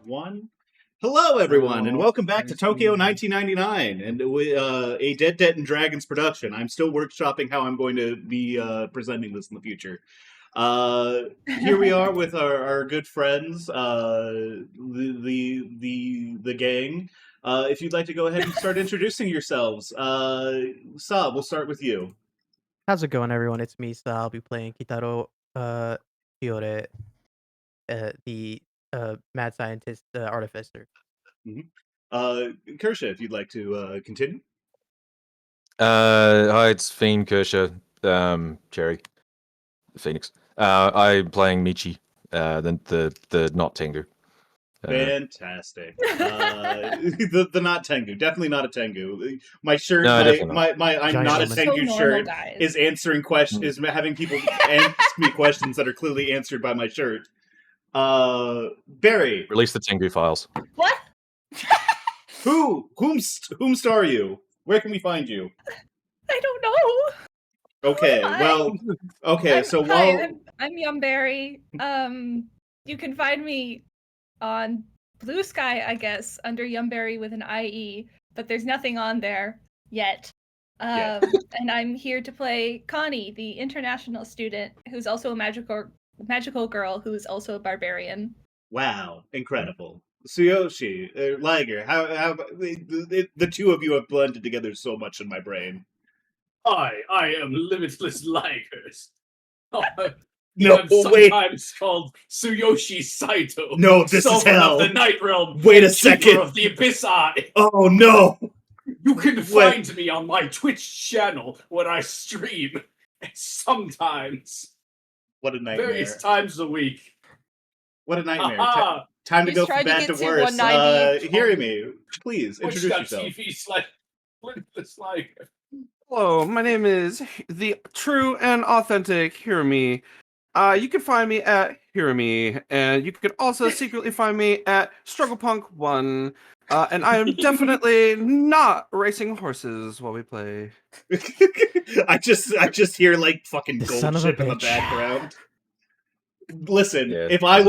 One. Hello, everyone, and welcome back to Tokyo 1999, and a Dead and Dragons production. I'm still workshopping how I'm going to be presenting this in the future. Here we are with our good friends, the gang. If you'd like to go ahead and start introducing yourselves, Sa, we'll start with you. How's it going, everyone? It's me, Sa. I'll be playing Kitaro Fiore, the mad scientist artificer. Kirsha, if you'd like to continue. Hi, it's Fiend Kershaw, Jerry, Phoenix. I'm playing Michi, the not Tengu. Fantastic. The not Tengu, definitely not a Tengu. My shirt, No, my I'm not a Tengu shirt guys. is answering questions, is having people ask me questions that are clearly answered by my shirt. Barry, Release the Tengu files. What? whomst are you? Where can we find you? I don't know. Okay, Who am I? well, okay, I'm Yumberry. You can find me on Blue Sky, I guess, under Yumberry with an IE, but there's nothing on there yet. And I'm here to play Connie, the international student who's also a magical girl who's also a barbarian. Wow, incredible. Tsuyoshi, Liger, how the two of you have blended together so much in my brain. I am Limitless Ligers. No, I'm wait. sometimes called Tsuyoshi Saito. No, this is Sovereign hell. of the Night Realm. Wait a and second. Keeper of the Abyss Eye. Oh no! You can find me on my Twitch channel when I stream. Sometimes. What a nightmare. Various times a week. What a nightmare. Aha! Time to He's go from trying to bad get to to worse. 190. Hearing me, please introduce yourself. Twitch.tv/Limitless Liger. Hello, my name is the true and authentic Hirami. You can find me at Hirami, and you can also secretly find me at StrugglePunk1. And I am definitely not racing horses while we play. I just hear like fucking The gold son of a ship in the bitch. background. Listen, Yeah, if I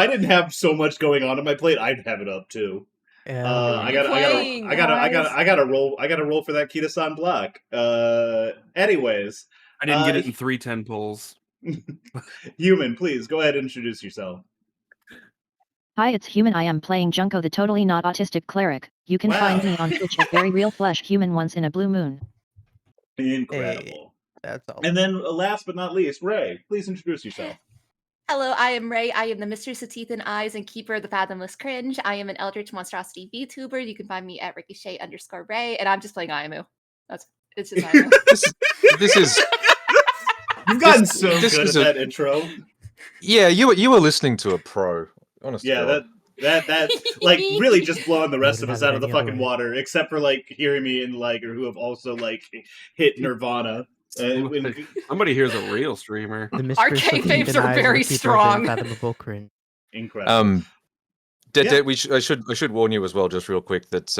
didn't have so much going on my plate, I'd have it up too. I gotta roll for that Kita-san block. Anyways, I didn't get it in 310 pulls. Human, please go ahead and introduce yourself. Hi, it's Human. I am playing Junko, the totally not autistic cleric. You can find me on Twitch at Very Real Flesh Human once in a blue moon. Incredible. That's all. And then, last but not least, Ray, please introduce yourself. Hello, I am Ray. I am the Mistress of Teeth and Eyes and Keeper of the Fathomless Cringe. I am an Eldritch Monstrosity VTuber. You can find me at Ricochet_Ray, and I'm just playing IMU. It's just IMU. This is. You've gotten so good at that intro. Yeah, you were listening to a pro. Honestly. Yeah, that like really just blowing the rest of us out of the fucking water, except for like Hearing Me and Liger, who have also like hit Nirvana. Somebody here's a real streamer. Our kayfabes are very strong. Incredible. I should warn you as well, just real quick, that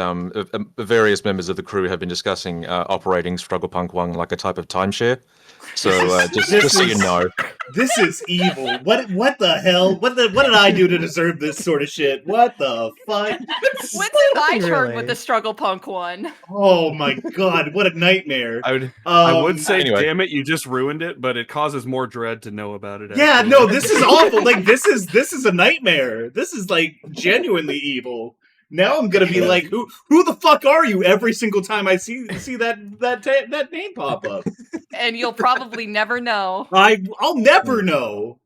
various members of the crew have been discussing operating Strugglepunk 1 like a type of timeshare. So just so you know, this is evil. What the hell? What did I do to deserve this sort of shit? What the fuck? When's it my turn with the Struggle Punk one? Oh my god, what a nightmare! I would say, anyway. damn it, you just ruined it, but it causes more dread to know about it. Yeah, no, this is awful. Like this is a nightmare. This is like genuinely evil. Now I'm gonna be like, who the fuck are you? Every single time I see that name pop up, and you'll probably never know. I'll never know.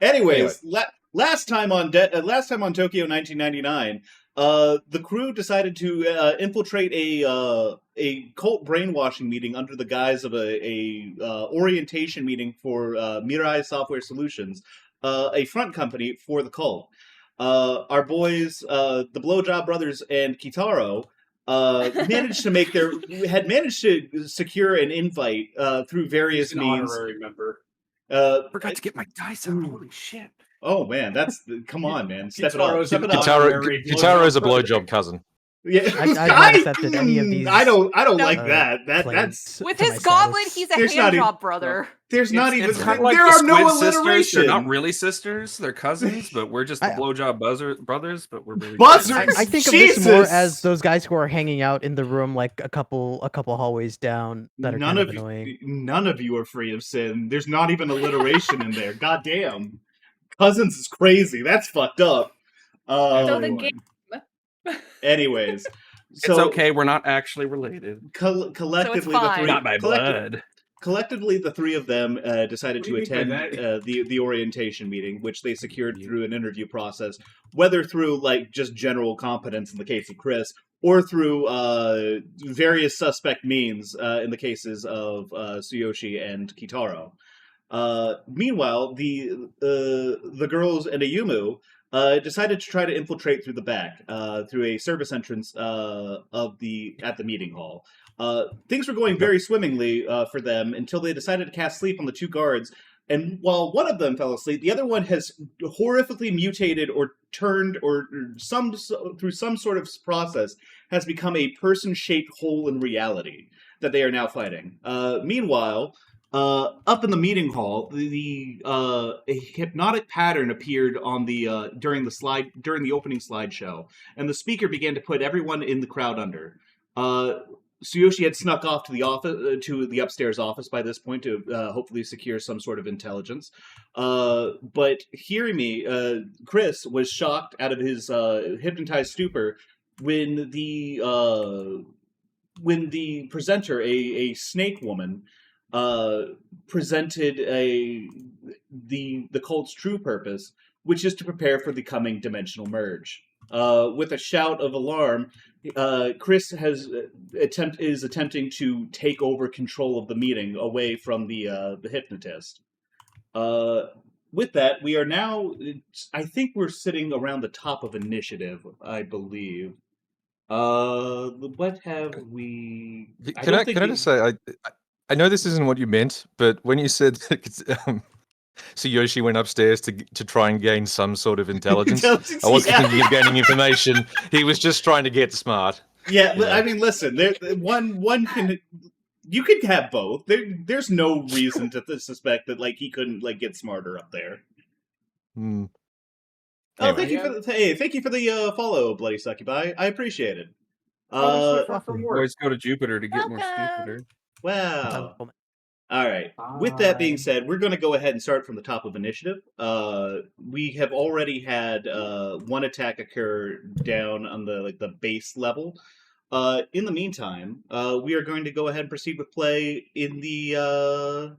Anyways, last time on Tokyo 1999, the crew decided to infiltrate a cult brainwashing meeting under the guise of a orientation meeting for Mirai Software Solutions, a front company for the cult. Our boys, the Blowjob Brothers and Kitaro, managed to secure an invite through various means. Honorary member. Forgot to get my dice out. Holy shit! Oh man, come on, man, step it up. Kitaro's Step it up. Kitaro is a blowjob cousin. Yeah, I've not accepted any of these. I don't No. like uh, that. That's claims With to his my gauntlet, status. he's a There's not hand even- job brother. there's not even. It's kind of like there the are no Squid sisters. alliteration. They're not really sisters. They're cousins, but we're just the I- blowjob brothers. But we're really Buzzers. I think of this more as Jesus! those guys who are hanging out in the room like a couple hallways down that are None kind of of annoying. none of you are free of sin. There's not even alliteration in there. God damn. Cousins is crazy. That's fucked up. So the Um, game. anyways, It's so okay. We're not actually related. collectively, the fine. three, Not by blood. collectively, the three of them decided What to do you mean by attend that? the orientation meeting, which they secured Yeah. through an interview process, whether through like just general competence in the case of Chris, or through various suspect means in the cases of Tsuyoshi and Kitaro. Meanwhile, the girls and Ayumu decided to try to infiltrate through the back, through a service entrance at the meeting hall. Things were going very swimmingly for them until they decided to cast sleep on the two guards. And while one of them fell asleep, the other one has horrifically mutated or turned, or through some sort of process, has become a person-shaped hole in reality that they are now fighting. Meanwhile, up in the meeting hall, a hypnotic pattern appeared on the during the opening slideshow, and the speaker began to put everyone in the crowd under. Tsuyoshi had snuck off to the office, to the upstairs office by this point to hopefully secure some sort of intelligence. But Hirimi, Chris, was shocked out of his hypnotized stupor when the presenter, a snake woman, presented the cult's true purpose, which is to prepare for the coming dimensional merge. With a shout of alarm, Chris is attempting to take over control of the meeting away from the hypnotist. With that, we are now. I think we're sitting around the top of initiative. I believe. What have we? Can I just say I know this isn't what you meant, but when you said that Tsuyoshi went upstairs to try and gain some sort of intelligence, I wasn't thinking of gaining information. He was just trying to get smart. Yeah, Yeah. I mean, listen. One can. You could have both. There's no reason to suspect that he couldn't get smarter up there. Hmm. Oh, Anyway. thank you for the follow, Bloody Succubi. I appreciate it. From work. Boys go to Jupiter to get more Welcome. stupider. Wow. All right. With that being said, we're going to go ahead and start from the top of initiative. We have already had one attack occur down on the base level. In the meantime, we are going to go ahead and proceed with play in the.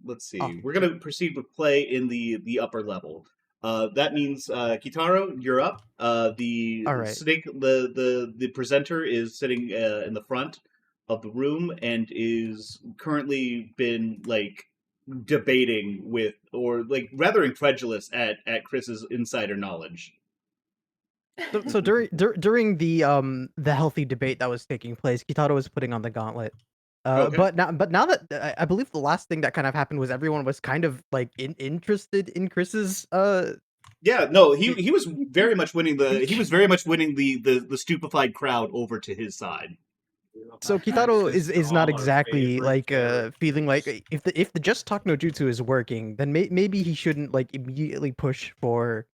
Let's see. We're going to proceed with play in the upper level. That means Kitaro, you're up. The All right. snake, the presenter is sitting in the front of the room and is currently been debating with, or rather incredulous at Chris's insider knowledge. So during the healthy debate that was taking place, Kitaro was putting on the gauntlet. Okay. But now that I believe the last thing that kind of happened was everyone was kind of interested in Chris's Yeah, no, he was very much winning the stupefied crowd over to his side. So Kitaro is not exactly feeling like if the just talk no jutsu is working, then maybe he shouldn't immediately push for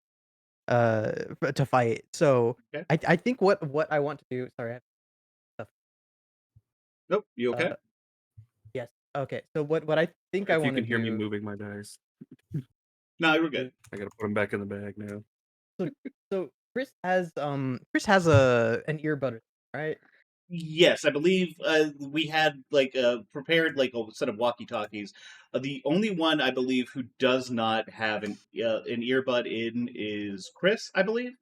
to fight. So Okay. I think what I want to do. Sorry. Nope, you okay? Yes. Okay. So what I think I If you want to can hear me do. moving my dice, No, you were good. I gotta put them back in the bag now. So Chris has an earbud, right? Yes, I believe we had prepared a set of walkie-talkies. The only one I believe who does not have an earbud in is Chris, I believe.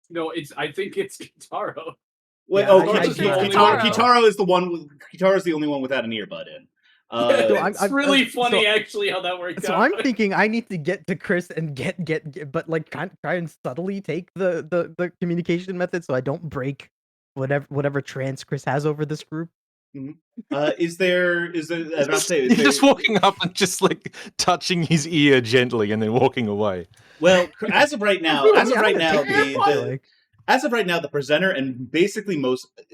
No, I think it's Kitaro. Wait, Yeah, oh, I- Kitaro, I- Kitaro is the one. Kitaro is the only one without an earbud in. It's really funny, actually, how that worked So out. I'm thinking I need to get to Chris and get but try and subtly take the communication method so I don't break whatever trance Chris has over this group. Is there? I was about to say, is He's there, just walking up and just touching his ear gently and then walking away. well, as of right now, I'm gonna take it, I feel like. As of right now, the presenter and basically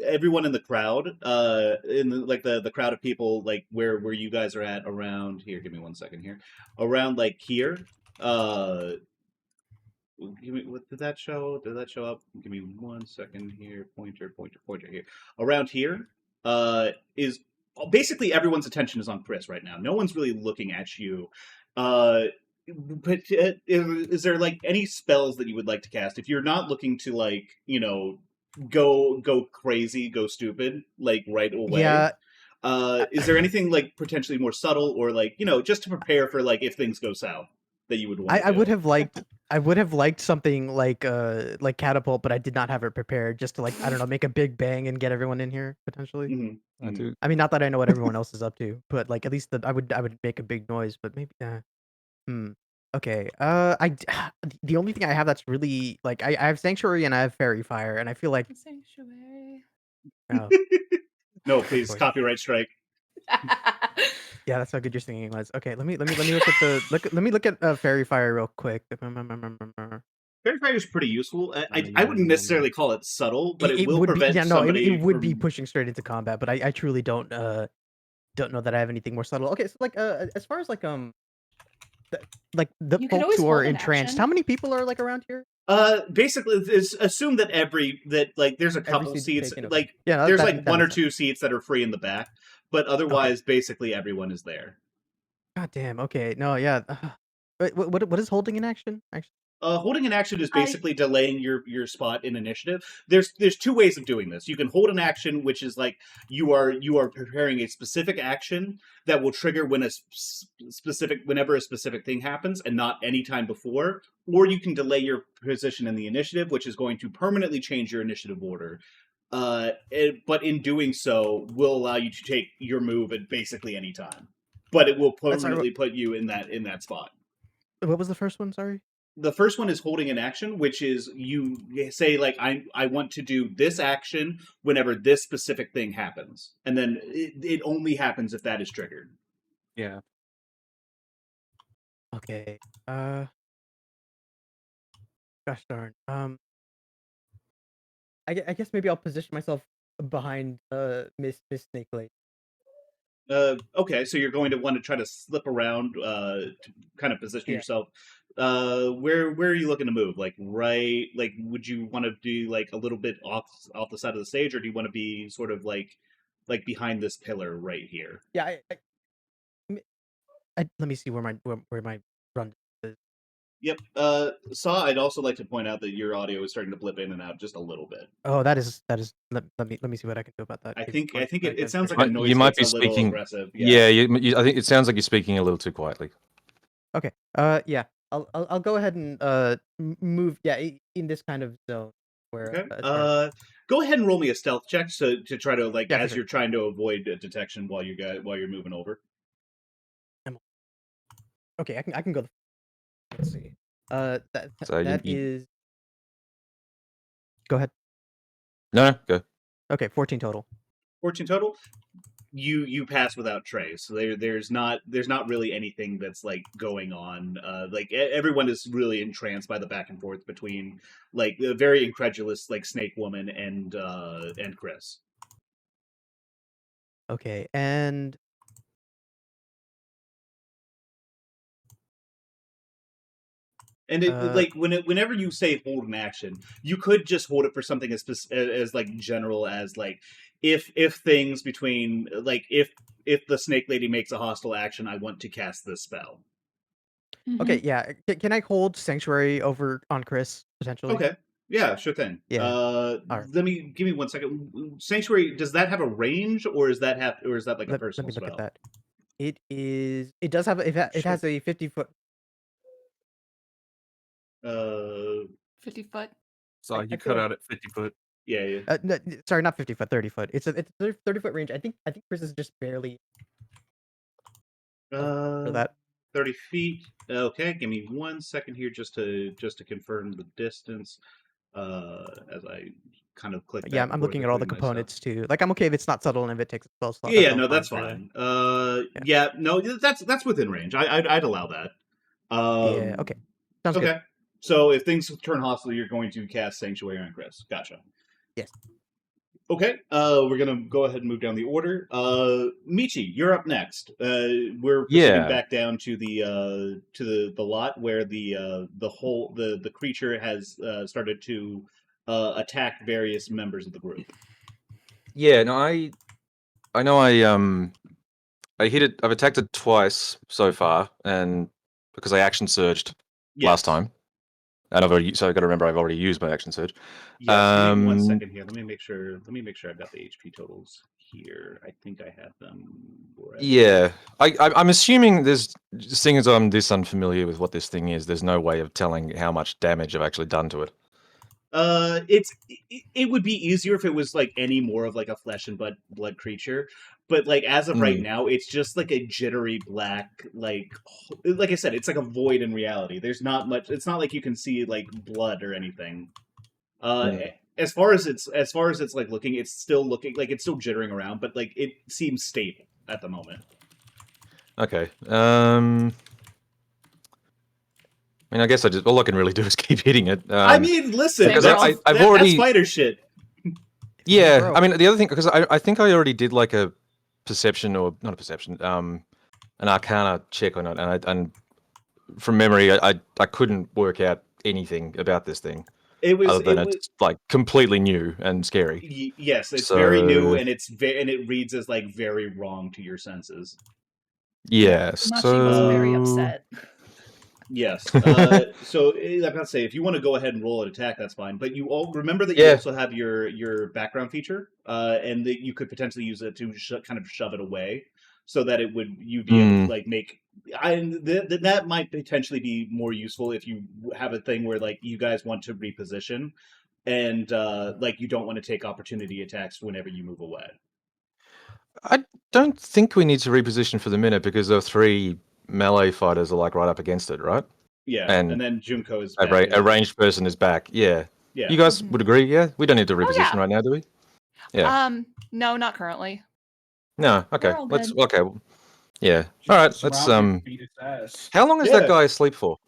everyone in the crowd, the crowd of people, like where you guys are at around here. Give me 1 second here. Around like here. What did that show? Did that show up? Give me 1 second here. Pointer here. Around here, is basically everyone's attention is on Chris right now. No one's really looking at you. But is there like any spells that you would like to cast if you're not looking to like go crazy, go stupid like right away? Yeah. Is there anything like potentially more subtle or like just to prepare for like if things go south that you would want? I would have liked something like catapult, but I did not have it prepared. Just to like I don't know, make a big bang and get everyone in here potentially. Mm-hmm. Mm-hmm. I mean, not that I know what everyone else is up to, but like at least I would make a big noise. But maybe Okay. The only thing I have that's really like I have sanctuary and I have fairy fire, and I feel like Sanctuary. oh No, please, course. copyright strike. Yeah, that's how good your singing was. Okay, let me look at let me look at fairy fire real quick. Fairy fire is pretty useful. I wouldn't necessarily call it subtle, but it will would prevent be somebody. it would be pushing straight into combat, but I truly don't know that I have anything more subtle. Okay, so like as far as like like the You could folks always who are hold an entranced, action. how many people are like around here? Basically, assume that like there's a couple seat's seats, taken, okay. like Yeah, there's that like one or makes two seats that are free in the back, but otherwise, basically everyone is there. God damn. Okay. No. Yeah. Wait, what is holding in action? Actually. Holding an action is basically delaying your spot in initiative. There's two ways of doing this. You can hold an action, which is like you are preparing a specific action that will trigger when whenever a specific thing happens, and not any time before. Or you can delay your position in the initiative, which is going to permanently change your initiative order. But in doing so, will allow you to take your move at basically any time. But it will permanently put you in that spot. What was the first one? Sorry. The first one is holding an action, which is you say like I want to do this action whenever this specific thing happens, and then it only happens if that is triggered. Yeah. Okay. Gosh darn. I guess maybe I'll position myself behind Miss Snake Lady. Okay, so you're going to want to try to slip around to kind of position yourself. Where are you looking to move? Like right, like would you want to do like a little bit off the side of the stage, or do you want to be sort of like behind this pillar right here? Yeah, let me see where my run is. Yep. I'd also like to point out that your audio is starting to blip in and out just a little bit. Oh, that is. Let me see what I can do about that. I think it sounds like a noise. You might be a little speaking aggressive. Yeah, I think it sounds like you're speaking a little too quietly. Okay. Yeah. I'll go ahead and move. Yeah, in this kind of zone where. Okay. Go ahead and roll me a stealth check to try to like as sure. you're trying to avoid detection while you're moving over. Okay, I can go. Let's see. That is. Go ahead. No, go. Okay, 14 total. 14 total. You pass without trace. So there's not really anything that's like going on. Like everyone is really entranced by the back and forth between like the very incredulous like Snake Woman and Chris. Okay, and like whenever you say hold an action, you could just hold it for something as like general as like if things between like if the Snake Lady makes a hostile action, I want to cast this spell. Okay, yeah. Can I hold Sanctuary over on Chris potentially? Okay, yeah, sure thing. Yeah. Give me 1 second. Sanctuary, does that have a range, or is that like a personal spell? Let me look at that. It is. It does have. It has a 50-foot. 50 foot. So you cut out at 50 foot. Yeah. No, sorry, not 50 foot. 30 foot. It's a 30-foot range. I think Chris is just barely. For that. 30 feet. Okay, give me 1 second here just to confirm the distance. As I kind of click. Yeah, I'm looking at all the components too. Like I'm okay if it's not subtle and if it takes a spell slot. Yeah, no, that's fine. No, that's within range. I'd allow that. Yeah. Okay. Sounds good. So if things turn hostile, you're going to cast Sanctuary on Chris. Gotcha. Yes. Okay, we're gonna go ahead and move down the order. Michi, you're up next. We're proceeding Yeah. back down to the lot where the creature has started to attack various members of the group. Yeah, no, I know I hit it. I've attacked it twice so far, and because I action surged last time, and I've got to remember I've already used my action surge. Yes. Give me 1 second here. Let me make sure I've got the HP totals here. I think I have them. Ready. Yeah, I'm assuming seeing as I'm this unfamiliar with what this thing is, there's no way of telling how much damage I've actually done to it. It would be easier if it was like any more of like a flesh and blood creature, but like as of right now, it's just like a jittery black, like I said, it's like a void in reality. There's not much. It's not like you can see like blood or anything. As far as it's like looking, it's still looking like it's still jittering around, but like it seems stable at the moment. Okay. I mean, I guess all I can really do is keep hitting it. I mean, listen, because that's spider shit. Yeah, Bro. I mean, the other thing, because I think I already did like a perception, or not a perception, an arcana check on it, and from memory, I couldn't work out anything about this thing. Other than it's like completely new and scary. Yes, it's very new, and it reads as like very wrong to your senses. Yeah, Machi was very upset. Yes. So I'm gonna say, if you want to go ahead and roll an attack, that's fine. But you all remember that you also have your background feature, and that you could potentially use it to kind of shove it away, so that you'd be able to like make. That might potentially be more useful if you have a thing where like you guys want to reposition, and like you don't want to take opportunity attacks whenever you move away. I don't think we need to reposition for the minute because the 3 melee fighters are like right up against it, right? Yeah, and then Junko is back. A ranged person is back. Yeah. You guys would agree? Yeah, we don't need to reposition right now, do we? Yeah. No, not currently. No. Okay. Okay. Yeah. All right. Let's How long is that guy asleep for?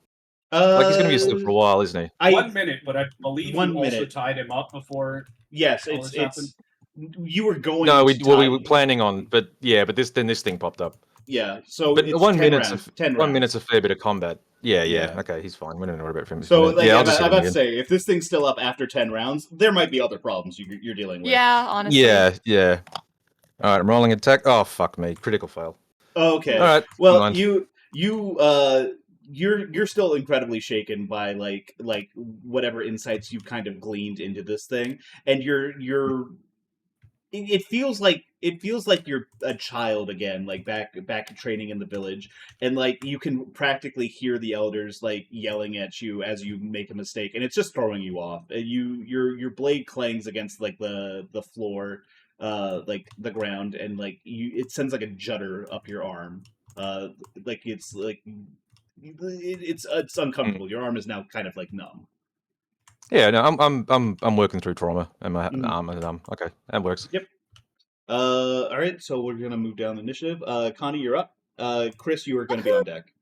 Like he's going to be asleep for a while, isn't he? 1 minute, but I believe you also tied him up before. Yes, it's. You were going. No, we were planning on, but this thing popped up. Yeah, so but it's 1 minute, 1 minute's a fair bit of combat. Yeah. Okay, he's fine. We don't know about him. So, like, I'm about to say, if this thing's still up after 10 rounds, there might be other problems you're dealing with. Yeah, honestly. Yeah. All right, I'm rolling attack. Oh, fuck me. Critical fail. Okay. All right. Well, you're still incredibly shaken by like whatever insights you've kind of gleaned into this thing, and it feels like you're a child again, like back training in the village, and like you can practically hear the elders like yelling at you as you make a mistake, and it's just throwing you off. Your blade clangs against like the floor, like the ground, and like it sends like a judder up your arm, like it's uncomfortable. Your arm is now kind of like numb. Yeah, no, I'm working through trauma, and my arm is numb. Okay, that works. Yep. All right, so we're gonna move down the initiative. Connie, you're up. Chris, you are going to be on deck.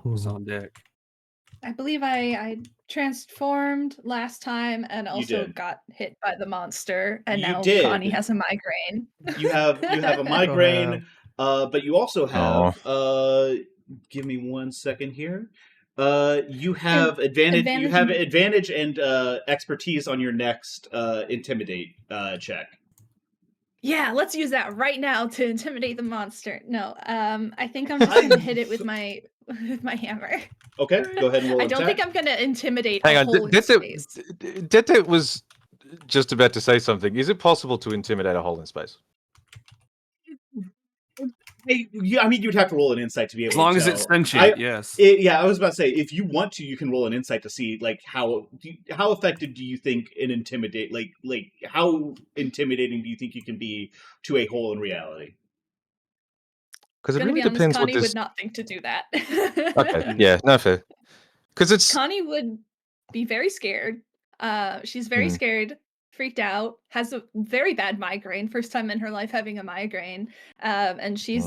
Who's on deck? I believe I transformed last time and also got hit by the monster, and now Connie has a migraine. You have a migraine, but you also have. Give me 1 second here. You have advantage. You have advantage and expertise on your next intimidate check. Yeah, let's use that right now to intimidate the monster. No, I think I'm just gonna hit it with my hammer. Okay, go ahead and roll. I don't think I'm gonna intimidate. Hang on, Dettet was just about to say something. Is it possible to intimidate a hole in space? I mean, you'd have to roll an insight to be able to. As long as it's sentient, yes. Yeah, I was about to say, if you want to, you can roll an insight to see like how effective do you think an intimidate like how intimidating do you think you can be to a hole in reality? Because it really depends Connie what this would not think to do that. Okay, yeah, no fair. Because it's Connie would be very scared. She's very scared. Freaked out, has a very bad migraine, first time in her life having a migraine, and she's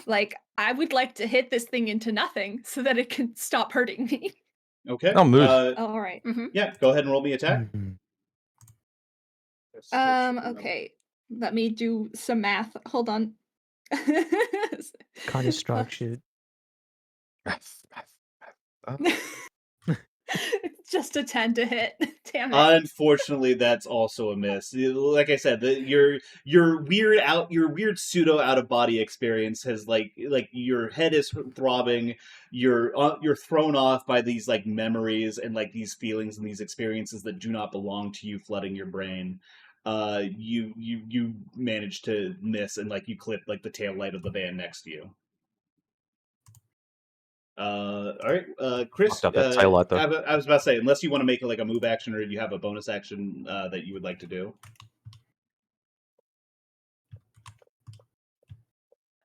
like, I would like to hit this thing into nothing so that it can stop hurting me. Okay. I'll move. All right. Yeah, go ahead and roll me attack. Mhm. Okay. Let me do some math. Hold on. Kind of strong shit. It's just a 10 to hit. Damn it. Unfortunately, that's also a miss. Like I said, your weird pseudo out of body experience has like your head is throbbing. You're thrown off by these like memories and like these feelings and these experiences that do not belong to you, flooding your brain. You manage to miss and like you clip like the tail light of the van next to you. All right, Chris. Fucked up that tail light, though. I was about to say, unless you want to make like a move action or you have a bonus action that you would like to do.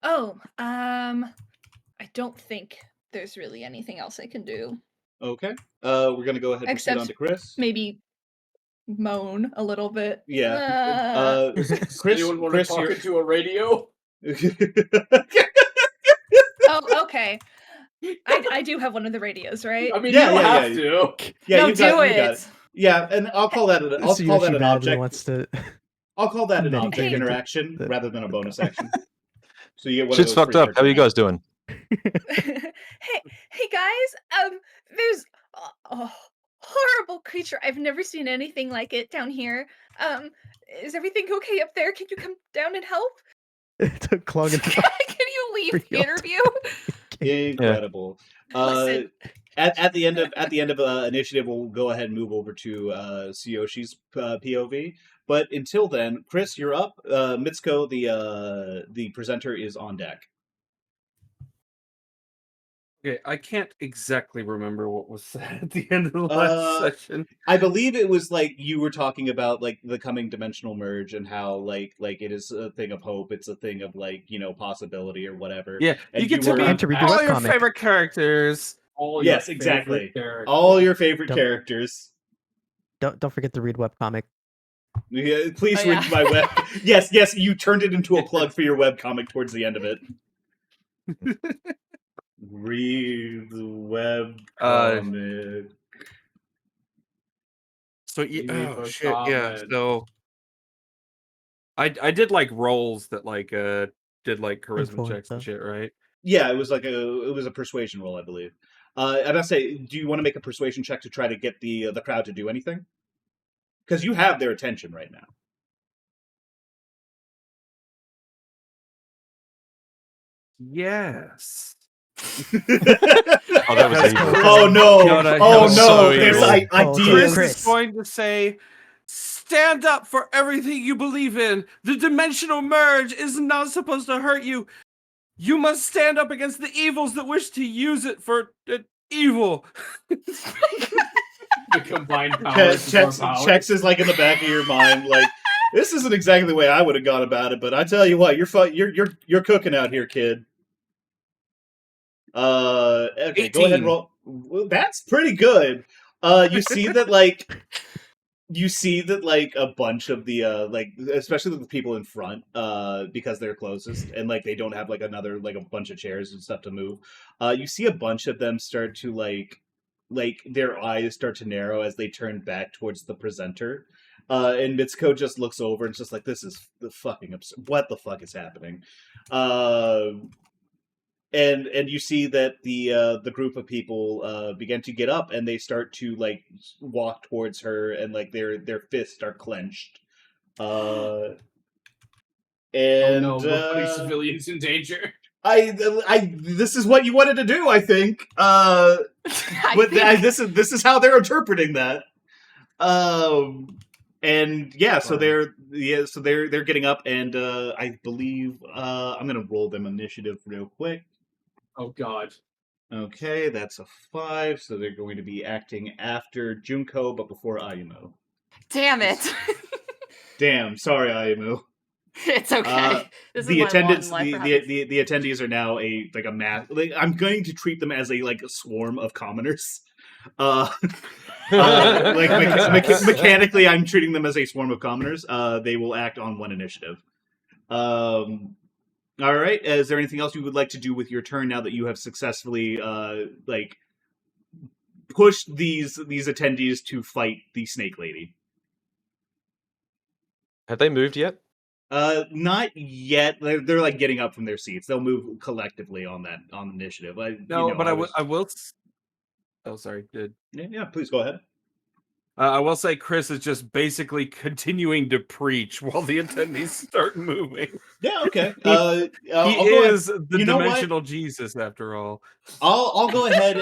Oh, I don't think there's really anything else I can do. Okay. We're gonna go ahead and proceed Except on to Chris. maybe moan a little bit. Yeah. Chris. Anyone want Chris, to talk you're... into a radio? Oh, okay. I do have one of the radios, right? I mean, Yeah, you don't yeah, have to. Yeah, No, you do got it. it. Yeah, and I'll call that an So Yoshi an badly object. wants to. I'll call that an Hey, object hey, interaction rather than a bonus action. So you get one Shit's of those fucked free up. How are you guys doing? hey guys, there's a horrible creature. I've never seen anything like it down here. Is everything okay up there? Can you come down and help? Clogging up. Can you leave the Real interview? Incredible. Listen. At the end of initiative, we'll go ahead and move over to Tsushi's POV. But until then, Chris, you're up. Mitsuko, the presenter, is on deck. Okay, I can't exactly remember what was said at the end of the last session. I believe it was like you were talking about like the coming dimensional merge and how like it is a thing of hope. It's a thing of like possibility or whatever. Yeah, and you get to meet to read the all your webcomic. favorite characters. Yes, exactly. All your favorite Don't- characters. Don't forget to read webcomic. Yeah, please Oh, read yeah. my web. Yes, you turned it into a plug for your webcomic towards the end of it. Read the webcomic. So Leave oh a shit, yeah. comment. So I did like rolls that like did like charisma Influence checks and stuff. shit, right? Yeah, it was a persuasion roll, I believe. I'm gonna say, do you want to make a persuasion check to try to get the crowd to do anything? Because you have their attention right now. Yes. Oh, that was evil. Oh no! God, I Oh have no! so There's evil. ideas. Chris is going to say, stand up for everything you believe in. The dimensional merge is not supposed to hurt you. You must stand up against the evils that wish to use it for evil. The combined powers. Checks is like in the back of your mind, like this isn't exactly the way I would have gone about it, but I tell you what, you're cooking out here, kid. Okay, 18. Go ahead and roll. Well, that's pretty good. You see that a bunch of the like, especially the people in front, because they're closest and like they don't have like another like a bunch of chairs and stuff to move. You see a bunch of them start to like their eyes start to narrow as they turn back towards the presenter. And Mitsuko just looks over and it's just like, this is the fucking absurd. What the fuck is happening? And you see that the group of people begin to get up and they start to like walk towards her and like their fists are clenched. And Oh no, we're putting civilians in danger. this is what you wanted to do, I think. This is how they're interpreting that. And yeah, so they're getting up, and I believe I'm gonna roll them initiative real quick. Oh god. Okay, that's a 5, so they're going to be acting after Junko, but before Ayumu. Damn it! Damn, sorry, Ayumu. It's okay. This The is my lot in attendants, life for having- the attendees are now a mass. Like, I'm going to treat them as a swarm of commoners. Mechanically, I'm treating them as a swarm of commoners. They will act on one initiative. All right. Is there anything else you would like to do with your turn now that you have successfully push these attendees to fight the Snake Lady. Have they moved yet? Not yet. They're like getting up from their seats. They'll move collectively on initiative. I will. Oh, sorry. Good. Yeah, please go ahead. I will say Chris is just basically continuing to preach while the attendees start moving. Yeah, okay. He is the dimensional Jesus, after all. I'll go ahead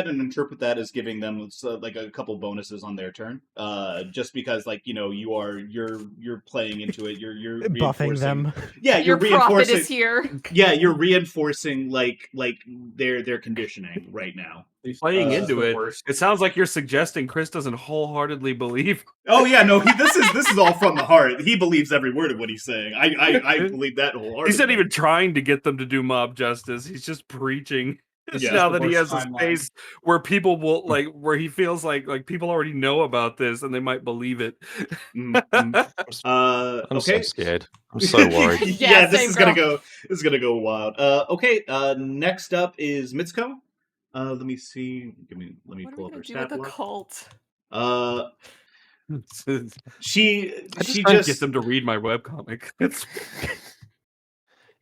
and interpret that as giving them like a couple bonuses on their turn. Just because, like, you're playing into it. You're buffing them. Yeah, Your you're prophet reinforcing. is here. Yeah, you're reinforcing like their conditioning right now. Playing into it. It sounds like you're suggesting Chris doesn't wholeheartedly believe. Oh yeah, no. This is all from the heart. He believes every word of what he's saying. I believe that wholeheartedly. He's not even trying to get them to do mob justice. He's just preaching. Yeah, now that he has a space where people will where he feels like people already know about this and they might believe it. I'm okay. so scared. I'm so worried. Yeah, this is gonna go wild. Okay. Next up is Mitsuko. Let me see. Let me pull up her stat block. Cult? She just get them to read my webcomic.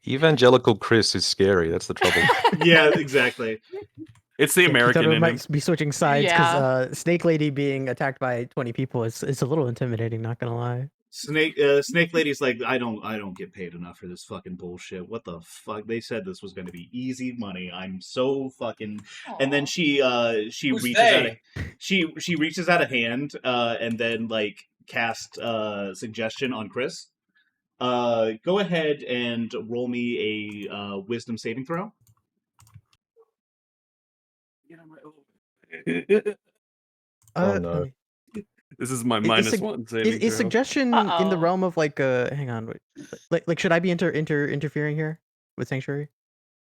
Evangelical Chris is scary. That's the trouble. Yeah, exactly. It's the American in him. Might be switching sides because Snake Lady being attacked by 20 people is a little intimidating. Not gonna lie. Snake Lady's like, I don't get paid enough for this fucking bullshit. What the fuck? They said this was going to be easy money. I'm so fucking. Aww. And then she reaches out a hand and then like cast suggestion on Chris. Go ahead and roll me a wisdom saving throw. Oh no. This is my -1 saving Is suggestion in the realm of like hang on, like should I be interfering here with Sanctuary?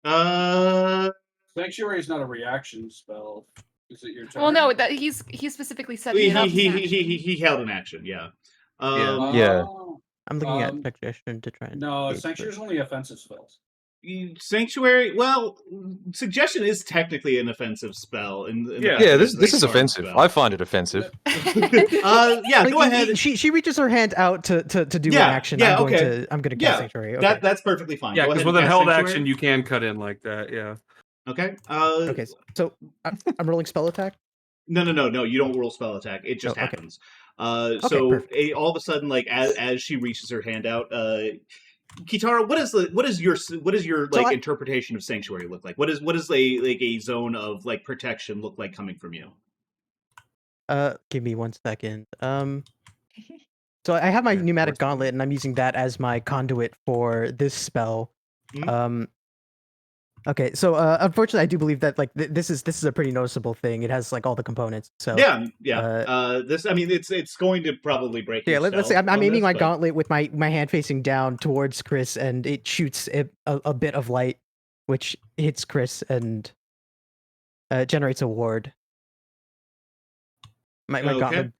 Sanctuary is not a reaction spell. Is it your turn? Well, no, that he specifically said he held an action. Yeah. Yeah. I'm looking at suggestion to try and. No, Sanctuary is only offensive spells. Sanctuary, well, suggestion is technically an offensive spell. This is offensive. Spell. I find it offensive. Go ahead. She reaches her hand out to do an action. Yeah, I'm going to cast Sanctuary. Okay. That's perfectly fine. Yeah, because with a held action, you can cut in like that. Yeah. Okay. Okay. So I'm rolling spell attack. No. You don't roll spell attack. It just happens. All of a sudden, like as she reaches her hand out, Kitara, what is your interpretation of Sanctuary look like? What is a zone of like protection look like coming from you? Give me 1 second. So I have my pneumatic gauntlet, and I'm using that as my conduit for this spell. Mm-hmm. Okay, so unfortunately, I do believe that like this is a pretty noticeable thing. It has like all the components. So it's going to probably break. Yeah, let's say I'm aiming my gauntlet with my hand facing down towards Chris, and it shoots a bit of light, which hits Chris and generates a ward. My gauntlet.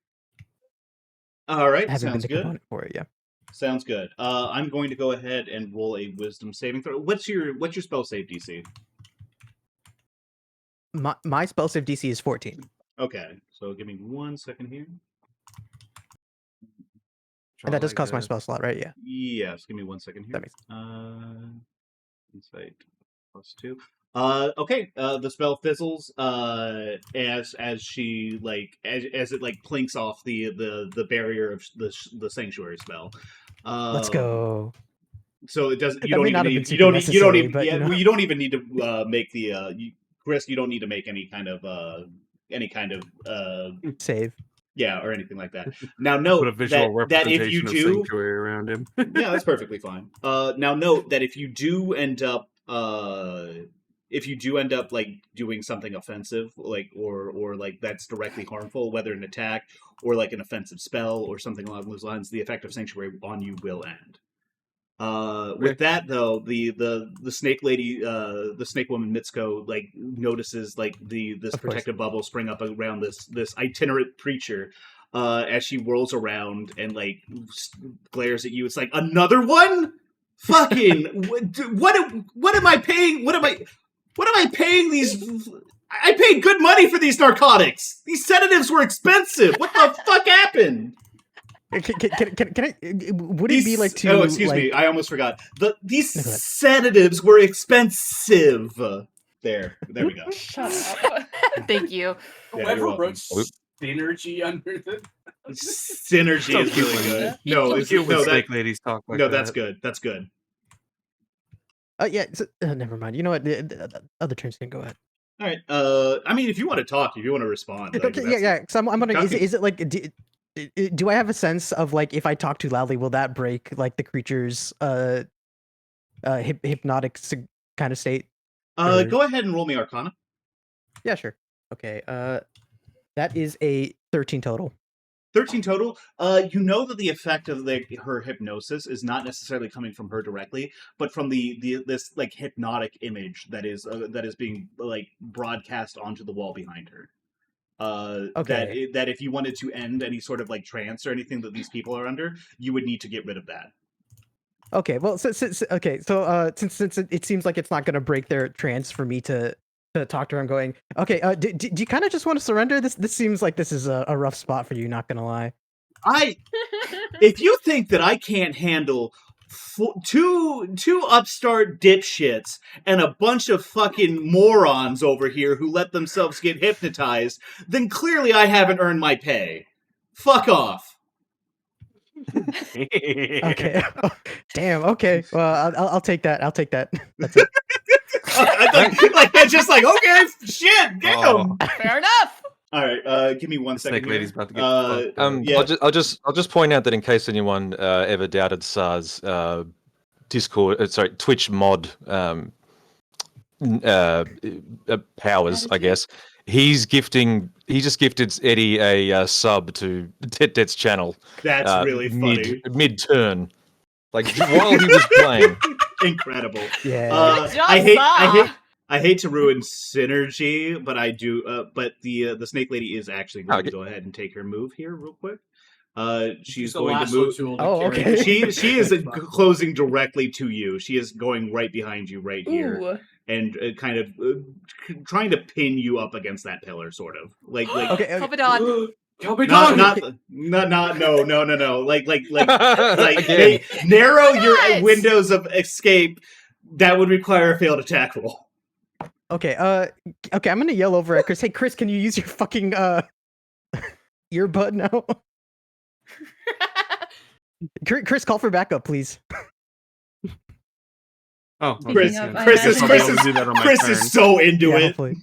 All right, hasn't sounds been the good. component for it, yeah. Sounds good. I'm going to go ahead and roll a wisdom saving throw. What's your spell save DC? My spell save DC is 14. Okay, so give me 1 second here. And that does cost my spell slot, right? Yeah. Yes. Give me 1 second here. That makes insight +2. Okay. The spell fizzles as she as it like plinks off the barrier of the sanctuary spell. Let's go. So it doesn't. You don't even need to make the Chris. You don't need to make any kind of save. Yeah, or anything like that. Now note put a visual that if you do Sanctuary around him. Yeah, that's perfectly fine. Now note that if you do end up like doing something offensive, like or like that's directly harmful, whether an attack or like an offensive spell or something along those lines, the effect of Sanctuary on you will end. With that though, the snake lady, the snake woman Mitsuko, like notices like this protective bubble spring up around this itinerant preacher, as she whirls around and like glares at you. It's like, another one? Fucking what am I paying? What am I paying these I paid good money for these narcotics. These sedatives were expensive. What the fuck happened? Can I? Would it be like to? Oh, excuse like, me. I almost forgot. These No, go ahead. sedatives were expensive. There we go. Shut up. Thank you. Yeah, Whoever you're welcome. wrote synergy under the Synergy So is cute really when- good. Yeah. No, So it's, Cute when no, that, snake ladies talk like no, that. that's good. That's good. Yeah. Never mind. You know what? The other turns can go ahead. All right. I mean, if you want to talk, if you want to respond, like, Okay, that's- yeah. So I'm wondering, Chunky. is it like? Do I have a sense of like if I talk too loudly, will that break like the creature's hypnotic kind of state? Or- Go ahead and roll me Arcana. Yeah, sure. Okay. That is a 13 total. 13 total. You know that the effect of her hypnosis is not necessarily coming from her directly, but from this like hypnotic image that is being like broadcast onto the wall behind her. Okay. That if you wanted to end any sort of like trance or anything that these people are under, you would need to get rid of that. Okay. Well, since it seems like it's not going to break their trance for me to talk to her, I'm going. Okay. Do you kind of just want to surrender? This seems like this is a rough spot for you. Not gonna lie. If you think that I can't handle two upstart dipshits and a bunch of fucking morons over here who let themselves get hypnotized, then clearly I haven't earned my pay. Fuck off. Okay. Damn. Okay. Well, I'll take that. I'll take that. That's it. It's just like, okay, shit, damn. Oh. Fair enough. All right, give me one second. Snake lady's here. about to get fucked up. Yeah. I'll just point out that in case anyone ever doubted SAR's Discord, sorry, Twitch mod powers, I guess he just gifted Eddie a sub to Detted's channel. That's really funny. Mid turn, like while he was playing. Incredible. Yeah. Good job, I hate to ruin synergy, but I do. But the snake lady is actually going to go ahead and take her move here, real quick. She's the going to lasso move. tool to Oh, carry okay. the- She is closing directly to you. She is going right behind you, right here, Ooh. and kind of trying to pin you up against that pillar, sort of like Okay. Kelbadon. Kelbadon! no. Like Again. narrow your What? windows of escape. That would require a failed attack roll. Okay. Okay. I'm gonna yell over at Chris. Hey, Chris, can you use your fucking earbud now? Chris, call for backup, please. Oh, Chris, Speaking of, I Chris is imagine- Chris I'll is do that on my Chris turn. is so into Yeah, it. hopefully.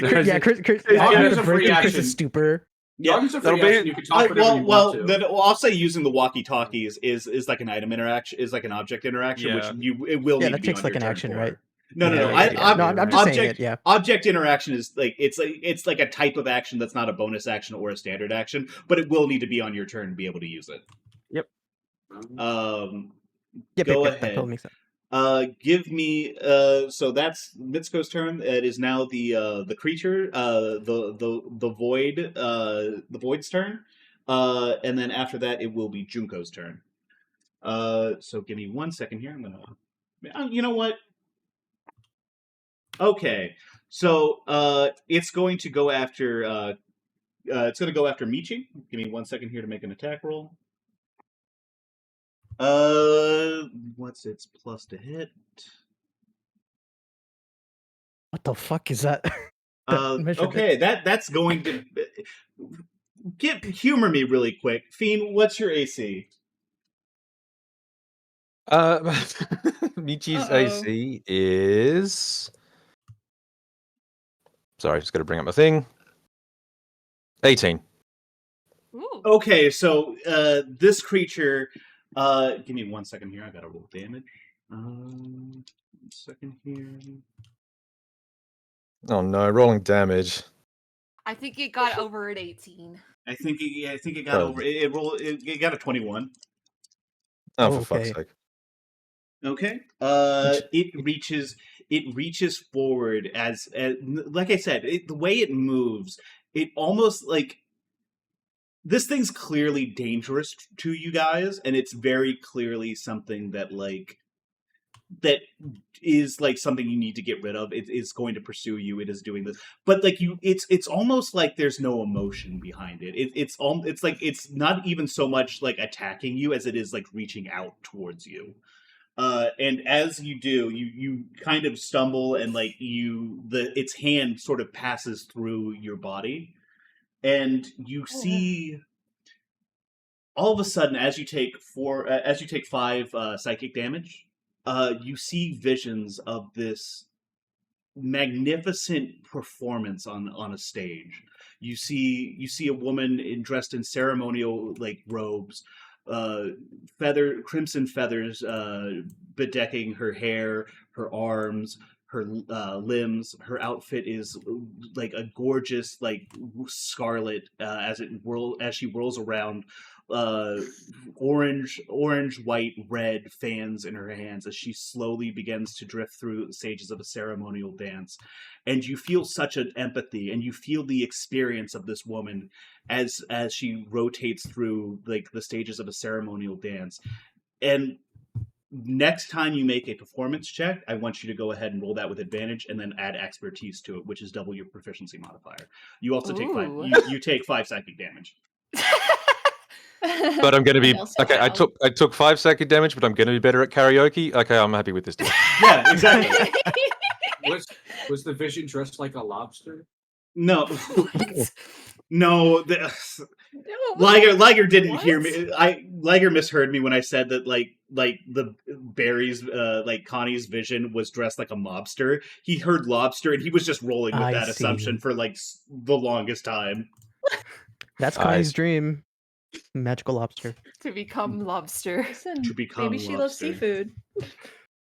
Yeah, Chris. I'll Yeah, use a free Chris action. is stupor. Yeah. Long as it's a That'll free be- action, you can talk whatever you want to. Then I'll say using the walkie-talkies is like an item interaction, is like an object interaction, Yeah. which it will Yeah, need that to be takes on like your an turn action, for. right? No. Yeah, No, I'm just saying object, it. Yeah. Object interaction is like it's like a type of action that's not a bonus action or a standard action, but it will need to be on your turn to be able to use it. Yep. Go That ahead. totally makes sense. Give me so that's Mitsuko's turn. It is now the creature, the void's turn. And then after that it will be Junko's turn. So give me 1 second here. I'm gonna you know what? Okay. So it's going to go after Michi. Give me 1 second here to make an attack roll. What's its plus to hit? What the fuck is that? measured Okay, that's going to humor me really quick. Fiend, what's your AC? Michi's Uh-oh. AC is. Sorry, just got to bring up my thing. 18. Ooh. Okay, so this creature. Give me 1 second here. I gotta roll damage. 1 second here. Oh no, rolling damage. I think it got over at 18. I think it got over. It got a 21. Oh, for fuck's Okay. sake. Okay. It reaches forward as like I said, the way it moves, it almost like this thing's clearly dangerous to you guys, and it's very clearly something that like that is like something you need to get rid of. It is going to pursue you. It is doing this, but like it's almost like there's no emotion behind it. It's like it's not even so much like attacking you as it is like reaching out towards you. And as you do, you kind of stumble, and like its hand sort of passes through your body, and you see all of a sudden, as you take 5 psychic damage, you see visions of this magnificent performance on a stage. You see a woman dressed in ceremonial like robes, uh, crimson feathers bedecking her hair, her arms, her limbs. Her outfit is like a gorgeous like scarlet as she whirls around. Orange, white, red fans in her hands as she slowly begins to drift through the stages of a ceremonial dance. And you feel such an empathy, and you feel the experience of this woman as she rotates through like the stages of a ceremonial dance. And next time you make a performance check, I want you to go ahead and roll that with advantage, and then add expertise to it, which is double your proficiency modifier. You also take 5. Ooh. You take 5 psychic damage. But I'm going to be And also okay. how- I took 5 psychic damage, but I'm going to be better at karaoke. Okay, I'm happy with this deal. Yeah, exactly. Was the vision dressed like a lobster? No, What? no. Liger didn't hear me. Liger misheard me when I said that like the Barry's like Connie's vision was dressed like a mobster. He heard lobster, and he was just rolling with I that see. assumption for like the longest time. That's I Connie's see. dream. Magical lobster. To become lobster. Listen, To become maybe she loves lobster. seafood.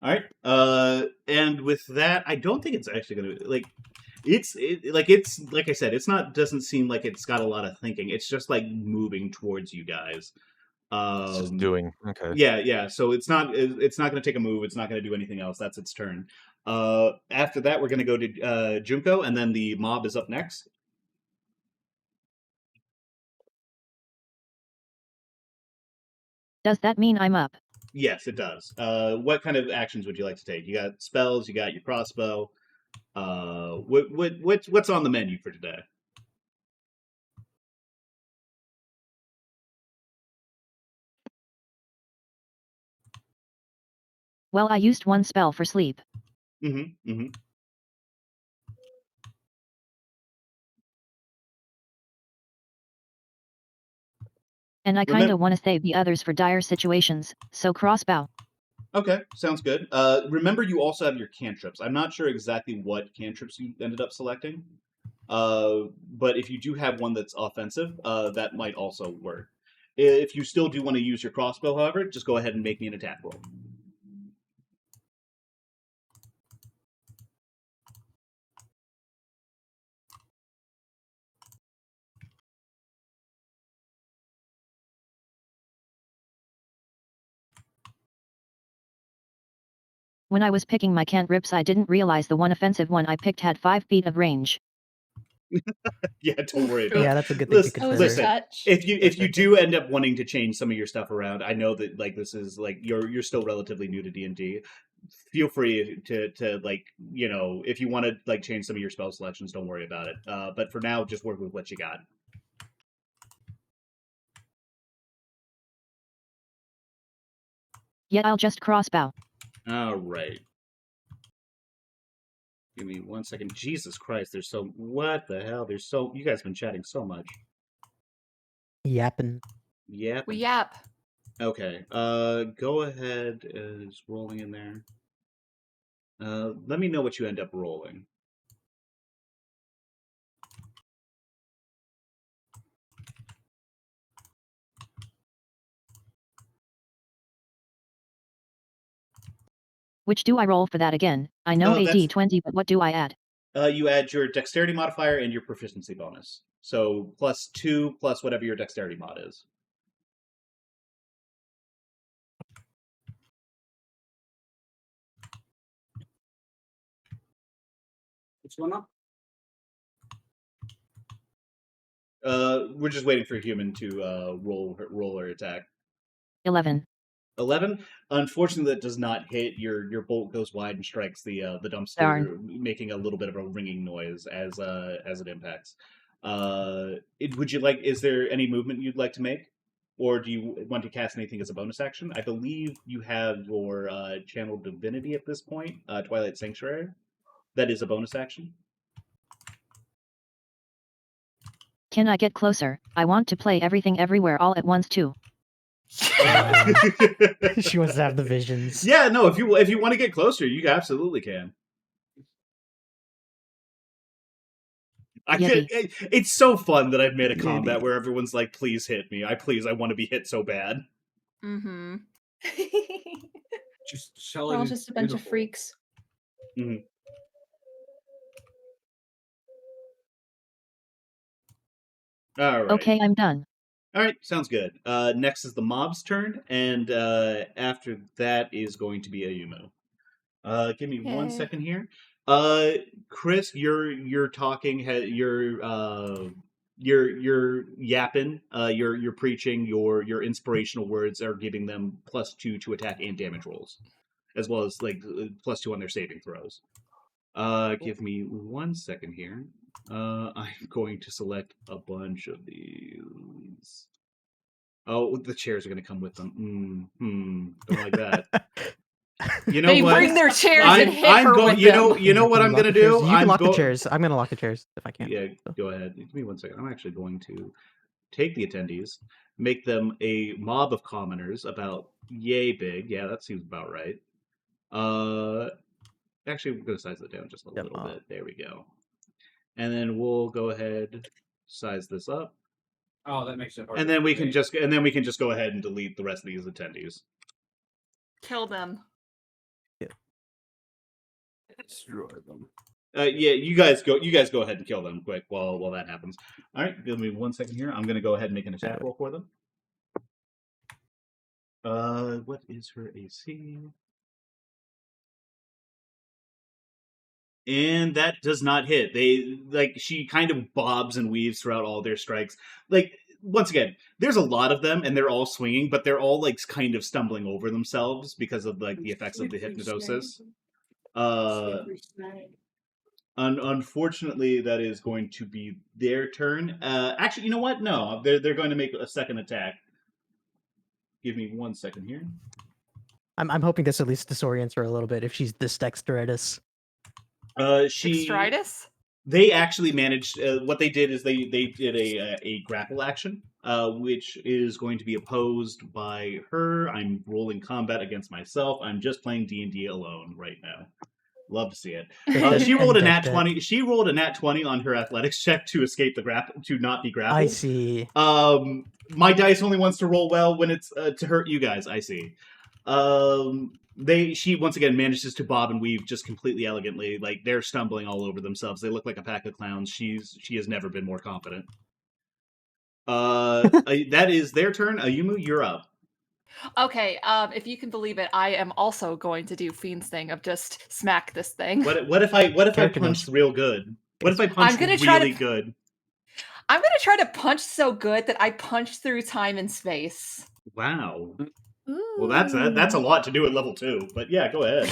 All right. And with that, I don't think it's actually going to like. It's like I said, doesn't seem like it's got a lot of thinking. It's just like moving towards you guys. It's just doing. Okay. Yeah. So it's not going to take a move. It's not going to do anything else. That's its turn. After that, we're going to go to Junko, and then the mob is up next. Does that mean I'm up? Yes, it does. What kind of actions would you like to take? You got spells. You got your crossbow. What's on the menu for today? Well, I used one spell for sleep. Mm-hmm. And I kinda want to save the others for dire situations, so crossbow. Okay, sounds good. Remember, you also have your cantrips. I'm not sure exactly what cantrips you ended up selecting, but if you do have one that's offensive, that might also work. If you still do want to use your crossbow, however, just go ahead and make me an attack roll. When I was picking my cantrips, I didn't realize the one offensive one I picked had 5 feet of range. Yeah, don't worry about Yeah, it. that's a good thing to Listen, Oh, is consider. it touch? if you do end up wanting to change some of your stuff around, I know that like this is like you're still relatively new to D&D. Feel free to like if you want to like change some of your spell selections, don't worry about it. But for now, just work with what you got. Yet I'll just crossbow. All right. Give me 1 second. Jesus Christ, what the hell? You guys have been chatting so much. Yapping. Yep. We yap. Okay. Go ahead. Is rolling in there. Let me know what you end up rolling. Which do I roll for that again? I know a d20, but what do I add? You add your dexterity modifier and your proficiency bonus. So +2 plus whatever your dexterity mod is. What's going on? We're just waiting for human to roll her attack. 11. 11. Unfortunately, that does not hit. Your bolt goes wide and strikes the dumpster, Darn. making a little bit of a ringing noise as it impacts. Would you like? Is there any movement you'd like to make, or do you want to cast anything as a bonus action? I believe you have your channel divinity at this point, Twilight Sanctuary. That is a bonus action. Can I get closer? I want to play everything everywhere all at once too. She wants to have the visions. Yeah, no. If you want to get closer, you absolutely can. It's so fun that I've made a combat where everyone's like, "Please hit me! I want to be hit so bad." Mm-hmm. We're all just a bunch of freaks. Mm-hmm. All right. Okay, I'm done. All right, sounds good. Next is the mob's turn, and after that is going to be Ayumu. Give me 1 second here. Chris, you're talking. You're yapping. You're preaching. Your inspirational words are giving them +2 to attack and damage rolls, as well as like +2 on their saving throws. Give me 1 second here. I'm going to select a bunch of these. Oh, the chairs are going to come with them. Don't like that. You know They what? bring their chairs and hit her with You them. know what I'm going to do? You can lock the chairs. I'm going to lock the chairs if I can. Yeah, go ahead. Give me 1 second. I'm actually going to take the attendees, make them a mob of commoners about yay big. Yeah, that seems about right. Actually, we're going to size it down just a little bit. There we go. And then we'll go ahead, size this up. Oh, that makes it hard. And then we can just go ahead and delete the rest of these attendees. Kill them. Destroy them. Yeah, you guys go ahead and kill them quick while that happens. All right, give me 1 second here. I'm going to go ahead and make an attack roll for them. What is her AC? And that does not hit. She kind of bobs and weaves throughout all their strikes. Like, once again, there's a lot of them and they're all swinging, but they're all like kind of stumbling over themselves because of like the effects of the hypnosis. Unfortunately, that is going to be their turn. Actually, you know what? No, they're going to make a second attack. Give me 1 second here. I'm hoping this at least disorients her a little bit if she's this dexterous. Dextritis? They actually managed. What they did is they did a grapple action, which is going to be opposed by her. I'm rolling combat against myself. I'm just playing D&D alone right now. Love to see it. She rolled a nat 20. She rolled a nat 20 on her athletics check to escape the to not be grappled. I see. My dice only wants to roll well when it's to hurt you guys. I see. She once again manages to bob and weave just completely elegantly. Like, they're stumbling all over themselves. They look like a pack of clowns. She has never been more confident. That is their turn. Ayumu, you're up. Okay, if you can believe it, I am also going to do Fiend's thing of just smack this thing. What if I punched real good? What if I punched really good? I'm gonna try to punch so good that I punch through time and space. Wow. Well, that's a lot to do at level 2, but yeah, go ahead.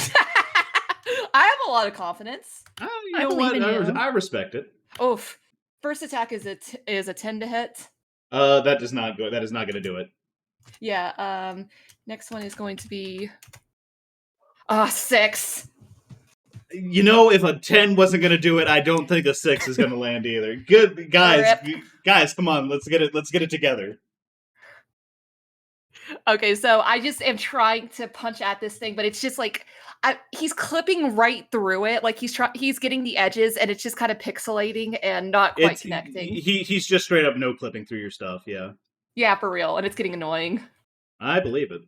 I have a lot of confidence. You know what? I respect it. Oof. First attack is a 10 to hit. That is not going to do it. Yeah. Next one is going to be 6. You know, if a 10 wasn't going to do it, I don't think a 6 is going to land either. Good guys, come on, let's get it together. Okay, so I just am trying to punch at this thing, but it's just like he's clipping right through it. Like he's getting the edges, and it's just kind of pixelating and not quite connecting. He's just straight up no clipping through your stuff. Yeah. Yeah, for real, and it's getting annoying. I believe it.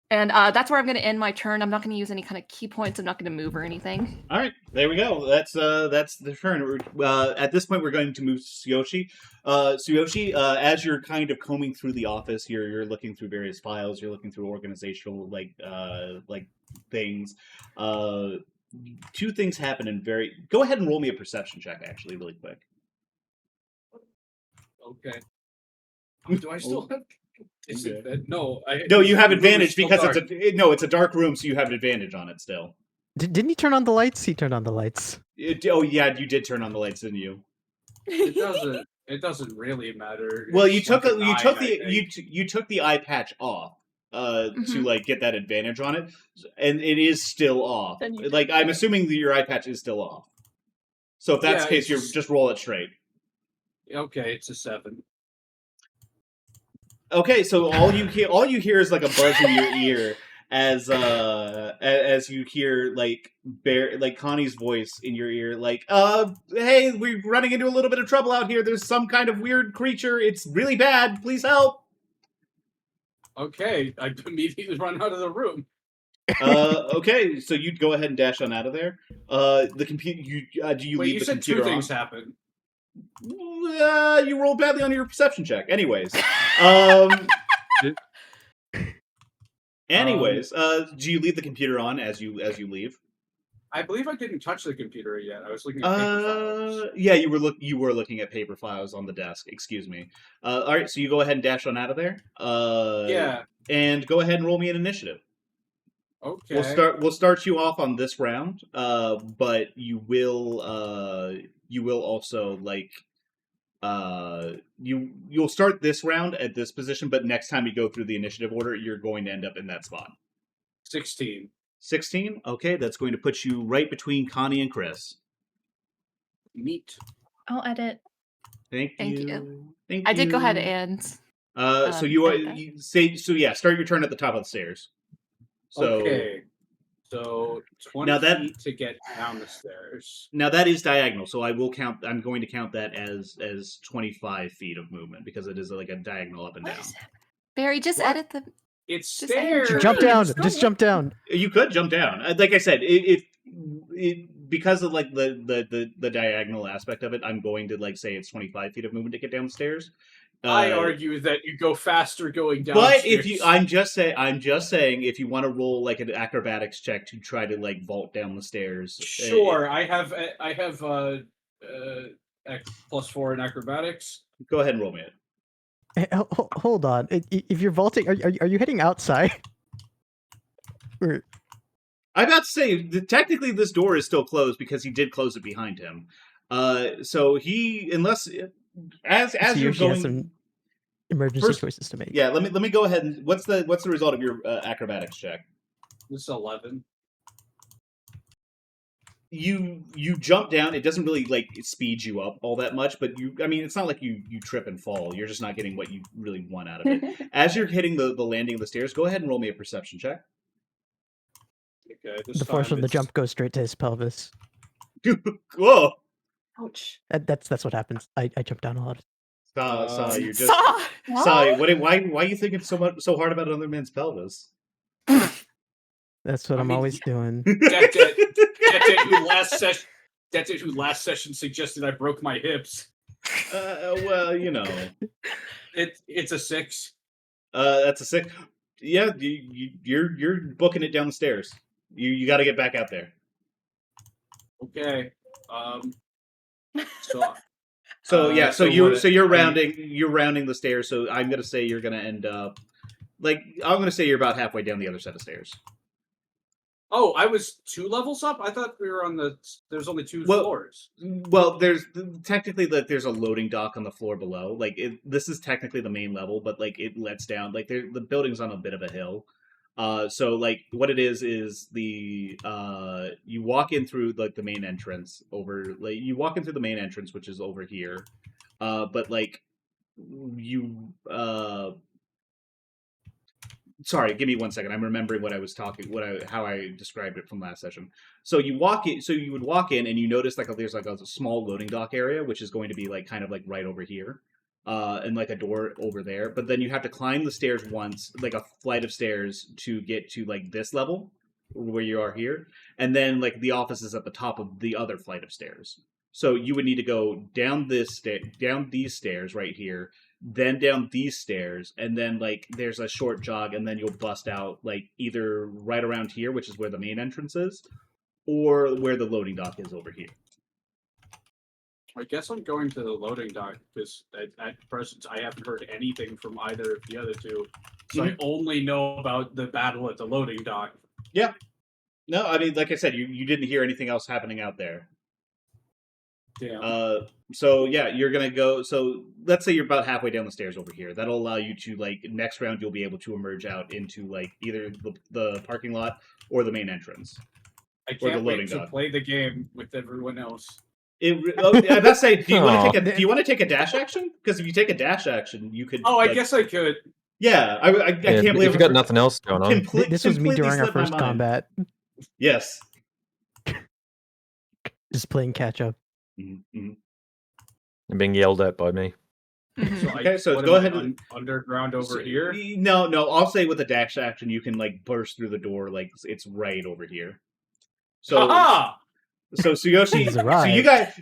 And that's where I'm going to end my turn. I'm not going to use any kind of key points. I'm not going to move or anything. All right, there we go. That's the turn. At this point, we're going to move Tsuyoshi. Tsuyoshi, as you're kind of combing through the office, you're looking through various files. You're looking through organizational like things. Two things happen in Go ahead and roll me a perception check, actually, really quick. Okay. Do I still have? No, No, you have the room is advantage still because dark. it's a dark room, so you have an advantage on it still. Didn't he turn on the lights? He turned on the lights. Oh yeah, you did turn on the lights, didn't you? It doesn't really matter. Well, It's like a 9, I think. you took the eye patch off to Mhm. like get that advantage on it, and it is still off. Then you Like I'm assuming that your eye patch is still off. So if that's Yeah, the case, you it's- just roll it straight. Okay, it's a 7. Okay, so all you hear is like a buzz in your ear as you hear like Connie's voice in your ear, like hey, we're running into a little bit of trouble out here. There's some kind of weird creature. It's really bad. Please help. Okay, I immediately run out of the room. Okay, so you'd go ahead and dash on out of there. The computer. Do you Wait, leave you the said computer 2 on? things happen. You rolled badly on your perception check. Anyways, do you leave the computer on as you leave? I believe I didn't touch the computer yet. I was looking at paper files. Yeah, you were looking at paper files on the desk. Excuse me. All right, so you go ahead and dash on out of there. Yeah. And go ahead and roll me an initiative. Okay. We'll start you off on this round, but you will also like you'll start this round at this position, but next time you go through the initiative order, you're going to end up in that spot. 16. 16? Okay, that's going to put you right between Connie and Chris. Neat. I'll edit. Thank Thank you. you. Thank I you. did go ahead and. So you say so. Yeah, start your turn at the top of the stairs. So Okay. So 20 Now that- feet to get down the stairs. now that is diagonal. So I'm going to count that as 25 feet of movement because it is like a diagonal up and What down. is happening? Barry, just What? edit the. It's Just edit stairs. your Jump down. Just go Just jump down. You could jump down. Like I said, it because of like the diagonal aspect of it, I'm going to like say it's 25 feet of movement to get down the stairs. I argue that you go faster going down. But if you, I'm just saying, if you want to roll like an acrobatics check to try to like vault down the stairs. Sure, I have +4 in acrobatics. Go ahead and roll me it. Hey, hold on. If you're vaulting, are you heading outside? Or- I'm about to say, technically this door is still closed because he did close it behind him. So he, unless as so you're Yoshi has going, some emergency First- choices to make. yeah. Let me go ahead and what's the result of your acrobatics check? This is 11. You jump down. It doesn't really like speed you up all that much, but it's not like you trip and fall. You're just not getting what you really want out of it. As you're hitting the landing of the stairs, go ahead and roll me a perception check. Okay, this The force time from the it's- jump goes straight to his pelvis. Whoa! Ouch. That's what happens. I jump down a lot. Saw, you're just Saw. Saw. Why you thinking so hard about another man's pelvis? That's what I I'm mean, always doing. Dettet, who last session suggested I broke my hips. Well, It's a 6. That's a 6. Yeah, you're booking it down the stairs. You got to get back out there. Okay. So yeah, so you're rounding the stairs. So I'm gonna say you're gonna end up I'm gonna say you're about halfway down the other set of stairs. Oh, I was 2 levels up. I thought we were on there's only 2 Well- floors. Well, there's technically there's a loading dock on the floor below. This is technically the main level, but it lets down. The building's on a bit of a hill. So what it is the you walk in through the main entrance you walk in through the main entrance, which is over here. But you sorry, give me 1 second. I'm remembering what I was talking, how I described it from last session. So you walk in, so you would walk in and you notice there's a small loading dock area, which is going to be kind of right over here. And a door over there, but then you have to climb the stairs once, a flight of stairs to get to this level where you are here, and then the office is at the top of the other flight of stairs. So you would need to go down down these stairs right here, then down these stairs, and then there's a short jog, and then you'll bust out either right around here, which is where the main entrance is, or where the loading dock is over here. I guess I'm going to the loading dock because at present I haven't heard anything from either of the other two. So I only know about the battle at the loading dock. Yeah. No, I mean, like I said, you didn't hear anything else happening out there. Damn. So yeah, you're gonna go. So let's say you're about halfway down the stairs over here. That'll allow you to like next round you'll be able to emerge out into like either the parking lot or the main entrance. I or the can't loading wait to dock. play the game with everyone else. I must say, do you want Aw. to take a dash action? Because if you take a dash action, you could. Oh, I like, guess I could. Yeah, I Yeah, can't believe if you got nothing else going on. This was me completely during our slipped my first mind. combat, Yes. just playing catch up. Mm-hmm. And being yelled at by me. So Okay, so what go am I, ahead and- underground over here. No, I'll say with a dash action, you can like burst through the door, like it's right over here. So, Aha! so Tsuyoshi, He's so arrived.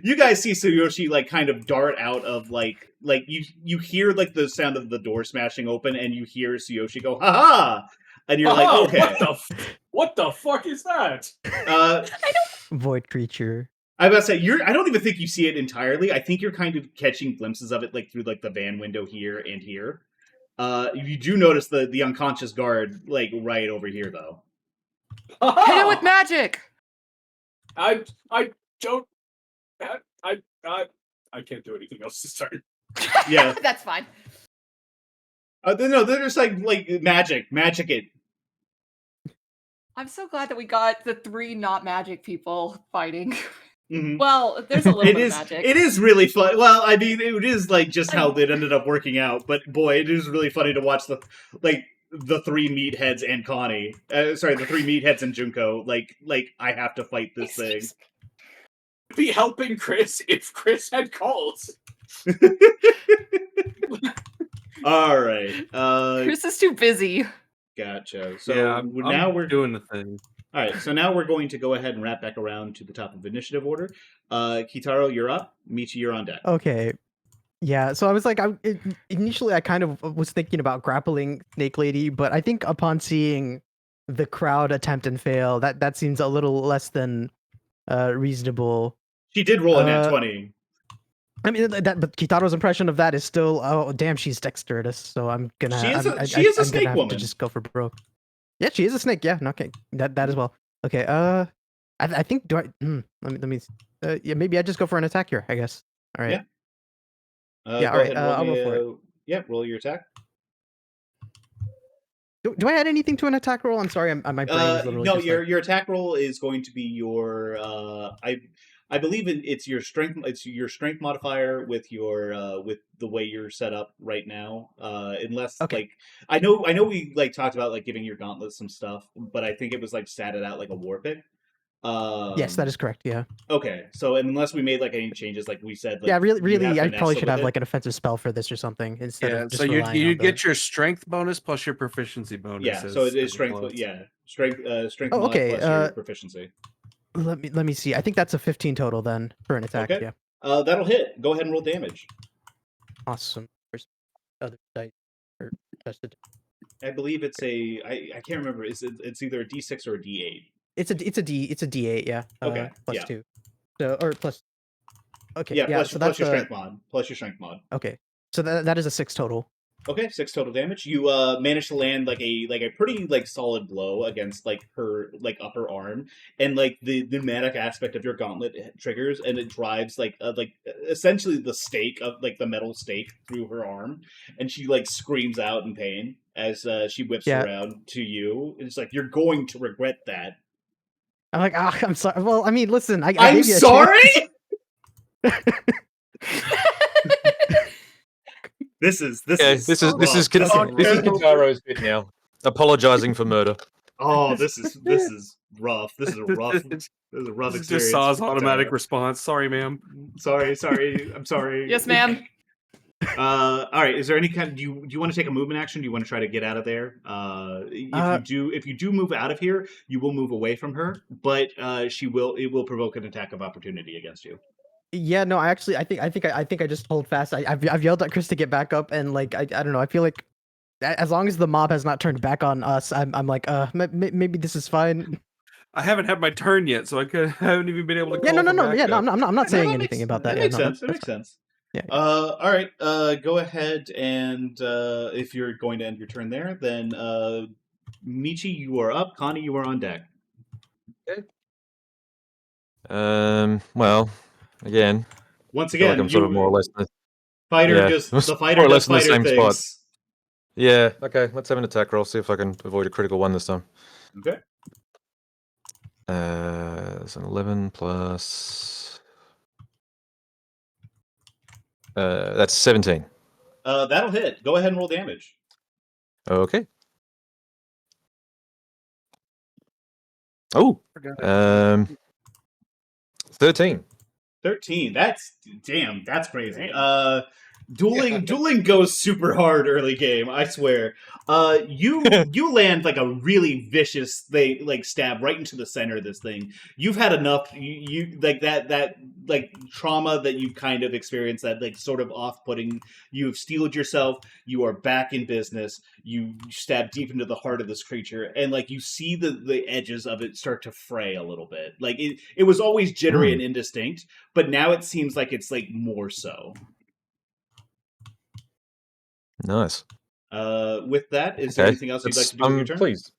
you guys see Tsuyoshi like kind of dart out of like you hear like the sound of the door smashing open, and you hear Tsuyoshi go ha ha, and you're like, Aha! okay, What the fuck is that? Void creature. I was about to say I don't even think you see it entirely. I think you're kind of catching glimpses of it like through like the van window here and here. You do notice the unconscious guard like right over here though. Hit it with magic. I don't. I can't do anything else this turn. Yeah. That's fine. No, they're just like magic it. I'm so glad that we got the 3 not magic people fighting. Mhm. Well, there's a little bit of magic. It is really fun. Well, I mean, it is like just how it ended up working out. But boy, it is really funny to watch the 3 meatheads and Connie. Sorry, the 3 meatheads and Junko. Like I have to fight this thing. Be helping Chris if Chris had calls. All right. Chris is too busy. Gotcha. So yeah, now we're doing the thing. All right. So now we're going to go ahead and wrap back around to the top of initiative order. Kitaro, you're up. Michi, you're on deck. Okay. Yeah, so I was like, initially I kind of was thinking about grappling Snake Lady, but I think upon seeing the crowd attempt and fail, that seems a little less than reasonable. She did roll a nat 20. I mean, but Kitaro's impression of that is still, oh damn, she's dexterous. So I'm gonna. She is a I'm snake gonna have woman. to just go for broke. Yeah, she is a snake. Yeah, no, okay, that as well. Okay, I think let me. Yeah, maybe I just go for an attack here. I guess. All right. Yeah. Yeah, go all right, ahead and I'll roll for it. Yeah, roll your attack. Do I add anything to an attack roll? I'm sorry, my brain is literally. No, just your attack roll is going to be your. I believe it's your strength. It's your strength modifier with your with the way you're set up right now. Unless Okay. like I know we like talked about like giving your gauntlet some stuff, but I think it was like statted out like a war pick. Yes, that is correct. Yeah. Okay, so unless we made like any changes, like we said, like, Yeah, really, you have I finesse probably should with have it. like an offensive spell for this or something instead Yeah, of just so you relying on get your strength bonus plus your proficiency bonus. Yeah, so it is strength. Strength. Strength Oh, mod okay, plus your proficiency. Let me see. I think that's a 15 total then for an attack. Okay. Yeah. That'll hit. Go ahead and roll damage. Awesome. Where's other dice? Or tested. I believe it's I can't remember. It's either a D6 or a D8. It's a D8. Yeah. Okay, Plus yeah. 2. So or plus. Okay. Yeah, Yeah. plus, so plus that's your a, strength mod. Plus your strength mod. Okay. So that is a 6 total. Okay, 6 total damage. You manage to land like a pretty like solid blow against like her like upper arm, and like the pneumatic aspect of your gauntlet triggers, and it drives like essentially the stake of like the metal stake through her arm, and she like screams out in pain as she whips around to you. It's like you're going to regret that. I'm like, I'm sorry. Well, I mean, listen, I I'm gave you a sorry. This is Kitaro's bit now. Apologizing for murder. Oh, this is rough. This is a rough experience. Just Saw's automatic response. Sorry, ma'am. Sorry. I'm sorry. Yes, ma'am. All right. Is there any kind? Do you want to take a movement action? Do you want to try to get out of there? If you do move out of here, you will move away from her, but it will provoke an attack of opportunity against you. Yeah, no, I think I just hold fast. I've yelled at Chris to get back up, and like I don't know. I feel like as long as the mob has not turned back on us, I'm like maybe this is fine. I haven't had my turn yet, so I haven't even been able to. Yeah, call no. for Yeah, no. backup. I'm not saying that anything makes, about that. That Yeah, makes no, sense. That that's makes fine. sense. Yeah. All right. Go ahead and if you're going to end your turn there, then Michi, you are up. Connie, you are on deck. Well, again, Once I feel like again, I'm sort of more or less. fighter Yeah, the fighter more or does less in the fighter same spot. things. Yeah. Okay. Let's have an attack roll. See if I can avoid a critical one this time. Okay. It's an 11 plus. That's 17. That'll hit. Go ahead and roll damage. Okay. Oh. 13. 13. That's crazy. Dueling goes super hard early game, I swear. You land like a really vicious stab right into the center of this thing. You've had enough you like that like trauma that you've kind of experienced, that like sort of off-putting. You've steeled yourself, you are back in business, you stab deep into the heart of this creature, and like you see the edges of it start to fray a little bit. Like it was always jittery and indistinct, but now it seems like it's like more so. Nice. With that, is there anything else you'd like to do with your turn? Please.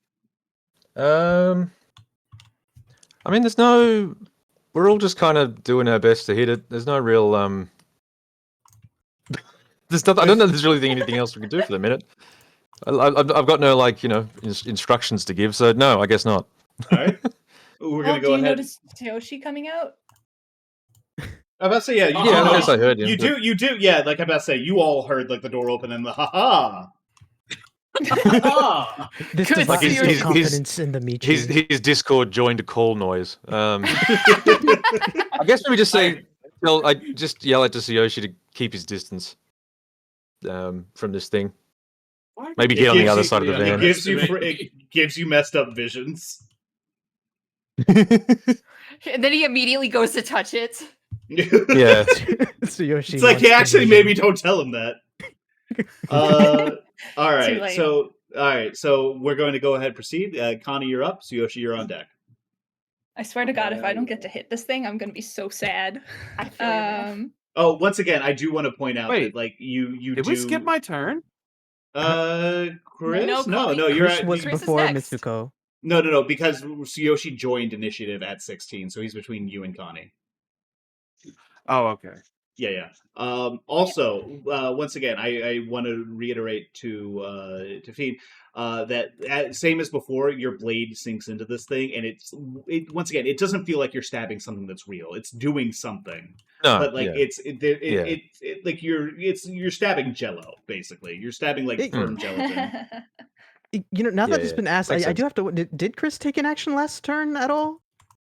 I mean, there's no. We're all just kind of doing our best to hit it. There's no real. There's nothing. I don't know if there's really anything else we can do for the minute. I've got no instructions to give, so no, I guess not. All right, we're gonna go do you ahead. notice Yoshi coming out? I'm about to say, yeah, I guess I heard him. You do, yeah. Like I'm about to say, you all heard like the door open and the ha-ha. This Good does not see instill you. confidence in the Michi. His Discord joined a call noise. I guess maybe just say, I just yell at Yoshi to keep his distance from this thing. Maybe get on the other side of the van. It gives you messed up visions. And then he immediately goes to touch it. Yeah. Yoshi. It's like, hey, actually, maybe don't tell him that. All Too right. So we're going to go ahead and proceed. Connie, you're up. Yoshi, you're on deck. I swear to God, if I don't get to hit this thing, I'm gonna be so sad. I feel you, man. Oh, once again, I do want to point out that like you Did we skip my turn? Chris? No, Chris you're was Chris is before next. Mitsuko. No, because Yoshi joined initiative at 16, so he's between you and Connie. Oh, okay. Yeah. Also, once again, I want to reiterate to Fiend that same as before, your blade sinks into this thing, and it once again, it doesn't feel like you're stabbing something that's real. It's doing something, but like like you're stabbing Jello, basically. You're stabbing like firm gelatin. You know, now that it's been asked, I do have to. Did Chris take an action last turn at all?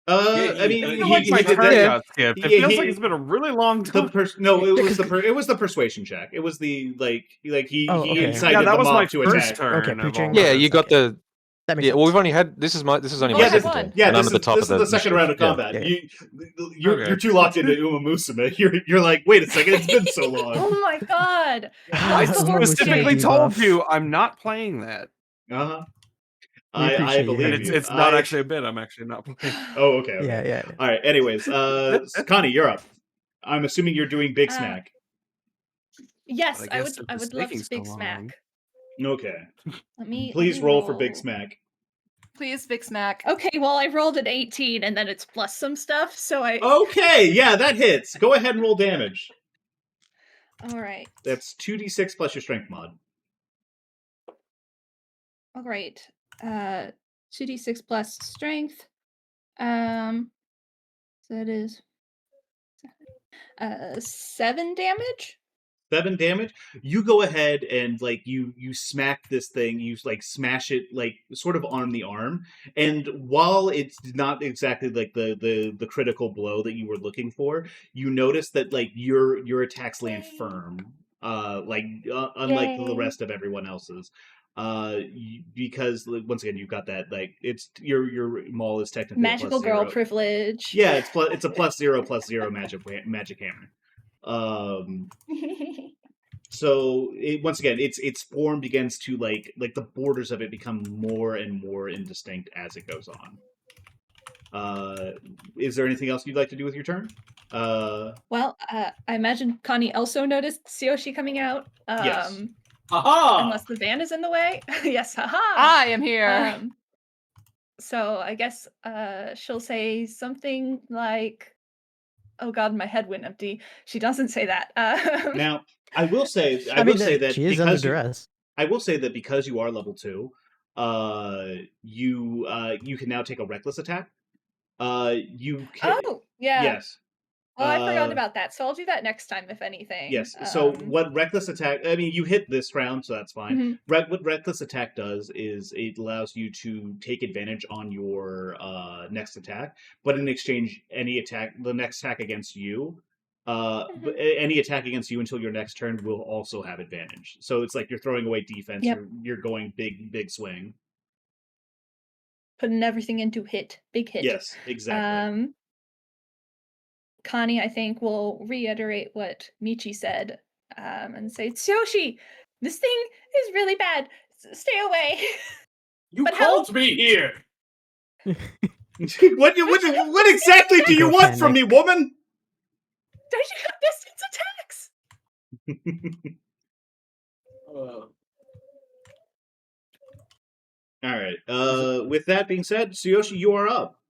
I mean, I feel like my turn got skipped. It feels like it's been a really long time. It was the persuasion check. It was the he incited the mob to attack. Turn. Okay, preaching. Yeah, you got the. That makes sense. Well, we've only had this is only my Yeah, second turn. Yeah, and this I'm at the top is of the second round of combat. You're too locked into Uma Musume. You're like, wait a second, it's been so long. Oh my God! I specifically told you I'm not playing that. I believe you. It's not actually a bit. I'm actually not playing. Oh, okay. Yeah. All right. Anyways, Connie, you're up. I'm assuming you're doing Big Smack. Yes, I I guess would. if I the would love snaking Big still Smack. on. Okay. Please roll for Big Smack. Please, Big Smack. Okay, well, I rolled an 18, and then it's plus some stuff, so I. Okay, yeah, that hits. Go ahead and roll damage. All right. That's 2d6 plus your strength mod. All right. 2d6 plus strength. So that is 7 damage. 7 damage. You go ahead and like you smack this thing. You like smash it like sort of on the arm. And while it's not exactly like the critical blow that you were looking for, you notice that like your attacks land firm. Unlike the rest of everyone else's. Because once again you've got that like it's your maul is technically magical girl privilege. Yeah, it's a +0/+0 magic hammer. So once again, its form begins to like the borders of it become more and more indistinct as it goes on. Is there anything else you'd like to do with your turn? Well, I imagine Connie also noticed Tsuyoshi coming out. Yes. Haha! Unless the van is in the way. Yes, haha. I am here. So I guess she'll say something like, "Oh God, my head went empty." She doesn't say that. Now, I will say that she is under duress. I will say that because you are level 2, you can now take a reckless attack. You can. Oh, yeah. Yes. Well, I forgot about that, so I'll do that next time, if anything. Yes. So what reckless attack? I mean, you hit this round, so that's fine. Mhm. What reckless attack does is it allows you to take advantage on your next attack, but in exchange, the next attack against you, any attack against you until your next turn will also have advantage. So it's like you're throwing away defense. Yep. You're going big swing. Putting everything into big hit. Yes, exactly. Connie, I think, will reiterate what Michi said and say, "Tsuyoshi, this thing is really bad. Stay away." You But called me here! What exactly do you want from me, woman? Don't you have distance attacks? All right. With that being said, Tsuyoshi, you are up.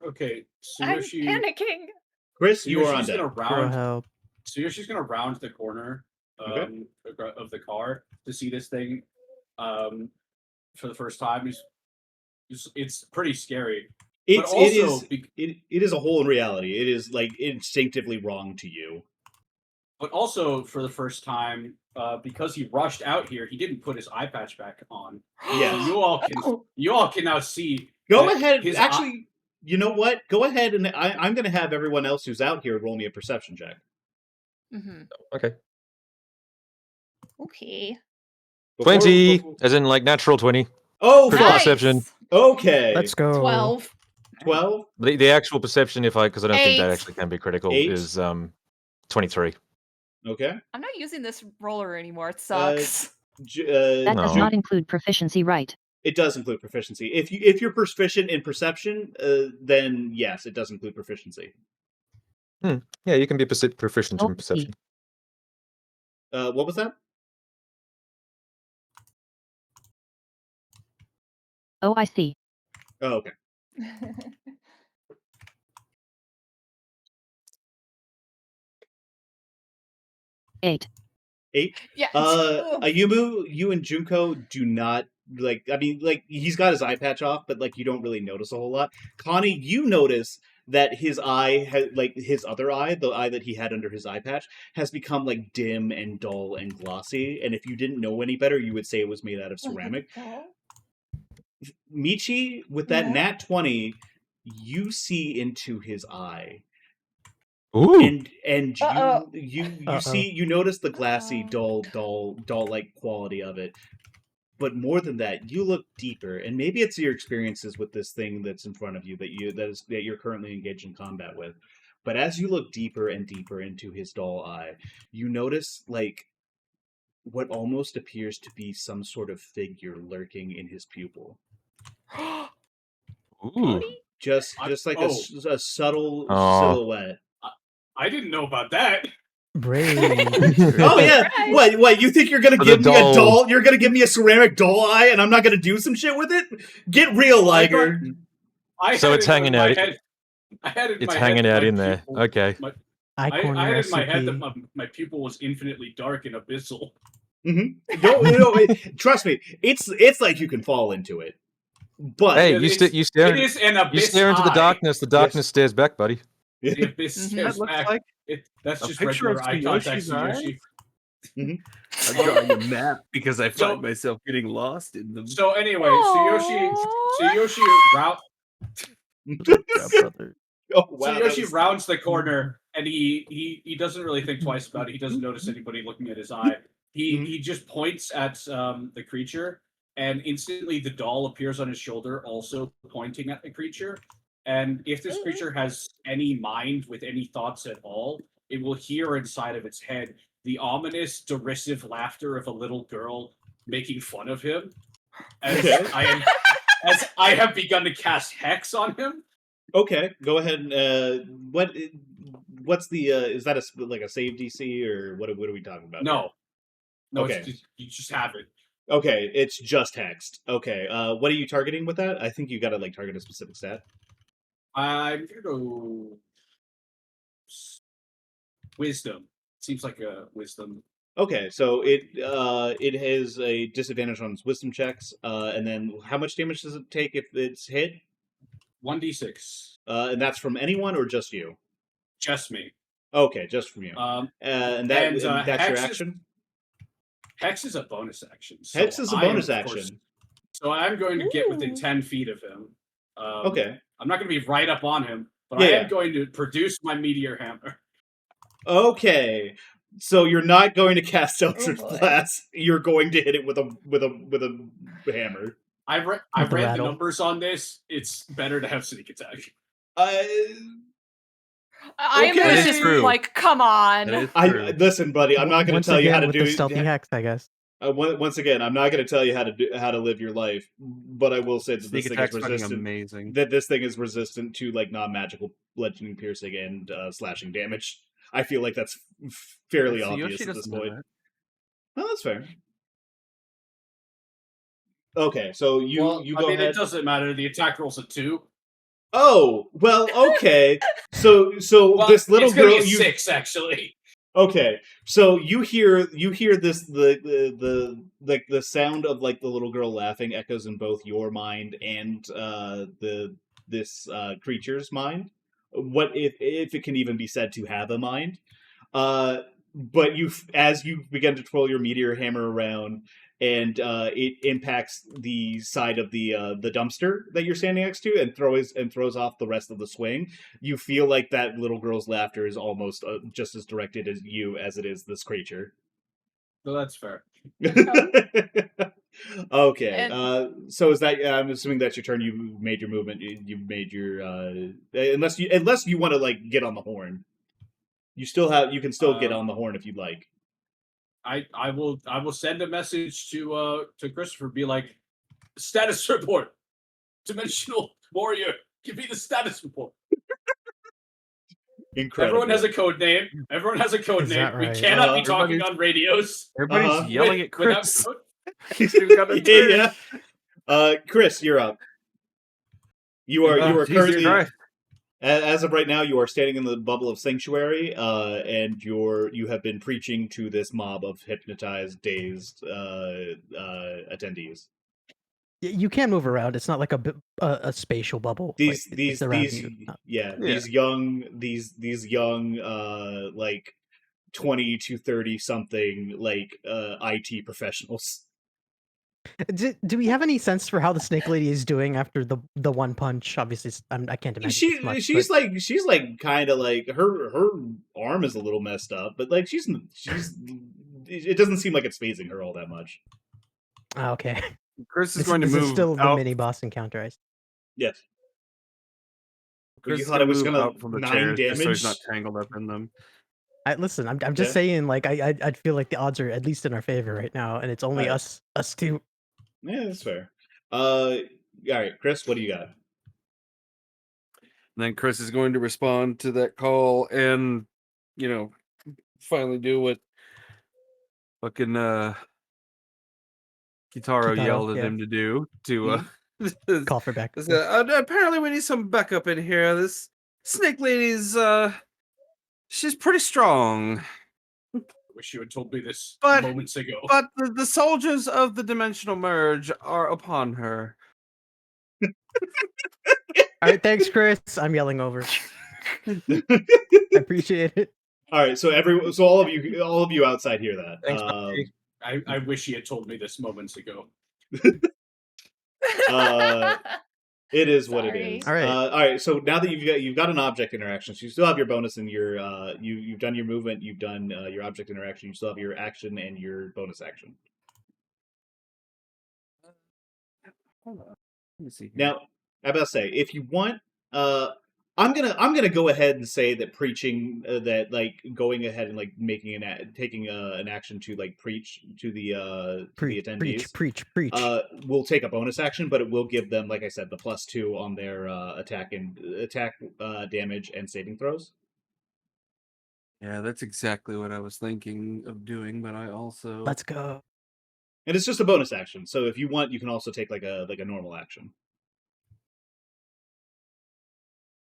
Okay, I'm Tsuyoshi. panicking. Chris, you are on deck. Tsuyoshis gonna round the corner of the car to see this thing for the first time. It's pretty scary. It is a hole in reality. It is like instinctively wrong to you. But also for the first time, because he rushed out here, he didn't put his eye patch back on. Yes. You all can now see. Go ahead. Actually, you know what? Go ahead and I'm going to have everyone else who's out here roll me a perception check. Mm-hmm. Okay. Okay. 20, as in like natural 20. Oh, Nice. Perception. Okay. Let's go. 12. 12? The actual perception, because I don't think that 8. actually can be critical, 8? is 23. Okay. I'm not using this roller anymore. It sucks. That does not include proficiency, right? It does include proficiency. If you're proficient in perception, then yes, it does include proficiency. Yeah, you can be proficient in perception. What was that? Oh, I see. Oh, okay. 8. 8? Yeah. Ayumu, you and Junko do not he's got his eye patch off, but you don't really notice a whole lot. Connie, you notice that his eye his other eye, the eye that he had under his eye patch, has become dim and dull and glossy, and if you didn't know any better, you would say it was made out of ceramic. Michi, with that nat 20, you see into his eye. Ooh. And you notice the glassy, dull like quality of it. But more than that, you look deeper, and maybe it's your experiences with this thing that's in front of you that you're currently engaged in combat with. But as you look deeper and deeper into his dull eye, you notice what almost appears to be some sort of figure lurking in his pupil. Ooh. Just like a subtle silhouette. I didn't know about that. Brave. Oh yeah. What? You think you're gonna give me a doll? You're gonna give me a ceramic doll eye, and I'm not gonna do some shit with it? Get real, Liger. So it's hanging out. It's hanging out in there. Okay. I had in my head that my pupil was infinitely dark and abyssal. Mm-hmm. No, trust me. It's like you can fall into it. But hey, you stare. It is an abyss. You stare into the darkness. The darkness stares back, buddy. The abyss stares back. That's just regular eye contact, Tsuyoshi. I'm drawing a map because I find myself getting lost in them. So anyway, Tsuyoshi rounds the corner, and he doesn't really think twice about it. He doesn't notice anybody looking at his eye. He just points at the creature, and instantly the doll appears on his shoulder, also pointing at the creature. And if this creature has any mind with any thoughts at all, it will hear inside of its head the ominous, derisive laughter of a little girl making fun of him. As as I have begun to cast Hex on him. Okay, go ahead and what's the is that like a save DC or what are we talking about? No, Okay. it's just, you just have it. Okay, it's just hexed. Okay, what are you targeting with that? I think you got to like target a specific stat. I'm gonna go wisdom. Seems like a wisdom. Okay, so it has a disadvantage on its wisdom checks, and then how much damage does it take if it's hit? 1d6. And that's from anyone or just you? Just me. Okay, just from you. And that's your action. Hex is a bonus action. So Hex is a bonus action. Course, so I'm going to get within 10 feet of him. Okay. I'm not going to be right up on him, but I am going to produce my meteor hammer. Okay. So you're not going to cast Eldritch Blast. You're going to hit it with a hammer. I read the numbers on this. It's better to have sneak attack. I am just like, come on. Listen, buddy. I'm not going to tell you how to do the stealthy hex, I guess. Once again, I'm not going to tell you how to live your life, but I will say that Sneak this thing is attack's resistant. amazing. That this thing is resistant to like non-magical bludgeoning, piercing, and slashing damage. I feel like that's fairly obvious at this point. No, that's fair. Okay, so you go ahead. It doesn't matter. The attack rolls a 2. Oh well, okay. So well, this little it's gonna girl, be a 6 actually. Okay, so you hear this the sound of like the little girl laughing echoes in both your mind and this creature's mind. What if it can even be said to have a mind? But as you begin to twirl your meteor hammer around, and it impacts the side of the dumpster that you're standing next to, and throws off the rest of the swing. You feel like that little girl's laughter is almost just as directed as you as it is this creature. So that's fair. Okay, so is that? I'm assuming that's your turn. You made your movement. You've made your unless you want to like get on the horn. You can still get on the horn if you'd like. I will send a message to Christopher. Be like, status report. Dimensional warrior, give me the status report. Incredible. Everyone has a code name. Right? We cannot be talking on radios. Everybody's yelling at Chris. Yeah. Chris, you're up. You are currently. As of right now, you are standing in the bubble of sanctuary, and you have been preaching to this mob of hypnotized, dazed attendees. You can move around. It's not like a spatial bubble. These young, like 20 to 30 something like IT professionals. Do we have any sense for how the snake lady is doing after the one punch? Obviously, I can't imagine. She's like kind of like her arm is a little messed up, but like she's it doesn't seem like it's phasing her all that much. Okay. Chris is going to move. Is still the mini boss encounter. Yes. Chris you thought it was gonna from the 9 damage, so he's not tangled up in them. Listen, I'm just saying, like I'd feel like the odds are at least in our favor right now, and it's only us two. Yeah, that's fair. All right, Chris, what do you got? And then Chris is going to respond to that call and, finally do what fucking Kitaro yelled at him to do. Call for back. Apparently we need some backup in here. This snake lady's, she's pretty strong. Wish you had told me this But- moments ago. But the soldiers of the dimensional merge are upon her. All right, thanks, Chris. I'm yelling over. I appreciate it. All right, so all of you outside hear that. Thanks, I wish he had told me this moments ago. It is what it is. All right. All right. So now that you've got an object interaction, so you still have your bonus and your you've done your movement, you've done your object interaction, you still have your action and your bonus action. Hold on. Let me see here. Now, I about to say, if you want, I'm gonna go ahead and say that preaching that like going ahead and like making taking an action to like preach to the attendees Preach. will take a bonus action, but it will give them, like I said, the +2 on their attack damage and saving throws. Yeah, that's exactly what I was thinking of doing, but I also Let's go. And it's just a bonus action, so if you want, you can also take like a normal action.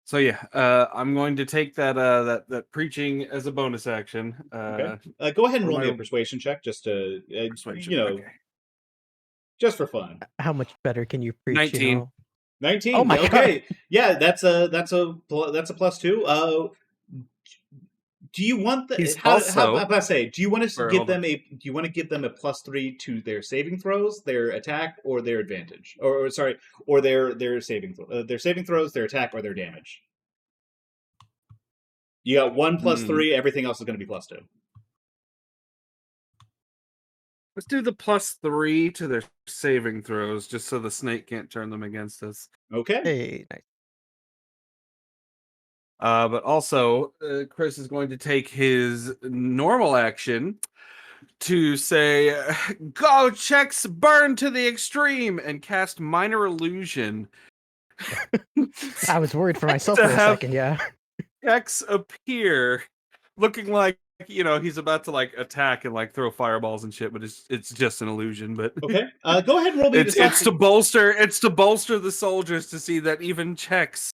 So yeah, I'm going to take that that preaching as a bonus action. Okay. Go ahead and roll what me am a I- persuasion check, just to Persuasion, you know, okay. just for fun. How much better can you preach? 19. You know? 19. Oh my okay. God. Yeah, that's a +2. Do you want the He's how also- about I say? Do you want to Or, give hold on. them a +3 to their saving throws, their attack, or their advantage, or sorry, or their saving throws, their attack, or their damage? You got 1 +3. Everything else is going to be +2. Let's do the +3 to their saving throws, just so the snake can't turn them against us. Okay. Hey, nice. But also, Chris is going to take his normal action to say, "Go checks burn to the extreme," and cast minor illusion. I was worried for myself To for a have- second. Yeah. Checks appear, looking like he's about to like attack and like throw fireballs and shit, but it's just an illusion. But Okay. Go ahead and roll me it's to bolster the soldiers to see that even checks,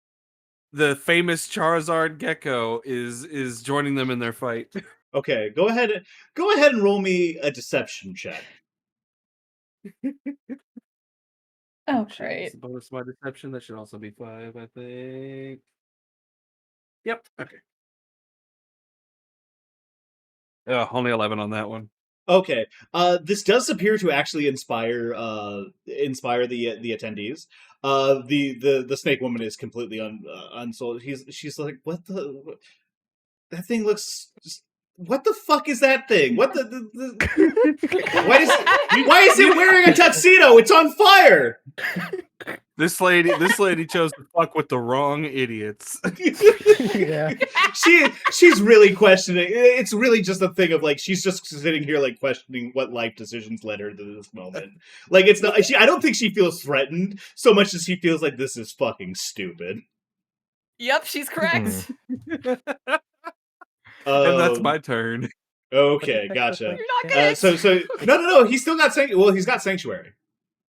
the famous Charizard gecko, is joining them in their fight. Okay. Go ahead and roll me a deception check. Oh, Shit, great. it's a bonus to my deception. That should also be 5, I think. Yep. Okay. Only 11 on that one. Okay. This does appear to actually inspire the attendees. The snake woman is completely unsold. She's like, what the? That thing looks. What the fuck is that thing? What the why is it wearing a tuxedo? It's on fire. This lady chose to fuck with the wrong idiots. Yeah. She's really questioning. It's really just a thing of like she's just sitting here like questioning what life decisions led her to this moment. Like it's not. I don't think she feels threatened so much as she feels like this is fucking stupid. Yep, she's correct. And that's my turn. Okay, gotcha. You're not good. So no. He's still got he's got sanctuary.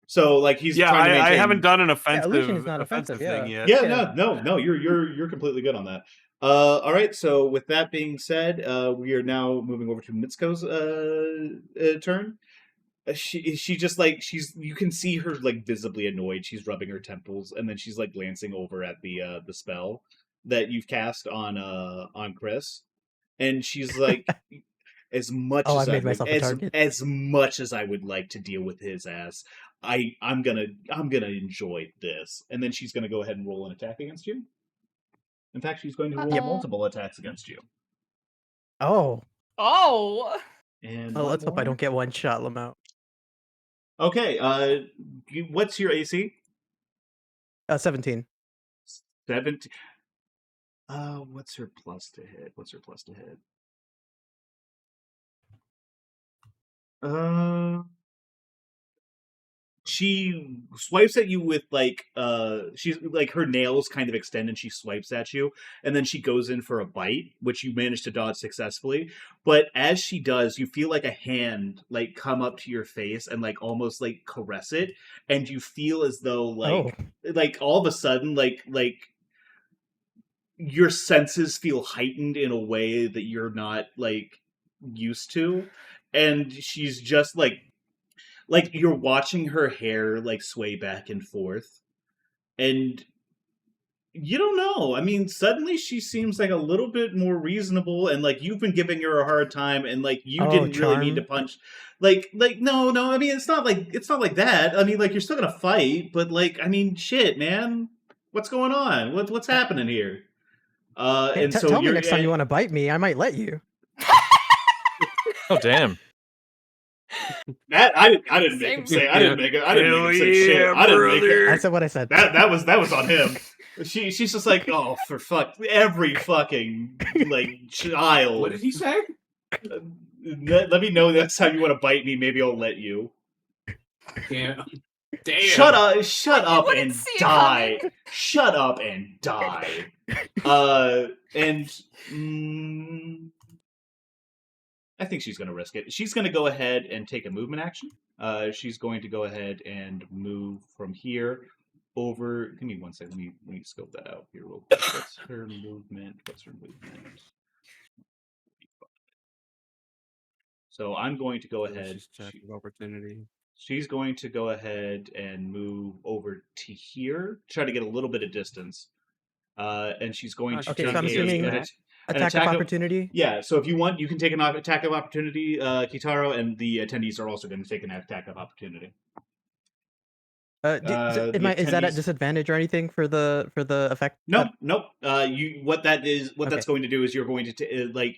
So like he's trying to maintain. I haven't done an offensive, illusion is not offensive, thing yeah. yet. Yeah, no. You're completely good on that. All right. So with that being said, we are now moving over to Mitsuko's turn. She just like you can see her like visibly annoyed. She's rubbing her temples, and then she's like glancing over at the spell that you've cast on Chris, and she's like. As much Oh, as I made myself a target. as much as I would like to deal with his ass, I'm gonna enjoy this. And then she's gonna go ahead and roll an attack against you. In fact, she's going to roll multiple attacks against you. Oh. Oh. And Well, let's hope I don't get one shot, Lamont. Okay. What's your AC? 17. 17. What's her plus to hit? She swipes at you with like she's like her nails kind of extend and she swipes at you, and then she goes in for a bite, which you manage to dodge successfully. But as she does, you feel like a hand like come up to your face and like almost like caress it, and you feel as though like all of a sudden like your senses feel heightened in a way that you're not like used to, and she's just like you're watching her hair like sway back and forth, and you don't know. I mean, suddenly she seems like a little bit more reasonable, and like you've been giving her a hard time, and like you didn't really mean to punch. Like no. I mean, it's not like that. I mean, like you're still gonna fight, but like I mean, shit, man, what's going on? What's happening here? Hey, And so tell me next time you want to bite me, I might let you. Oh damn! That I didn't make him Same. say. I didn't make it. I didn't make Hell him say shit. yeah, I didn't make it. I said what I said. That was on him. She's just like, oh, for fuck, every fucking like child. What did he say? Let me know next time you want to bite me. Maybe I'll let you. Damn. Damn. Shut up wouldn't and see it die. coming. Shut up and die. And I think she's gonna risk it. She's gonna go ahead and take a movement action. She's going to go ahead and move from here over. Give me 1 second. Let me scope that out here real quick. What's her movement? So I'm going to go ahead. Opportunity. She's going to go ahead and move over to here, try to get a little bit of distance. And she's going to Okay, take so I'm assuming an attack of opportunity. Yeah, so if you want, you can take an attack of opportunity, Kitaro, and the attendees are also going to take an attack of opportunity. Is that at disadvantage or anything for the effect? Nope. What that's going to do is you're going to like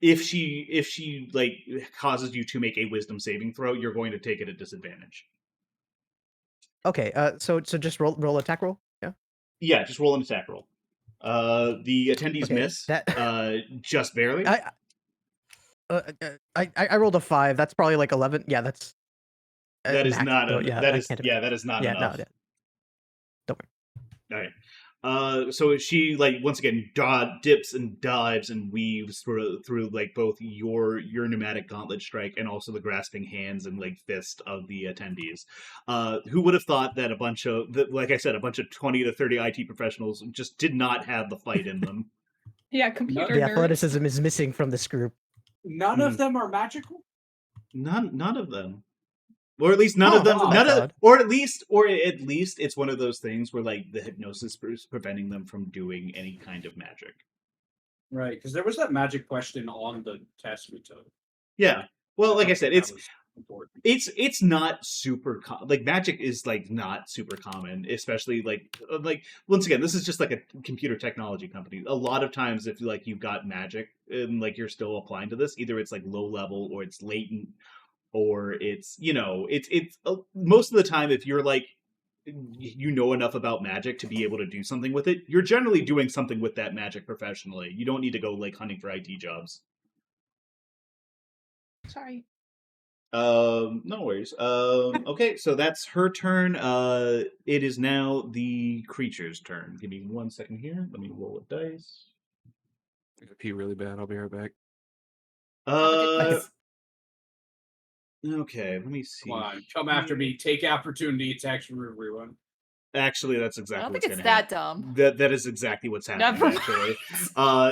if she like causes you to make a wisdom saving throw, you're going to take it at disadvantage. Okay, so just roll attack roll. Yeah. Yeah, just roll an attack roll. The attendees miss. Just barely. I rolled a 5. That's probably like 11. Yeah, that's. That is max, not. so, That is not enough. No, don't worry. All right. So she like once again dips and dives and weaves through like both your pneumatic gauntlet strike and also the grasping hands and like fist of the attendees. Who would have thought that a bunch of 20 to 30 IT professionals just did not have the fight in them? Yeah, computer The nerds. athleticism is missing from this group. None of them are magical. None of them. Or at least none of them. Or at least it's one of those things where like the hypnosis is preventing them from doing any kind of magic. Right, because there was that magic question on the test we took. Yeah. Well, like I said, it's not super like magic is like not super common, especially like once again, this is just like a computer technology company. A lot of times, if like you've got magic and like you're still applying to this, either it's like low level or it's latent. Or it's most of the time if you're like enough about magic to be able to do something with it, you're generally doing something with that magic professionally. You don't need to go like hunting for IT jobs. Sorry. No worries. Okay, so that's her turn. It is now the creature's turn. Give me 1 second here. Let me roll a dice. I pee really bad. I'll be right back. Okay, let me see. Come after me. Take opportunity attacks from everyone. Actually, that's exactly. I don't what's think it's gonna that happen. dumb. That is exactly what's happening. Never Actually,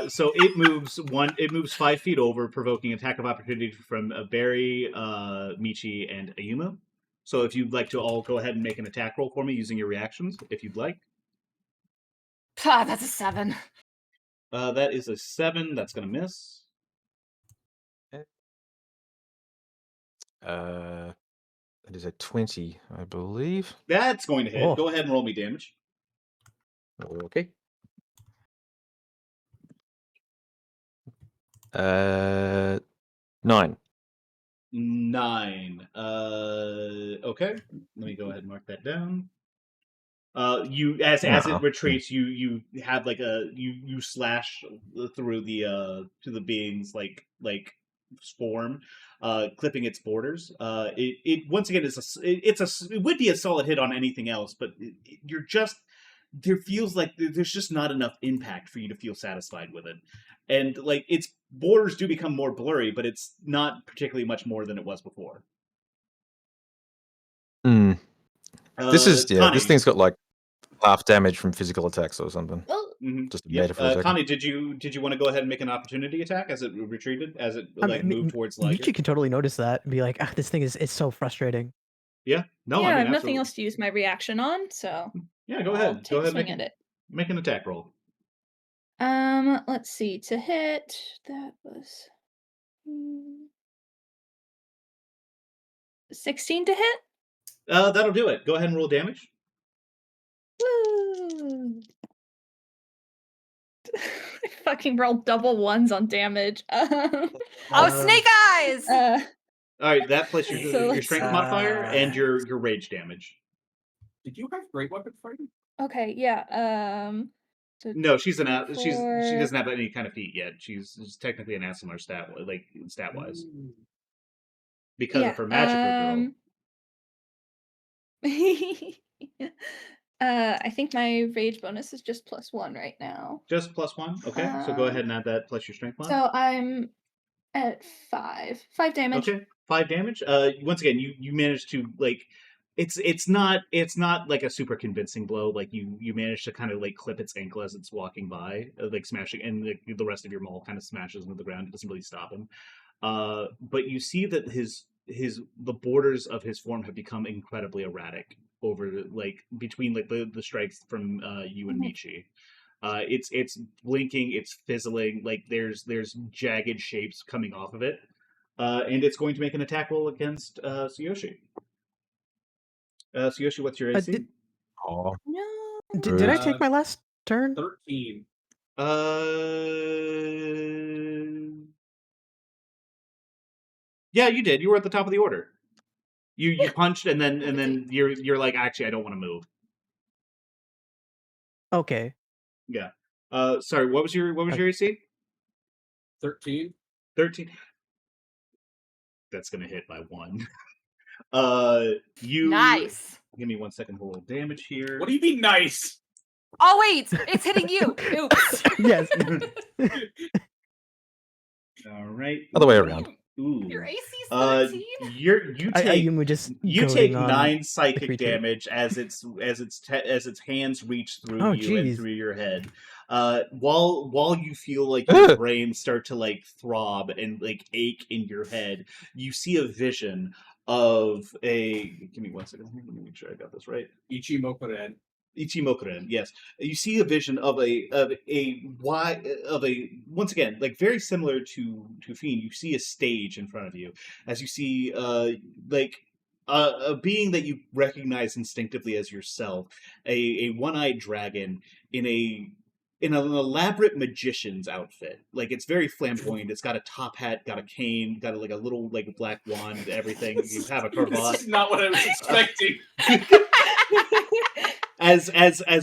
so it moves 5 feet over, provoking attack of opportunity from Barry, Michi, and Ayuma. So if you'd like to all go ahead and make an attack roll for me using your reactions, if you'd like. That's a 7. That is a 7. That's gonna miss. That is a 20, I believe. That's going to hit. Oh. Go ahead and roll me damage. Okay. 9. 9. Okay. Let me go ahead and mark that down. You as it retreats, you have like you slash through the to the being's like form, clipping its borders. It once again it would be a solid hit on anything else, but you're just there feels like there's just not enough impact for you to feel satisfied with it, and like its borders do become more blurry, but it's not particularly much more than it was before. This Connie, thing's got like half damage from physical attacks or something. Just a beta for a second. Connie, did you want to go ahead and make an opportunity attack as it retreated, as it moved towards Liger? You can totally notice that and be like, this thing is so frustrating. Yeah. No. Yeah, I I mean, have nothing absolutely. else to use my reaction on, so Yeah, go ahead. Take a swing at it. Make an attack roll. Let's see. To hit, that was 16 to hit. That'll do it. Go ahead and roll damage. Woo! I fucking rolled double ones on damage. Oh, snake eyes! All right, that plus So your let's strength see. modifier and your rage damage. Did you have great weapon fighting? Okay, yeah. So No, she's she 4. doesn't have any kind of feat yet. She's technically an assimilar stat wise because of Yeah. her magic girl. I think my rage bonus is just +1 right now. Just +1. Okay, so go ahead and add that plus your strength mod. So I'm at 5. 5 damage. Okay, 5 damage. Once again, you managed to like. It's not like a super convincing blow. Like you managed to kind of like clip its ankle as it's walking by, like smashing, and the rest of your maul kind of smashes into the ground. It doesn't really stop him. But you see that the borders of his form have become incredibly erratic over like between like the strikes from you and Michi. It's blinking, it's fizzling, like there's jagged shapes coming off of it, and it's going to make an attack roll against Tsuyoshi. Tsuyoshi, what's your AC? Oh, No. Did I take my last turn? 13. Yeah, you did. You were at the top of the order. You punched and then you're like, actually, I don't want to move. Okay. Yeah. Sorry. What was your AC? 13. 13. That's gonna hit by 1. You Nice. Give me 1 second to roll damage here. What do you mean nice? Oh wait, it's hitting you. Oops. Yes. All right. other way around. Ooh. Your AC's 13? Ayumu just you goading take on 9 the psychic creature. damage as its hands reach through Oh, you and geez. through your head. While you feel like your brain start to like throb and like ache in your head, you see a vision of a. Give me 1 second. Let me make sure I got this right. Ichimokuren. Ichimokuren, yes. You see a vision of a once again, like very similar to Fiend. You see a stage in front of you as you see a being that you recognize instinctively as yourself, a one-eyed dragon in an elaborate magician's outfit. Like it's very flamboyant. It's got a top hat, got a cane, got a little like black wand, everything. You have a cravat. This is not what I was expecting. As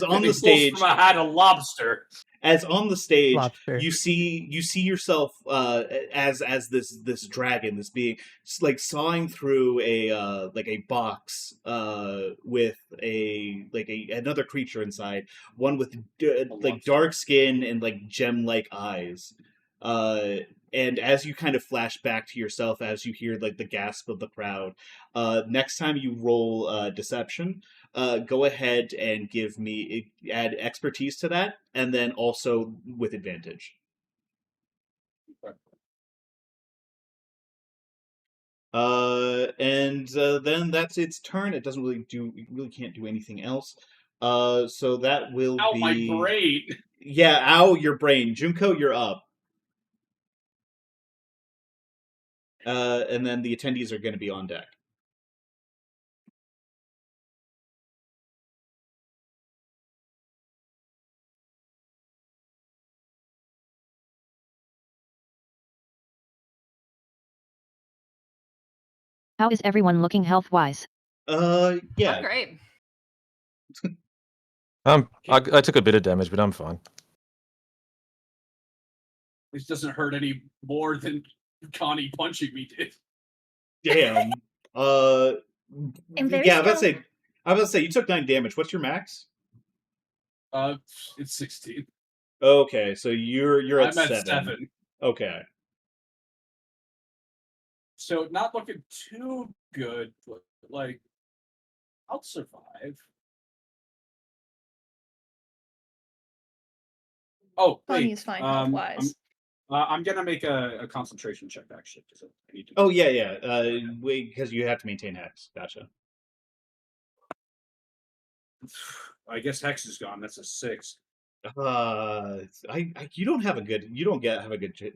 on the stage, from a hat, a lobster. As on the stage, Lobster. you see yourself as this dragon, this being like sawing through a box with another creature inside, one with like dark skin and like gem-like eyes. And as you kind of flash back to yourself as you hear like the gasp of the crowd, next time you roll deception, go ahead and add expertise to that, and then also with advantage. And then that's its turn. It really can't do anything else. So that will Ow, be my brain. Yeah, ow, your brain. Junko, you're up. And then the attendees are going to be on deck. How is everyone looking health-wise? Yeah. I'm great. I took a bit of damage, but I'm fine. This doesn't hurt any more than Connie punching me did. Damn. I'm very Yeah, I was about to say you took 9 damage. What's your max? It's 16. Okay, so you're at I'm 7. at 7. Okay. So not looking too good, but like I'll survive. Oh, Bonnie wait. is fine health-wise. I'm gonna make a concentration check actually. I need to Oh yeah. Wait, because you have to maintain hex. Gotcha. I guess hex is gone. That's a 6. You don't have a good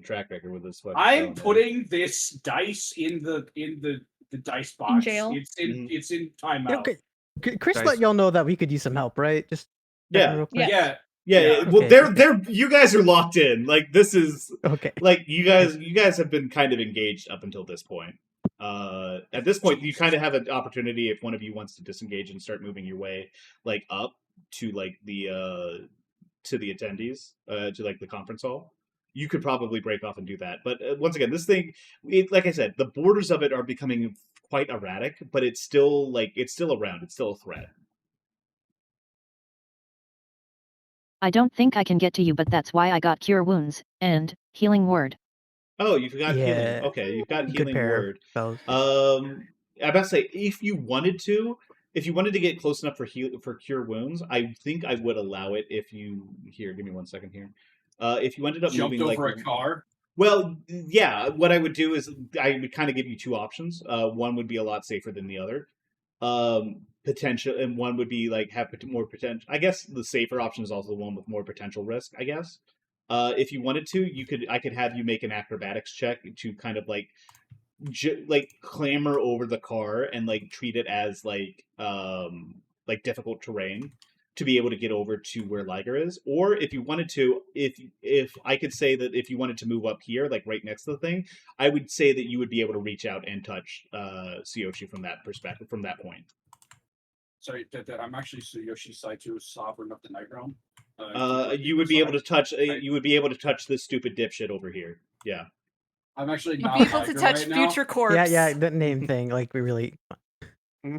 track record with this. I'm putting this dice in the dice box. In jail? It's in timeout. Okay. Chris Guys. let y'all know that we could use some help, right? Just Yeah. real quick. Yeah. Yeah. Well, they're you guys are locked in. Like this is Okay. like you guys have been kind of engaged up until this point. At this point, you kind of have an opportunity if one of you wants to disengage and start moving your way like up to like the attendees, to like the conference hall. You could probably break off and do that. But once again, this thing, like I said, the borders of it are becoming quite erratic, but it's still around. It's still a threat. I don't think I can get to you, but that's why I got Cure Wounds and Healing Word. Oh, you've got healing. Yeah. Okay, you've got Good healing pair of word. spells. I'm about to say, if you wanted to get close enough for cure wounds, I think I would allow it. If you here, give me 1 second here. If you ended up Jumped moving over like a car. well, yeah. What I would do is I would kind of give you two options. One would be a lot safer than the other. Potential, and one would be like have more potential. I guess the safer option is also the one with more potential risk. I guess. If you wanted to, I could have you make an acrobatics check to kind of like clamber over the car and like treat it as like difficult terrain to be able to get over to where Liger is. Or if you wanted to, if I could say that if you wanted to move up here, like right next to the thing, I would say that you would be able to reach out and touch Tsuyoshi from that perspective, from that point. Sorry, I'm actually Tsuyoshi side 2, Sovereign of the Night Realm. You would be able to touch. You would be able to touch this stupid dipshit over here. Yeah. I'm actually You'll not be able to Liger touch right now. future corpse. Yeah, that name thing, like we really. Who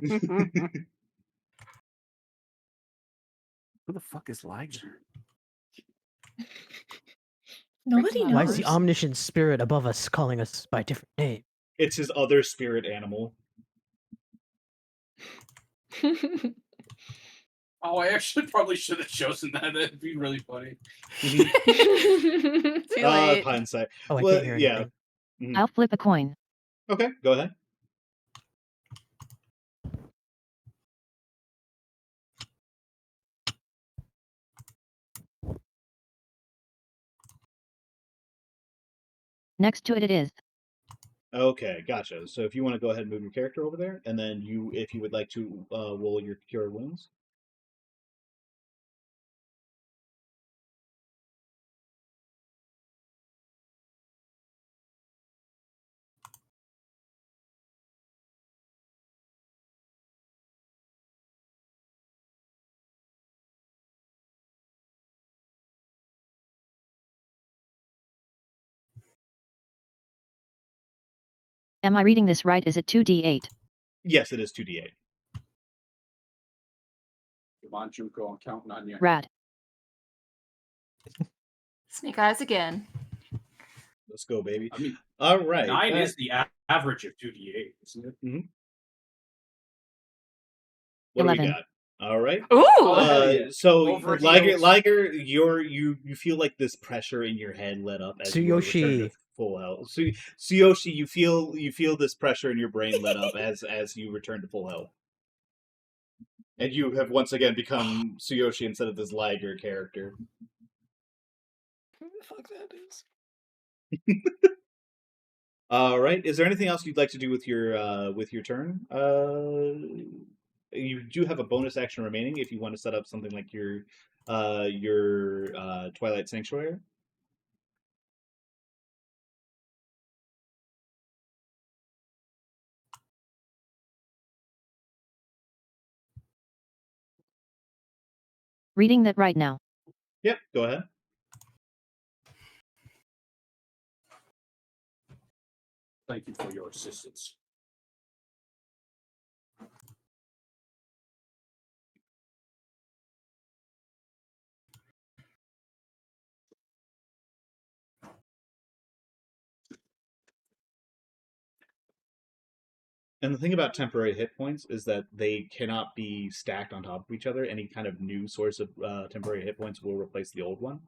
the fuck is Liger? Nobody Freaking Why knows. is the omniscient spirit above us calling us by a different name? It's his other spirit animal. Oh, I actually probably should have chosen that. That'd be really funny. Too late. Hindsight. Oh, I Well, can't hear yeah. anything. I'll flip a coin. Okay, go ahead. Next to it is. Okay, gotcha. So if you want to go ahead and move your character over there, and then if you would like to roll your cure wounds. Am I reading this right? Is it 2d8? Yes, it is 2d8. Come on, Junko, I'm counting on you. Rad. Snake eyes again. Let's go, baby. I mean, all right. 9 is the average of 2d8, isn't it? Mm-hmm. What 11. do we got? All right. Ooh. So Over Liger, you feel like this pressure in your head let up as you return to Tsuyoshi. full health. So Tsuyoshi, you feel this pressure in your brain let up as you return to full health. And you have once again become Tsuyoshi instead of this Liger character. Who the fuck that is? All right. Is there anything else you'd like to do with your turn? You do have a bonus action remaining if you want to set up something like your Twilight Sanctuary. Reading that right now. Yep. Go ahead. Thank you for your assistance. And the thing about temporary hit points is that they cannot be stacked on top of each other. Any kind of new source of temporary hit points will replace the old one.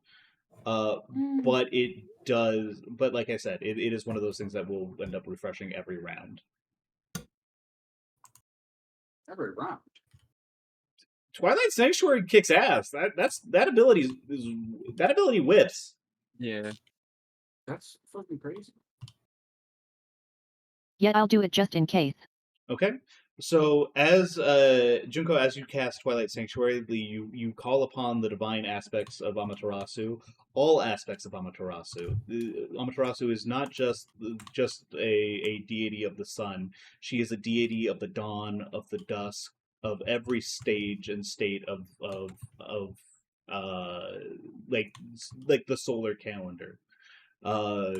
But it does. But like I said, it is one of those things that will end up refreshing every round. Every round. Twilight Sanctuary kicks ass. That ability whips. Yeah. That's fucking crazy. Yet I'll do it just in case. Okay. So as Junko, as you cast Twilight Sanctuary, you call upon the divine aspects of Amaterasu, all aspects of Amaterasu. Amaterasu is not just a deity of the sun. She is a deity of the dawn, of the dusk, of every stage and state of uh like the solar calendar. Uh,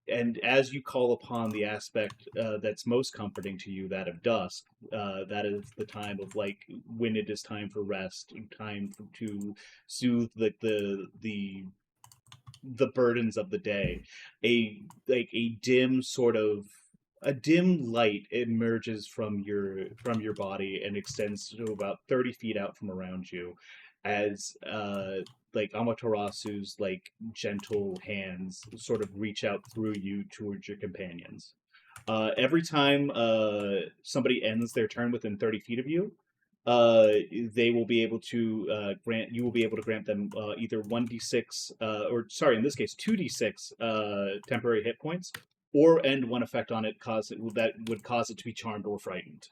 and as you call upon the aspect that's most comforting to you, that of dusk, that is the time of like when it is time for rest, to soothe the burdens of the day. A dim sort of a dim light emerges from your body and extends to about 30 feet out from around you, as like Amaterasu's like gentle hands sort of reach out through you towards your companions. Every time somebody ends their turn within 30 feet of you, they will be able to you will be able to grant them either 1d6, or sorry, in this case, 2d6 temporary hit points, or end one effect on it that would cause it to be charmed or frightened.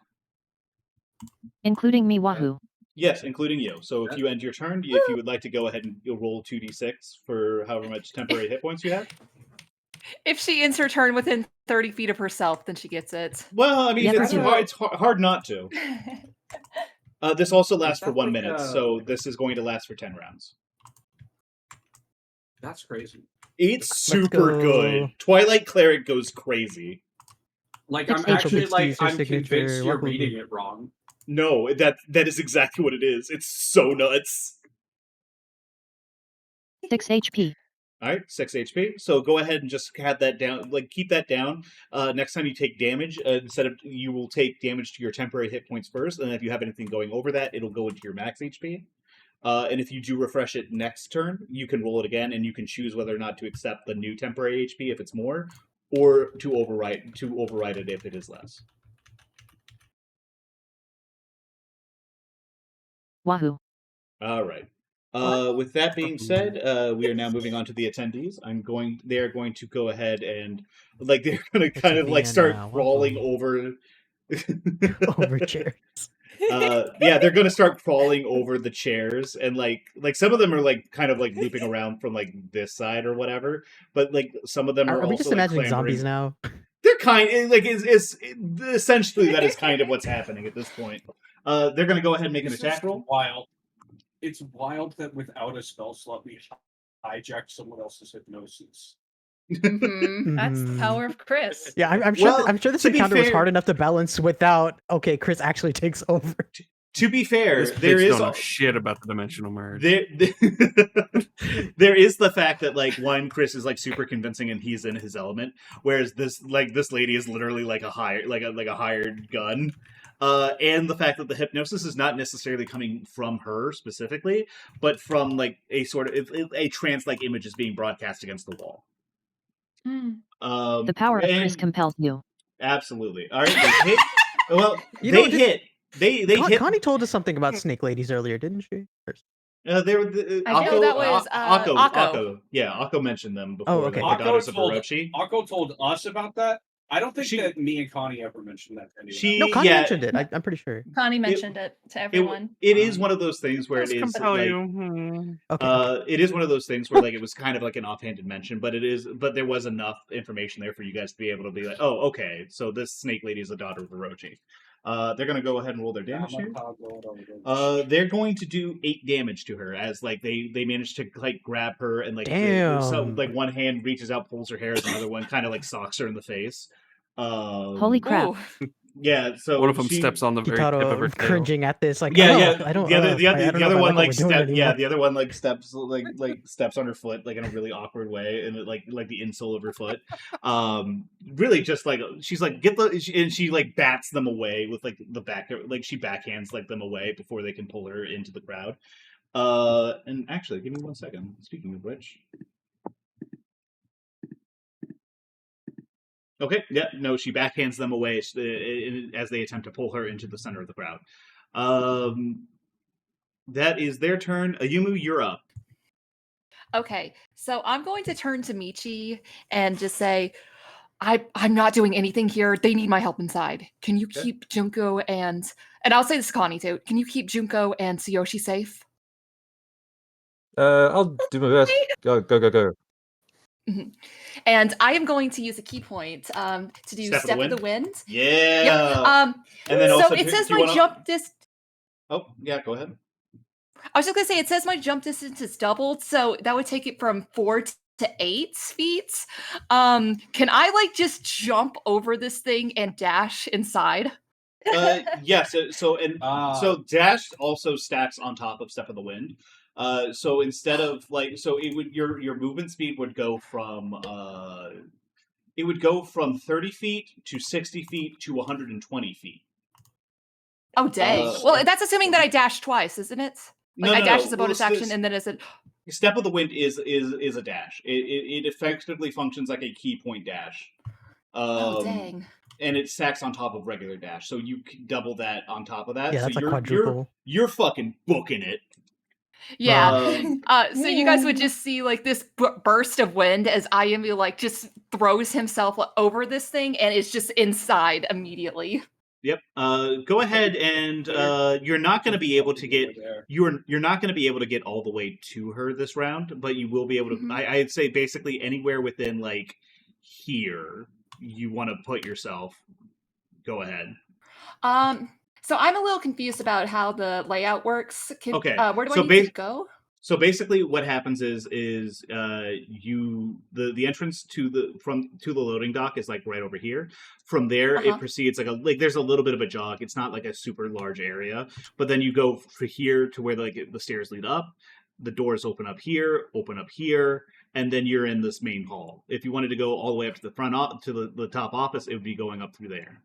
Including me, wahoo. Yes, including you. So if you end your turn, if you would like to go ahead and you'll roll 2d6 for however much temporary hit points you have. If she ends her turn within 30 feet of herself, then she gets it. Well, I mean, Yeah, it's hard not to. This also lasts for 1 like, minute, so this is going to last for 10 rounds. That's crazy. It's Let's super go. good. Twilight Cleric goes crazy. Like, It's I'm actually H- like, Use your I'm signature, convinced you're what will reading be- it wrong. No, that is exactly what it is. It's so nuts. 6 HP. All right, 6 HP. So go ahead and just have that down. Like keep that down. Next time you take damage, you will take damage to your temporary hit points first, and if you have anything going over that, it'll go into your max HP. And if you do refresh it next turn, you can roll it again, and you can choose whether or not to accept the new temporary HP if it's more, or to override it if it is less. Wahoo. All right. With that being said, we are now moving on to the attendees. They are going to go ahead and like they're going to kind of like start Vienna, crawling wahoo. over. Over chairs. Yeah, they're going to start crawling over the chairs, and like some of them are like kind of like looping around from like this side or whatever, but like some of them are Are we also just like imagining clambering. zombies now? They're essentially that is kind of what's happening at this point. They're going to go ahead and make an This attack is roll. wild. It's wild that without a spell slot, we hijacked someone else's hypnosis. Mhm. That's the Mhm. power of Chris. Yeah, I'm sure. Well, I'm sure this to be encounter was fair- hard enough to balance without. Okay, Chris actually takes over. To be fair, This there bitch is don't know shit about the dimensional merge. there is the fact that like Chris is like super convincing and he's in his element, whereas this lady is literally like a hired gun, and the fact that the hypnosis is not necessarily coming from her specifically, but from like a sort of a trance like image is being broadcast against the wall. The power of Chris compels you. Absolutely. All right, they hit. Well, You know, hit. They hit. Connie told us something about snake ladies earlier, didn't she? They were I know that was, Akko. Yeah, Akko mentioned them before. okay. Like the daughters of told Orochi. Akko told us about that. I don't think that me and Connie ever mentioned that to anyone. No, Connie mentioned it. I'm pretty sure. Connie mentioned it to everyone. It is one of those things where it is compel like, you. Okay. it is one of those things where like it was kind of like an offhanded mention, but there was enough information there for you guys to be able to be like, oh, okay, so this snake lady is the daughter of Orochi. They're gonna go ahead and roll their damage here. They're going to do 8 damage to her as like they manage to like grab her and like Damn. like one hand reaches out, pulls her hair, and the other one kind of like socks her in the face. Holy crap. Ooh. Yeah, so One of them steps on the very tip of her Kitaro tail. cringing at this, like, yeah. I don't. The other I don't know if I one like like what we're doing yeah, anymore. the other one like steps steps on her foot like in a really awkward way, and like the insole of her foot. Really just like she's like and she like bats them away with like the back, like she backhands like them away before they can pull her into the crowd. And actually, give me 1 second. Speaking of which. Okay, yeah, no, she backhands them away as they attempt to pull her into the center of the crowd. That is their turn. Ayumu, you're up. Okay, so I'm going to turn to Michi and just say, I'm not doing anything here. They need my help inside. Can you keep Junko and I'll say this to Connie too. Can you keep Junko and Tsuyoshi safe? I'll do my best. Go. Mhm. And I am going to use a key point to do Step of the Wind. Yeah. Yep. And then so also, it says do you my wanna- jump distance. Oh, yeah, go ahead. I was just gonna say it says my jump distance is doubled, so that would take it from 4 to 8 feet. Can I like just jump over this thing and dash inside? Yeah. So dash also stacks on top of Step of the Wind. So instead of it would your movement speed would go from 30 feet to 60 feet to 120 feet. Oh dang! Well, that's assuming that I dash twice, isn't it? Like I dash as a bonus action, and then as a Step of the Wind is a dash. It effectively functions like a key point dash. oh dang! And it stacks on top of regular dash, so you can double that on top of that. Yeah, so that's a quadruple. You're fucking booking it. Yeah. So you guys would just see like this burst of wind as Ayumi like just throws himself over this thing and is just inside immediately. Yep. Go ahead and you're not going to be able to get you're not going to be able to get all the way to her this round, but you will be able to. Mhm. I'd say basically anywhere within like here you want to put yourself. Go ahead. So I'm a little confused about how the layout works. Okay. Where do I need to go? So basically, what happens is the entrance to the loading dock is like right over here. From there, it proceeds like there's a little bit of a jog. It's not like a super large area, but then you go from here to where the stairs lead up. The doors open up here, and then you're in this main hall. If you wanted to go all the way up to the front to the top office, it would be going up through there.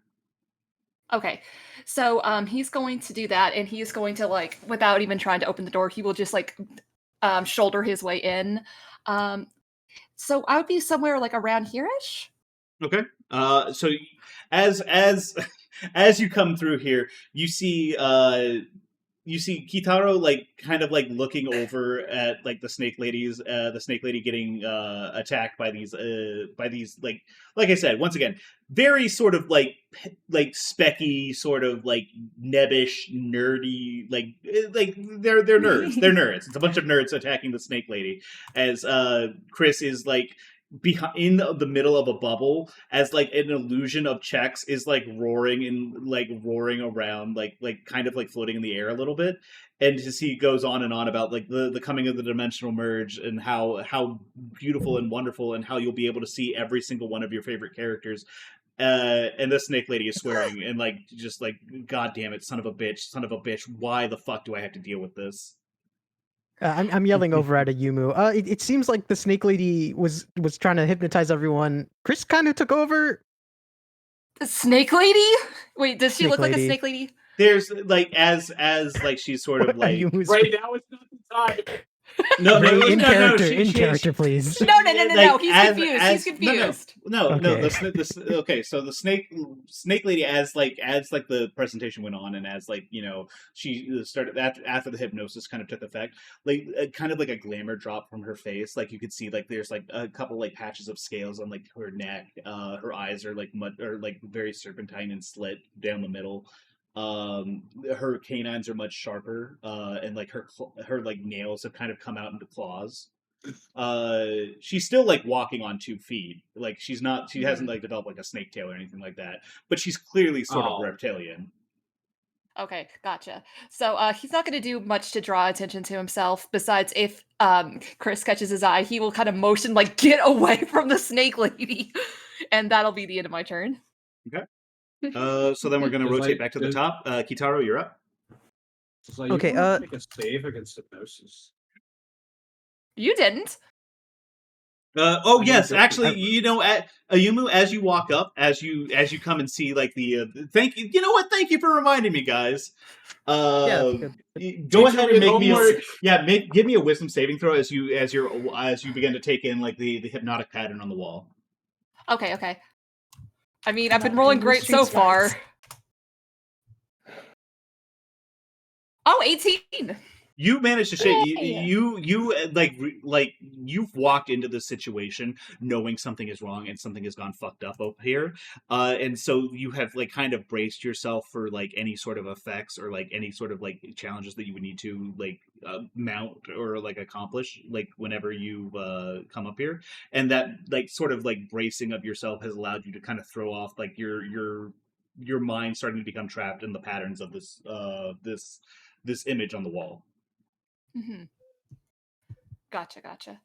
Okay, so he's going to do that, and he's going to like, without even trying to open the door, he will just like shoulder his way in. So I would be somewhere like around here-ish. Okay. So as you come through here, you see Kitaro like kind of like looking over at like the snake lady getting attacked by these like I said, once again, very sort of like specky, sort of like nebbish, nerdy, like they're nerds. They're nerds. It's a bunch of nerds attacking the snake lady as Chris is like behind in the middle of a bubble as like an illusion of checks is like roaring around like kind of like floating in the air a little bit, and as he goes on and on about like the coming of the dimensional merge and how beautiful and wonderful and how you'll be able to see every single one of your favorite characters, and the snake lady is swearing and like just like, God damn it, son of a bitch, why the fuck do I have to deal with this? I'm yelling over at Ayumu. It seems like the snake lady was trying to hypnotize everyone. Chris kind of took over. The snake lady? Wait, does she Snake look like a lady. snake lady? There's like as like she's sort of like Ayumu's Right now is not the time. no, in character, she- character, please. No, like, he's as- confused. as- He's confused. No. Okay. Okay, so the snake lady, as the presentation went on, and as like she started after the hypnosis kind of took effect, like kind of like a glamour drop from her face. Like you could see like there's like a couple like patches of scales on like her neck. Her eyes are like very serpentine and slit down the middle. Her canines are much sharper, and like her like nails have kind of come out into claws. She's still like walking on 2 feet. Like she hasn't like developed like a snake tail or anything like that, but she's clearly sort of reptilian. Okay, gotcha. So he's not going to do much to draw attention to himself. Besides, if Chris catches his eye, he will kind of motion like, get away from the snake lady, and that'll be the end of my turn. Okay. So then we're going to rotate back to the top. Kitaro, you're up. So Okay, make a save against hypnosis. You didn't. Yes, actually, Ayumu, as you walk up, as you come and see like the thank you. You know what? Thank you for reminding me, guys. Go ahead and give me a wisdom saving throw as you begin to take in like the hypnotic pattern on the wall. Okay. I mean, I've been rolling great so far. Oh, 18. You managed to shake. Yay! Like you've walked into this situation knowing something is wrong and something has gone fucked up here, and so you have like kind of braced yourself for like any sort of effects or like any sort of like challenges that you would need to like mount or like accomplish like whenever you come up here, and that like sort of like bracing of yourself has allowed you to kind of throw off like your mind starting to become trapped in the patterns of this image on the wall. Mhm. Gotcha.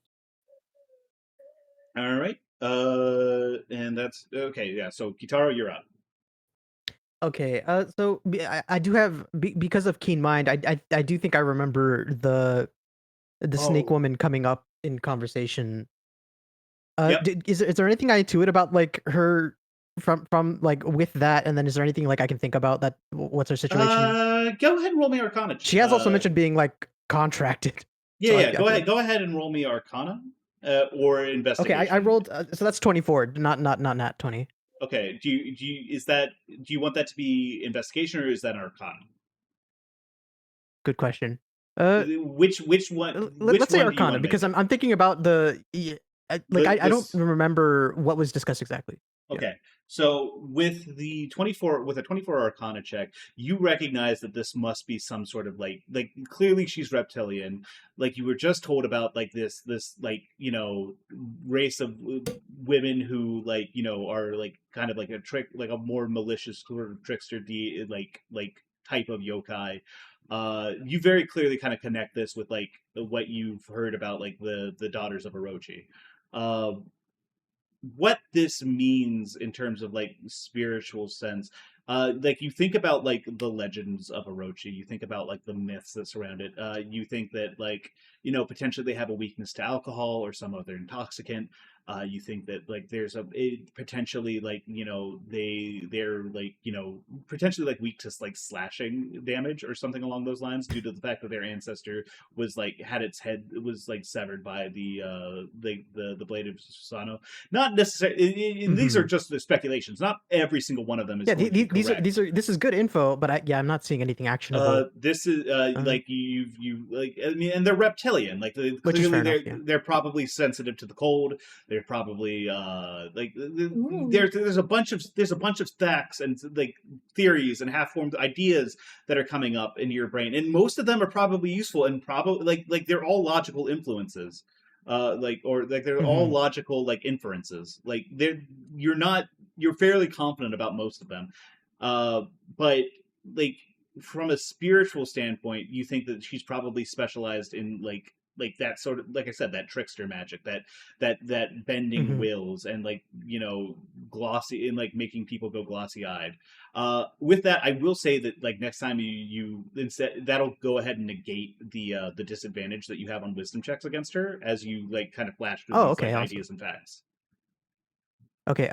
All right. And that's okay. Yeah. So Kitaro, you're up. Okay. So I do have because of keen mind. I do think I remember the snake Oh. woman coming up in conversation. Yep. Is there anything I intuit about like her from like with that, and then is there anything like I can think about that? What's her situation? Go ahead and roll me Arcana. She has also mentioned being like contracted. Yeah, so yeah. I Go feel ahead. Go ahead and roll me Arcana, or Okay, investigation. I rolled. So that's 24, not nat 20. Okay. Do you want that to be investigation or is that Arcana? Good question. Which one? Which Let's say one do you want Arcana to because make it? I'm thinking about I don't This. remember what was discussed exactly. Yeah. Okay. So with a 24 Arcana check, you recognize that this must be some sort of like clearly she's reptilian. Like you were just told about like this like race of women who like are like kind of like a trick like a more malicious sort of trickster like type of yokai. You very clearly kind of connect this with like what you've heard about like the daughters of Orochi. What this means in terms of like spiritual sense, like you think about like the legends of Orochi, you think about like the myths that surround it, you think that like potentially they have a weakness to alcohol or some other intoxicant. You think that like there's potentially like they're like potentially like weak to like slashing damage or something along those lines due to the fact that their ancestor was like had its head was like severed by the blade of Susano. Not necessarily. These are just the speculations. Not every single one of them is Yeah, going to be correct. this is good info, but I'm not seeing anything actionable. This is like you like I mean, and they're reptilian. Like Which is clearly fair enough, yeah. they're probably sensitive to the cold. They're probably like there's a bunch of facts and like theories and half formed ideas that are coming up into your brain, and most of them are probably useful and probably like they're all logical influences. They're all logical like inferences. Like you're fairly confident about most of them, but like from a spiritual standpoint, you think that she's probably specialized in like that sort of like I said, that trickster magic, that bending wills and like glossy and like making people go glossy eyed. With that, I will say that like next time you instead that'll go ahead and negate the disadvantage that you have on wisdom checks against her as you like kind of flash through these okay, like awesome. ideas and facts. Okay,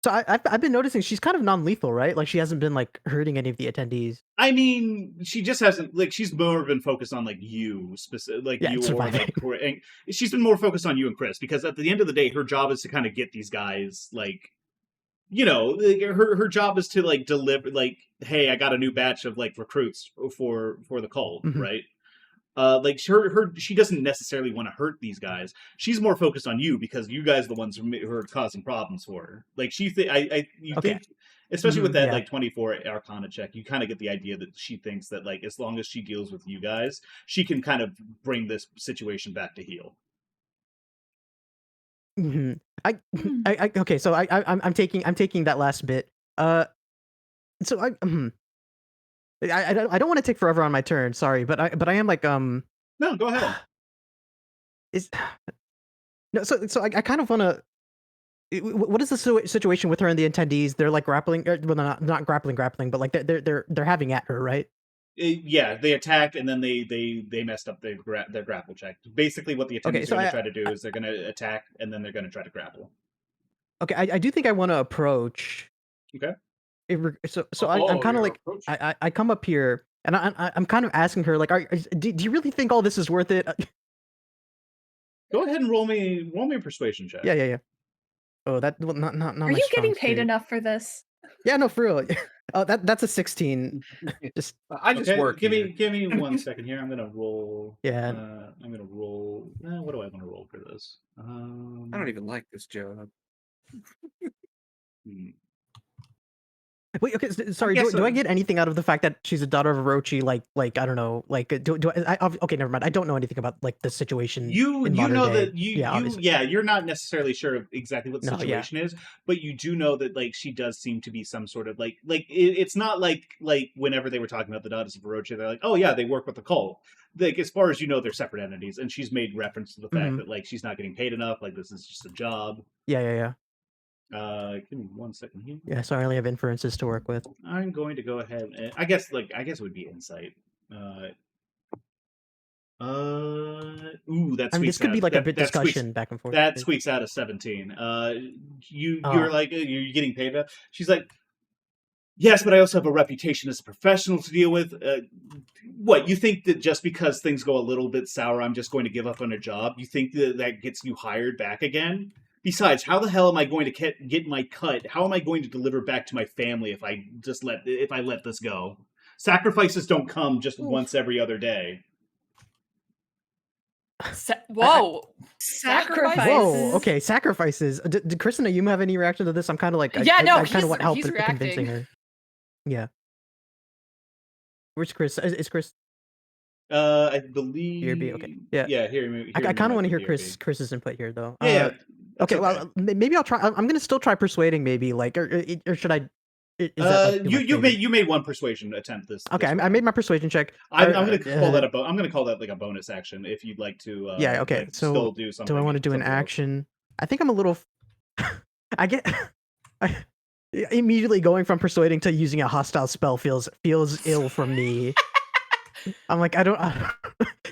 so I've been noticing she's kind of non-lethal, right? Like she hasn't been like hurting any of the attendees. I mean, she just hasn't like she's more been focused on like you specific, like you or like and she's been more focused on you and Chris because at the end of the day, her job is to kind of get these guys like like, her job is to like deliver like, hey, I got a new batch of like recruits for the cult, right? Like she doesn't necessarily want to hurt these guys. She's more focused on you because you guys are the ones who are causing problems for her. Like you think, especially with that like 24 Arcana check, you kind of get the idea that she thinks that like as long as she deals with you guys, she can kind of bring this situation back to heel. Okay, so I'm taking that last bit. So I don't want to take forever on my turn. Sorry, but I am like No, go ahead. So I kind of want to. What is the situation with her and the attendees? They're like grappling. Well, not grappling, but like they're having at her, right? Yeah, they attacked and then they messed up their grapple check. Basically, what the attendees are going to try to do is they're going to attack and then they're going to try to grapple. Okay, I do think I want to approach. Okay. I'm kind of like I come up here and I'm kind of asking her like, do you really think all this is worth it? Go ahead and roll me a persuasion check. Yeah. Oh, that not. Are you getting paid enough for this? Yeah, no, for real. Oh, that's a 16. Just I just work give here. me 1 second here. I'm gonna roll. Yeah. I'm gonna roll. What do I want to roll for this? I don't even like this job. Wait, okay, sorry. Do I get anything out of the fact that she's a daughter of Orochi? Like I don't know. Like do okay, never mind. I don't know anything about like the situation. You in you modern know day. that Obviously. you're not necessarily sure of exactly what the No, yeah. situation is, but you do know that like she does seem to be some sort of it's not like whenever they were talking about the daughters of Orochi, they're like, oh yeah, they work with the cult. Like as far as you know, they're separate entities, and she's made reference to the fact that like she's not getting paid enough, like this is just a job. Yeah. Give me 1 second here. Yeah, so I only have inferences to work with. I'm going to go ahead and I guess it would be insight. Ooh, that I mean, this squeaks could out. be like a bit That squeaks- discussion back and forth. That squeaks out a 17. You're Oh. like, you're getting paid. She's like, yes, but I also have a reputation as a professional to deal with. What, you think that just because things go a little bit sour, I'm just going to give up on a job? You think that gets you hired back again? Besides, how the hell am I going to get my cut? How am I going to deliver back to my family if I let this go? Sacrifices don't come just once every other day. Whoa. Sacrifices. Whoa. Okay, sacrifices. Did Kristen, you have any reaction to this? I'm kind of like, Yeah, no, I kind of want help he's in convincing reacting. her. Yeah. Where's Chris? Is Chris? I believe. BRB, okay. Yeah. I kind of want to hear Chris's input here, though. Yeah. Okay. Well, maybe I'll try. I'm gonna still try persuading. Maybe like, or should I? Is that, like, you made one persuasion attempt this. Okay, this I made my persuasion check. I'm gonna call that I'm gonna call that like a bonus action if you'd like to. Yeah. Okay. Like, so still do something. Do I want to do an action? I think I'm a little. Immediately going from persuading to using a hostile spell feels ill for me. I'm like, I don't.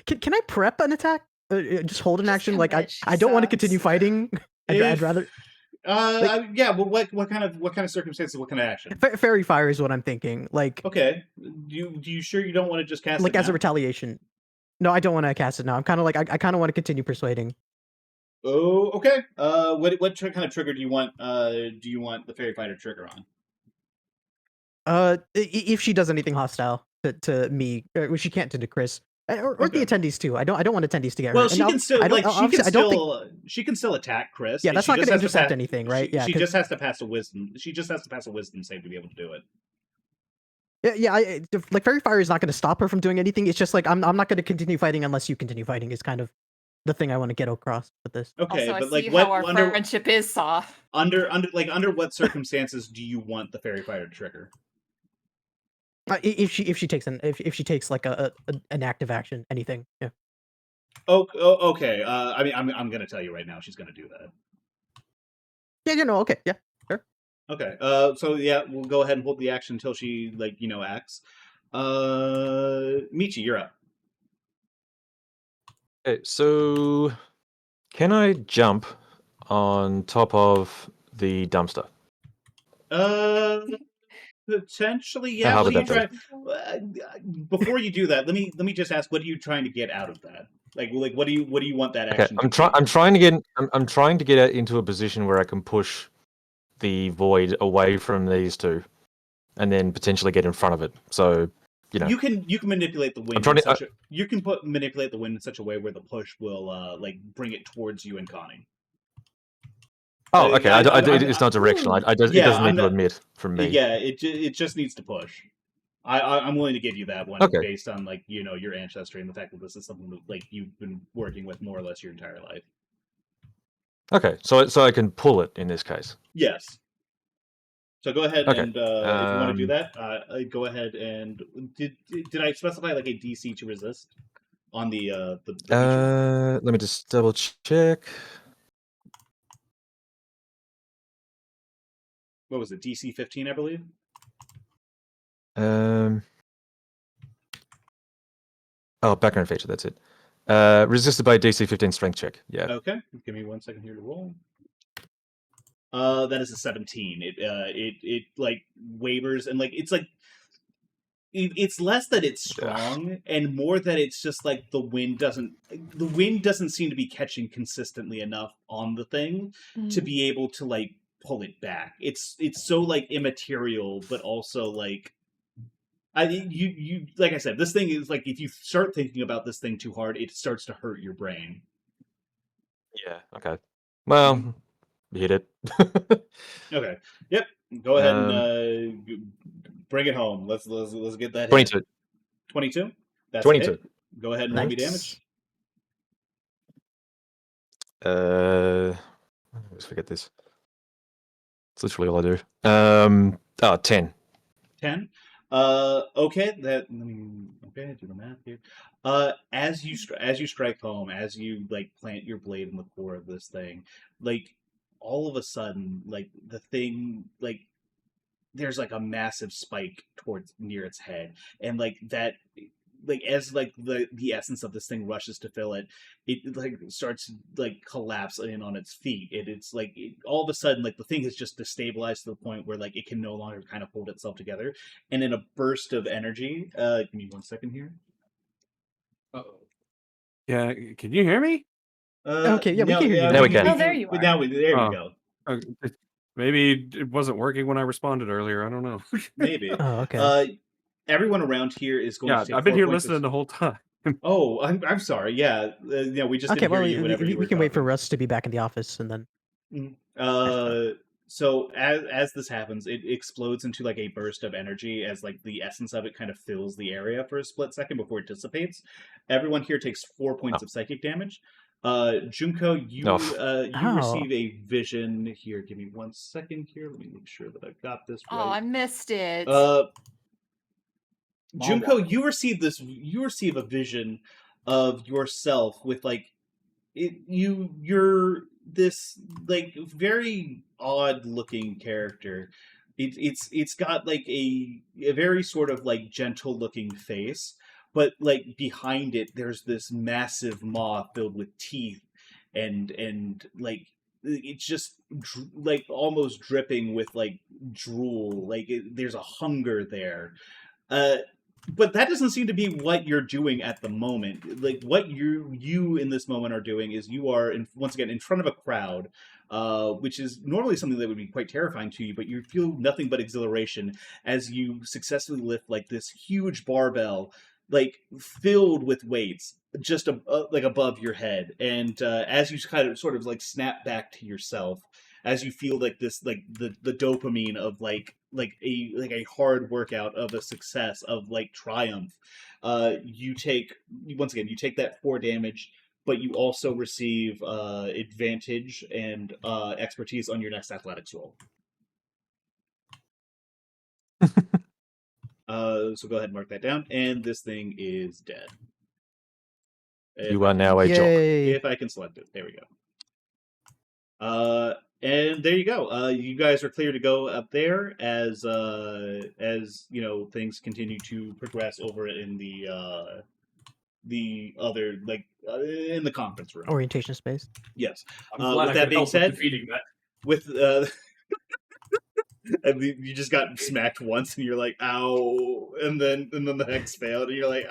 Can I prep an attack? Just hold an action. Like I don't want to continue fighting. I'd rather. Yeah, but what kind of circumstances? What kind of action? Fairy fire is what I'm thinking. Like, okay, do you sure you don't want to just cast like it as now? a retaliation? No, I don't want to cast it now. I'm kind of like I kind of want to continue persuading. Oh, okay. What kind of trigger do you want? Do you want the fairy fighter trigger on? If she does anything hostile to me, or she can't to Chris. Or Okay. the attendees too. I don't want attendees to get hurt. Well, she can still she can still attack Chris. Yeah, that's not going to intercept anything, right? She just has to pass a wisdom. She just has to pass a wisdom save to be able to do it. Yeah. Like fairy fire is not going to stop her from doing anything. It's just like I'm not going to continue fighting unless you continue fighting. Is kind of the thing I want to get across with this. Okay, Also, but I like see what how our friendship is, Saw. Under what circumstances do you want the fairy fire to trigger? If she takes like an active action, anything, yeah. Oh, okay. I mean, I'm gonna tell you right now, she's gonna do that. Yeah, okay, yeah, sure. Okay. So yeah, we'll go ahead and hold the action until she acts. Michi, you're up. Okay, so can I jump on top of the dumpster? Potentially, yeah. What are you trying? Before you do that, let me just ask, what are you trying to get out of that? Like what do you want that action? I'm trying to get into a position where I can push the void away from these two, and then potentially get in front of it. So, you can manipulate the wind. You can manipulate the wind in such a way where the push will bring it towards you and Connie. Oh, okay. It's not directional. It doesn't need to emit from me. Yeah, it just needs to push. I'm willing to give you that one based on your ancestry and the fact that this is something that you've been working with more or less your entire life. Okay, so I can pull it in this case. Yes. So go ahead and if you want to do that, go ahead and did I specify like a DC to resist on the let me just double check. What was it? DC 15, I believe. Background feature. That's it. Resisted by DC 15 strength check. Yeah. Okay. Give me 1 second here to roll. That is a 17. It like wavers and it's less that it's strong and more that it's just like the wind doesn't seem to be catching consistently enough on the thing to be able to pull it back. It's so like immaterial, but also like you like I said, this thing is like if you start thinking about this thing too hard, it starts to hurt your brain. Yeah. Okay. Well, hit it. Okay. Yep. Go ahead and bring it home. Let's get that hit. 22. 22. That's 22. it. Go ahead and roll me Nice. damage. I always forget this. It's literally all I do. 10. 10. Okay. Okay. Do the math here. As you strike home, as you like plant your blade in the core of this thing, like all of a sudden, like the thing, like there's like a massive spike towards near its head, and like that. Like as like the essence of this thing rushes to fill it, it like starts to like collapse in on its feet. It's like all of a sudden like the thing has just destabilized to the point where like it can no longer kind of hold itself together. And in a burst of energy, give me 1 second here. Uh-oh. Yeah, can you hear me? Okay, yeah, we no, can hear you. Now we can. Oh, there you are. Now there Oh. we go. Maybe it wasn't working when I responded earlier. I don't know. Maybe. Oh, okay. Everyone around here is going Yeah, to take I've been 4 here points listening the whole time. Oh, I'm sorry. Yeah, we just Okay, didn't well, hear you whenever you were we can wait for talking. Russ to be back in the office, and then. So as this happens, it explodes into like a burst of energy as like the essence of it kind of fills the area for a split second before it dissipates. Everyone here takes 4 points of psychic damage. Junko, you receive a vision here. Give me 1 second here. Let me make sure that I've got this right. Oh, I missed it. Junko, you receive a vision of yourself with like you're this like very odd looking character. It's got like a very sort of like gentle looking face, but like behind it there's this massive maw filled with teeth and like it's just like almost dripping with like drool. Like there's a hunger there. But that doesn't seem to be what you're doing at the moment. Like what you in this moment are doing is you are once again in front of a crowd, which is normally something that would be quite terrifying to you, but you feel nothing but exhilaration as you successfully lift like this huge barbell, like filled with weights, just like above your head, and as you kind of sort of like snap back to yourself, as you feel like this like the dopamine of like a hard workout of a success of like triumph, you take that 4 damage, but you also receive advantage and expertise on your next athletics roll. So go ahead and mark that down, and this thing is dead. You are now a jock. If I can select it, there we go. And there you go. You guys are clear to go up there as you know things continue to progress over in the other in the conference room. Orientation space. Yes. I'm glad with I that could being help said, with defeating that. with you just got smacked once and you're like ow, and then the hex failed and you're like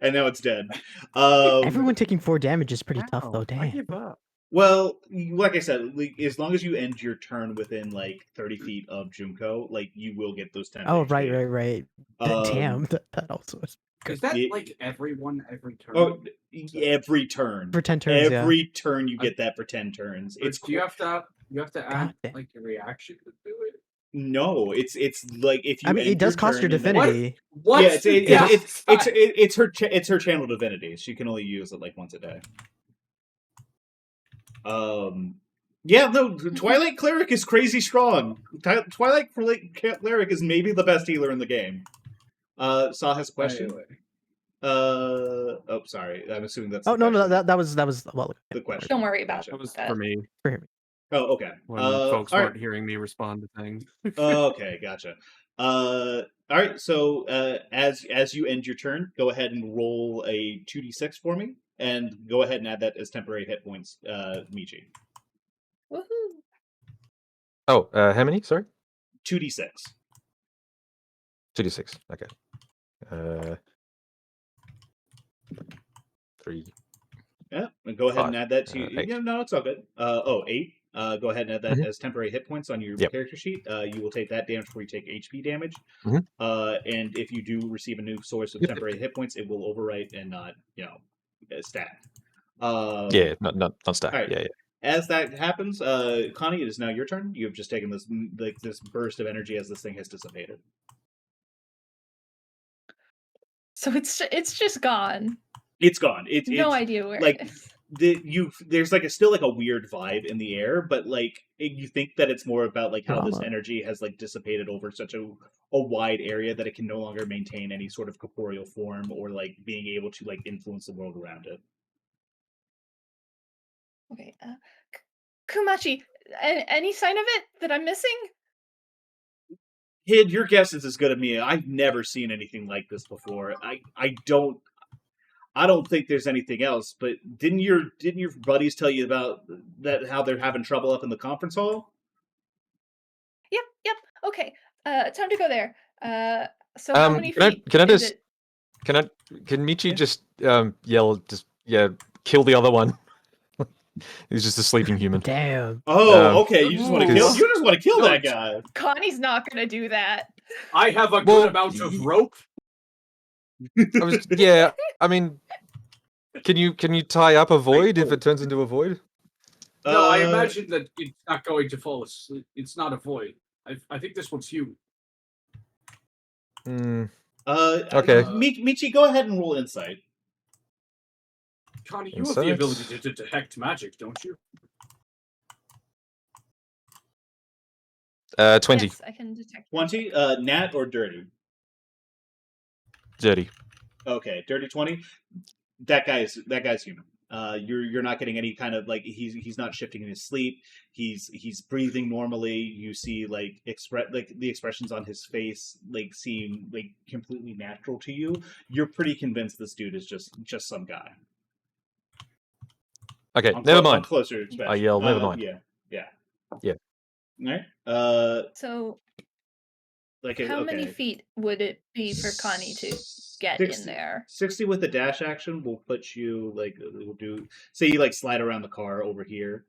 and now it's dead. Everyone taking 4 damage is pretty tough though. I Damn. give up. Well, like I said, as long as you end your turn within like 30 feet of Junko, like you will get those 10. Oh, HP. right. Damn, that also is. Is that like everyone every turn? Oh, every turn. For 10 turns, every turn you get that for 10 turns. Do you have to add damn. like a reaction to do it? No, it's like if you. I mean, it does cost your divinity. What? Yeah, it's her channel divinity. She can only use it like once a day. Yeah, no, Twilight Cleric is crazy strong. Twilight Cleric is maybe the best healer in the game. Saw has a question. Oh, sorry. I'm assuming that's. Oh no, that was well. The question. Don't worry about That was that. for me. Oh, okay. When folks weren't right. hearing me respond to things. Okay, gotcha. All right. So as you end your turn, go ahead and roll a 2d6 for me, and go ahead and add that as temporary hit points, Michi. Woohoo! Oh, how many? Sorry. 2d6. 2d6. Okay. 3. Yeah, and go ahead and 5. add that to. 8. Yeah, no, it's all good. 8. Go ahead and add that as temporary hit points on your Yep. character sheet. You will take that damage before you take HP damage. Mhm. And if you do receive a new source of Yep. temporary hit points, it will overwrite and not, stack. Yeah, not stack. all right. Yeah, yeah. As that happens, Connie, it is now your turn. You have just taken this this burst of energy as this thing has dissipated. So it's just gone. It's gone. No it's idea where like it is. there's like still like a weird vibe in the air, but like you think that it's more about like how this Drama. energy has like dissipated over such a wide area that it can no longer maintain any sort of corporeal form or like being able to like influence the world around it. Okay. Kumachi, any sign of it that I'm missing? Kid, your guess is as good as me. I've never seen anything like this before. I don't think there's anything else. But didn't your buddies tell you about that? How they're having trouble up in the conference hall? Yep. Okay. Time to go there. So how many Can I feet can I is just it? can Michi just yell kill the other one? He's just a sleeping human. Damn. Oh, okay. You just want to Ooh. kill. You just want to kill No, that guy. Connie's not gonna do that. I have a Well, good amount of rope. I mean, can you tie up a void if it turns into a void? No, I imagine that it's not going to fall asleep. It's not a void. I think this one's human. Okay. Michi, go ahead and roll insight. Connie, you have the ability to detect magic, don't you? 20. Yes, I can detect. 20. Nat or dirty? Dirty. Okay, dirty 20. That guy's human. You're not getting any kind of like he's not shifting in his sleep. He's breathing normally. You see like the expressions on his face like seem like completely natural to you. You're pretty convinced this dude is just some guy. Okay, never mind. Closer inspection. I yell, never mind. Yeah. Yeah. All right. So like how many feet would it be for Connie to get in there? 60 with the dash action will put you like we'll do. Say you like slide around the car over here.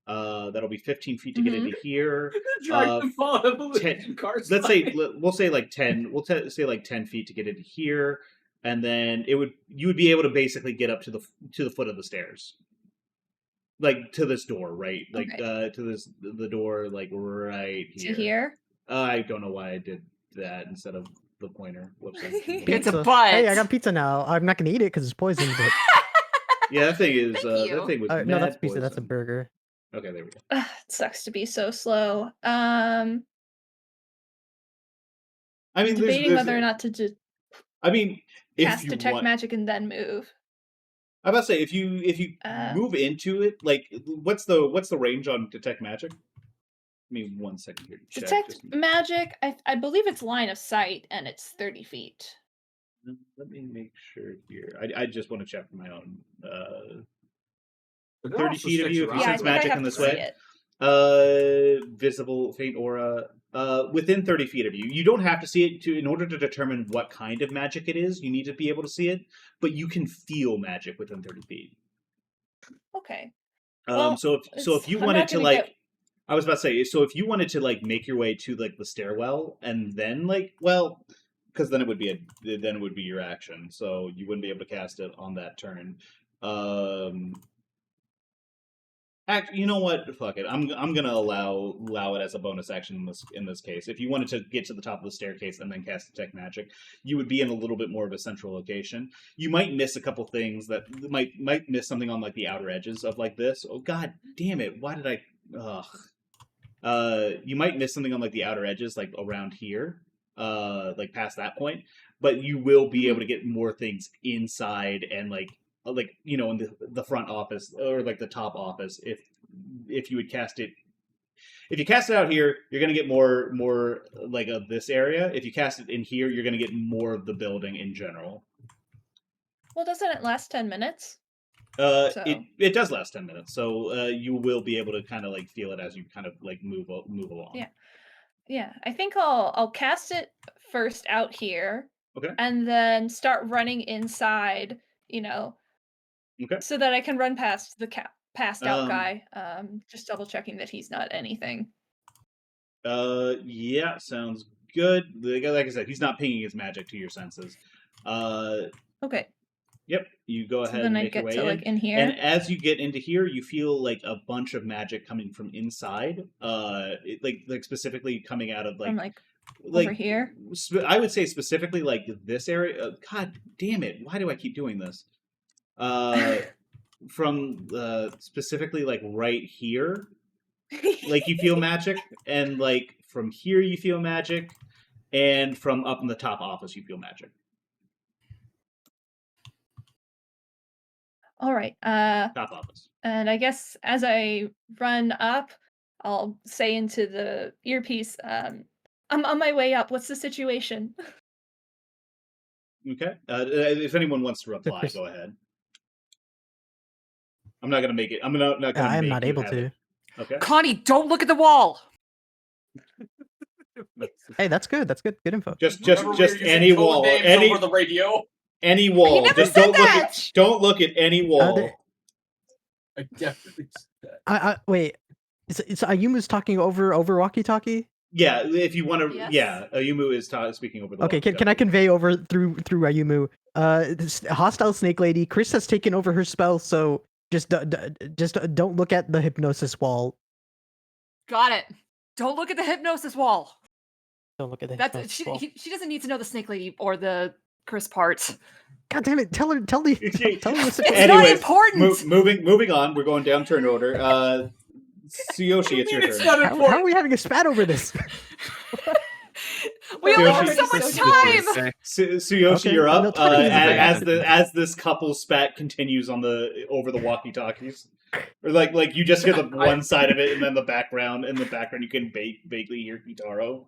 That'll be 15 feet to get into here. Let's say we'll say like 10. We'll say like 10 feet to get into here, and then you would be able to basically get up to the foot of the stairs. Like to this door, right? Like Okay. to the door, like right here. To here? I don't know why I did that instead of the pointer. Whoops. It's a Pizza. butt. Hey, I got pizza now. I'm not gonna eat it because it's poison. But Yeah, that thing is. Thank you. That thing was. no, that's mad pizza. That's a poison. burger. Okay, there we go. It sucks to be so slow. I mean, Debating whether or not to I mean, if cast you detect want, magic and then move. I about to say if you move into it, like what's the range on detect magic? Give me 1 second here to check. Detect magic, I believe it's line of sight and it's 30 feet. Let me make sure here. I just want to check for my own. But it 30 also feet of sticks you if you around. Yeah, I sense think I magic have in to this see way. it. Visible, faint aura. Within 30 feet of you. You don't have to see it in order to determine what kind of magic it is. You need to be able to see it, but you can feel magic within 30 feet. Okay. So if you I'm wanted not to gonna like, get- I was about to say, so if you wanted to like make your way to like the stairwell and then like, well, because then it would be your action, so you wouldn't be able to cast it on that turn. You know what? Fuck it. I'm gonna allow it as a bonus action in this case. If you wanted to get to the top of the staircase and then cast detect magic, you would be in a little bit more of a central location. You might miss a couple things that might miss something on like the outer edges of like this. Oh god damn it! Why did I? Ugh. You might miss something on like the outer edges, like around here, like past that point. But you will be able to get more things inside and like in the front office or like the top office if you would cast it. If you cast it out here, you're gonna get more like of this area. If you cast it in here, you're gonna get more of the building in general. Well, doesn't it last 10 minutes? It does last 10 minutes, so you will be able to kind of like feel it as you kind of like move along. Yeah. I think I'll cast it first out here. Okay. And then start running inside, Okay. so that I can run past the passed out guy. Just double checking that he's not anything. Yeah, sounds good. Like I said, he's not pinging his magic to your senses. Okay. Yep, you go So ahead then and I make your get way to in. like in here. And as you get into here, you feel like a bunch of magic coming from inside. Like specifically coming out of From like over here. I would say specifically like this area. God damn it! Why do I keep doing this? From specifically like right here, like you feel magic, and like from here you feel magic, and from up in the top office you feel magic. All right. Top office. And I guess as I run up, I'll say into the earpiece, I'm on my way up. What's the situation? Okay. If anyone wants to reply, Chris. go ahead. I'm not gonna make it. I'm not gonna. I am make not you able have to. it. Okay. Connie, don't look at the wall. Hey, that's good. That's good. Good info. Just Remember we were using any code wall, names any over the radio. any wall. never Just said don't look that! at. Don't look at any wall. there- I definitely said that. I wait. It's Ayumu's talking over walkie-talkie. Yeah, if you want to. Yes. Yeah, Ayumu is speaking over the. Okay, can I convey over through Ayumu? This hostile snake lady. Chris has taken over her spell, so just don't look at the hypnosis wall. Got it. Don't look at the hypnosis wall. Don't look at the That's hypnosis wall. she doesn't need to know the snake lady or the Chris part. God damn it! Tell her the. Tell her It's the not Anyways, important. moving on. We're going down turn order. Tsuyoshi, it's your It's turn. not how are important. we having a spat over this? We only Yoshi. have so much Okay. time. Tsuyoshi, Okay, you're no, up. talk to me As this couple spat continues on over the walkie-talkies, or like you just hear the one side of it, and then in the background you can vaguely hear Kitaro.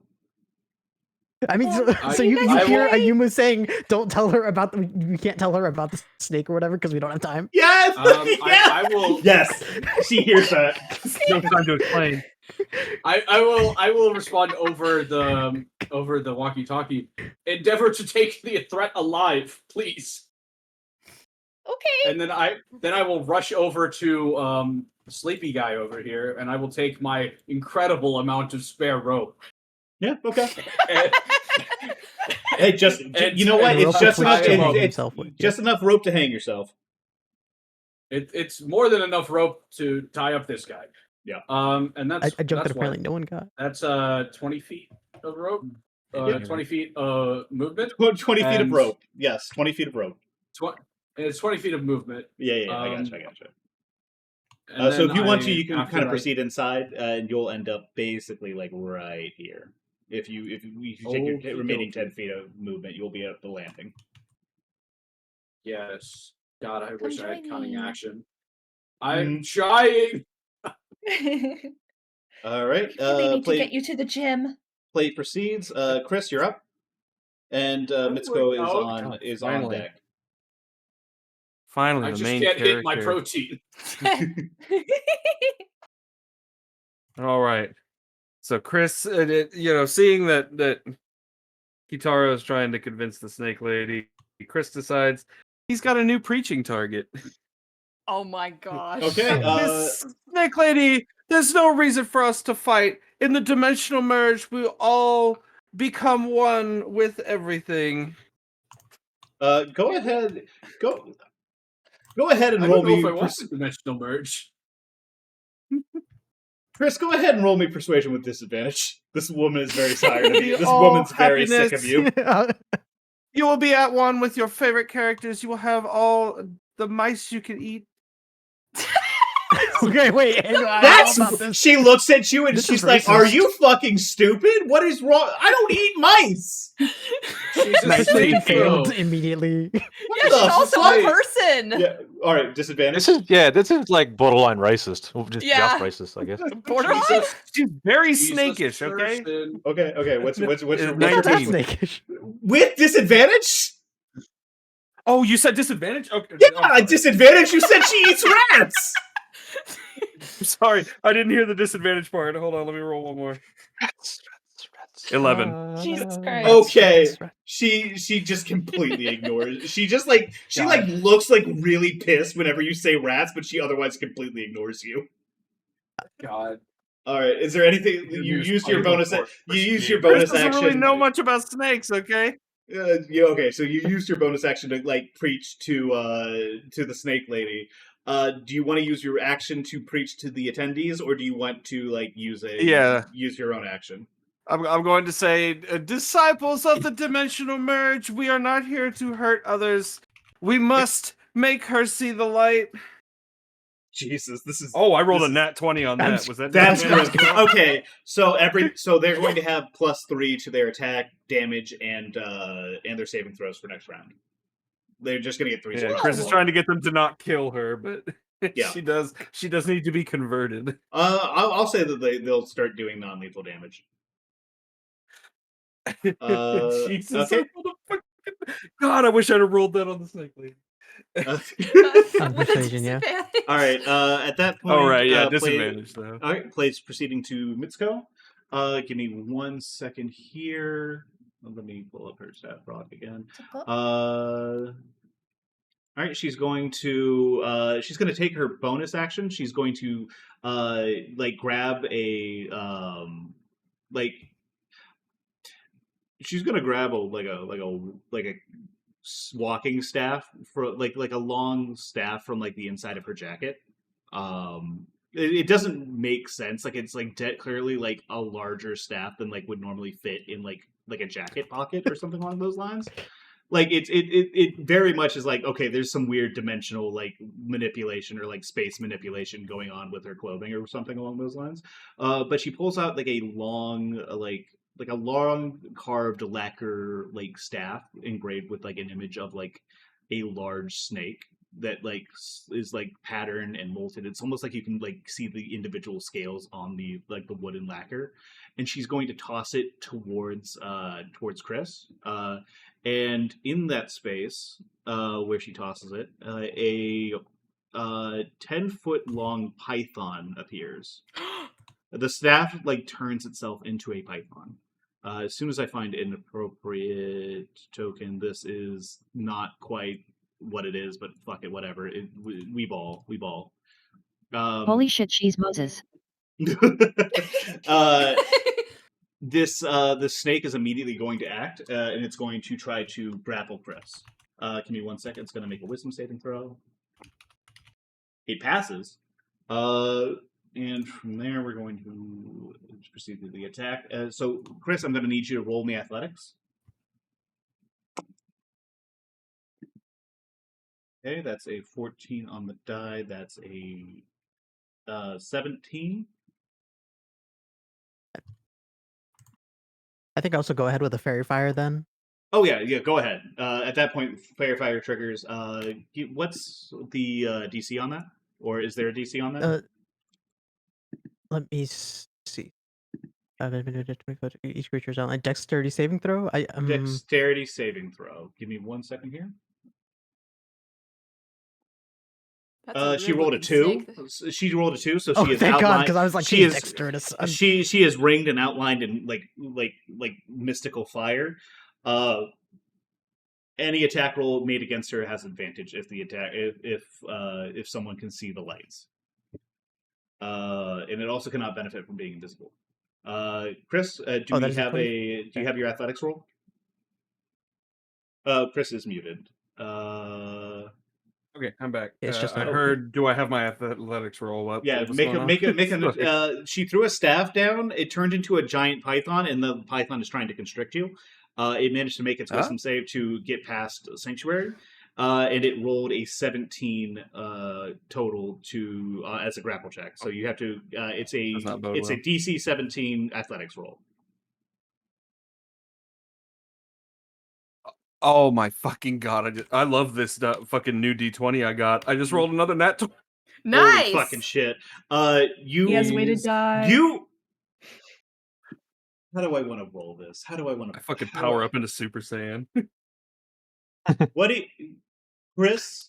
I mean, I- so you I hear will- Ayumu saying, "Don't tell her about the. We can't tell her about the snake or whatever because we don't have time." Yes, I will. Yes, she hears that. No time to explain. I will respond over the walkie-talkie. Endeavor to take the threat alive, please. Okay. And then I will rush over to sleepy guy over here, and I will take my incredible amount of spare rope. Yeah. Okay. And- Hey, just And- you know what? and It's rope just to enough. hang It's himself with, just enough rope to hang yourself. It's more than enough rope to tie up this guy. Yeah. And that's I jumped that's that apparently what? no one got. That's 20 feet of rope. Yeah. 20 feet movement. 20 feet of And- rope. Yes, 20 feet of rope. It's 20 feet of movement. Yeah. I Um, gotcha. And So then if you want to, you can after kind of I- proceed inside, and you'll end up basically like right here. If you take your Okey remaining dokey. 10 feet of movement, you'll be at the landing. Yes. God, I wish I had join cunning me. action. I'm trying. All right. they need to Play get you to the gym. play proceeds. Chris, you're up, and Mitsuko is on finally. deck. Finally, I the just main can't character. hit my protein. All right. So Chris, seeing that Kitaro is trying to convince the snake lady, Chris decides he's got a new preaching target. Oh my gosh. Okay. Miss Snake Lady, there's no reason for us to fight. In the dimensional merge, we all become one with everything. Go ahead. Go ahead and I roll don't know me. if I want the dimensional merge. Chris, go ahead and roll me persuasion with disadvantage. This woman is very tired of you. This All woman's very sick of happiness. you. You will be at one with your favorite characters. You will have all the mice you can eat. Okay, wait. Hang on, I don't know about That's. this. She looks at you and This she's is like, racist. "Are you fucking stupid? What is wrong? I don't eat mice." She's a Nice snake, lady failed though. immediately. Yeah, the she's also fuck? a person. Yeah. All right. Disadvantage. This is like borderline racist. Well, Yeah. just racist, I guess. Borderline. She's very She's a snakish, okay? person. Okay. What's your 19. Snakish. with disadvantage? Oh, you said disadvantage? Okay. Yeah, disadvantage. You said she eats rats. I'm sorry. I didn't hear the disadvantage part. Hold on, let me roll one more. 11. Jesus Christ. Okay. She just completely ignores. She just like looks like really pissed whenever you say rats, but she otherwise completely ignores you. God. All right. Is there anything you used your bonus? You used your bonus Chris doesn't action. really know much about snakes. Okay. Okay, so you used your bonus action to like preach to the snake lady. Do you want to use your action to preach to the attendees, or do you want to like use your own action? I'm going to say, disciples of the dimensional merge, we are not here to hurt others. We must make her see the light. Jesus, this is. Oh, I rolled a nat 20 on that. Was that? That's grim. Okay, so they're going to have +3 to their attack, damage, and their saving throws for next round. They're just going to get 3. Yeah, Chris is trying to get them to not kill her, but yeah. she does need to be converted. I'll say that they'll start doing non-lethal damage. Jesus, okay. God, I wish I'd have rolled that on the snake lady. Persuasion, yeah. All right. At that point, all right, yeah, disadvantage though. All right, plays proceeding to Mitsuko. Give me 1 second here. Let me pull up her stat rock again. All right, she's going to take her bonus action. She's going to like grab a like. She's gonna grab a walking staff for like a long staff from like the inside of her jacket. It doesn't make sense. Like it's like clearly like a larger staff than like would normally fit in like a jacket pocket or something along those lines. Like it very much is like, okay, there's some weird dimensional like manipulation or like space manipulation going on with her clothing or something along those lines. But she pulls out like a long like a long carved lacquer like staff engraved with like an image of like a large snake that like is like patterned and molted. It's almost like you can like see the individual scales on the like the wooden lacquer, and she's going to toss it towards Chris. And in that space where she tosses it, a 10-foot long python appears. The staff like turns itself into a python. As soon as I find an appropriate token, this is not quite what it is, but fuck it, whatever. We ball. Holy shit, she's Moses. This snake is immediately going to act, and it's going to try to grapple Chris. Give me 1 second. It's going to make a wisdom saving throw. It passes. And from there, we're going to proceed to the attack. So, Chris, I'm going to need you to roll me athletics. Okay, that's a 14 on the die. That's a 17. I think also go ahead with a fairy fire then. Oh yeah, go ahead. At that point, fairy fire triggers. What's the DC on that? Or is there a DC on that? Let me see. Each creature's on a dexterity saving throw. Dexterity saving throw. Give me 1 second here. She rolled a 2. She rolled a 2, so she is thank outlined. God, because I was like, she is dexterous. She is ringed and outlined in like mystical fire. Any attack roll made against her has advantage if the attack if someone can see the lights. And it also cannot benefit from being invisible. Chris, do you have your athletics roll? Chris is muted. Okay, I'm back. It's just I heard. Do I have my athletics roll up? Yeah, make a. She threw a staff down. It turned into a giant python, and the python is trying to constrict you. It managed to make its wisdom save to get past sanctuary, and it rolled a 17 total to as a grapple check. So you have to. It's a DC 17 athletics roll. Oh my fucking God! I love this fucking new D20 I got. I just rolled another nat 20. Nice. Holy fucking shit! He has way to die. How do I want to roll this? How do I want to? I fucking power up into Super Saiyan. Chris?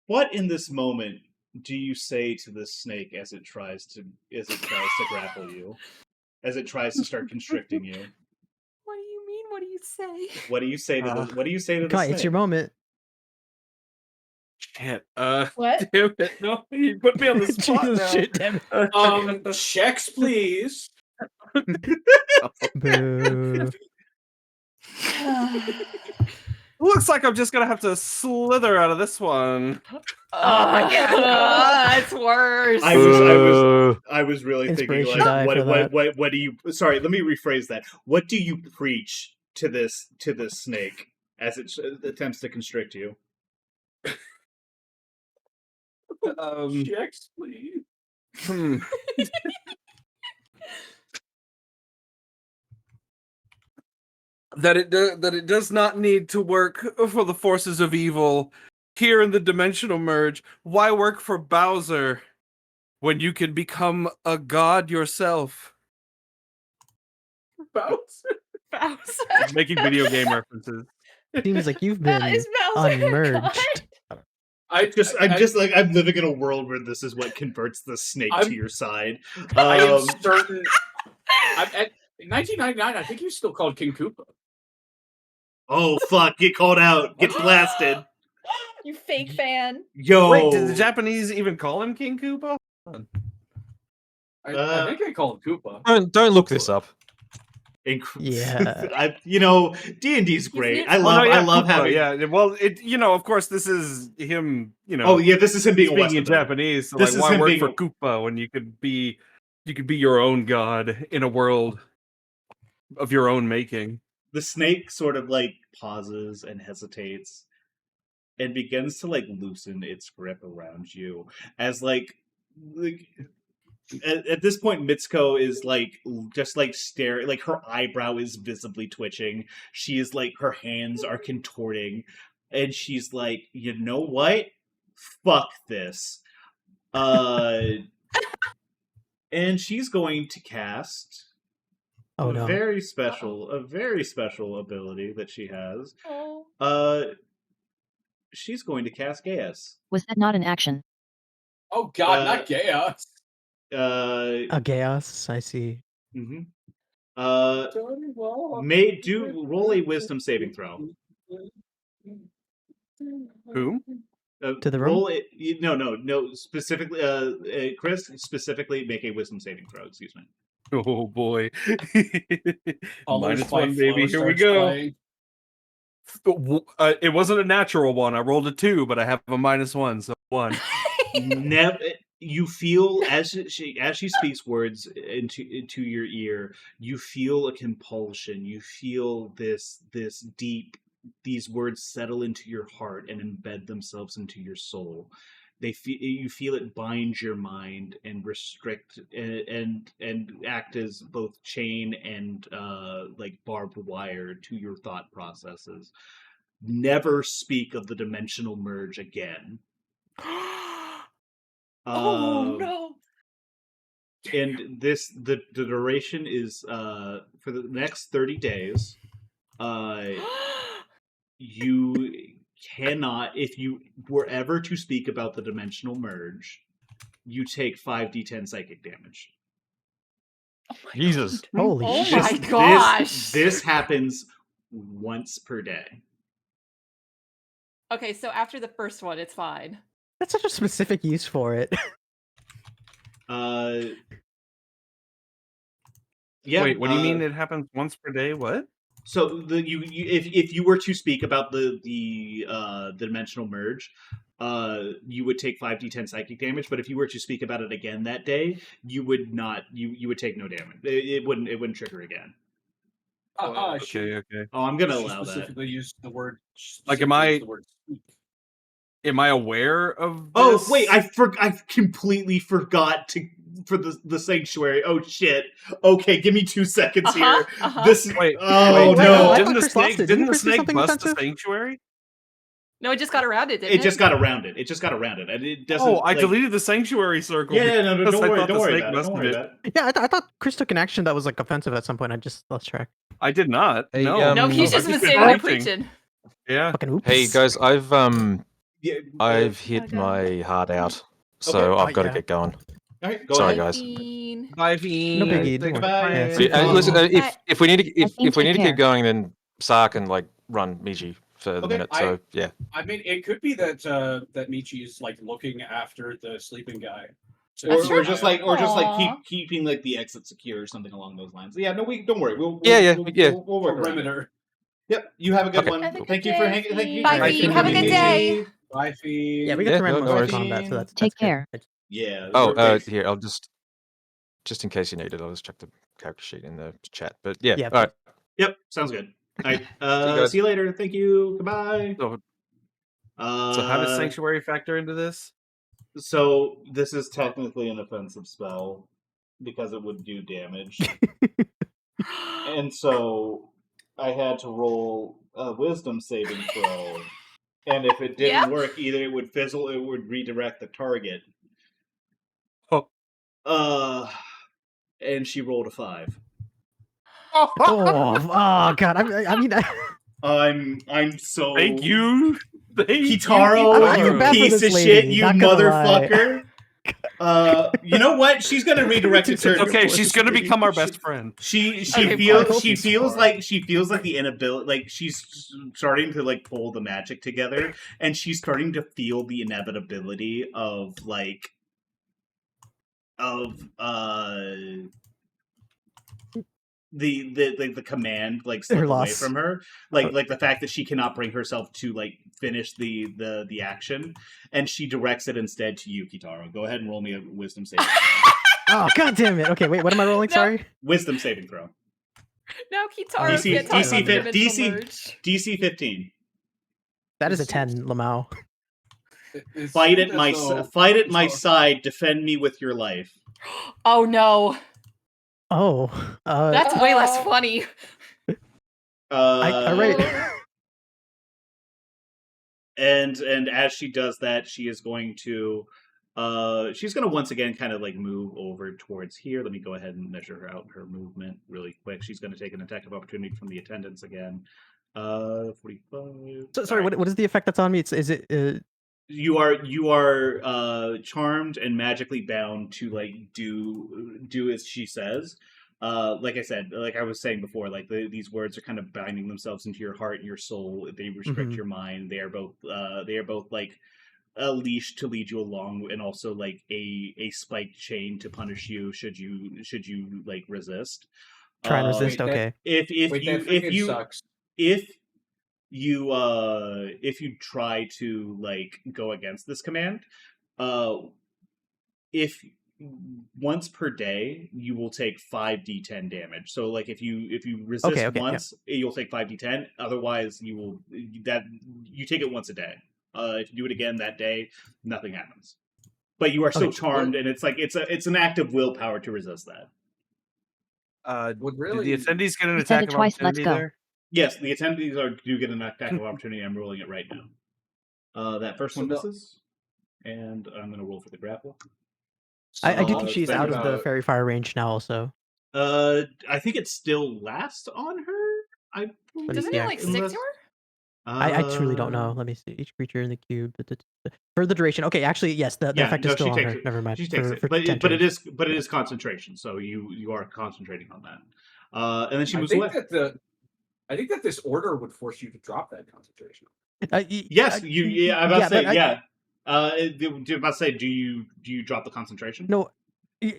What in this moment do you say to this snake as it tries to grapple you? as it tries to start constricting you. What do you mean? What do you say? What do you say to the What do you say to the Kai, snake? it's your moment. Shit. What? Damn it. No, you put me on the spot Jesus now. shit, damn it. Checks, please. Boo. Looks like I'm just gonna have to slither out of this one. Oh my god, it's worse. I was really thinking Inspiration like die for that. what do you sorry, let me rephrase that. What do you preach to this snake as it attempts to constrict you? Checks, please. That it does not need to work for the forces of evil here in the dimensional merge. Why work for Bowser when you can become a god yourself? Bowser. Bowser. Making video game references. Seems like you've been Is Bowser a unmerged. god? I'm living in a world where this is what converts the snake to your side. I am certain. In 1999, I think he was still called King Koopa. Oh fuck! Get called out. Get blasted. You fake fan. Yo. Wait, did the Japanese even call him King Koopa? I think they call him Koopa. Don't look this up. Yeah. D&D's great. I love Koopa, having. Yeah, well, of course, this is him. Oh yeah, this is him being speaking a in Japanese. So this like, is why him work being for Koopa when you could be your own god in a world of your own making? The snake sort of like pauses and hesitates and begins to like loosen its grip around you as like at this point Mitsuko is like just like staring, like her eyebrow is visibly twitching. She is like, her hands are contorting and she's like, you know what, fuck this, and she's going to cast Oh a no. very special ability that she has. Oh. She's going to cast Gaius. Was that not an action? Oh god, not Gaius. A chaos, I see. Mm-hmm. Roll a wisdom saving throw. Who? To the roll it. No. Specifically, Chris. Specifically, make a wisdom saving throw. Excuse me. Oh boy. Minus -1, baby. Here we go. It wasn't a natural one. I rolled a 2, but I have a -1, so 1. Never. You feel as she speaks words into your ear, you feel a compulsion. You feel this these words settle into your heart and embed themselves into your soul. You feel it bind your mind and restrict and act as both chain and like barbed wire to your thought processes. Never speak of the dimensional merge again. Oh no. And the duration is for the next 30 days. You cannot, if you were ever to speak about the dimensional merge, you take 5d10 psychic damage. Oh my Jesus. God. Holy Oh shit. my gosh. This happens once per day. Okay, so after the first one, it's fine. That's such a specific use for it. Yeah. Wait, what do you mean it happens once per day? What? So if you were to speak about the dimensional merge, you would take 5d10 psychic damage. But if you were to speak about it again that day, you would not. You would take no damage. It wouldn't trigger again. Okay. Oh, I'm gonna She allow that. specifically used the word. Like, am I aware of this? Oh wait, I completely forgot for the sanctuary. Oh shit. Okay, give me 2 seconds here. This. Wait. Oh wait, no. I Didn't thought the Chris snake? lost it. Didn't the Chris do snake something bust the offensive? sanctuary? No, it just got around it, didn't It just got around it. And it doesn't. Oh, I deleted the sanctuary circle. Yeah, no, because don't I worry, thought don't the worry snake about it. Don't busted worry it. about it. Yeah, I thought Chris took an action that was like offensive at some point. I just lost track. I did not. Hey, No. No, he's I just been think saying they're they're preaching. preaching. Yeah. Fucking oops. Hey guys, I've Yeah, hit Okay. my heart out, so Okay. I've got to yeah. get going. all right, go Sorry, ahead. guys. Fine. Bye, Fiend. No biggie. Thanks Don't for worry. Goodbye. playing. So, listen, if we need to if we take need to care. keep going, then Sark can like run Michi for the Okay, minute. So yeah. I mean, it could be that that Michi is like looking after the sleeping guy, Or just like Aw. keeping like the exit secure or something along those lines. Yeah, no, don't worry. We'll work around it. perimeter. Yep, you have a good Okay. one. Have a good Thank you for day, hanging. Thank you. Fee. Bye, for Fee. hanging Have a with good me. day. Bye, Fee. Yeah, we got Yeah, to run no most of worries. the combat, so that's Take good. care. Yeah. Oh, we're- here I'll just in case you need it, I'll just check the character sheet in the chat. But yeah, Yeah, all right. Yep, sounds good. All right. guys. See you later. Thank you. Goodbye. So how does Sanctuary factor into this? So this is technically an offensive spell because it would do damage, and so I had to roll a Wisdom saving throw. And if it didn't Yeah. work, either it would fizzle, or it would redirect the target. Oh. And she rolled a 5. Oh, God. I mean, I'm so. Thank you. Kitaro, I feel you bad for piece this of lady, shit, you not gonna lie. motherfucker. You know what? She's gonna redirect it to Okay, she's gonna become our best friend. She Okay, feels like the inability, like she's starting to like pull the magic together, and she's starting to feel the inevitability of the command like slip Her away loss. from her, like the fact that she cannot bring herself to like finish the action, and she directs it instead to you, Kitaro. Go ahead and roll me a wisdom saving. Oh, God damn it. Okay, wait, what am I rolling? No. Sorry? Wisdom saving throw. Now Kitaro DC can't talk about the DC dimensional merge. DC 15. That is a 10, Lamau. Fight at my side. Defend me with your life. Oh no, Oh. that's way less funny. All right. And as she does that, she is going to she's going to once again kind of like move over towards here. Let me go ahead and measure out her movement really quick. She's going to take an attack of opportunity from the attendants again. 45. So, sorry, All right. what is the effect that's on me? Is it You are charmed and magically bound to like do as she says. Like I said, like I was saying before, like these words are kind of binding themselves into your heart and your soul. They restrict Mhm. your mind. They are both like a leash to lead you along, and also like a spiked chain to punish you should you like resist. try and resist? wait, that- Okay. If Wait, that freaking sucks. if you try to like go against this command, if once per day you will take 5d10 damage. So like if you resist Okay, yeah. once, you'll take 5d10. Otherwise you take it once a day. If you do it again that day, nothing happens. But you are still Okay. charmed, and it's like it's an act of willpower to resist that. Would Did the attendees get an You said attack it of twice, let's opportunity go. there? Yes, the attendees do get an attack of opportunity. I'm rolling it right now. That first one Well, no. misses, and I'm going to roll for the grapple. I do So, think she's think out of the about- fairy fire range now also. I think it still lasts on her. I me Doesn't see, it like stick unless- to her? I truly don't know. Let me see. Each creature in the cube. For the duration. Okay, actually, yes, the effect is still on her. Never mind. She takes it, but 10 it turns. is concentration. So you are concentrating on that. And then she I moves think away. I think that this order would force you to drop that concentration. Yes, you. Yeah, I'm about to say. but Yeah. I'm about to say, do you drop the concentration? No,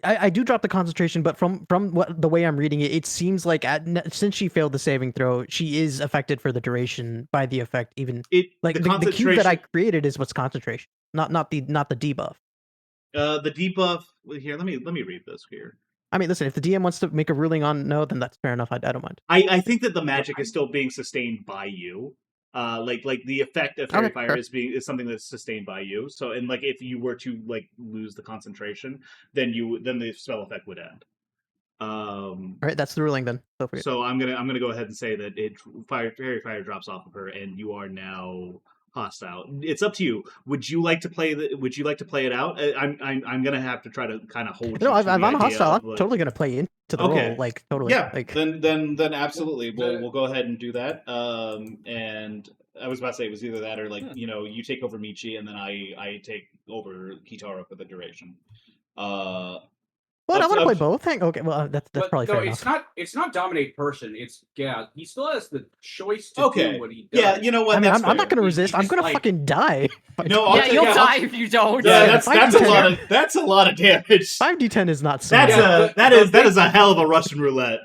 I do drop the concentration, but from what the way I'm reading it, it seems like since she failed the saving throw, she is affected for the duration by the effect. Even like the cube that I created is what's concentration, not the debuff. The debuff here. Let me read this here. I mean, listen, if the DM wants to make a ruling on no, then that's fair enough. I don't mind. I think that the magic is still being sustained by you. Like the effect of fairy fire is something that's sustained by you. So, and like if you were to like lose the concentration, then the spell effect would end. All right, that's the ruling then. So I'm gonna go ahead and say that fairy fire drops off of her, and you are now hostile. It's up to you. Would you like to play it out? I'm gonna have to try to kind of hold. No, you if to the I'm hostile, idea I'm totally gonna play into the role. Like totally. Yeah. Like then absolutely. We'll go ahead and do that. And I was about to say it was either that or like you take over Michi, and then I take over Kitaro for the duration. What? I want to play Up- both. Okay, well that's But probably no, fair it's enough. not. It's not dominate person. It's he still has the choice to Okay. do what he does. Yeah, you know what? I mean, That's I'm not fair. gonna He resist. I'm just, gonna like- fucking die. No, I'll Yeah, take- you'll I'll- die if you don't. Yeah, Yeah, that's a 5d10. lot of damage. 5d10 is not so That's bad. that is a hell of a Russian roulette.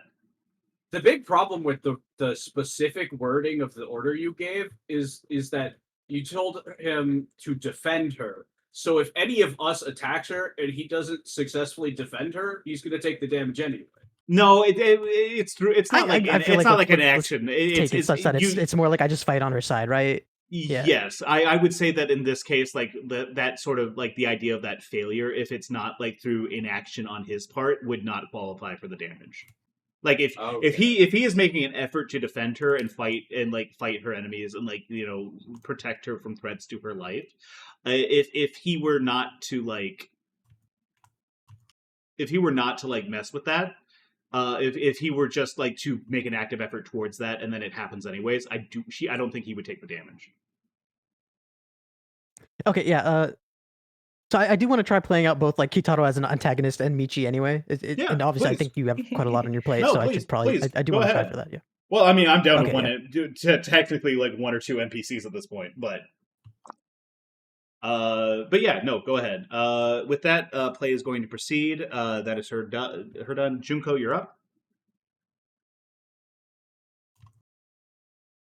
The big problem with the specific wording of the order you gave is that you told him to defend her. So if any of us attacks her and he doesn't successfully defend her, he's going to take the damage anyway. No, it's true. It's not like I feel it's like not like an let's action. Take it such that it's more like I just fight on her side, right? Yeah. Yes, I would say that in this case, like that sort of like the idea of that failure, if it's not like through inaction on his part, would not qualify for the damage. Like if he is making an effort to defend her and fight her enemies and protect her from threats to her life, if he were not to mess with that, if he were just like to make an active effort towards that and then it happens anyways, I don't think he would take the damage. Okay, yeah. So I do want to try playing out both like Kitaro as an antagonist and Michi anyway. And obviously please. I think you have quite a lot on your plate, No, so please, I should probably please, I do go want to try ahead. for that. Yeah. Well, I mean, I'm down Okay, to technically like one or two NPCs at this point, but yeah, no, go ahead. With that, play is going to proceed. That is her done. Junko, you're up.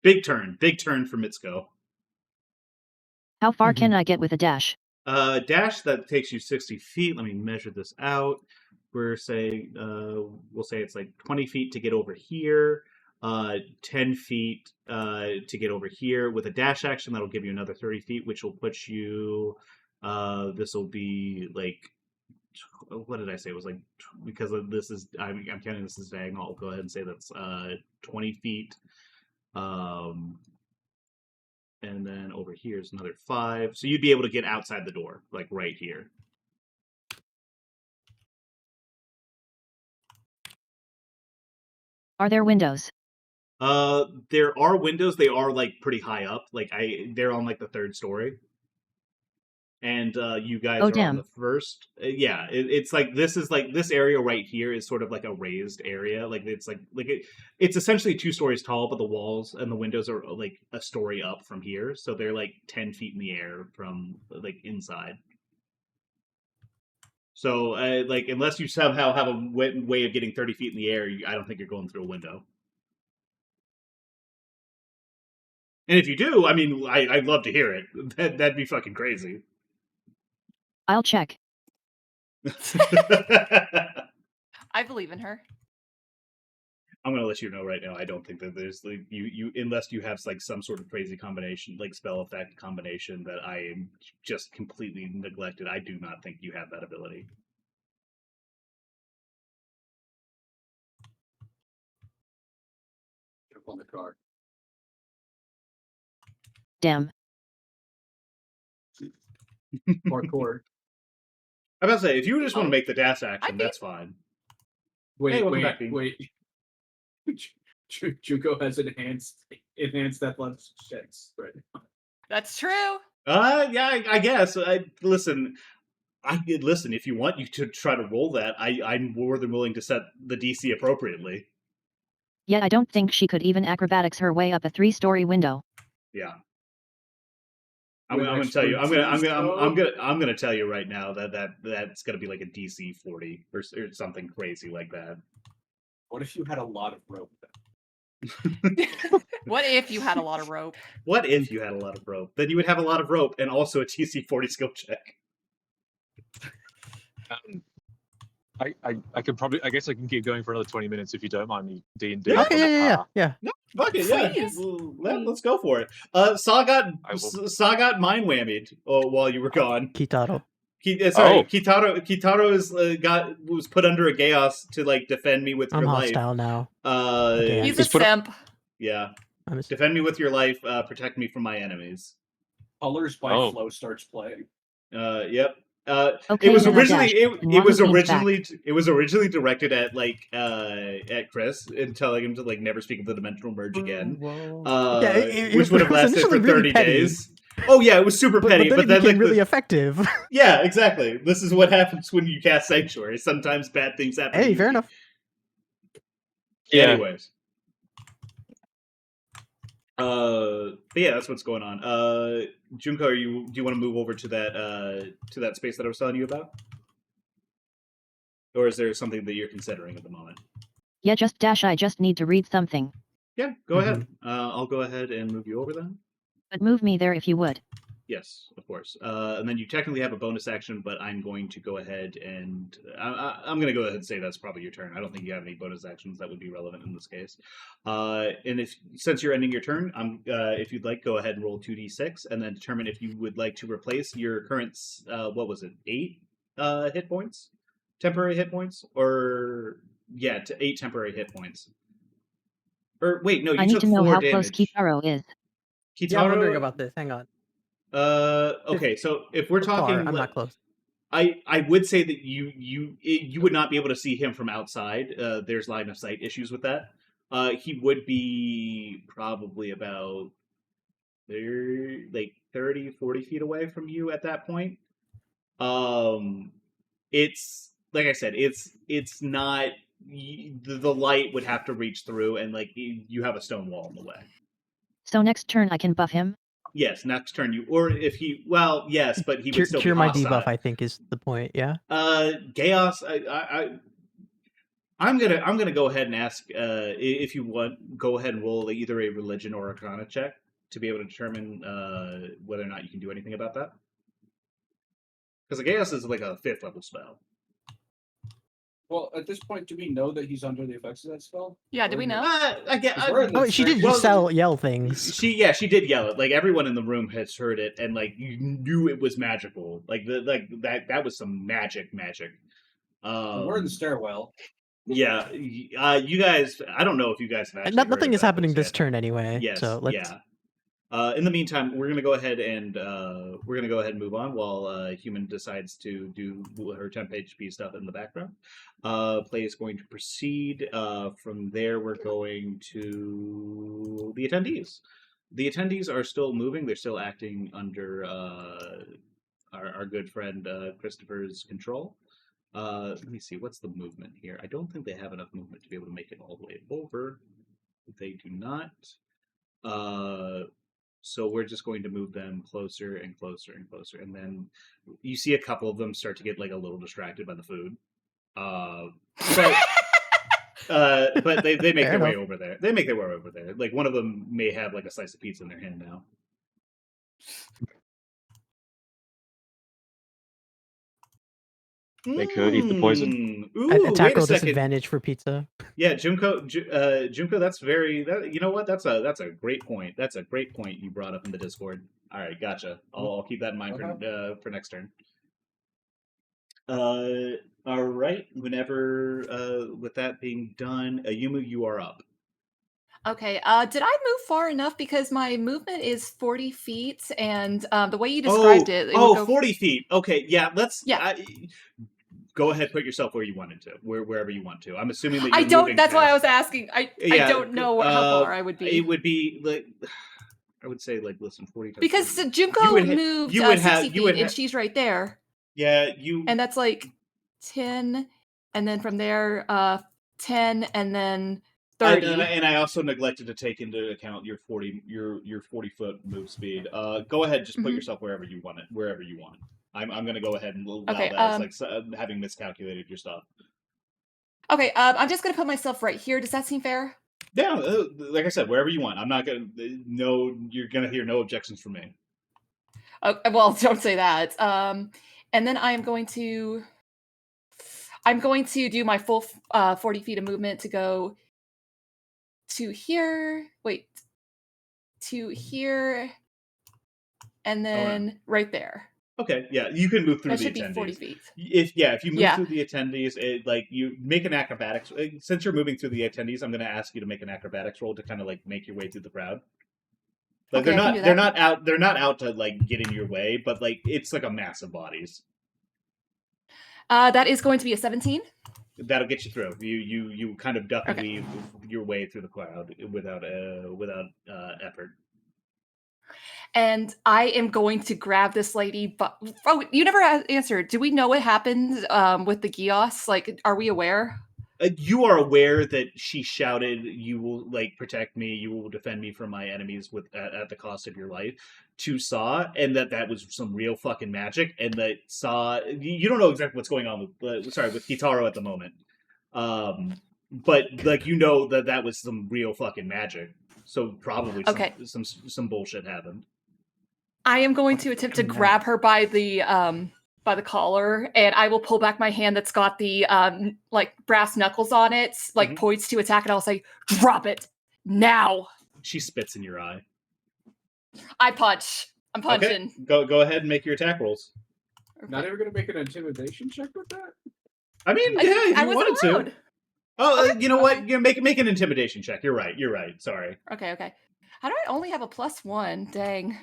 Big turn for Mitsuko. How far can I get with a dash? Dash that takes you 60 feet. Let me measure this out. We're saying we'll say it's like 20 feet to get over here. 10 feet to get over here. With a dash action, that'll give you another 30 feet, which will put you. This will be like. What did I say? It was like because of this is I'm counting this as diagonal. I'll go ahead and say that's 20 feet. And then over here is another 5. So you'd be able to get outside the door, like right here. Are there windows? There are windows. They are like pretty high up. Like they're on like the 3rd story. And you guys are on the first. Yeah, it's like this area right here is sort of like a raised area. Like it's essentially 2 stories tall, but the walls and the windows are like a story up from here, so they're like 10 feet in the air from like inside. So like unless you somehow have a way of getting 30 feet in the air, I don't think you're going through a window. And if you do, I mean, I'd love to hear it. That'd be fucking crazy. I'll check. I believe in her. I'm gonna let you know right now. I don't think that there's like you unless you have like some sort of crazy combination, like spell effect combination that I am just completely neglected. I do not think you have that ability. Jump on the car. Damn. Parkour. I was about to say, if you just want to Oh. make the dash action, that's fine. Hey, welcome back, Dean. Wait. Junko has enhanced athletics checks right now. That's true. Yeah, I guess. Listen. If you want you to try to roll that, I'm more than willing to set the DC appropriately. Yet I don't think she could even acrobatics her way up a 3-story window. Yeah. I'm gonna tell you. I'm gonna tell you right now that's gonna be like a DC 40 or something crazy like that. What if you had a lot of rope? What if you had a lot of rope? What if you had a lot of rope? Then you would have a lot of rope and also a DC 40 skill check. I could probably. I guess I can keep going for another 20 minutes if you don't mind me. D&D. Yeah. No, fuck it, yeah. Please. Let's go for it. Saw got mind whammied while you were gone. Kitaro. Kitaro was put under a chaos to like defend me with I'm your life. hostile now. He's a simp. Yeah. Defend me with your life. Protect me from my enemies. Colors by Flow starts playing. Yep. Okay, it was then I originally dash. it was originally directed at at Chris and telling him to like never speak of the dimensional merge again. It Which would have was lasted for initially really 30 petty. days. Oh yeah, it was super petty, but then but it then became like really effective. yeah, exactly. This is what happens when you cast Sanctuary. Sometimes bad things happen. Hey, fair enough. Yeah. Anyways. But yeah, that's what's going on. Junko, do you want to move over to that space that I was telling you about? Or is there something that you're considering at the moment? Yeah, I just need to read something. Yeah, go ahead. I'll go ahead and move you over then. But move me there if you would. Yes, of course. And then you technically have a bonus action, but I'm going to go ahead and I'm going to go ahead and say that's probably your turn. I don't think you have any bonus actions that would be relevant in this case. And since you're ending your turn, if you'd like, go ahead and roll 2d6, and then determine if you would like to replace your current 8 hit points, temporary hit points, or 8 temporary hit points. Or wait, no, you I need took to know 4 how damage. close Kitaro is. Yeah, I'm wondering about this. Hang on. Okay, so if we're talking, I'm not close. I would say that you would not be able to see him from outside. There's line of sight issues with that. He would be probably about 30, 40 feet away from you at that point. It's like I said, it's not the light would have to reach through, and like you have a stone wall in the way. So next turn I can buff him? Yes, next turn yes, but he would still cure be my hostile. debuff, I think, is the point. Yeah. Chaos. I'm gonna go ahead and ask if you want. Go ahead and roll either a religion or arcana check to be able to determine whether or not you can do anything about that. Because the chaos is like a 5th level spell. Well, at this point, do we know that he's under the effects of that spell? Yeah, do we know? She did yell things. She did yell it. Like everyone in the room has heard it, and like you knew it was magical. That was some magic. We're in the stairwell. Yeah, you guys. I don't know if you guys have actually. Nothing is happening this turn anyway. Yes. So let's... Yeah. In the meantime, we're gonna go ahead and move on while Human decides to do her temp HP stuff in the background. Play is going to proceed. From there, we're going to the attendees. The attendees are still moving. They're still acting under our good friend Christopher's control. Let me see. What's the movement here? I don't think they have enough movement to be able to make it all the way over. They do not. So we're just going to move them closer and closer and closer. And then you see a couple of them start to get like a little distracted by the food. But they make their way over there. They make their way over there. Like one of them may have like a slice of pizza in their hand now. They could eat the poison. Ooh, tackle disadvantage for pizza. Yeah, Junko, that's you know what? That's a great point. That's a great point you brought up in the Discord. All right, gotcha. I'll keep that in mind for next turn. All right. Whenever with that being done, Yumu, you are up. Okay, did I move far enough? Because my movement is 40 feet, and the way you described it would go 40 feet. Okay, yeah, go ahead, put yourself where you wanted to, wherever you want to. I'm assuming that you're moving that's why I fast. was asking. I don't know how far I would be. It would be like, I would say like, listen, 40 times. Because Junko moved 60 feet, and she's right there. Yeah, and that's like 10, and then from there, 10, and then 30. And I also neglected to take into account your 40 foot move speed. Go ahead, just put yourself wherever you want it. I'm going to go ahead and allow that as like having miscalculated your stuff. Okay, I'm just going to put myself right here. Does that seem fair? Yeah, like I said, wherever you want. I'm not going to. No, you're going to hear no objections from me. Well, don't say that. And then I'm going to do my full 40 feet of movement to go to here. Wait, to here, and then right there. Okay, yeah, you can move through that the should attendees. Be 40 feet. If you move through the attendees, you make an acrobatics. Since you're moving through the attendees, I'm going to ask you to make an acrobatics roll to kind of like make your way through the crowd. Like they're not out to like get in your way, but like it's like a mass of bodies. That is going to be a 17. That'll get you through. You kind of duck and weave your way through the crowd without effort. and I am going to grab this lady. But you never answered. Do we know what happened with the Gios? Like, are we aware? You are aware that she shouted, "You will protect me. You will defend me from my enemies at the cost of your life," to Saw, and that was some real fucking magic. And that Saw, you don't know exactly what's going on with with Kitaro at the moment, but that was some real fucking magic. So probably some bullshit happened. I am going to attempt to grab her by the collar, and I will pull back my hand that's got the brass knuckles on it, poised to attack, and I'll say, "Drop it now!" She spits in your eye. I punch. I'm punching. Okay. Go ahead and make your attack rolls. Okay. Not ever gonna make an intimidation check with that? I mean, if you wanted to. Oh, okay. You know what? Make an intimidation check. You're right. Sorry. Okay. How do I only have a +1? Dang.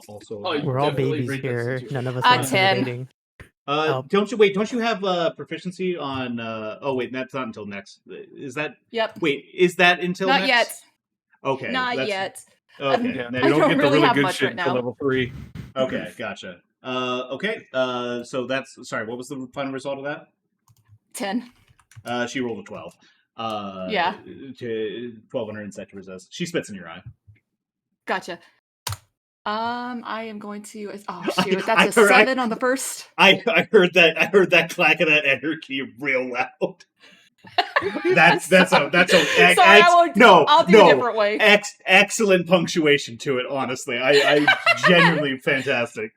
Also, we're all babies here. None of us are 10. intimidating. Don't you have proficiency on oh wait, that's not until next. Is that Yep. Wait, is that until not next? Yet. Okay. Not yet. Okay. Yeah. Then You don't don't get really the really have good much shit right until now. level 3. Okay, gotcha. Okay. So that's sorry, what was the final result of that? 10. She rolled a 12. Yeah. To 1200 insect resist. She spits in your eye. Gotcha. I am going to. Oh shoot, that's a 7 on the first. I heard that clack of that energy real loud. That's a Sorry, I'll do a different way. Excellent punctuation to it. Honestly, I genuinely fantastic.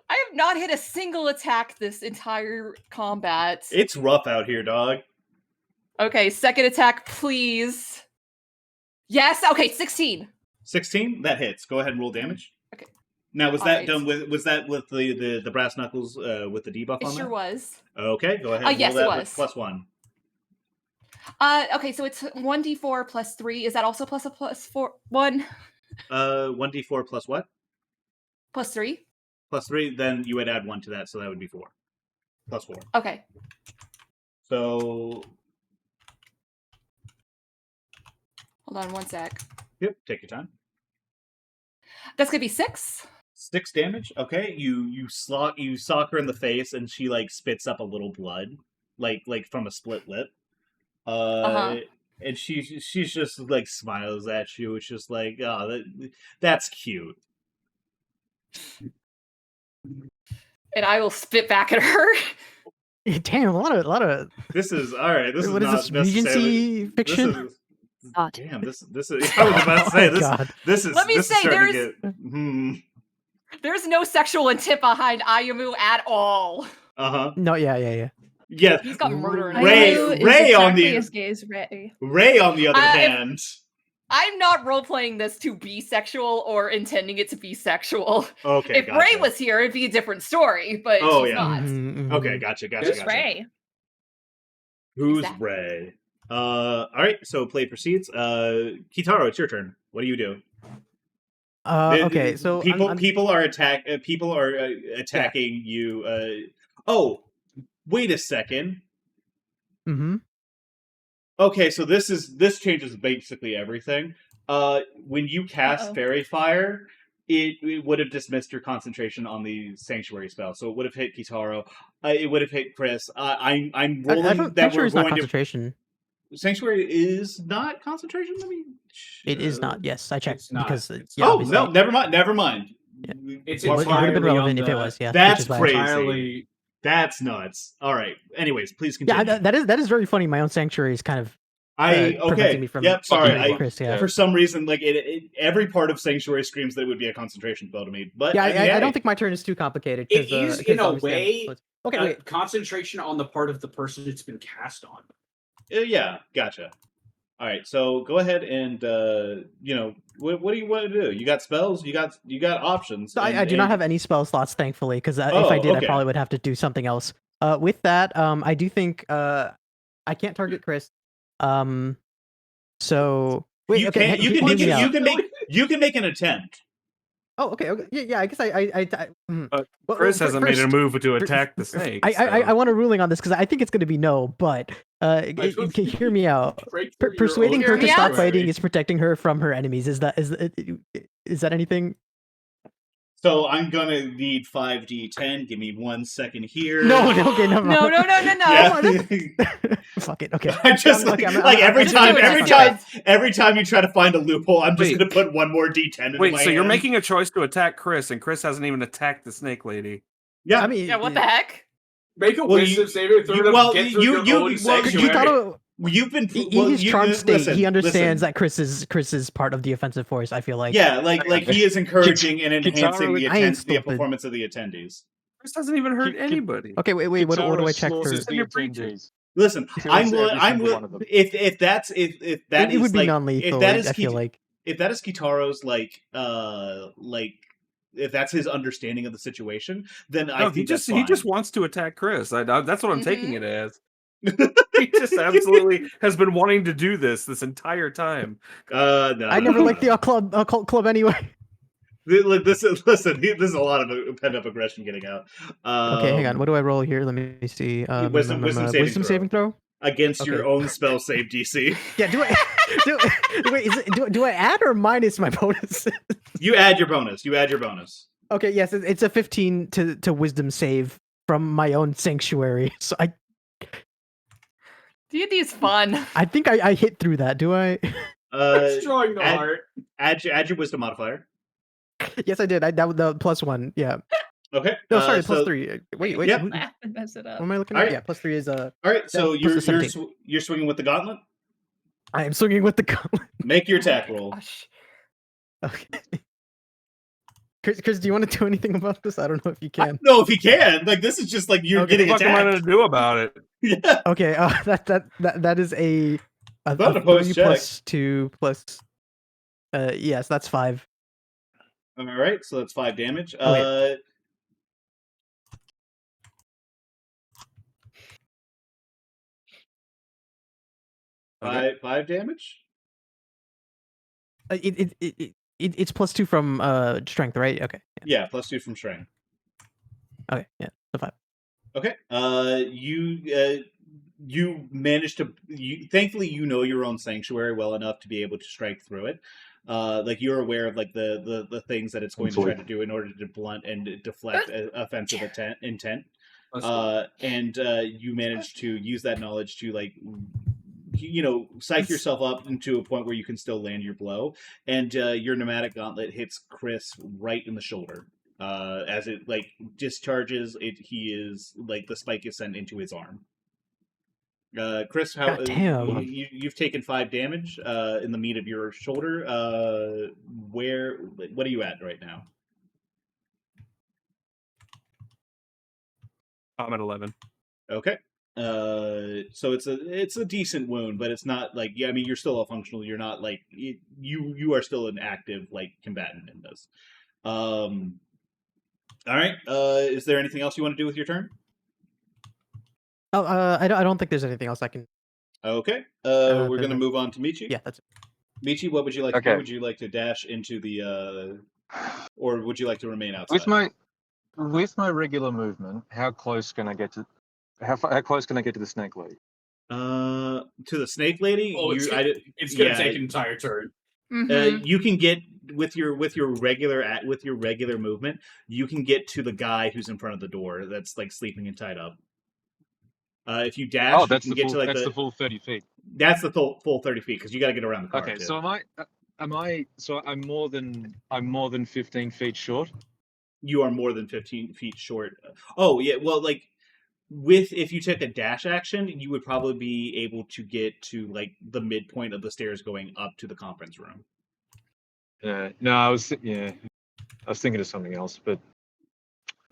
I have not hit a single attack this entire combat. It's rough out here, dog. Okay, second attack, please. Yes. Okay, 16. 16? That hits. Go ahead and roll damage. Okay. Now, was All that right. done with the brass knuckles with the debuff It on sure that? was. Okay, go ahead and yes, roll that it with was. +1. Okay, so it's 1d4 plus 3. Is that also plus 1? 1d4 plus what? Plus 3? Plus 3, then you would add 1 to that, so that would be 4. Plus 4. Okay. So... Hold on one sec. Yep, take your time. That's gonna be 6. 6 damage. Okay, you sock her in the face, and she spits up a little blood, like from a split lip. And she's just smiles at you. It's just oh, that's cute. And I will spit back at her. Damn, a lot of. This is all right. This what is is not this Regency fiction? Damn, this is. I was about to say this. God. This is. Let me this say, is starting to get, There's no sexual intent behind Ayumu at all. No, yeah. Yeah, He's got murder in Ray on the as gay as Ray. Ray on the other hand. I'm not role playing this to be sexual or intending it to be sexual. Okay, if Ray was here, it'd be a different story, but he's not. Okay, gotcha. Who's Ray? Who's Ray? All right. So play proceeds. Kitaro, it's your turn. What do you do? Okay, so people are attacking you. Oh, wait a second. Mm-hmm. Okay, so this changes basically everything. When you cast Fairy Fire, it would have dismissed your concentration on the Sanctuary spell, so it would have hit Kitaro. It would have hit Chris. I'm rolling that we're going concentration. Sanctuary is not concentration. Let me. It is not. Yes, I checked because. No, never mind. Yeah. It's it would have been relevant if it was. Yeah, that's crazy. That's nuts. All right. Anyways, please continue. Yeah, that is very funny. My own Sanctuary is kind of. Preventing me from sorry. Chris, For some reason, every part of Sanctuary screams that it would be a concentration spell to me. But I don't think my turn is too complicated. It is in a way. Okay, wait. Concentration on the part of the person it's been cast on. Yeah, gotcha. All right, so go ahead and what do you want to do? You got spells. You got options. So I do not have any spell slots, thankfully, because if I did, I probably would have to do something else. With that, I do think I can't target Chris. So wait, you okay, you can make an attempt. Oh, okay. Yeah. I guess Chris hasn't made a move to attack the snake. I want a ruling on this because I think it's going to be no. But hear me out. Persuading her to stop fighting is protecting her from her enemies. Is that anything? So I'm gonna need 5d10. Give me 1 second here. No, okay, never No, mind. no, no, no, no. Yeah. Fuck it. Okay. I just Okay, like every just time, do it, every just do time, it. every time you try to find a loophole, I'm just Wait. gonna put one more d10 into Wait, my so you're hand. making a choice to attack Chris, and Chris hasn't even attacked the snake lady. Yeah. I mean, Yeah, what the heck? Make a Well, wisdom saving throw to get through your own sanctuary. Yutaro, You've been in his charm state, listen, he understands listen. that Chris is part of the offensive force. I feel like. Yeah, like he is encouraging and enhancing Kitaro- I ain't the stupid. performance of the attendees. Chris hasn't even hurt anybody. Okay, wait. What do Kitaro I check for? slaughters the You're preaching. attendees. Listen, Kills I'm every willing. single one of them. If that It is would be like non-lethal. if that is I feel like. if that is Kitaro's like if that's his understanding of the situation, then I No, think he that's fine. just wants to attack Chris. That's what I'm taking Mhm. it as. He just absolutely has been wanting to do this entire time. No, I never liked the occult club anyway. Look, this is this is a lot of pent up aggression getting out. Okay, hang on. What do I roll here? Let me see. Wisdom saving throw. Against your Okay. own spell save DC. Yeah. Do I add or minus my bonus? You add your bonus. Okay. Yes, it's a 15 to wisdom save from my own sanctuary. So D&D is fun. I think I hit through that. Do I? Destroying the add- heart. Add your wisdom modifier. Yes, I did. That was the +1. Yeah. Okay. No, sorry, so- +3. Wait. Yep. Who- Math and mess it up. What am I looking All at? right. Yeah, +3 is All right. So plus you're the 17. you're swinging with the gauntlet. I am swinging with the gauntlet. Make your Oh my attack roll. gosh. Okay. Chris, do you want to do anything about this? I don't know if you can. No, if he can. Like this is just like you're Okay. getting What the fuck am I attacked. gonna do about it? Yeah. Okay. That is a Not a post 3 check. plus 2 plus. Yes, that's 5. All right. So that's 5 damage. Okay. Five damage. It's +2 from strength, right? Okay. Yeah, +2 from strength. Okay. Yeah. So 5. Okay. You managed to. Thankfully, you know your own sanctuary well enough to be able to strike through it. Like you're aware of like the things that it's going to try to do in order to blunt and deflect offensive intent. And you managed to use that knowledge to like psych yourself up into a point where you can still land your blow, and your pneumatic gauntlet hits Chris right in the shoulder. As it like discharges, he is like the spike is sent into his arm. Chris, how God damn. you've taken 5 damage in the meat of your shoulder. What are you at right now? I'm at 11. Okay. So it's a decent wound, but it's not like I mean you're still a functional. You're not like you are still an active like combatant in this. All right. Is there anything else you want to do with your turn? Oh, I don't think there's anything else I can. Okay. We're gonna then- move on to Michi. Yeah, that's it. Michi, what would you like to do? Okay. Would you like to dash into the or would you like to remain outside? With my regular movement, how close can I get to the snake lady? To the snake lady? Oh, it's gonna take an entire turn. Mhm. You can get with your regular movement, you can get to the guy who's in front of the door that's like sleeping and tied up. If you dash, Oh, that's you the can get full. to like That's the full 30 feet. that's the full 30 feet because you got to get around the car. Okay, too. so I'm more than 15 feet short. You are more than 15 feet short. Oh yeah, well like if you took a dash action, you would probably be able to get to like the midpoint of the stairs going up to the conference room. No, I was thinking of something else, but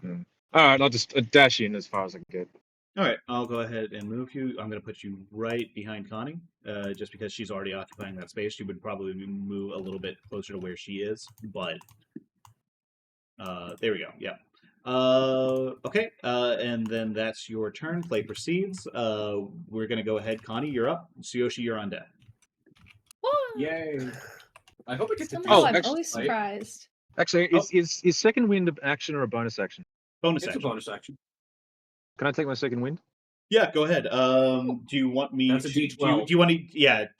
all right, I'll just dash in as far as I can get. All right, I'll go ahead and move you. I'm going to put you right behind Connie, just because she's already occupying that space. She would probably move a little bit closer to where she is, but there we go. Yeah. Okay, and then that's your turn. Play proceeds. We're going to go ahead. Connie, you're up. Tsuyoshi, you're on deck. Yay! I hope I get to Somehow do I'm something, always right? surprised. Actually, is second wind an action or a bonus action? Bonus It's a action. bonus action. Can I take my second wind? Yeah, go ahead. Do you want me That's a to D12. do you want to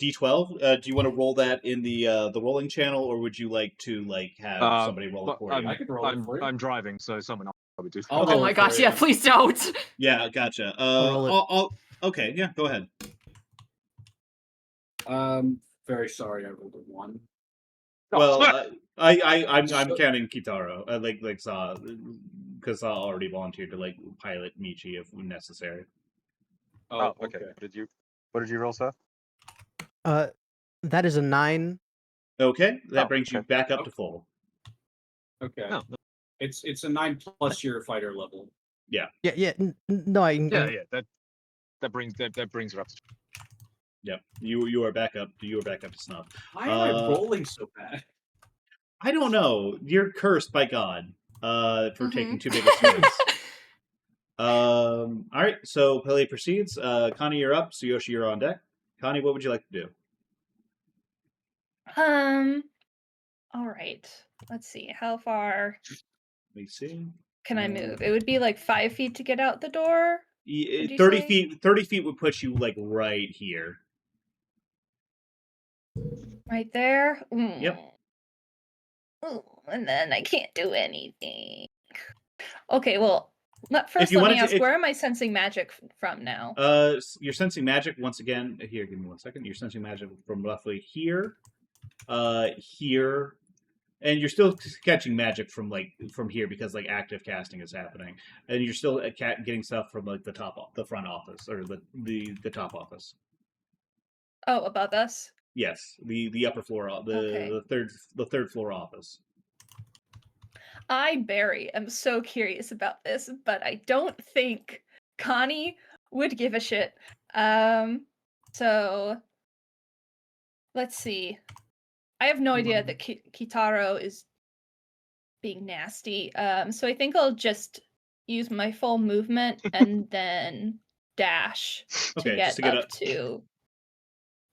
D12? Do you want to roll that in the rolling channel, or would you like to have somebody roll it for you? I could roll it for you. I'm driving, so someone else will probably do. I'll Okay. Oh roll my it for gosh, you. yeah, please don't. Yeah, gotcha. roll it. Okay, yeah, go ahead. Very sorry, I rolled a 1. Well, I'm counting Kitaro, Saw, because Saw already volunteered to pilot Michi if necessary. Oh, okay. What did you roll, sir? That is a 9. Okay, that Oh, brings you okay. back up to full. Okay. No. It's a 9+ your fighter level. Yeah. No, Yeah. That brings her up. Yeah, you are back up. You are back up to snuff. Why am I rolling so bad? I don't know. You're cursed by God for taking too big a swings. All right, so Pele proceeds. Connie, you're up. Tsuyoshi, you're on deck. Connie, what would you like to do? All right. Let's see. How far Let me see. can I move? It would be 5 feet to get out the door. Would you 30 say? feet. 30 feet would put you right here. Right there. Yep. Ooh, and then I can't do anything. Okay, well, first you let wanted me to- ask, where am I sensing magic from now? You're sensing magic once again. Here, give me 1 second. You're sensing magic from roughly here, here, and you're still catching magic from here because active casting is happening, and you're still getting stuff from the front office or the top office. Oh, above us? Yes, the upper floor, the third floor office. I, Barry, am so curious about this, but I don't think Connie would give a shit. So let's see. I have no idea that Kitaro is being nasty. So I think I'll just use my full movement and then dash to get up to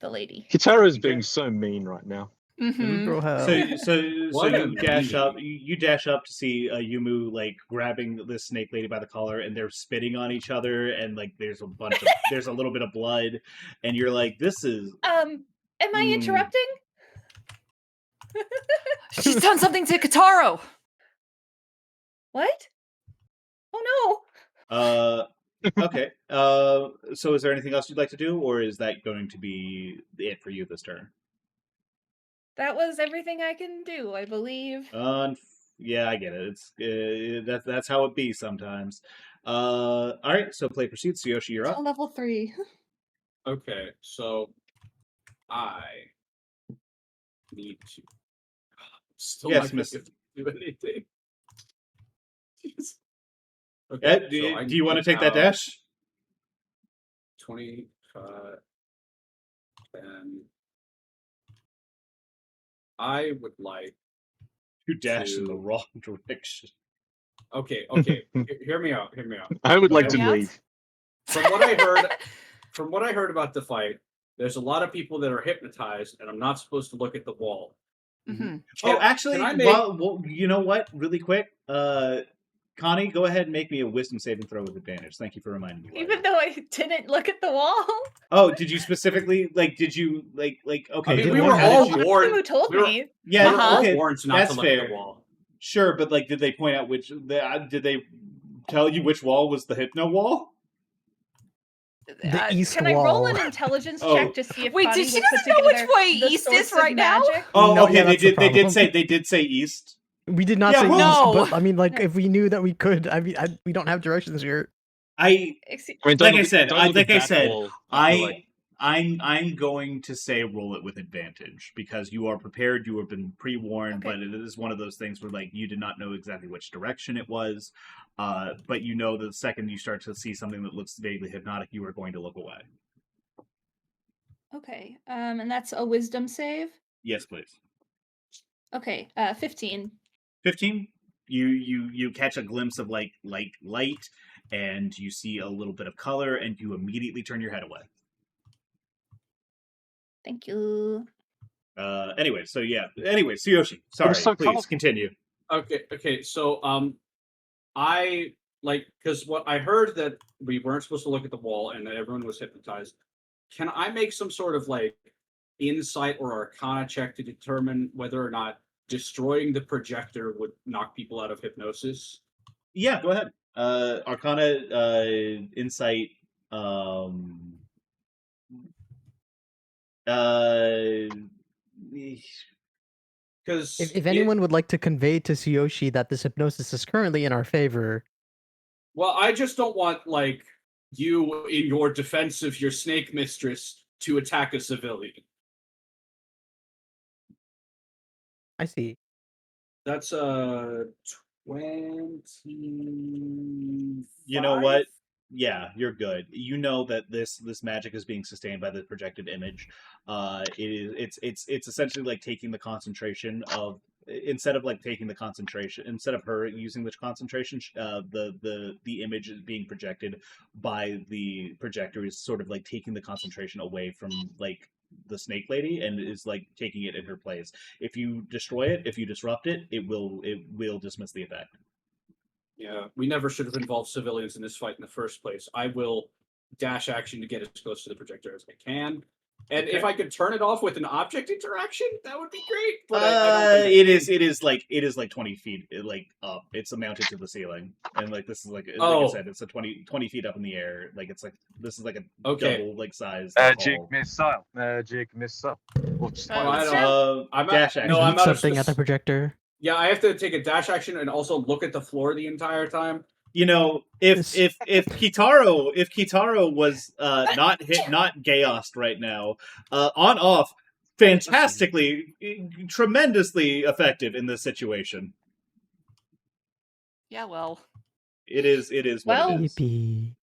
the lady. Kitaro is being so mean right now. Mm-hmm. So What a you dash meanie. up. You dash up to see Yumu grabbing this snake lady by the collar, and they're spitting on each other, and there's there's a little bit of blood, and you're like, this is. Am I interrupting? She's done something to Kitaro. What? Oh no. Okay. So is there anything else you'd like to do, or is that going to be it for you this turn? That was everything I can do, I believe. Yeah, I get it. It's that's how it be sometimes. All right. So play proceeds. Tsuyoshi, you're up. Level 3. Okay, so I need to. Still Yes, not gonna mister. do anything. Jeez. Ed, Okay, do you want to take that dash? 25, 10. I would like. You dash in the wrong direction. Okay. Hear me out. I would like to Yeah. leave. From what I heard about the fight, there's a lot of people that are hypnotized, and I'm not supposed to look at the wall. Mm-hmm. Actually, can I make- well, you know what? Really quick, Connie, go ahead and make me a wisdom saving throw with advantage. Thank you for reminding me. Even though I didn't look at the wall. Oh, did you specifically did you okay? I mean, did we you- were how all did you- warned. Who told we were- me? Yeah, we were all okay, warned not that's to look fair. at the wall. Sure, but did they point out did they tell you which wall was the hypno wall? The east Can I roll wall. an intelligence Oh. check to see if Wait, Connie did she will put doesn't know which together way the east is source of right now? magic? Oh, No, okay. yeah, they that's the did problem. say east. We did not Yeah, say well- east, No. but I mean, if we knew that we could, I mean, we don't have directions here. Excuse- I mean, Like I said, don't look at that said, wall. I feel like- I'm going to say roll it with advantage because you are prepared. You have been pre-warned, Okay. but it is one of those things where you did not know exactly which direction it was, but you know the second you start to see something that looks vaguely hypnotic, you are going to look away. Okay. And that's a wisdom save. Yes, please. Okay. 15. 15. You catch a glimpse of light, and you see a little bit of color, and you immediately turn your head away. Thank you. Anyway, Tsuyoshi, sorry, so please colorful. continue. Okay. So I like, because what I heard that we weren't supposed to look at the wall and that everyone was hypnotized. Can I make some sort of like insight or arcana check to determine whether or not destroying the projector would knock people out of hypnosis? Yeah, go ahead. Arcana, insight. Because If anyone would like to convey to Tsuyoshi that this hypnosis is currently in our favor, well, I just don't want like you in your defense of your snake mistress to attack a civilian. I see. That's 20. You know what? Yeah, you're good. You know that this magic is being sustained by the projected image. It's essentially like taking the concentration of, instead of her using the concentration, the image is being projected by the projector is sort of like taking the concentration away from like the snake lady and is like taking it in her place. If you destroy it, if you disrupt it, it will dismiss the effect. Yeah, we never should have involved civilians in this fight in the first place. I will dash action to get as close to the projector as I can. And if I could turn it off with an object interaction, that would be great. But I don't think it is like 20 feet like up. It's mounted to the ceiling, and like this is like I said, it's a 20 feet up in the air. Like it's like this is like a double like size. Magic missile. Magic missile. I'm dash action. No, I'm out of something at the projector. Yeah, I have to take a dash action and also look at the floor the entire time. You know, if Kitaro was not chaosed right now, on off, fantastically, tremendously effective in this situation. Yeah, well. It is what it is. Yippee.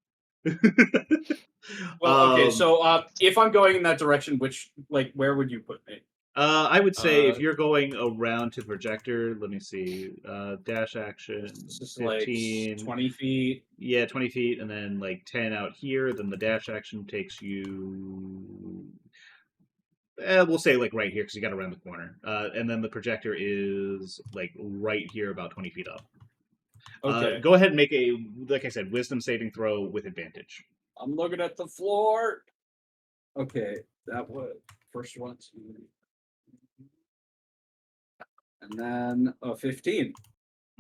Well, okay, so if I'm going in that direction, where would you put me? I would say if you're going around to the projector, let me see. Dash action, 15, like 20 feet. Yeah, 20 feet, and then like 10 out here. Then the dash action takes you. We'll say like right here because you got around the corner. And then the projector is like right here, about 20 feet up. Okay. Go ahead and make like I said, wisdom saving throw with advantage. I'm looking at the floor. Okay, that was first one. And then a 15.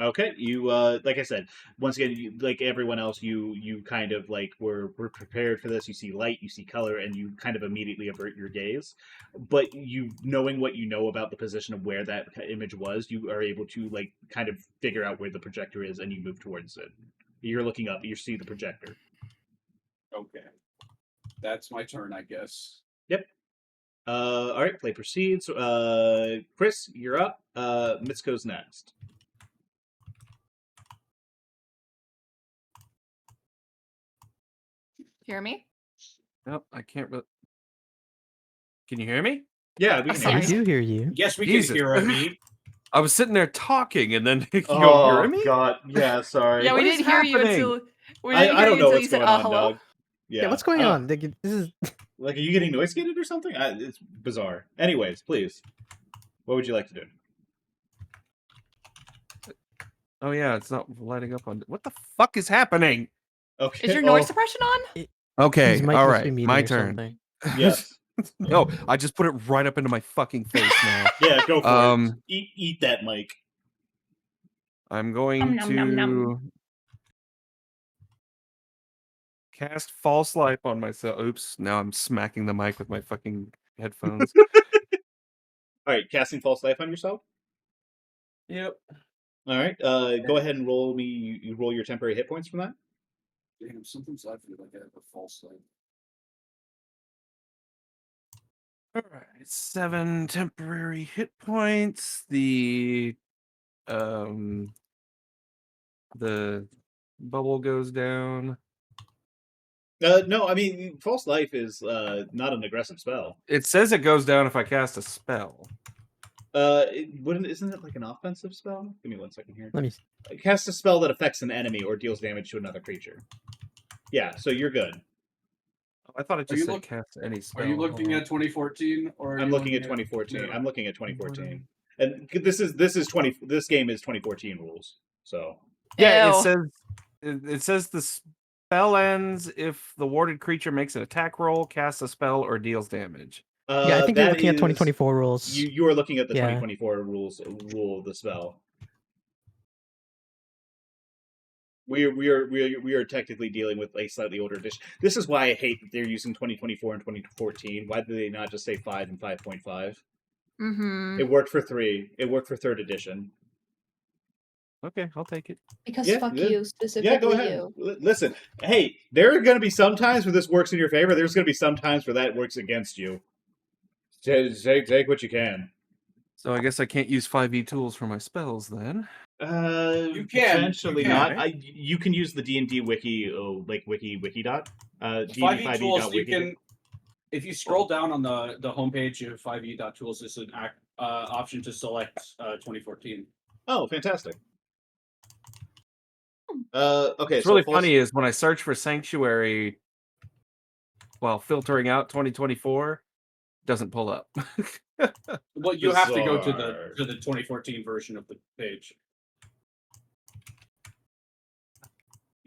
Okay, you like I said, once again, like everyone else, you kind of like were prepared for this. You see light, you see color, and you kind of immediately avert your gaze. But you, knowing what you know about the position of where that image was, you are able to like kind of figure out where the projector is, and you move towards it. You're looking up, you see the projector. Okay, that's my turn, I guess. Yep. All right, play proceeds. Chris, you're up. Mitsuko's next. Hear me? Nope, I can't really. Can you hear me? Yeah, we can hear I you. do hear you. Yes, we Jesus. can hear me. I was sitting there talking, and then you Oh go, hear me? God, yeah, sorry. Yeah, we What is didn't hear you happening? until we didn't I hear don't you know until you what's said, going on, hello. Doug. Yeah, what's going on? This is Like, are you getting noise gated or something? It's bizarre. Anyways, please. What would you like to do? Oh yeah, it's not lighting up on. What the fuck is happening? Okay. Is your noise suppression on? Okay, his mic all must be right, muted my or turn. something. Yes. No, I just put it right up into my fucking face now. Yeah, go for it. Eat that mic. I'm going Nom, to nom, nom. cast false light on myself. Oops! Now I'm smacking the mic with my fucking headphones. All right, casting false life on yourself. Yep. All right. Go ahead and roll me. You roll your temporary hit points from that. Damn, something's laughing like I have a false light. All right, 7 temporary hit points. The bubble goes down. No, I mean false life is not an aggressive spell. It says it goes down if I cast a spell. Isn't it like an offensive spell? Give me 1 second here. Let me. Cast a spell that affects an enemy or deals damage to another creature. Yeah, so you're good. I thought it Are you just said look- cast any spell. Are you looking at 2014 or? I'm looking at 2014. I'm looking at 2014, and this game is 2014 rules. So Yeah, Ew. it says the spell ends if the warded creature makes an attack roll, casts a spell, or deals damage. Yeah, I think you're that looking at is- 2024 rules. You are looking at the Yeah. 2024 rule of the spell. We are technically dealing with a slightly older edition. This is why I hate that they're using 2024 and 2014. Why do they not just say 5 and 5.5? Mm-hmm. It worked for 3. It worked for 3rd edition. Okay, I'll take it. Because Yeah, fuck yeah. you, specifically Yeah, go ahead. you. Listen, hey, there are going to be some times where this works in your favor. There's going to be some times where that works against you. Take what you can. So I guess I can't use 5e tools for my spells then. You can. Potentially You not. can. You can use the D&D wiki, wiki dot. 5e tools, you D&D5e.wiki. can. If you scroll down on the homepage of 5e.tools, there's an option to select 2014. Oh, fantastic. Okay, What's really funny is when I search for Sanctuary while filtering out 2024, it doesn't pull up. Well, you have to go to Bizarre. the 2014 version of the page.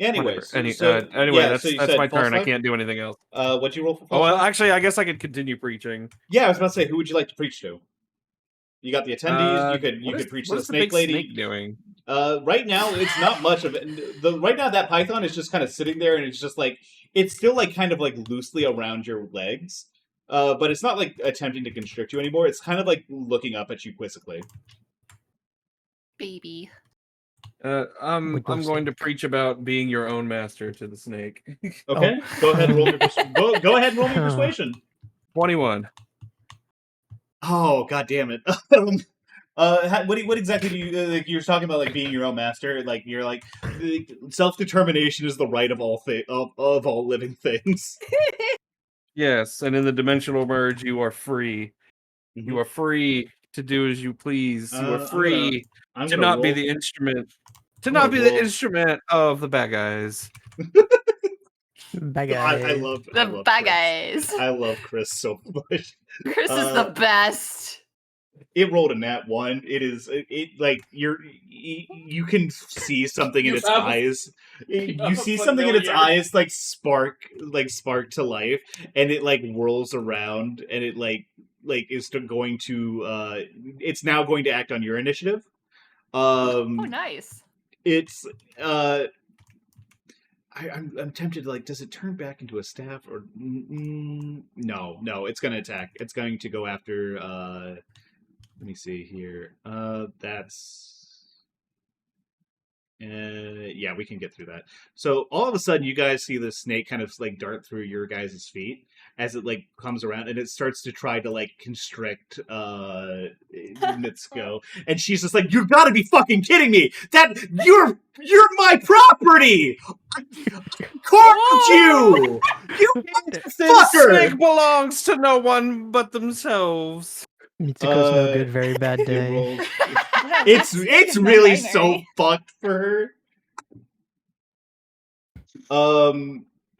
Anyways, Anyway, yeah, that's so you that's said my false turn. I five? can't do anything else. What'd you roll for Oh false well, five? actually, I guess I could continue preaching. Yeah, I was about to say, who would you like to preach to? You got the attendees. You could preach to the snake big lady. snake doing? Right now, it's not much of it. Right now, that python is just kind of sitting there, and it's just like it's still like kind of like loosely around your legs, but it's not like attempting to constrict you anymore. It's kind of like looking up at you quizzically. Baby. I'm Wiggle going to preach about being your own master to the snake. Okay, go ahead and roll me. Go ahead and roll me persuasion. 21. Oh, god damn it. What exactly do you like? You're talking about like being your own master. Like you're like self-determination is the right of all of all living things. Yes, and in the dimensional merge, you are free. Mhm. You are free to do as you please. You are I'm free I'm to gonna not be roll- the instrument. To I'm not gonna be roll- the instrument of the bad guys. Bad I guy. love The bad Chris. guys. I love Chris so much. Chris is the best. It rolled a nat 1. It is like you can see something in You its have a- eyes. you You have see a something in its familiar- eyes like spark to life, and it like whirls around, and it like is going to it's now going to act on your initiative. Oh, nice. It's I'm tempted to like, does it turn back into a staff or no, it's going to attack. It's going to go after let me see here. Yeah, we can get through that. So all of a sudden, you guys see the snake kind of like dart through your guys' feet as it like comes around, and it starts to try to like constrict Mitsuko, and she's just like, "You gotta be fucking kidding me! That you're my property! Carved you! You This fucker!" snake belongs to no one but themselves. Mitsuko's no good, very bad It day. rolled- Wow, It's that snake is really non-binary. so fucked for her.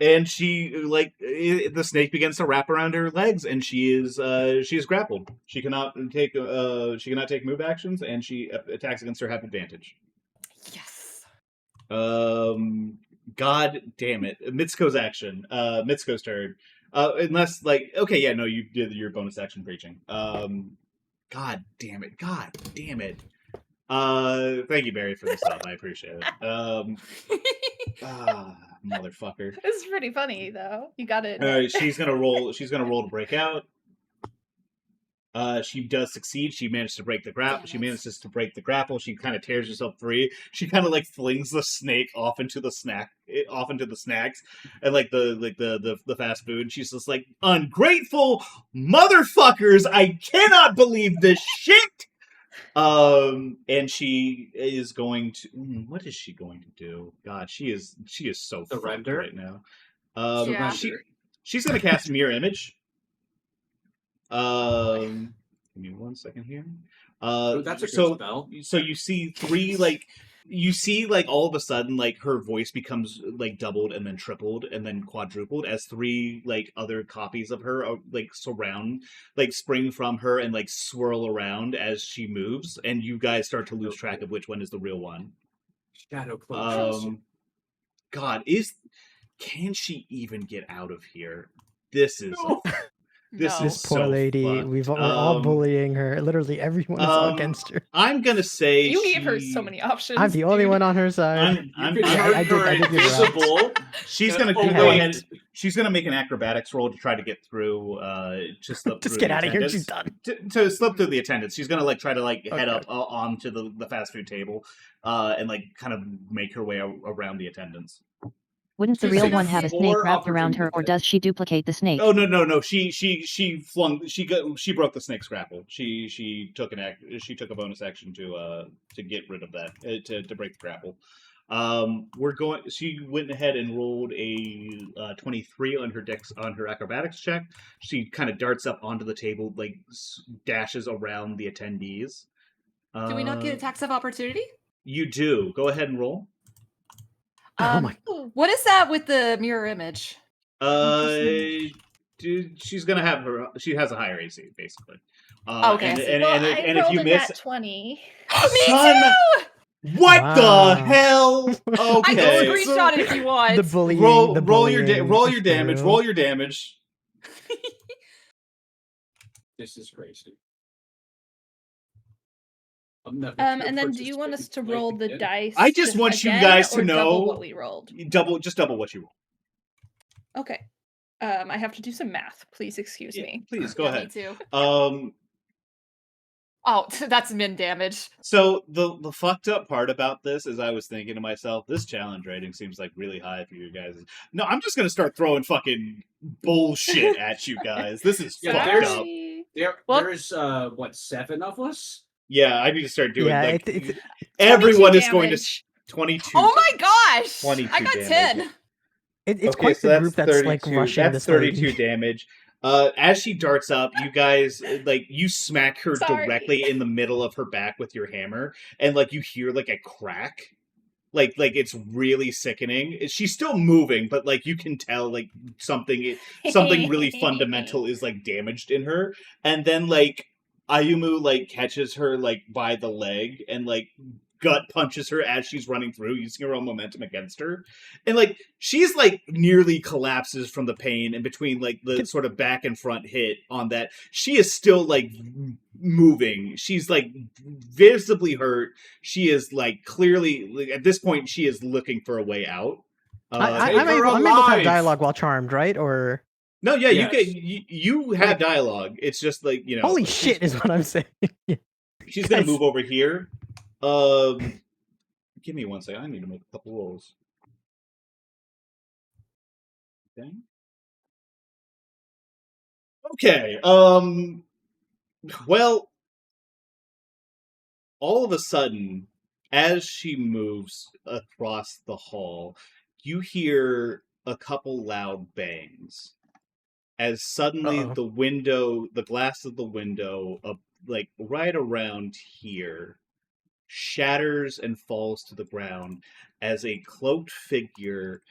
And she the snake begins to wrap around her legs, and she is grappled. She cannot take move actions, and she attacks against her have advantage. Yes. God damn it, Mitsuko's action. Mitsuko's turn. Unless like okay, yeah, no, you did your bonus action preaching. God damn it. Thank you, Barry, for the sub. I appreciate it. Motherfucker. This is pretty funny though. You got it. All right, she's gonna roll to break out. She does succeed. She manages to break the grapple. She manages to break the grapple. She kind of tears herself free. She kind of like flings the snake off into the snacks, and like the fast food. She's just like, ungrateful motherfuckers! I cannot believe this shit. And she is going to. What is she going to do? God, she is so fucked Surrender? right now. Yeah. She's gonna cast Mirror Image. Give me 1 second here. That's a good so spell. so you see all of a sudden like her voice becomes like doubled and then tripled and then quadrupled as 3 like other copies of her like spring from her and like swirl around as she moves, and you guys start to lose track of which one is the real one. Shadow clone. God, can she even get out of here? This is this No. is This poor so lady. fucked. We're all bullying her. Literally, everyone is all against her. I'm gonna say You gave her so many options. I'm the only dude. one on her side. You can turn I her did give her out. invisible. She's gonna Oh, go wait. ahead. She's gonna make an acrobatics roll to try to get through. Just slip Just through get the out of here. attendants. She's done. To slip through the attendants. She's gonna try to head Okay. up onto the fast food table, and kind of make her way around the attendants. Wouldn't the So real she got one have a snake 4 wrapped around her, or opportunities. does she duplicate the snake? Oh no! She broke the snake's grapple. She took a bonus action to get rid of that to break the grapple. She went ahead and rolled a 23 on her acrobatics check. She kind of darts up onto the table, dashes around the attendees. Do we not get attacks of opportunity? You do. Go ahead and roll. Oh my. What is that with the mirror image? She's gonna have she has a higher AC basically. Okay, I see. And if rolled you a miss, nat 20. Me son, too! what the Wow. hell? I can Okay, screenshot it if you want. The bullying. roll the your bullying roll your is damage. real. Roll your damage. This is crazy. I'm never And then do you want us to roll the dice? I just want you again, guys to or know double what we rolled. Double what you roll. Okay. I have to do some math. Please excuse me. Please go Yeah, ahead. Me too. Um, that's min damage. So the fucked up part about this is I was thinking to myself, this challenge rating seems really high for you guys. No, I'm just gonna start throwing fucking bullshit at you guys. This is Yeah, fucked there's- up. There's 7 of us. Yeah, I need to start doing Yeah, everyone 22 is going to damage. 22. Oh my gosh! 22 I got damage. 10. It's quite the group that's 32, rushing that's this 32 lady. damage. As she darts up, you guys you smack her Sorry. directly in the middle of her back with your hammer, and you hear a crack. Like it's really sickening. She's still moving, but you can tell something really fundamental is damaged in her. And then Ayumu catches her by the leg and gut punches her as she's running through, using her own momentum against her. And she's nearly collapses from the pain, and between the sort of back and front hit on that, she is still moving. She's visibly hurt. She is clearly at this point she is looking for a way out. I'm able to have dialogue while charmed, right? Or no, yeah, Yes. you have dialogue. It's just holy shit is what I'm saying. She's gonna Guys. move over here. Give me 1 second. I need to make a couple rolls. Okay. Well, all of a sudden, as she moves across the hall, you hear a couple loud bangs. As suddenly the glass of the window, right around here, shatters and falls to the ground as a cloaked figure,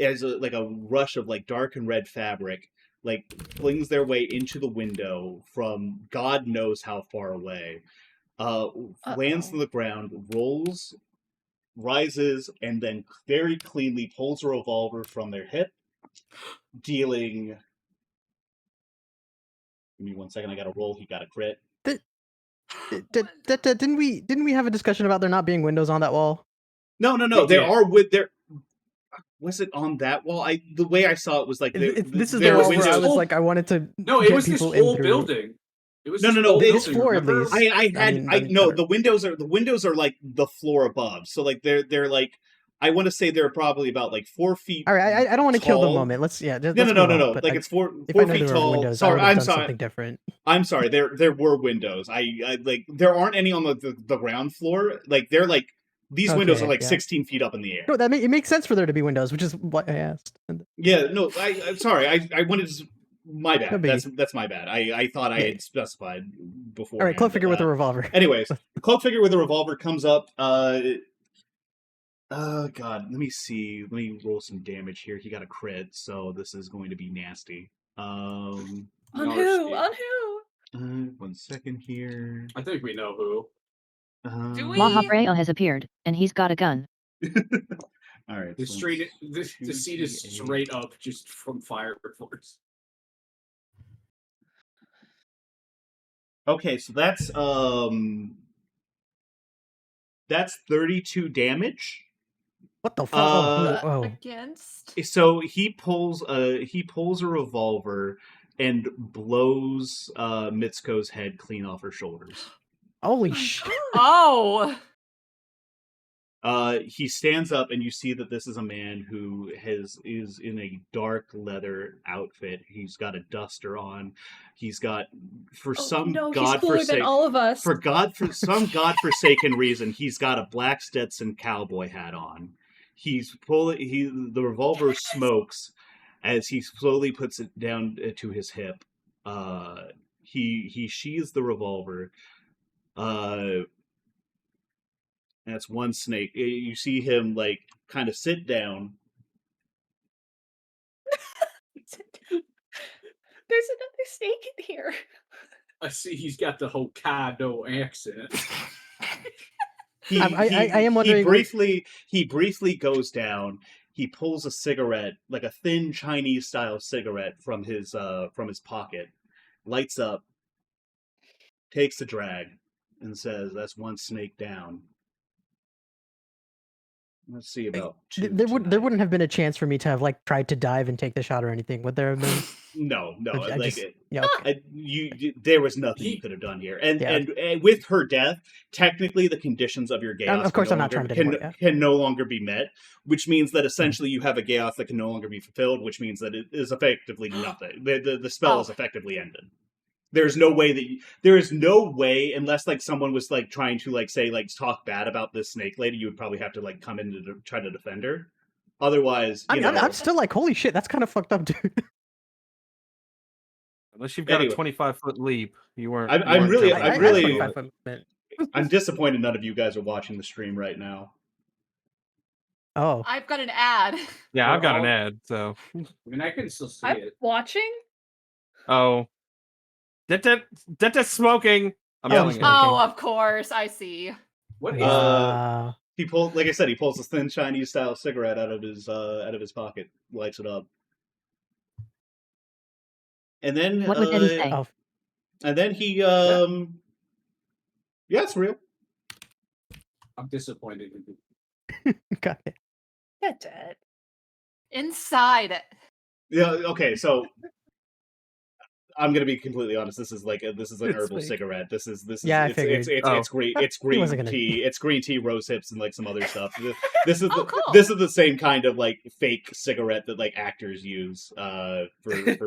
as a rush of dark and red fabric, flings their way into the window from God knows how far away. Lands on the ground, rises, and then very cleanly pulls a revolver from their hip, dealing. Give me 1 second. I got to roll. He got a crit. Didn't we have a discussion about there not being windows on that wall? No. There was it on that wall? The way I saw it was This is the wall where I was I wanted to. No, it get was this people in whole through. building. It was No. This building, floor at remember? least. The windows are the floor above. So they're I want to say they're probably about 4 feet. All right, I don't want to kill the tall. moment. Let's No. It's It's 4 if I know feet there were tall. windows, Sorry, I I'm done sorry. something different. I'm sorry. There were windows. I there aren't any on the ground floor. They're these windows are 16 feet up in the air. No, it makes sense for there to be windows, which is what I asked. Yeah, no, I'm sorry. I wanted to. My bad. No That's my bad. I thought I had specified before. All right, cloak figure with a revolver. Anyways, cloak figure with a revolver comes up. God, let me see. Let me roll some damage here. He got a crit, so this is going to be nasty. On who? 1 second here. I think we know who. Do we? Mahabrea has appeared, and he's got a gun. All right. The so street, let's- the seat is 2d8. straight up just from fire reports. Okay, so that's 32 damage. What the fuck? Uh, Oh. Against. So he pulls a revolver and blows Mitsuko's head clean off her shoulders. Holy shit. Oh. He stands up, and you see that this is a man who is in a dark leather outfit. He's got a duster on. He's got, for some no, he's cooler than all of us. for some godforsaken reason, he's got a black Stetson cowboy hat on. The revolver smokes as he slowly puts it down to his hip. He sheathes the revolver. That's one snake. You see him like kind of sit down. There's another snake in here. I see he's got the Hokkaido accent. I am wondering. He briefly goes down. He pulls a cigarette, like a thin Chinese style cigarette, from his pocket, lights up, takes a drag, and says, "That's one snake down." Let's see about two. There wouldn't have been a chance for me to have like tried to dive and take the shot or anything. Would there have been? No. Yeah. Okay. There was nothing you could have done here, and with her death, technically the conditions of your chaos, of course, I'm not trying to can no longer be met, which means that essentially you have a chaos that can no longer be fulfilled, which means that it is effectively nothing. The spell is effectively ended. There's no way unless like someone was like trying to like say like talk bad about this snake lady, you would probably have to like come in to try to defend her. Otherwise, I'm still like, holy shit, that's kind of fucked up, dude. Unless you've got a 25-foot leap, you weren't. I'm disappointed none of you guys are watching the stream right now. Oh, I've got an ad. Yeah, I've got an ad, so. I mean, I can still see I'm it. watching. Oh. Dettet smoking. I'm telling you. Oh, of course, I see. What is he pulls, like I said, he pulls a thin Chinese style cigarette out of his pocket, lights it up. And then What would Eddie say? And then he yeah, it's real. I'm disappointed in you. Got it. Dettet. Inside. Yeah, okay, so I'm gonna be completely honest. This is an herbal cigarette. This is Yeah, it's green tea. It's green tea, rose hips, and like some other stuff. This is this is the same kind of like fake cigarette that like actors use for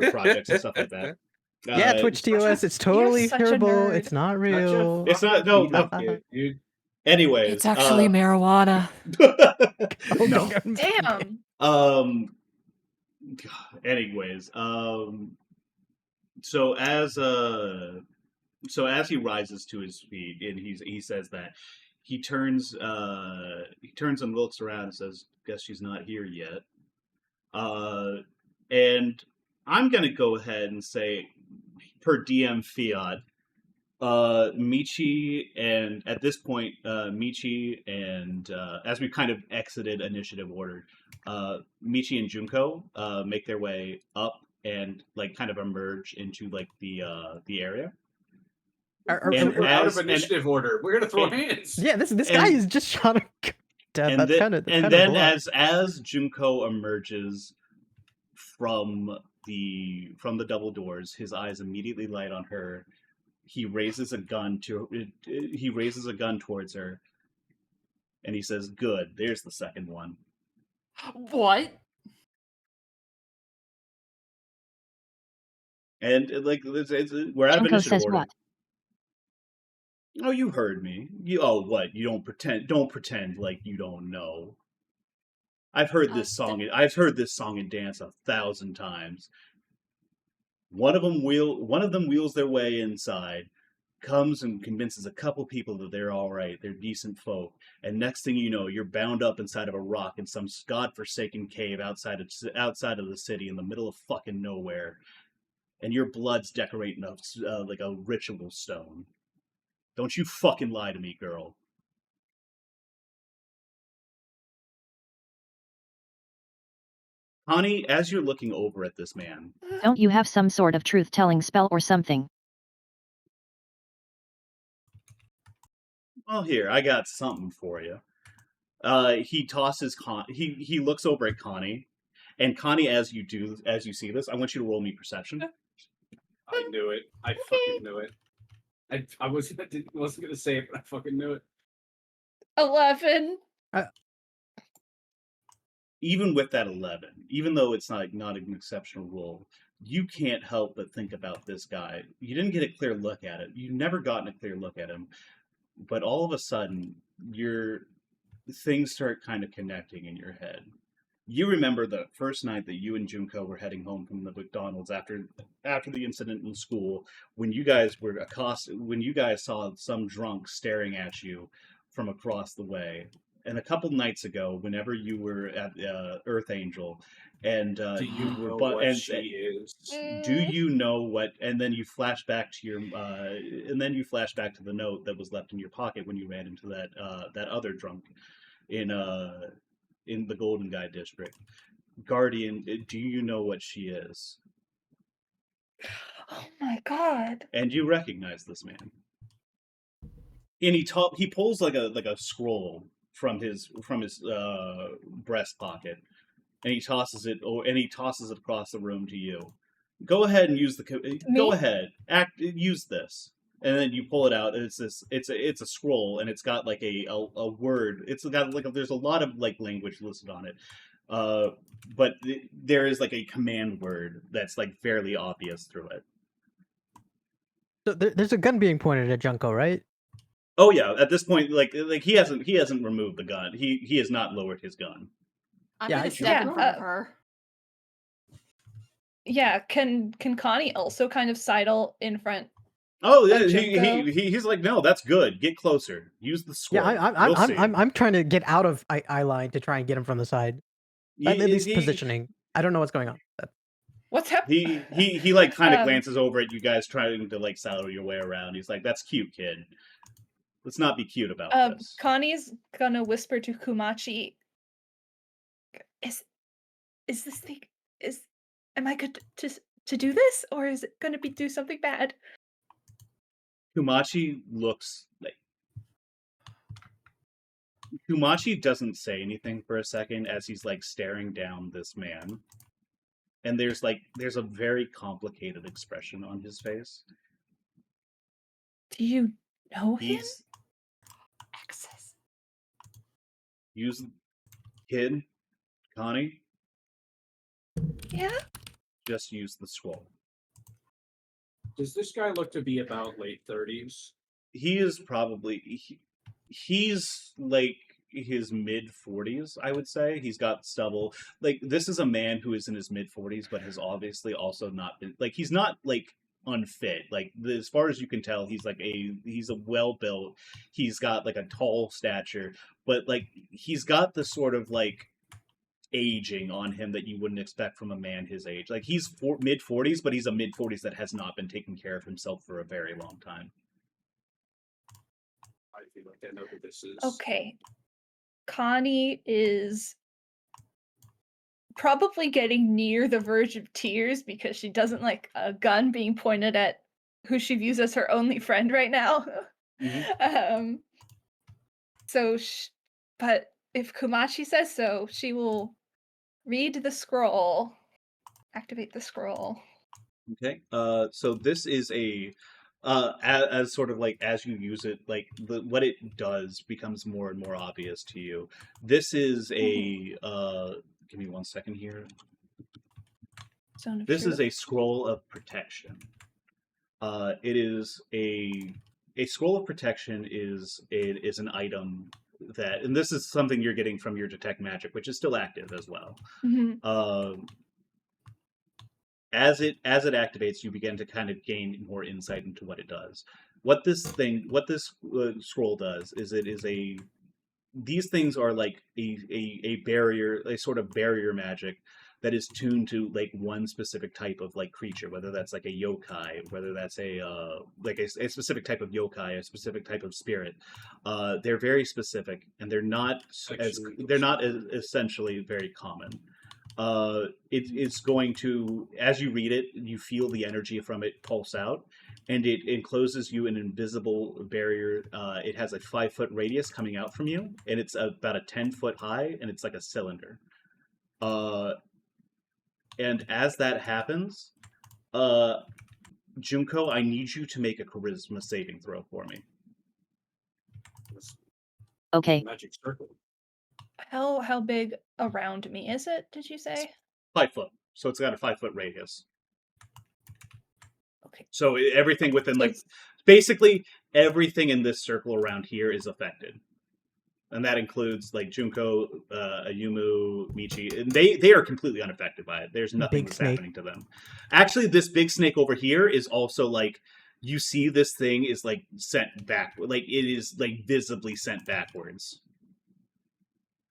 projects and stuff like that. Yeah, Twitch TOS. It's totally herbal. It's not real. It's not. No, dude. Anyways, It's actually marijuana. No. Damn. Anyways, so as he rises to his feet and he says that he turns and looks around and says, "Guess she's not here yet." And I'm gonna go ahead and say, per DM fiat, Michi and at this point, Michi and as we've kind of exited initiative order, Michi and Junko make their way up and like kind of emerge into like the area. We're out of initiative order. We're gonna throw hands. Yeah, this guy is just shot a death. And then as Junko emerges from the double doors, his eyes immediately light on her. He raises a gun towards her, and he says, "Good, there's the second one." What? And like we're out of Junko initiative says order. what? Oh, you heard me. What? You don't pretend. Don't pretend like you don't know. I've heard this song. I've heard this song and dance 1,000 times. One of them wheels their way inside, comes and convinces a couple people that they're all right, they're decent folk, and next thing you know, you're bound up inside of a rock in some godforsaken cave outside of the city in the middle of fucking nowhere, and your blood's decorating like a ritual stone. Don't you fucking lie to me, girl. Connie, as you're looking over at this man, Don't you have some sort of truth-telling spell or something? well, here, I got something for you. He tosses he looks over at Connie, and Connie, as you see this, I want you to roll me perception. I knew it. I fucking knew it. I wasn't gonna say it, but I fucking knew it. 11. Even with that 11, even though it's not an exceptional roll, you can't help but think about this guy. You didn't get a clear look at it. You've never gotten a clear look at him, but all of a sudden, things start kind of connecting in your head. You remember the first night that you and Junko were heading home from the McDonald's after the incident in school, when you guys were accosted, when you guys saw some drunk staring at you from across the way. And a couple nights ago, whenever you were at Earth Angel, and Do you were know but what and she is? do you know what? And then you flash back to the note that was left in your pocket when you ran into that other drunk in the Golden Guy district. Guardian, do you know what she is? Oh my god. And you recognize this man. And he pulls like a scroll from his breast pocket, and he tosses it across the room to you. Go ahead and use go ahead. Use this. And then you pull it out, and it's a scroll, and it's got like a word. It's got like there's a lot of like language listed on it. But there is like a command word that's like fairly obvious through it. So there's a gun being pointed at Junko, right? Oh yeah, at this point, like he hasn't removed the gun. He has not lowered his gun. I'm Yeah, gonna I- step in front of her. Yeah, can Connie also kind of sidle in front? Oh yeah, Junko? he's like, no, that's good. Get closer. Use the scroll. Yeah, I'm trying to get out of eye line to try and get him from the side. At least positioning. I don't know what's going on. What's happening? He like kind of glances over at you guys trying to like saddle your way around. He's like, that's cute, kid. Let's not be cute about this. Connie's gonna whisper to Kumachi. Is this thing am I good to do this, or is it gonna do something bad? Kumachi looks like Kumachi doesn't say anything for a second as he's like staring down this man. And there's a very complicated expression on his face. Do you know him? Access. Use kid, Connie. Yeah. Just use the scroll. Does this guy look to be about late 30s? He is probably he's like his mid 40s, I would say. He's got stubble. Like this is a man who is in his mid 40s, but has obviously also not been like he's not like unfit. Like as far as you can tell, he's a well built. He's got like a tall stature, but like he's got the sort of like aging on him that you wouldn't expect from a man his age. Like he's mid 40s, but he's a mid 40s that has not been taking care of himself for a very long time. I feel like I know who this is. Okay. Connie is probably getting near the verge of tears because she doesn't like a gun being pointed at who she views as her only friend right now. Mm-hmm. But if Kumachi says so, she will read the scroll, activate the scroll. Okay. So this is as sort of like as you use it, like what it does becomes more and more obvious to you. This is a give me 1 second here. This is a scroll of protection. It is a scroll of protection is an item that, and this is something you're getting from your detect magic, which is still active as well. Mm-hmm. As it activates, you begin to kind of gain more insight into what it does. What this scroll does is these things are like a barrier, a sort of barrier magic that is tuned to like one specific type of like creature, whether that's like a yokai, whether that's a specific type of yokai, a specific type of spirit. They're very specific, and they're not essentially very common. it's going to, as you read it, you feel the energy from it pulse out, and it encloses you in an invisible barrier. It has a 5-foot radius coming out from you, and it's about a 10-foot high, and it's like a cylinder. And as that happens, Junko, I need you to make a charisma saving throw for me. Okay. Magic circle. How big around me is it? Did you say? 5 foot. So it's got a 5-foot radius. Okay. So everything within, So like, it's- basically everything in this circle around here is affected. And that includes, like, Junko, Ayumu, Michi. And they are completely unaffected by it. There's nothing Big that's snake. happening to them. Actually, this big snake over here is also, like, you see this thing is, like, sent back. Like, it is, like, visibly sent backwards.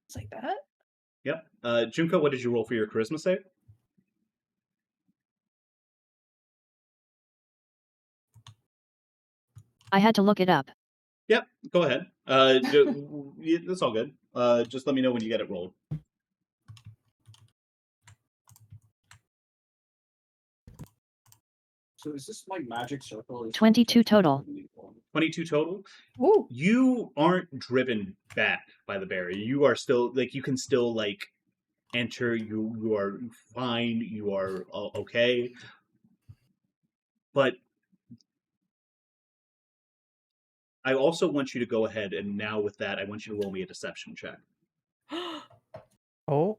It's like that. Yep. Junko, what did you roll for your charisma save? I had to look it up. Yep, go ahead. That's all good. Just let me know when you get it rolled. So is this like magic circle? Or 22 total. 22 total. Ooh. You aren't driven back by the barrier. You are still, like, you can still, like, enter. You are fine. You are okay. But I also want you to go ahead, and now with that, I want you to roll me a deception check. Oh,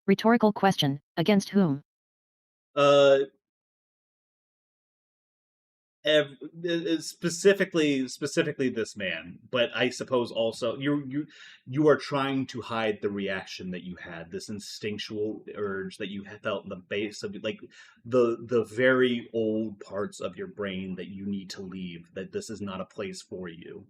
Rhetorical question. Against whom? Specifically this man, but I suppose also you are trying to hide the reaction that you had, this instinctual urge that you had felt in the base of, like, the very old parts of your brain that you need to leave, that this is not a place for you.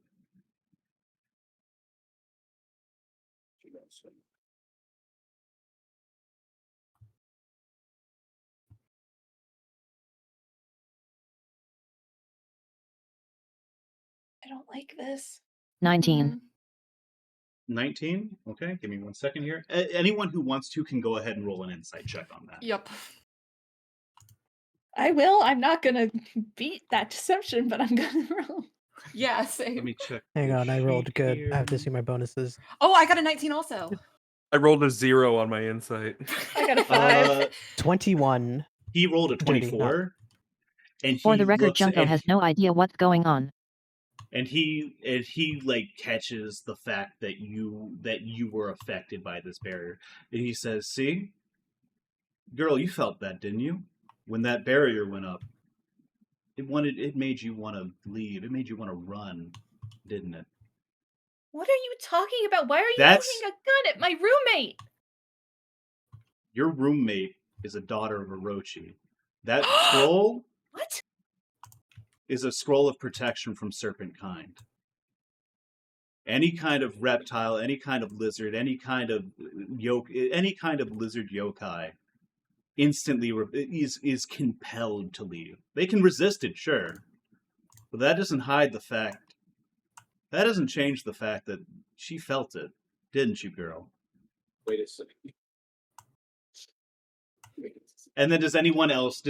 I don't like this. 19. Mhm. 19. Okay, give me 1 second here. Anyone who wants to can go ahead and roll an insight check on that. Yep. I will. I'm not gonna beat that deception, but I'm gonna roll. Yeah, Let same. me check. hang the on. I rolled sheet good. here. I have to see my bonuses. Oh, I got a 19 also. I rolled a 0 on my insight. I got a 5. 21. He rolled a Dirty, 24, and For he the record, looks Junko and has no idea what's going on. and he like catches the fact that you were affected by this barrier, and he says, "See, girl, you felt that, didn't you? When that barrier went up, it made you want to leave. It made you want to run, didn't it?" What are you talking about? Why are you That's- pointing a gun at my roommate? Your roommate is a daughter of Orochi. That scroll What? is a scroll of protection from serpent kind. Any kind of reptile, any kind of lizard, any kind of lizard yokai instantly is compelled to leave. They can resist it, sure, but that doesn't hide the fact. That doesn't change the fact that she felt it, didn't you, girl? Wait a second. And then does anyone else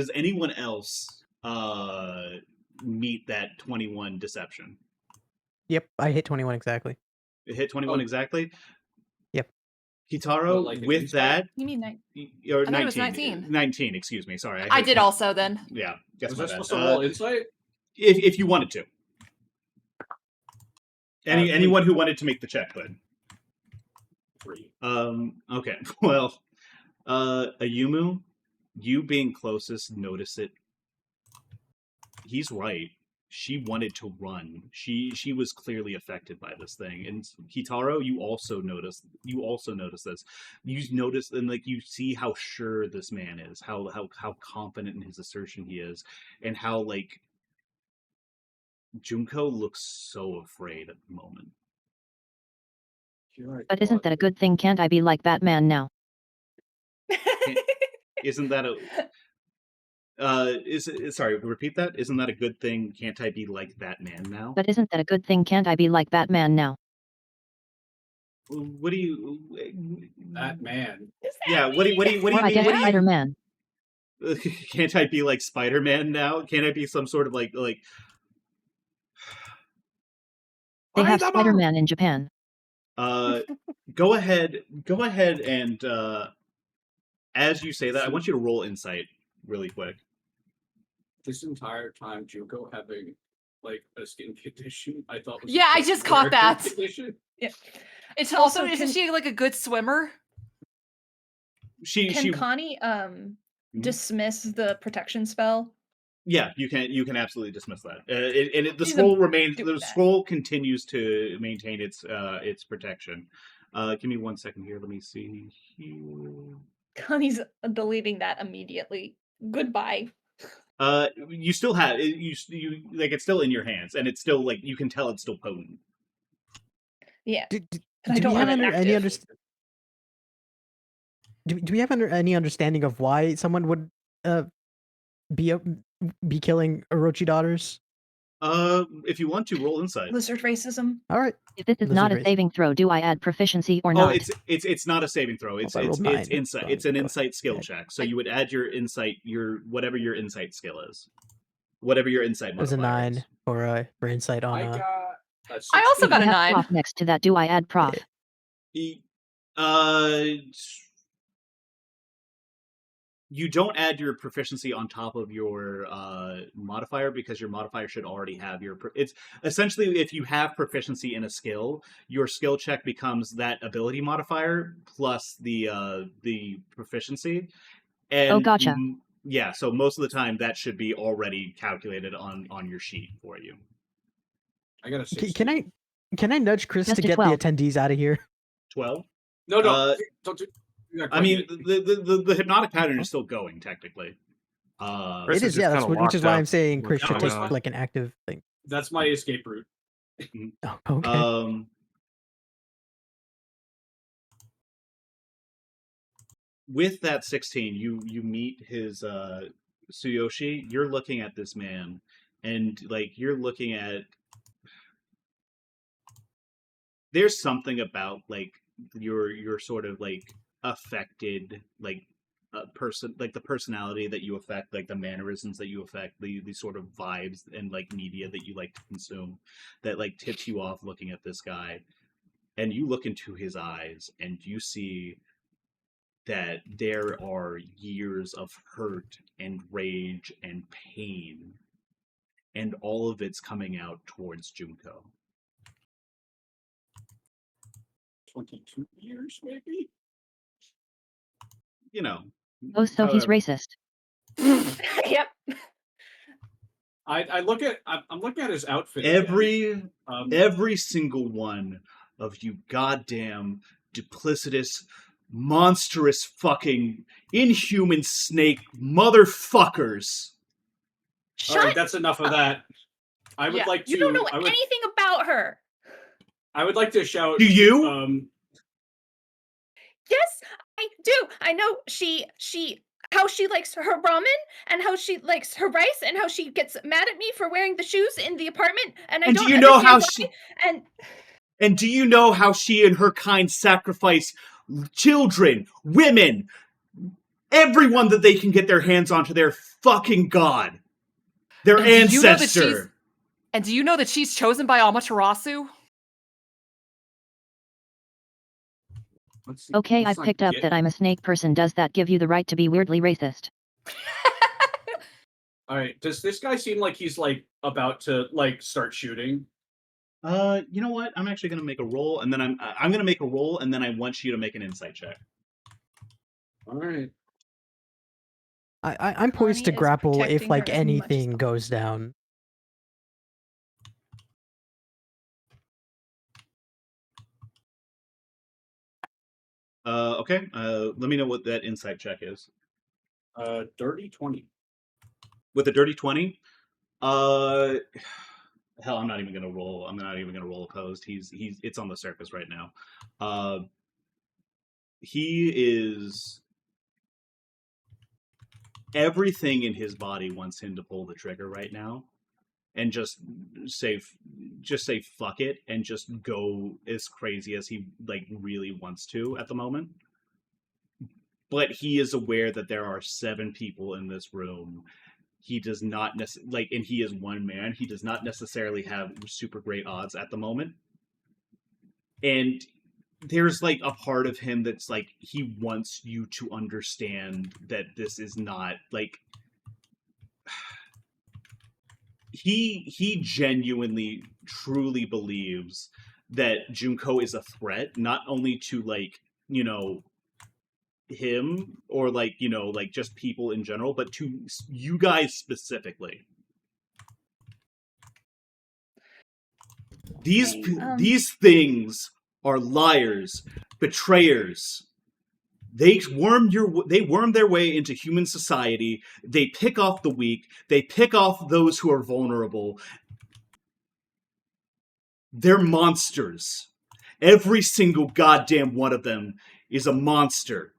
meet that 21 deception? Yep, I hit 21 exactly. It hit 21 Oh. exactly? Yep. Kitaro, Like an with insight? that, You mean 9? or I thought it was 19. 19. 19, excuse me, sorry. I hit did 20. also then. Yeah, guess Was my I bad. supposed to roll insight? If you wanted to. Please. Anyone who wanted to make the check could. 3. Okay. Well, Ayumu, you being closest, notice it. He's right. She wanted to run. She was clearly affected by this thing. And Kitaro, you also notice this. You notice, and like, you see how sure this man is, how confident in his assertion he is, and how, like, Junko looks so afraid at the moment. But isn't that a good thing? Can't I be like Batman now? Isn't that a Sorry, repeat that. Isn't that a good thing? Can't I be like Batman now? But isn't that a good thing? Can't I be like Batman now? What do you? Batman. Yeah. What do you Or I mean? guess What do you? Spider-Man. Can't I be like Spider-Man now? Can't I be some sort of like? They have Spider-Man! Spider-Man in Japan. Go ahead and as you say that, I want you to roll insight really quick. This entire time, Junko having like a skin condition, I thought was Yeah, I a just caught character that. condition. It's Also, also, isn't she like a good swimmer? She Can Connie dismiss the protection spell? Yeah, you can absolutely dismiss that. The She's scroll remains. doing The that. scroll continues to maintain its protection. Give me 1 second here. Let me see here. Connie's deleting that immediately. Goodbye. You still have it. You like it's still in your hands, and it's still like you can tell it's still potent. Yeah. Do But I we don't have have it any active. do we have any understanding of why someone would be killing Orochi daughters? If you want to roll insight. Lizard racism. All right. If this is Lizard not a race. saving throw, do I add proficiency or Oh, not? it's not a saving throw. It's I rolled 9. insight. So It's an go insight skill ahead. check. So you would add your insight, whatever your insight skill is, whatever your insight There's a modifier 9 is. for insight on. I got. A I also 16. got I a have 9. prof next to that. Do I add prof? You don't add your proficiency on top of your modifier because your modifier should already have your. It's essentially if you have proficiency in a skill, your skill check becomes that ability modifier plus the proficiency. And Oh, gotcha. Yeah, so most of the time that should be already calculated on your sheet for you. I got a 16. Can I nudge Chris Just to a get 12. the attendees out of here? 12. No, don't do. I mean, the hypnotic pattern is still going technically. Chris It is is, yeah. just kinda Which is locked why up. I'm saying What's Chris should going take on? like an active thing. That's my escape route. Oh, okay. With that 16, you meet his Tsuyoshi. You're looking at this man, and like you're looking at. There's something about like your sort of like affected like person, like the personality that you affect, like the mannerisms that you affect, the sort of vibes and like media that you like to consume, that like tips you off looking at this guy, and you look into his eyes and you see that there are years of hurt and rage and pain, and all of it's coming out towards Junko. 22 years, maybe. You know. Oh, so he's racist. Yep. I'm looking at his outfit. Every single one of you goddamn duplicitous, monstrous fucking inhuman snake motherfuckers. All right, that's enough of that. I would like to. You don't know anything about her. I would like to shout. Do you? Yes, I do. I know how she likes her ramen and how she likes her rice and how she gets mad at me for wearing the shoes in the apartment. And I don't do you know how understand why. And do you know how she and her kind sacrifice children, women, everyone that they can get their hands on to their fucking god, their ancestor? And do you know that she's chosen by Amaterasu? Okay, I've picked up that I'm a snake person. Does that give you the right to be weirdly racist? All right. Does this guy seem like he's like about to like start shooting? You know what? I'm actually gonna make a roll, and then I'm gonna make a roll, and then I want you to make an insight check. All right. I'm poised to Connie is grapple if protecting like her as much as anything possible. goes down. Okay. Let me know what that insight check is. Dirty 20. With a dirty 20, hell, I'm not even gonna roll. I'm not even gonna roll opposed. It's on the surface right now. He is everything in his body wants him to pull the trigger right now and just say fuck it and just go as crazy as he like really wants to at the moment. But he is aware that there are 7 people in this room. He does not and he is one man. He does not necessarily have super great odds at the moment. And there's like a part of him that's like, he wants you to understand that this is not like, he genuinely truly believes that Junko is a threat, not only to like, him or like, like just people in general, but to you guys specifically. These things are liars, betrayers. They worm their way into human society. They pick off the weak. They pick off those who are vulnerable. They're monsters. Every single goddamn one of them is a monster.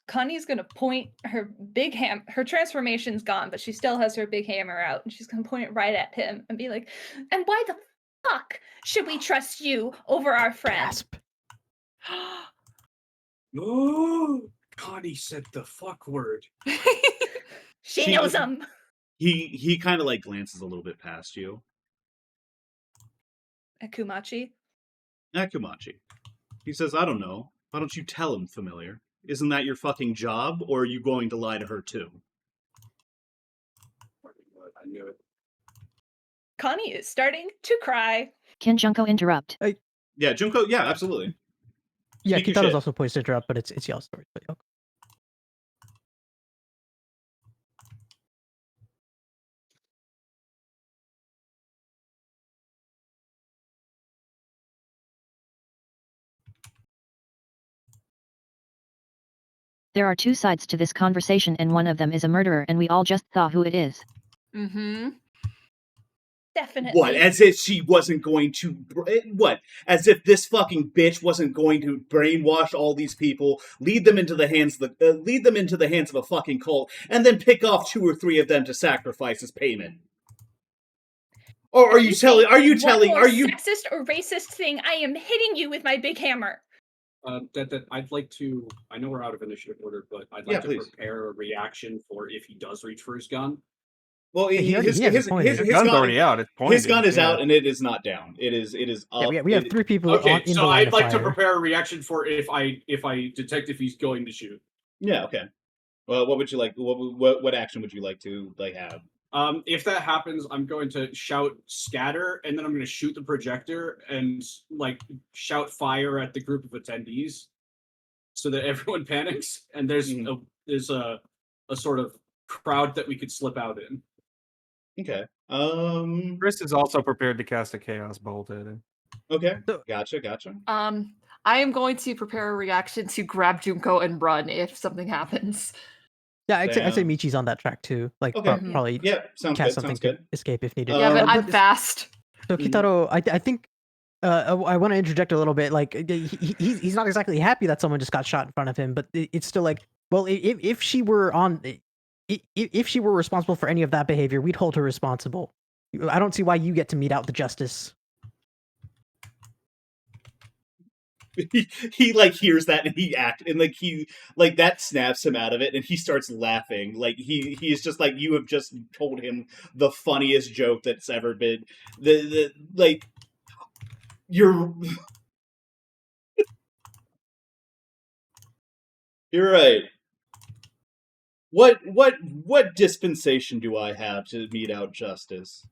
Connie's gonna point her big her transformation's gone, but she still has her big hammer out, and she's gonna point it right at him and be like, "And why the fuck should we trust you over our friend?" Gasp. Oh, Connie said the fuck word. She knows him. He kind of like glances a little bit past you. Akumachi. He says, "I don't know. Why don't you tell him, familiar? Isn't that your fucking job, or are you going to lie to her too?" I knew it. Connie is starting to cry. Can Junko interrupt? Yeah, Junko. Yeah, absolutely. Yeah, Speak your Kitaro's shit. also poised to interrupt, but it's y'all's story. But okay. There are 2 sides to this conversation, and one of them is a murderer, and we all just saw who it is. Mm-hmm. Definitely. What? As if she wasn't going to... What? As if this fucking bitch wasn't going to brainwash all these people, lead them into the hands of a fucking cult, and then pick off 2 or 3 of them to sacrifice as payment? Or are you telling? Sexist or racist thing? I am hitting you with my big hammer. That I'd like to. I know we're out of initiative order, but I'd like to prepare a reaction for if he does reach for his gun. Well, his gun's already out. It's pointed. His gun is out, and it is not down. It is up. Yeah, we have 3 people. Okay, in so the line I'd like of to fire. prepare a reaction for if I detect if he's going to shoot. Yeah. Okay. Well, what would you like? What action would you like to have? If that happens, I'm going to shout scatter, and then I'm going to shoot the projector and like shout fire at the group of attendees, so that everyone panics. And there's a sort of crowd that we could slip out in. Okay. Chris is also prepared to cast a chaos bolt at him. Okay. Gotcha. I am going to prepare a reaction to grab Junko and run if something happens. Yeah, I'd say Michi's on that track too. Like, probably cast something to escape if needed. Yeah, but I'm fast. So Kitaro, I think I want to interject a little bit. Like, he's not exactly happy that someone just got shot in front of him, but it's still like, well, if she were responsible for any of that behavior, we'd hold her responsible. I don't see why you get to mete out the justice. He like hears that and he that snaps him out of it, and he starts laughing. Like he's just like, you have just told him the funniest joke that's ever been. You're right. What dispensation do I have to mete out justice?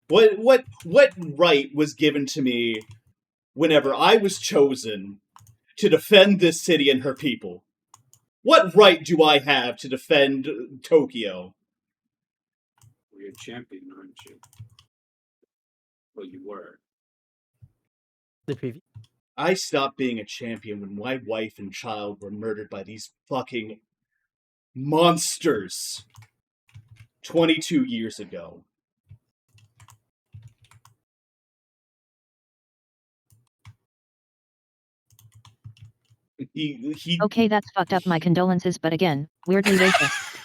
What right was given to me whenever I was chosen to defend this city and her people? What right do I have to defend Tokyo? You're a champion, aren't you? Well, you were. I stopped being a champion when my wife and child were murdered by these fucking monsters 22 years ago. He Okay, that's fucked up. My condolences, but again, weirdly racist.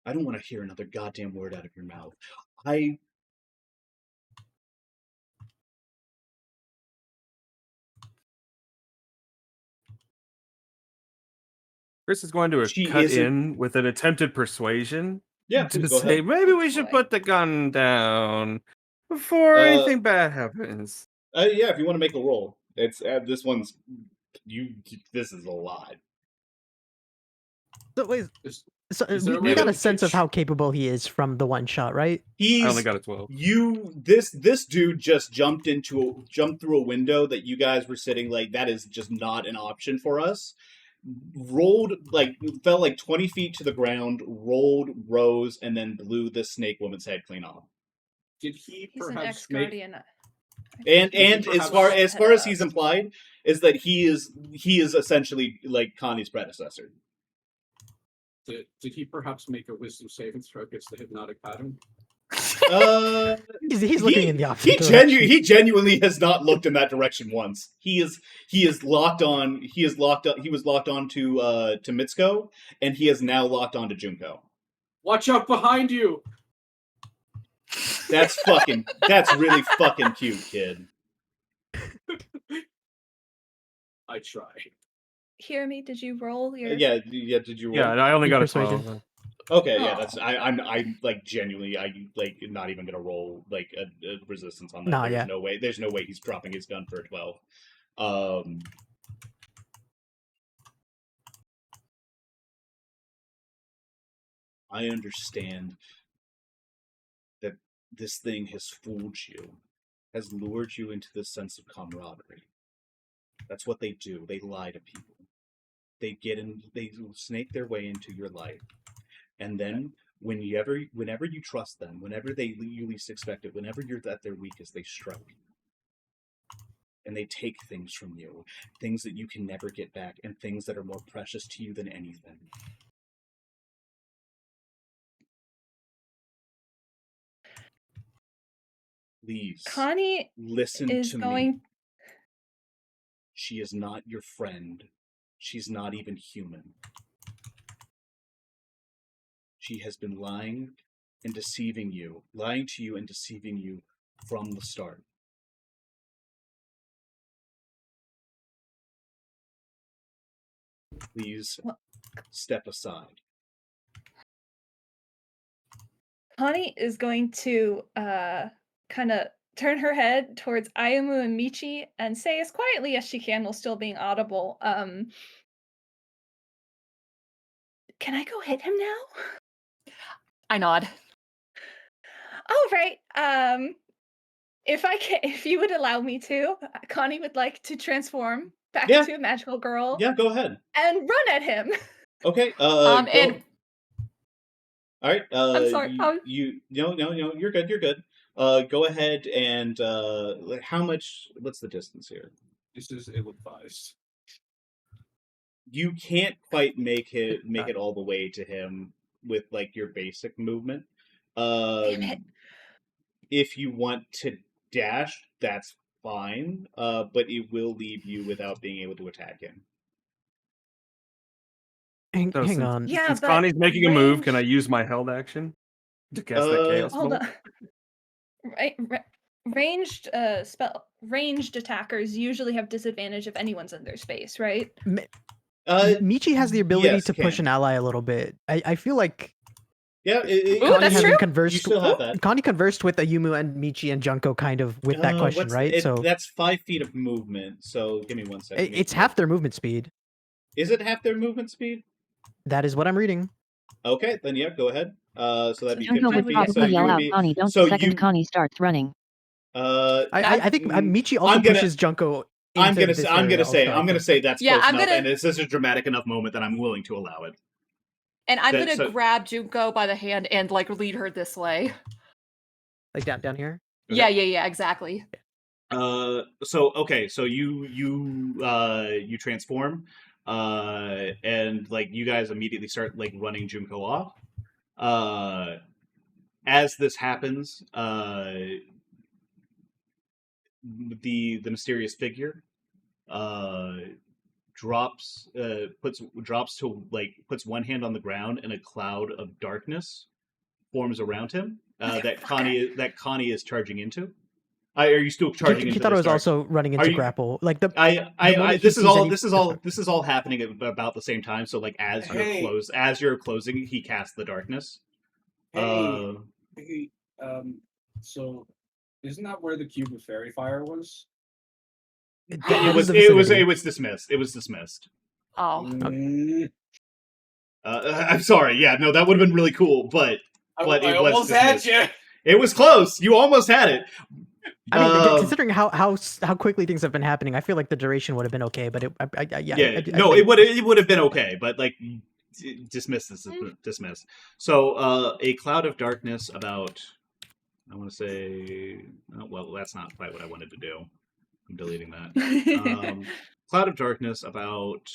I don't want to hear another goddamn word out of your mouth. Chris is going to She cut isn't- in with an attempted persuasion Yeah, to go say ahead. maybe we should Boy. put the gun down before anything bad happens. Yeah, if you want to make a roll, it's this one's you. This is a lot. So wait, Is so there a we way got to a sense of pitch? how capable he is from the one shot, right? He's I only got a 12. This dude just jumped through a window that you guys were sitting like that is just not an option for us. Rolled fell like 20 feet to the ground, rolled, rose, and then blew this snake woman's head clean off. Did he He's an perhaps make? ex-guardian. And Perhaps as far ahead as of he's us. implied is that he is essentially like Connie's predecessor. Did he perhaps make a wisdom saving throw against the hypnotic pattern? He's looking in the opposite he direction. he genuinely has not looked in that direction once. He is locked on. He was locked on to Mitsuko, and he is now locked on to Junko. Watch out behind you! That's really fucking cute, kid. I try. Hear me? Did you roll your? Yeah. Did you roll? Yeah, and I only got a Persuasion. 12. Okay, yeah, Oh. that's I'm like genuinely not even gonna roll like a resistance on that. Nah, There's yeah. no way. There's no way he's dropping his gun for a 12. I understand that this thing has fooled you, has lured you into this sense of camaraderie. That's what they do. They lie to people. They snake their way into your life. And then whenever you trust them, whenever you least expect it, whenever you're at their weakest, they strike. And they take things from you, things that you can never get back, and things that are more precious to you than anything. Please, Connie listen is to going. me. She is not your friend. She's not even human. She has been lying to you and deceiving you from the start. Please step aside. Connie is going to kind of turn her head towards Ayumu and Michi and say as quietly as she can while still being audible, can I go hit him now? I nod. All right. If you would allow me to, Connie would like to transform back Yeah. into a magical girl. Yeah, go ahead. And run at him. Okay. And all right. I'm sorry. No, you're good. You're good. Go ahead and how much? What's the distance here? This is ill-advised. You can't quite make it all the way to him with like your basic movement. Damn it. If you want to dash, that's fine. But it will leave you without being able to attack him. So Hang on. Yeah, since but Connie's making a move, can I range- use my held action to cast that chaos Hold bolt? on. Ranged attackers usually have disadvantage if anyone's in their space, right? Michi has the ability yes, to push can. an ally a little bit. I feel like Yeah, Ooh, Connie that's hasn't true. conversed. You still have that. Connie conversed with Ayumu and Michi and Junko kind of with that question, right? So that's 5 feet of movement. So give me 1 second. it's half their movement speed. Is it half their movement speed? That is what I'm reading. Okay, then yeah, go ahead. So that'd be Junko 15 would feet. probably So you yell would out, be. Connie, don't So the second you. Connie starts running. I think Michi also I'm gonna- pushes Junko. I'm into gonna this say I'm area gonna say also, I I'm gonna think. say that's Yeah, close I'm enough, gonna- and this is a dramatic enough moment that I'm willing to allow it. And I'm gonna So- grab Junko by the hand and like lead her this way. Like down here. Yeah, exactly. So you transform, and like you guys immediately start like running Junko off. As this happens, the mysterious figure drops puts one hand on the ground, and a cloud of darkness forms around him that Connie is charging into. Are you still charging into Kitaro this is dark? also running into grapple. Like the moment this he is all happening at about the same time. So like as you're closing, he casts the darkness. So isn't that where the cube of fairy fire was? It was dismissed. It was dismissed. Oh. I'm sorry. Yeah, no, that would have been really cool, but I it almost was had dismissed. you. It was close. You almost had it. I mean, considering how quickly things have been happening, I feel like the duration would have been okay. But it would have been okay. But like, dismissed is dismissed. So a cloud of darkness about. I want to say. Oh, well, that's not quite what I wanted to do. I'm deleting that. Cloud of darkness about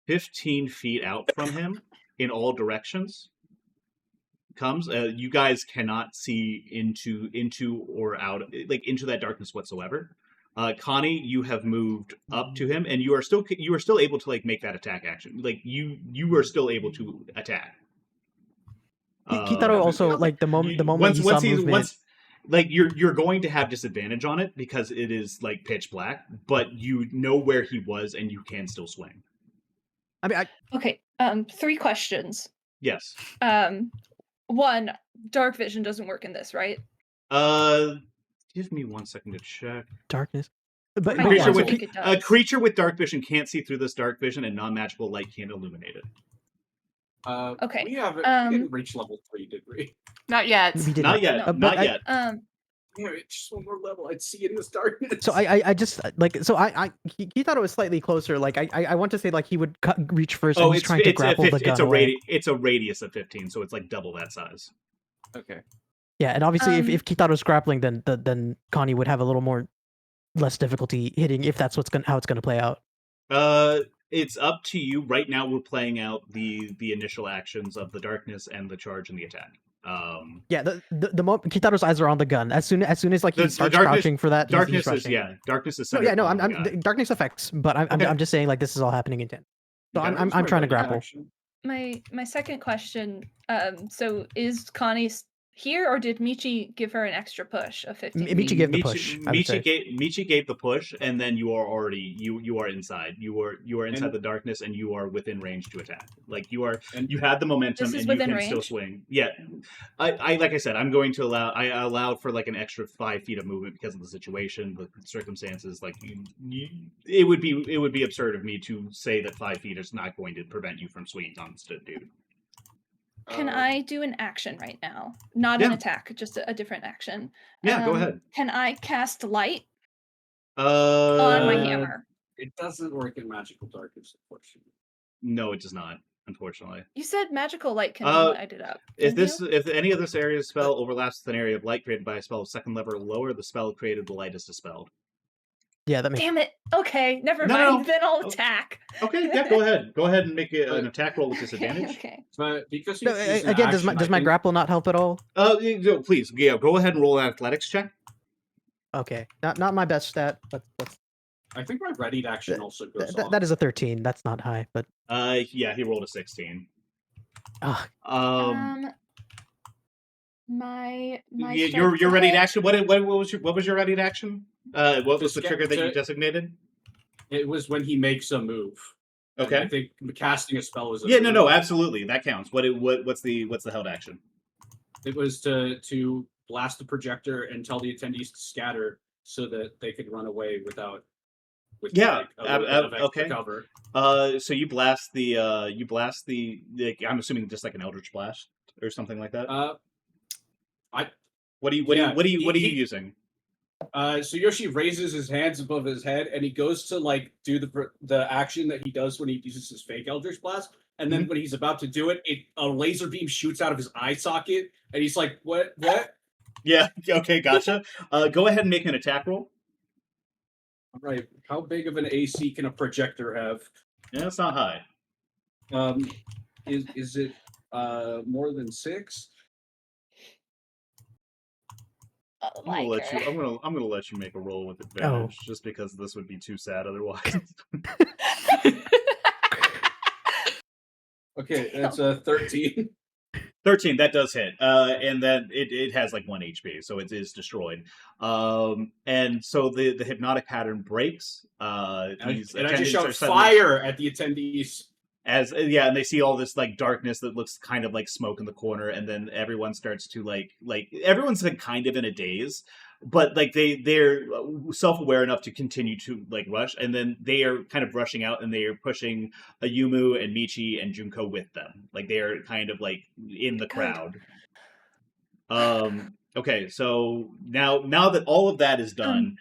15 feet out from him in all directions comes. You guys cannot see into or out, like into that darkness whatsoever. Connie, you have moved up to him, and you are still able to like make that attack action. Like you are still able to attack. Kitaro also like the moment he saw movement. Like you're going to have disadvantage on it because it is like pitch black, but you know where he was and you can still swing. I mean, okay. 3 questions. Yes. 1, dark vision doesn't work in this, right? Give me 1 second to check. Darkness. But a creature with dark vision can't see through this dark vision, and non-magical light can't illuminate it. Okay. We didn't reach level 3, did we? Not yet. We did not yet. Not yet. Just one more level. I'd see in this darkness. So I just like he thought it was slightly closer. Like I want to say like he would reach first. And he's trying to grapple the gun. It's a radius of 15, so it's like double that size. Okay. Yeah, and obviously if Kitaro's grappling, then Connie would have a little less difficulty hitting if that's how it's gonna play out. It's up to you. Right now, we're playing out the initial actions of the darkness and the charge and the attack. Yeah, the moment Kitaro's eyes are on the gun, as soon as like he starts crouching for that, darkness he's darkness is. I'm darkness effects, but I'm just saying like this is all happening in 10. So I'm trying to grapple. My second question. So is Connie here, or did Michi give her an extra push of 15? Michi gave the push. Michi gave the push, and then you are already you are inside. You are inside the darkness, and you are within range to attack. Like you had the momentum, and you can still swing. Yeah, I like I said, I'm going to I allowed for like an extra 5 feet of movement because of the situation, the circumstances. Like it would be absurd of me to say that 5 feet is not going to prevent you from swinging on the dude. Can I do an action right now? Not an attack, just a different action. Yeah, go ahead. Can I cast light on my hammer? It doesn't work in magical darkness, unfortunately. No, it does not. Unfortunately, you said magical light can light it up. If any of this area's spell overlaps with an area of light created by a spell of second level or lower, the spell created the light is dispelled. Yeah, that makes. Damn it! Okay, never mind. Then I'll attack. Okay, yeah, go ahead. Go ahead and make an attack roll with disadvantage. Okay. But because again, does my grapple not help at all? Please, yeah, go ahead and roll an athletics check. Okay, not my best stat, but I think my readied action also goes off. That is a 13. That's not high, but yeah, he rolled a 16. My your ready to action. What was your ready to action? What was the trigger that you designated? It was when he makes a move. Okay. I think casting a spell was. No, absolutely, that counts. What's the held action? It was to blast the projector and tell the attendees to scatter so that they could run away without. Okay. Cover. So you blast the I'm assuming just like an Eldritch Blast or something like that. What are you using? So Yoshi raises his hands above his head and he goes to like do the action that he does when he uses his fake Eldritch Blast, and then when he's about to do it, a laser beam shoots out of his eye socket, and he's like, "What? Yeah. Okay. Gotcha. Go ahead and make an attack roll. All right. How big of an AC can a projector have? Yeah, it's not high. Is it more than 6? I'm gonna let you. I'm gonna let you make a roll with advantage, just because this would be too sad otherwise. Okay, that's a 13. 13, that does hit. And then it has like 1 HP, so it is destroyed. And so the hypnotic pattern breaks. These And I just attendants shout are suddenly, fire at the attendees. and they see all this like darkness that looks kind of like smoke in the corner, and then everyone starts to like everyone's like kind of in a daze, but like they're self-aware enough to continue to like rush, and then they are kind of rushing out, and they are pushing Ayumu and Michi and Junko with them. Like they are kind of like in the crowd. Okay, so now that all of that is done,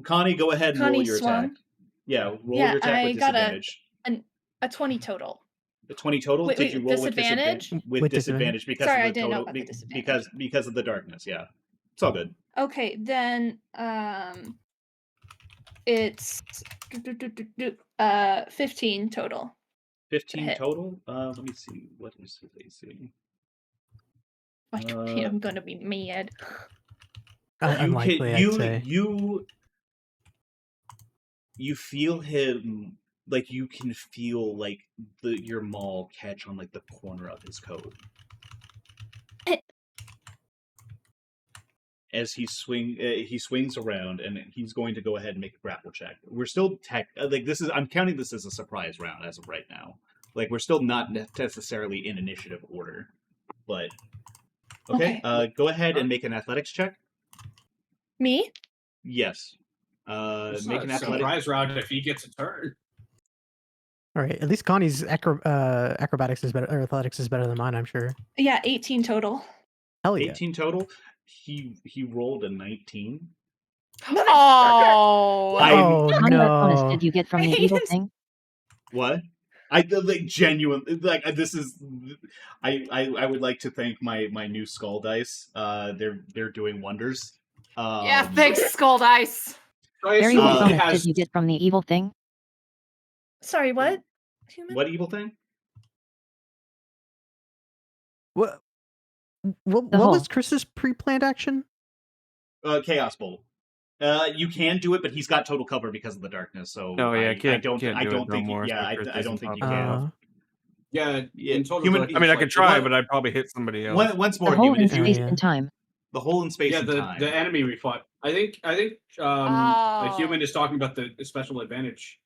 Connie, go ahead and roll Connie your swung. attack. Yeah, roll Yeah, your attack I with got disadvantage. a 20 total. The 20 total. Wait, Did you roll disadvantage? with disadvantage because Sorry, of the I didn't know total? about the disadvantage. Because of the darkness. Yeah, it's all good. Okay, then it's 15 total. 15 hit. total. Let me see. What is his AC? I'm gonna be mad. Unlikely, I'd say. You feel him, like you can feel like your maul catch on like the corner of his coat as he swings around, and he's going to go ahead and make a grapple check. We're still I'm counting this as a surprise round as of right now. Like we're still not necessarily in initiative order, but okay. Go ahead and make an athletics check. Me? Yes. It's Make not an a athletic. surprise round if he gets a turn. All right, at least Connie's acrobatics is better, or athletics is better than mine, I'm sure. Yeah, 18 total. Hell yeah. 18 total. He rolled a 19. Oh, How much bonus did you get from the evil thing? What? I like genuinely like this is. I would like to thank my new skull dice. They're doing wonders. Yeah, thanks, Skull Dice. Barry, what bonus did you get from the evil thing? Sorry, what? What evil thing? What was Chris's pre-planned action? Chaos Bolt. You can do it, but he's got total cover because of the darkness. So I don't think you can. Yeah, in total. I mean, I could try, but I'd probably hit somebody else. Once more, the hole in human, space and time. The hole in space and time. The enemy we fought. I think a human is talking about the special advantage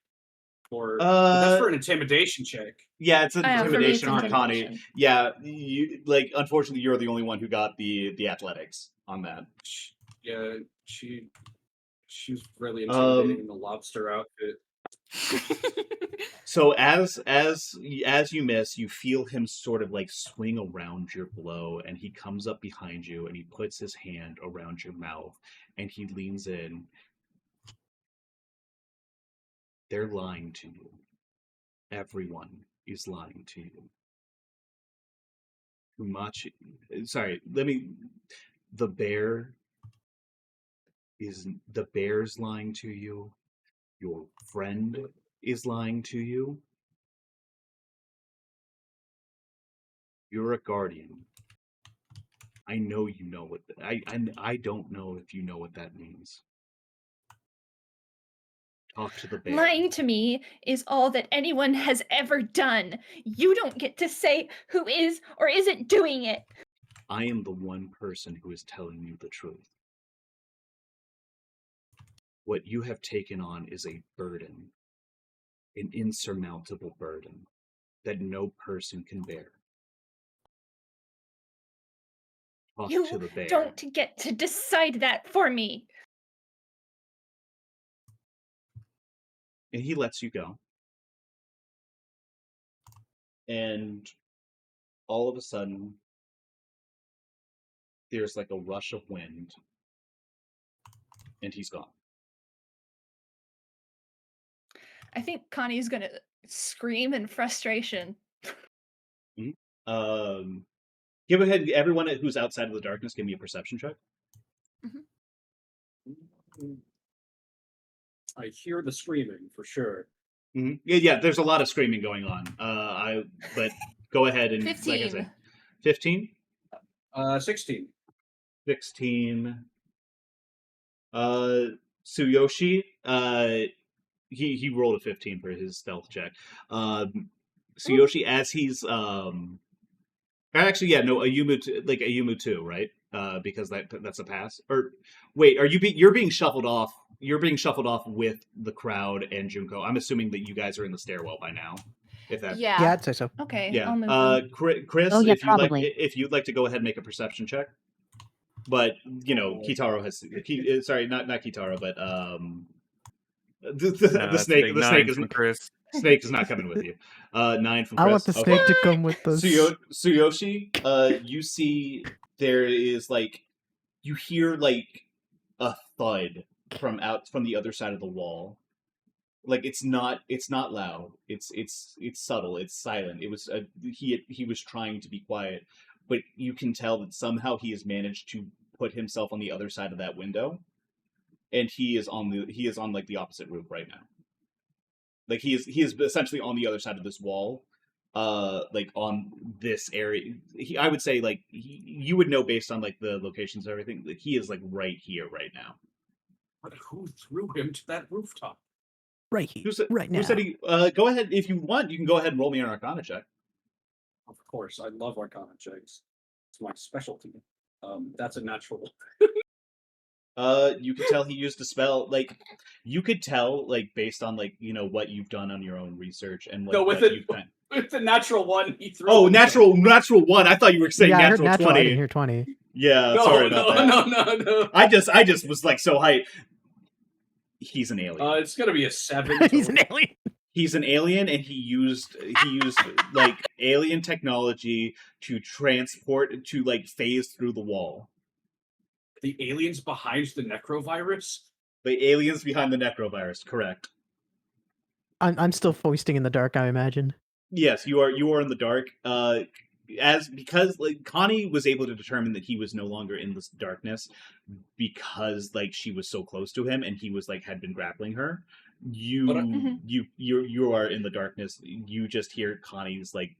for but that's for an intimidation check. Yeah, it's an intimidation on Connie. intimidation. Yeah, you like. Unfortunately, you're the only one who got the athletics on that. Yeah, she's really intimidating in the lobster outfit. So as you miss, you feel him sort of like swing around your blow, and he comes up behind you and he puts his hand around your mouth and he leans in. They're lying to you. Everyone is lying to you. Umachi, sorry, the bear's lying to you. Your friend is lying to you. You're a guardian. I know you know what I don't know if you know what that means. Talk to the bear. Lying to me is all that anyone has ever done. You don't get to say who is or isn't doing it. I am the one person who is telling you the truth. What you have taken on is a burden, an insurmountable burden that no person can bear. Talk You to the bear. don't get to decide that for me. And he lets you go. And all of a sudden, there's like a rush of wind. And he's gone. I think Connie's gonna scream in frustration. Give ahead, everyone who's outside of the darkness, give me a perception check. I hear the screaming for sure. Mm-hmm. Yeah, there's a lot of screaming going on. But go ahead and 15. like I said, 15. 16. 16. Tsuyoshi, he rolled a 15 for his stealth check. Tsuyoshi, as he's actually, yeah, no, Ayumu too, right? Because that's a pass. Or wait, you're being shuffled off? You're being shuffled off with the crowd and Junko. I'm assuming that you guys are in the stairwell by now. If that, Yeah. Yeah, I'd say so. Okay, yeah. I'll move them. Chris, Oh, yeah, if you'd probably. like to go ahead and make a perception check. But you know, Kitaro has. Sorry, not Kitaro, but the snake. The snake is Chris. snake is not coming with you. 9 from Chris. I want the snake to come with us. Tsuyoshi, you see there is like you hear like a thud from the other side of the wall. Like it's not loud. It's subtle. It's silent. It was he was trying to be quiet, but you can tell that somehow he has managed to put himself on the other side of that window, and he is on like the opposite roof right now. Like he is essentially on the other side of this wall, like on this area. I would say like you would know based on like the locations and everything. Like he is like right here right now. But who threw him to that rooftop? Right here, right now. Who said he? Go ahead if you want. You can go ahead and roll me an Arcana check. Of course, I love Arcana checks. It's my specialty. That's a natural. You could tell he used a spell. Like you could tell, like based on like you know what you've done on your own research and like No, with what it- you've done. It's a natural one. He threw. Oh, himself. natural one. I thought you were saying Yeah, I heard natural natural. 20. I didn't hear 20. Yeah, No, sorry about that. no. I just was like so hyped. He's an alien. It's gonna be a 7. He's an alien. He's an alien, and he used like alien technology to transport to like phase through the wall. The aliens behind the necrovirus. The aliens behind the necrovirus, correct? I'm still foisting in the dark, I imagine. Yes, you are in the dark. Because like Connie was able to determine that he was no longer in this darkness because like she was so close to him and he was like had been grappling her. You are in the darkness. You just hear Connie's like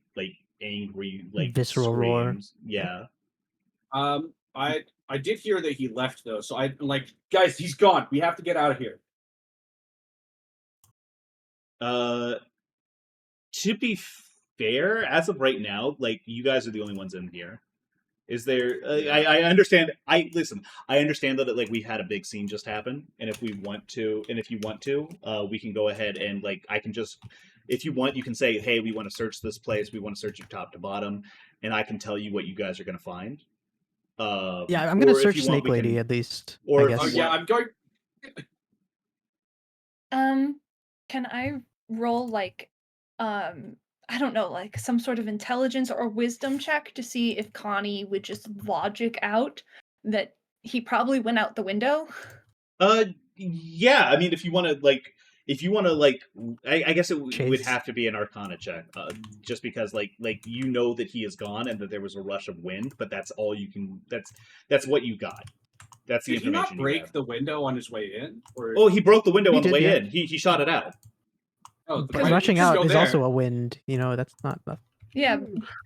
angry like Visceral roar. screams. Yeah. I did hear that he left though, so I like guys, he's gone. We have to get out of here. To be fair, as of right now, like you guys are the only ones in here. Is there? I understand. I understand that like we had a big scene just happen, and if you want to, we can go ahead and like I can just, if you want, you can say, hey, we want to search this place. We want to search it top to bottom, and I can tell you what you guys are going to find. Yeah, I'm gonna search Snake Lady at least. Or I guess. yeah, I'm going. Can I roll like, I don't know, like some sort of intelligence or wisdom check to see if Connie would just logic out that he probably went out the window? Yeah. I mean, if you want to like, I guess it would have to be an Arcana check, just because like you know that he is gone and that there was a rush of wind, but that's all you can. That's what you got. That's the Did he not information. break the window on his way in? Or... Oh, he broke the window He on the did, way yeah. in. He shot it out. Oh, But right, rushing just out go is there. also a wind. You know, that's not. Yeah,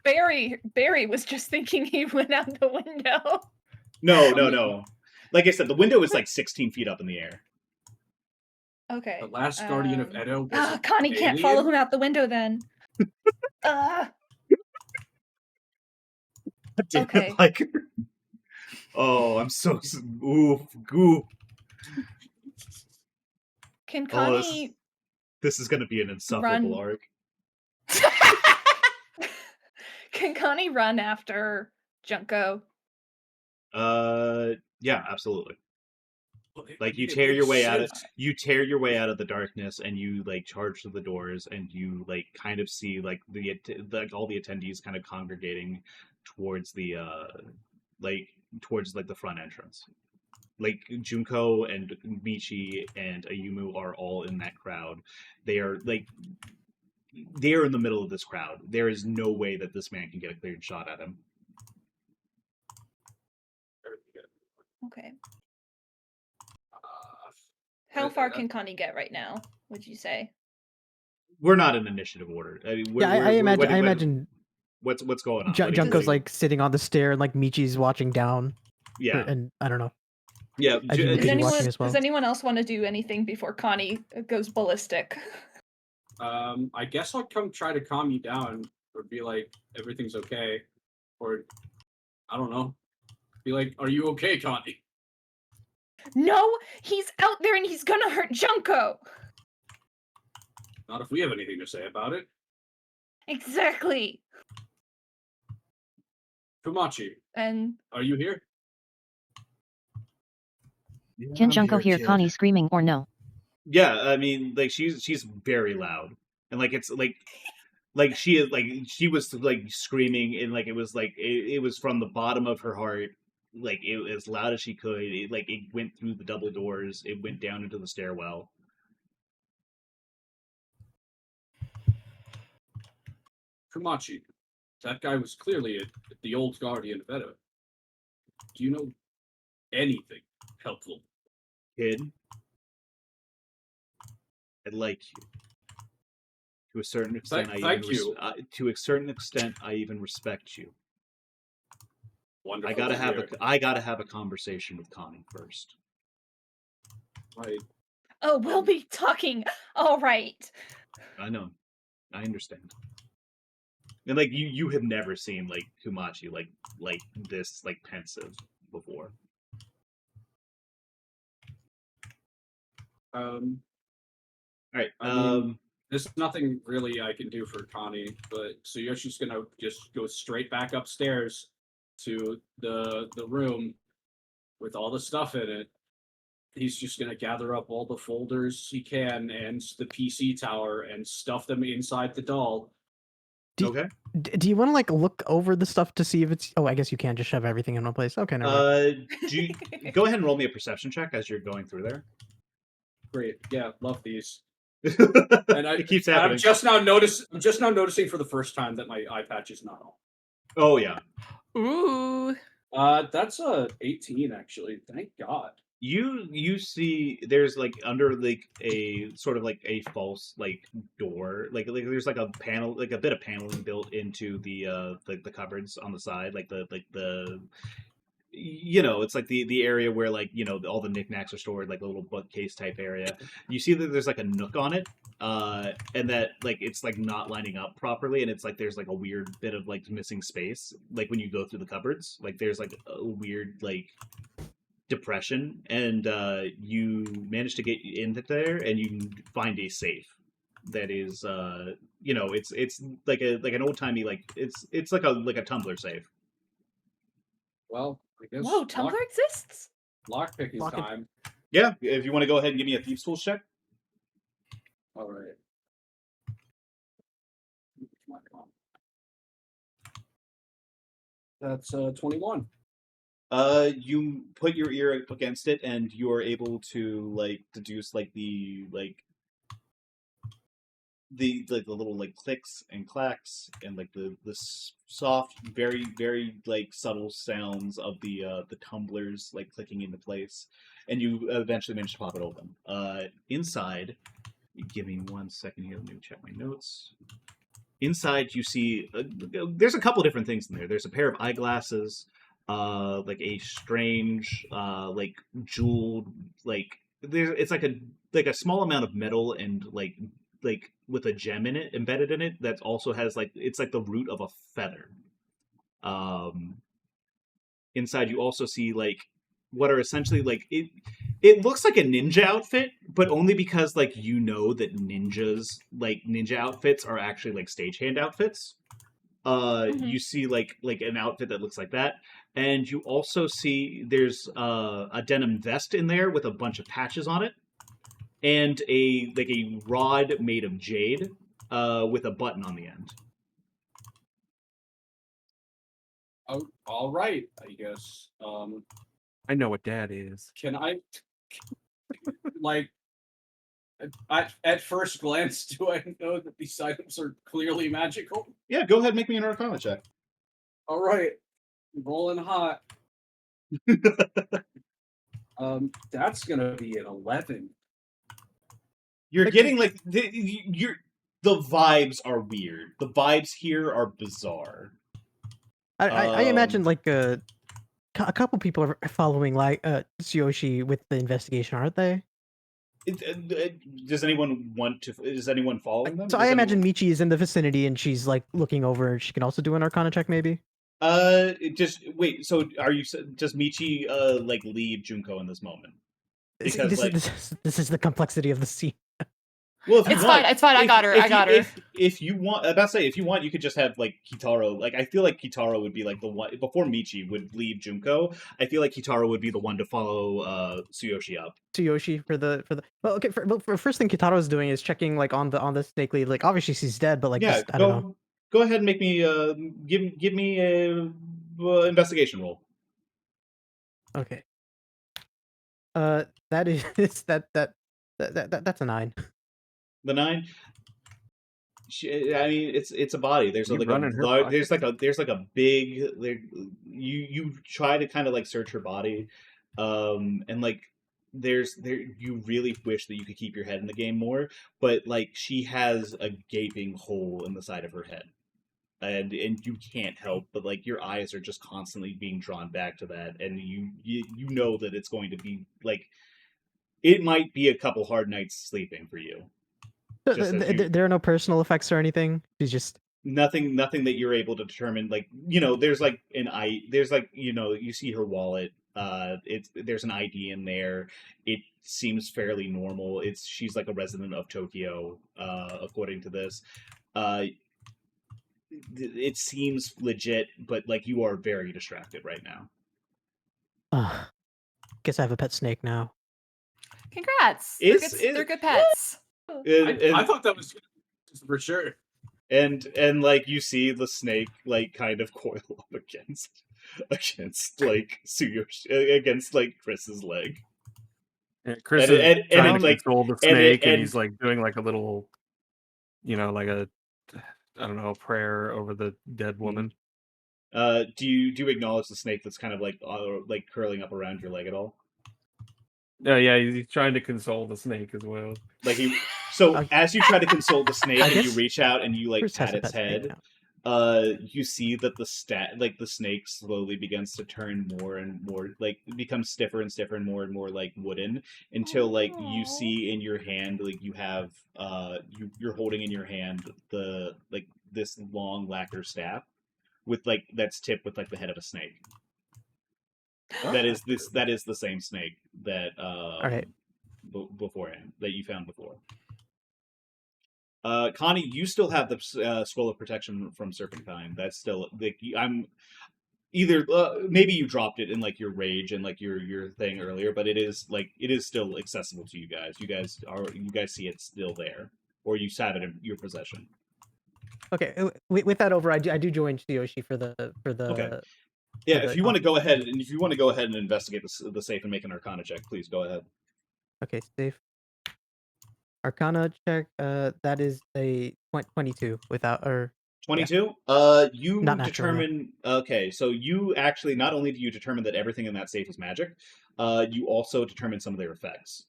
Barry was just thinking he went out the window. No. Like I said, the window is like 16 feet up in the air. Okay. The last guardian of Edo. Was Connie can't follow him out the window then. Okay. Like, oh, I'm so oof. Can Oh, Connie this is going to be an insufferable arc. Can Connie run after Junko? Yeah, absolutely. Like you tear your way out of the darkness and you like charge to the doors and you like kind of see like all the attendees kind of congregating towards the the front entrance. Like Junko and Michi and Ayumu are all in that crowd. They are in the middle of this crowd. There is no way that this man can get a cleared shot at him. Okay. How far can Connie get right now, would you say? We're not in initiative order. I mean, I imagine what's going on. Junko's like sitting on the stair and like Michi's watching down. Yeah. And I don't know. Yeah. I do need to be watching as well. Does anyone else want to do anything before Connie goes ballistic? I guess I'll come try to calm you down, or be like, everything's okay, or I don't know, be like, are you okay, Connie? No, he's out there and he's gonna hurt Junko. Not if we have anything to say about it. Exactly. Kumachi, And are you here? Yeah, Can I'm Junko here, hear kid. Connie screaming or no? Yeah, I mean, like she's very loud, and like it's like she is like she was like screaming, and like it was like it was from the bottom of her heart, like it as loud as she could. It went through the double doors, it went down into the stairwell. Kumachi, that guy was clearly the old guardian of Edo. Do you know anything helpful? Kid, I like you. To a certain extent, Thank you. To a certain extent, I even respect you. Wonderful. I gotta have a conversation with Connie first. Right. oh, we'll be talking. All right. I know. I understand. And like you have never seen like Kumachi like this like pensive before. All right. I mean, there's nothing really I can do for Connie, but Tsuyoshi's gonna just go straight back upstairs to the room with all the stuff in it. He's just gonna gather up all the folders he can and the PC tower and stuff them inside the doll. Okay. Do you want to like look over the stuff to see if it's? Oh, I guess you can just shove everything in one place. Okay, never mind. Go ahead and roll me a perception check as you're going through there. Great, yeah, love these. And it keeps happening. I'm just now noticing for the first time that my eye patch is not on. Oh yeah. Ooh. That's a 18 actually. Thank God. You see there's like under like a sort of like a false like door like there's like a panel like a bit of paneling built into the cupboards on the side like the you know it's like the area where like you know all the knickknacks are stored like a little bookcase type area. You see that there's like a nook on it and that like it's like not lining up properly and it's like there's like a weird bit of like missing space like when you go through the cupboards like there's like a weird like depression and you manage to get into there and you find a safe that is you know it's like an old-timey like it's like a tumbler safe. Well, I guess. Whoa, Tumblr exists? Lockpicking time. Yeah, if you want to go ahead and give me a thieves tools check. All right. That's 21. You put your ear against it and you're able to like deduce like the little like clicks and clacks and like the soft very very like subtle sounds of the tumblers like clicking into place and you eventually manage to pop it open. Inside, give me 1 second here, let me check my notes. Inside you see there's a couple different things in there. There's a pair of eyeglasses, like a strange like jeweled like it's like a small amount of metal and like with a gem in it embedded in it that also has like it's like the root of a feather. Inside you also see like what are essentially like it looks like a ninja outfit, but only because like you know that ninja outfits are actually like stagehand outfits. You see like an outfit that looks like that, and you also see there's a denim vest in there with a bunch of patches on it, and a rod made of jade with a button on the end. Oh, all right, I guess. I know what that is. Can I, like, at first glance, do I know that these items are clearly magical? Yeah, go ahead and make me an Arcana check. All right, rolling hot. That's gonna be an 11. You're getting like the vibes are weird. The vibes here are bizarre. I imagine like kind a couple people are following like Tsuyoshi with the investigation, aren't they? Does anyone want to? Is anyone following them? So I imagine Michi is in the vicinity and she's like looking over. She can also do an Arcana check, maybe. Just wait. So, does Michi like lead Junko in this moment? Because This is the complexity of the scene. Well, if you It's want, fine. It's fine. I got her. I got her. If you want, about to say, if you want, you could just have like Kitaro. Like, I feel like Kitaro would be like the one before Michi would lead Junko. I feel like Kitaro would be the one to follow Tsuyoshi up. Tsuyoshi for the well, okay. For first thing Kitaro is doing is checking like on the snake lead. Like obviously she's dead, but like Yeah, I don't know. Go ahead and make me give me a investigation roll. Okay. That is that's a 9. The 9. I mean, it's a body. There's like a big you try to kind of like search her body, and like you really wish that you could keep your head in the game more, but like she has a gaping hole in the side of her head, and you can't help but like your eyes are just constantly being drawn back to that, and you know that it's going to be like it might be a couple hard nights sleeping for you. There are no personal effects or anything. She's just nothing that you're able to determine. Like, there's like there's like, you see her wallet. There's an ID in there. It seems fairly normal. She's like a resident of Tokyo, according to this. It seems legit, but like you are very distracted right now. Guess I have a pet snake now. Congrats! They're good pets. I thought that was for sure. And like you see the snake like kind of coil up against like Tsuyoshi, against like Chris's leg. And Chris is trying to control the snake, and he's like doing like a little, like a, I don't know, prayer over the dead woman. Do you acknowledge the snake that's kind of like curling up around your leg at all? No, yeah, he's trying to console the snake as well. Like as you try to console the snake and you reach out and you like pat its head, you see that the snake slowly begins to turn more and more, like becomes stiffer and stiffer and more like wooden, until like you see in your hand, like you have you're holding in your hand the like this long lacquer staff with like that's tipped with like the head of a snake. That is the same snake that beforehand that you found before. Connie, you still have the scroll of protection from Serpentine. That's still like I'm either maybe you dropped it in like your rage and like your thing earlier, but it is still accessible to you guys. You guys see it still there, or you have it in your possession. Okay, with that over, I do join Tsuyoshi for the. Okay. Yeah, if you want to go ahead and investigate the safe and make an Arcana check, please go ahead. Okay, safe. Arcana check. That is a 22 without 22. Yeah. You not determine. Natural, okay, so you actually not only do you determine that everything in that safe is magic, you also determine some of their effects.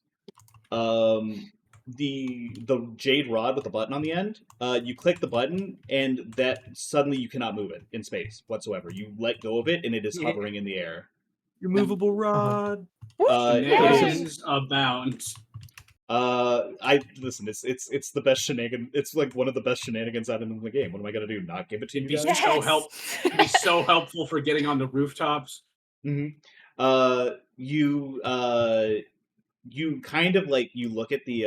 The jade rod with the button on the end, you click the button and that suddenly you cannot move it in space whatsoever. You let go of it and it is hovering in the air. Your movable rod. Shenanigans abound. Listen, it's the best shenanigan. It's like one of the best shenanigans out in the game. What am I gonna do? Not give it to you guys? It'd be so helpful for getting on the rooftops. Mm-hmm. You kind of like you look at the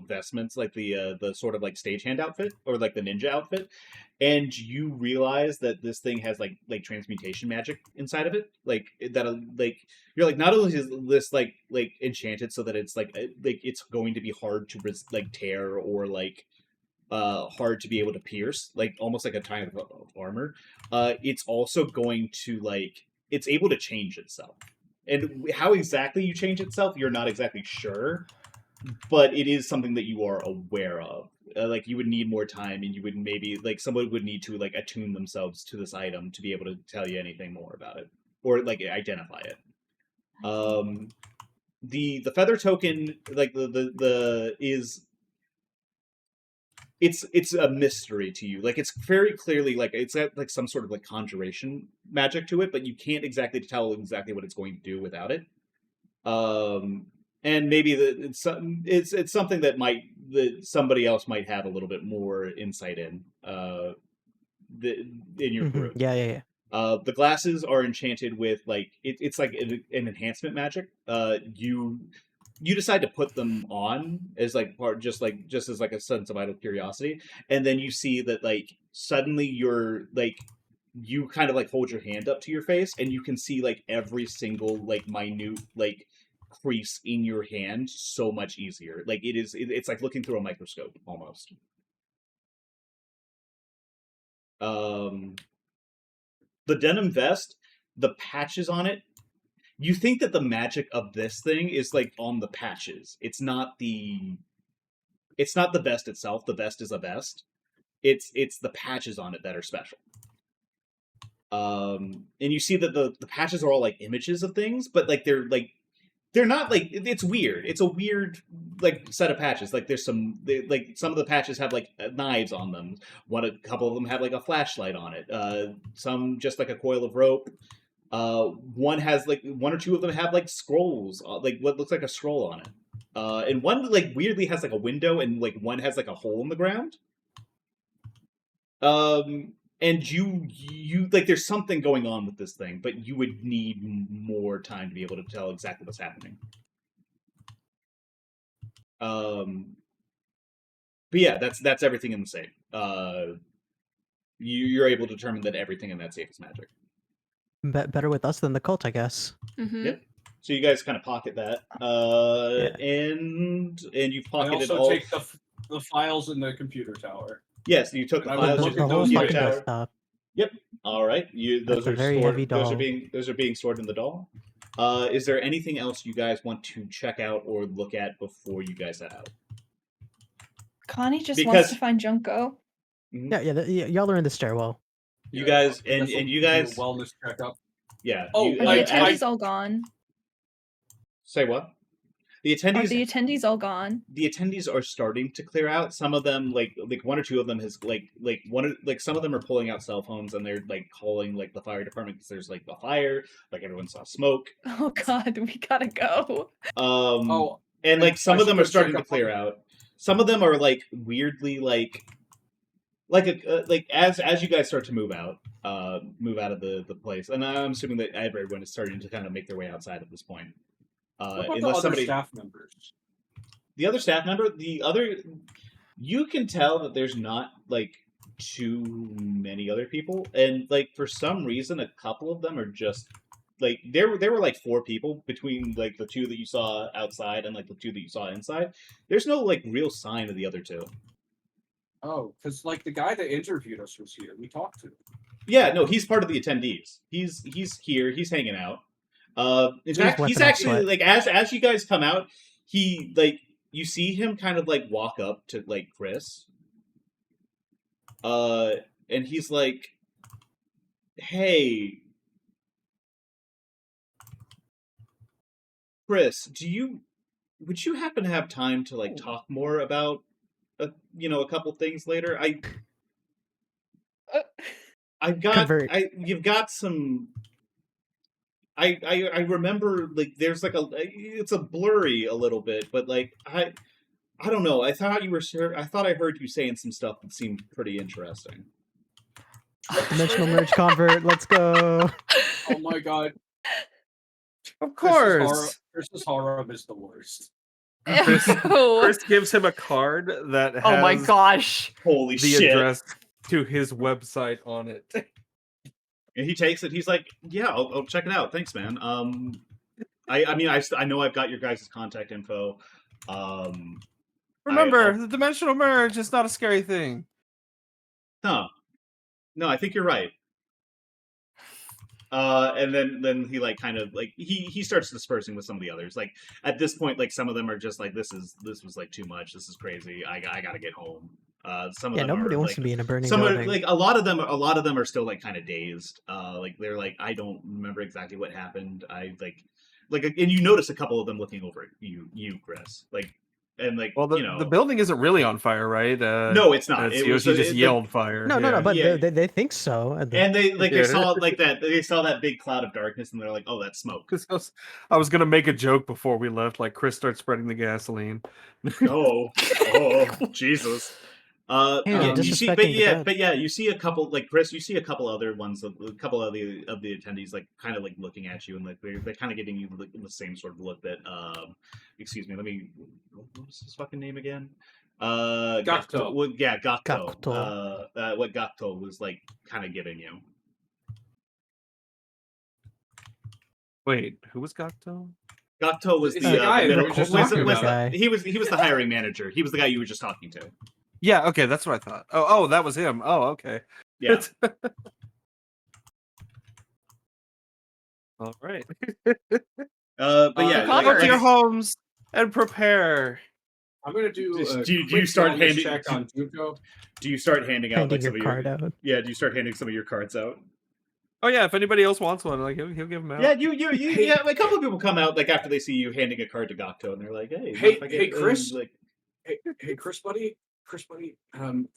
vestments, like the sort of like stagehand outfit or like the ninja outfit, and you realize that this thing has like transmutation magic inside of it, like that. Like you're like, not only is this like enchanted so that it's like it's going to be hard to tear or like hard to be able to pierce, like almost like a kind of armor. It's also going to like it's able to change itself. And how exactly you change itself, you're not exactly sure, but it is something that you are aware of. Like you would need more time, and you would maybe like someone would need to like attune themselves to this item to be able to tell you anything more about it or like identify it. The feather token, like the is it's a mystery to you. Like it's very clearly like it's got like some sort of like conjuration magic to it, but you can't exactly tell exactly what it's going to do without it. And maybe it's something that somebody else might have a little bit more insight in in your crew. Yeah. The glasses are enchanted with like it's like an enhancement magic. You decide to put them on as like part just as like a sense of idle curiosity, and then you see that like suddenly you're like you kind of like hold your hand up to your face and you can see like every single like minute like crease in your hand so much easier. Like it's like looking through a microscope almost. The denim vest, the patches on it, you think that the magic of this thing is like on the patches. It's not the vest itself. The vest is a vest. It's the patches on it that are special. And you see that the patches are all like images of things, but like they're not like it's weird. It's a weird like set of patches. Like there's some of the patches have like knives on them. A couple of them have like a flashlight on it. Some just like a coil of rope. One has like one or two of them have like scrolls, like what looks like a scroll on it. And one like weirdly has like a window, and like one has like a hole in the ground. And you like there's something going on with this thing, but you would need more time to be able to tell exactly what's happening. But yeah, that's everything in the safe. You're able to determine that everything in that safe is magic. Better with us than the cult, I guess. Mm-hmm. Yep. So you guys kind of pocket that, and you've pocketed I also all. take the files in the computer tower. Yes, you took the And I will files. look You at took those the fucking tower. desktop. Yep. All right. Those That's a are very stored. heavy Those are doll. being stored in the doll. Is there anything else you guys want to check out or look at before you guys head out? Connie just Because- wants to find Junko. Yeah, y'all are in the stairwell. You guys I guess and I'll you do a guys. wellness checkup. Yeah. Oh, you, Are I- the attendees all gone? say what? The Are attendees. the attendees all gone? The attendees are starting to clear out. Some of them, like one or two of them, has some of them are pulling out cell phones and they're like calling like the fire department because there's like a fire, like everyone saw smoke. Oh God, we gotta go. And like some I of them should are go starting check to up clear on- out. Some of them are like weirdly like as you guys start to move out of the place, and I'm assuming that everyone is starting to kind of make their way outside at this point. What about Unless the other somebody. staff members? The other staff member, you can tell that there's not like too many other people, and like for some reason, a couple of them are just like there were like 4 people between like the 2 that you saw outside and like the 2 that you saw inside. There's no like real sign of the other 2. Oh, because like the guy that interviewed us was here. We talked to him. Yeah, no, he's part of the attendees. He's here. He's hanging out. In fact, he's weapon of actually sweat. like as you guys come out, he like you see him kind of like walk up to like Chris, and he's like, "Hey, Chris, would you happen to have time to like talk more about a couple things later? You've got some. I remember like there's like it's a blurry a little bit, but like I don't know. I thought I heard you saying some stuff that seemed pretty interesting. Dimensional merge convert. Let's go. Oh my god. Of course. Chris's horror is the worst. Chris, Ew. Chris gives him a card that has Oh my gosh. Holy the shit! address to his website on it. And he takes it. He's like, "Yeah, I'll check it out. Thanks, man. I know I've got your guys' contact info. Remember, the dimensional merge is not a scary thing. No, I think you're right." And then he like kind of like he starts dispersing with some of the others. Like at this point, like some of them are just like this was like too much. This is crazy. I gotta get home. Some of them nobody are, wants like, to be in a burning some building. are like a lot of them are still like kind of dazed. Like they're like I don't remember exactly what happened. I like and you notice a couple of them looking over at you Chris. Like and like Well, the building isn't really on fire, right? No, it's not. It was just yelled fire. No, but Yeah. they think so. And they saw they saw that big cloud of darkness, and they're like, "Oh, that's smoke." I was gonna make a joke before we left, like Chris starts spreading the gasoline. Oh, Jesus. Hey, You see, disrespecting but yeah, you see a couple, like Chris, you see a couple other ones, a couple of the attendees, like kind of like looking at you, and like they're kind of giving you the same sort of look that, excuse me, what was his fucking name again? Gakto. Well, yeah, Gakto. Gakto. What Gakto was like kind of giving you. Wait, who was Gakto? Gakto was It's the the guy middle, we were just was talking the- about. he was the hiring manager. He was the guy you were just talking to. Yeah, okay, that's what I thought. Oh, that was him. Oh, okay. Yeah. All right. But yeah, go to your homes and prepare. I'm gonna do. Do you start handing check on Junko? Do you start handing out like your some of card your out? Yeah? Do you start handing some of your cards out? Oh yeah, if anybody else wants one, like he'll give them out. Yeah, yeah. A couple of people come out like after they see you handing a card to Gakto, and they're like, "Hey, Hey, Chris. like, Hey, Chris, buddy.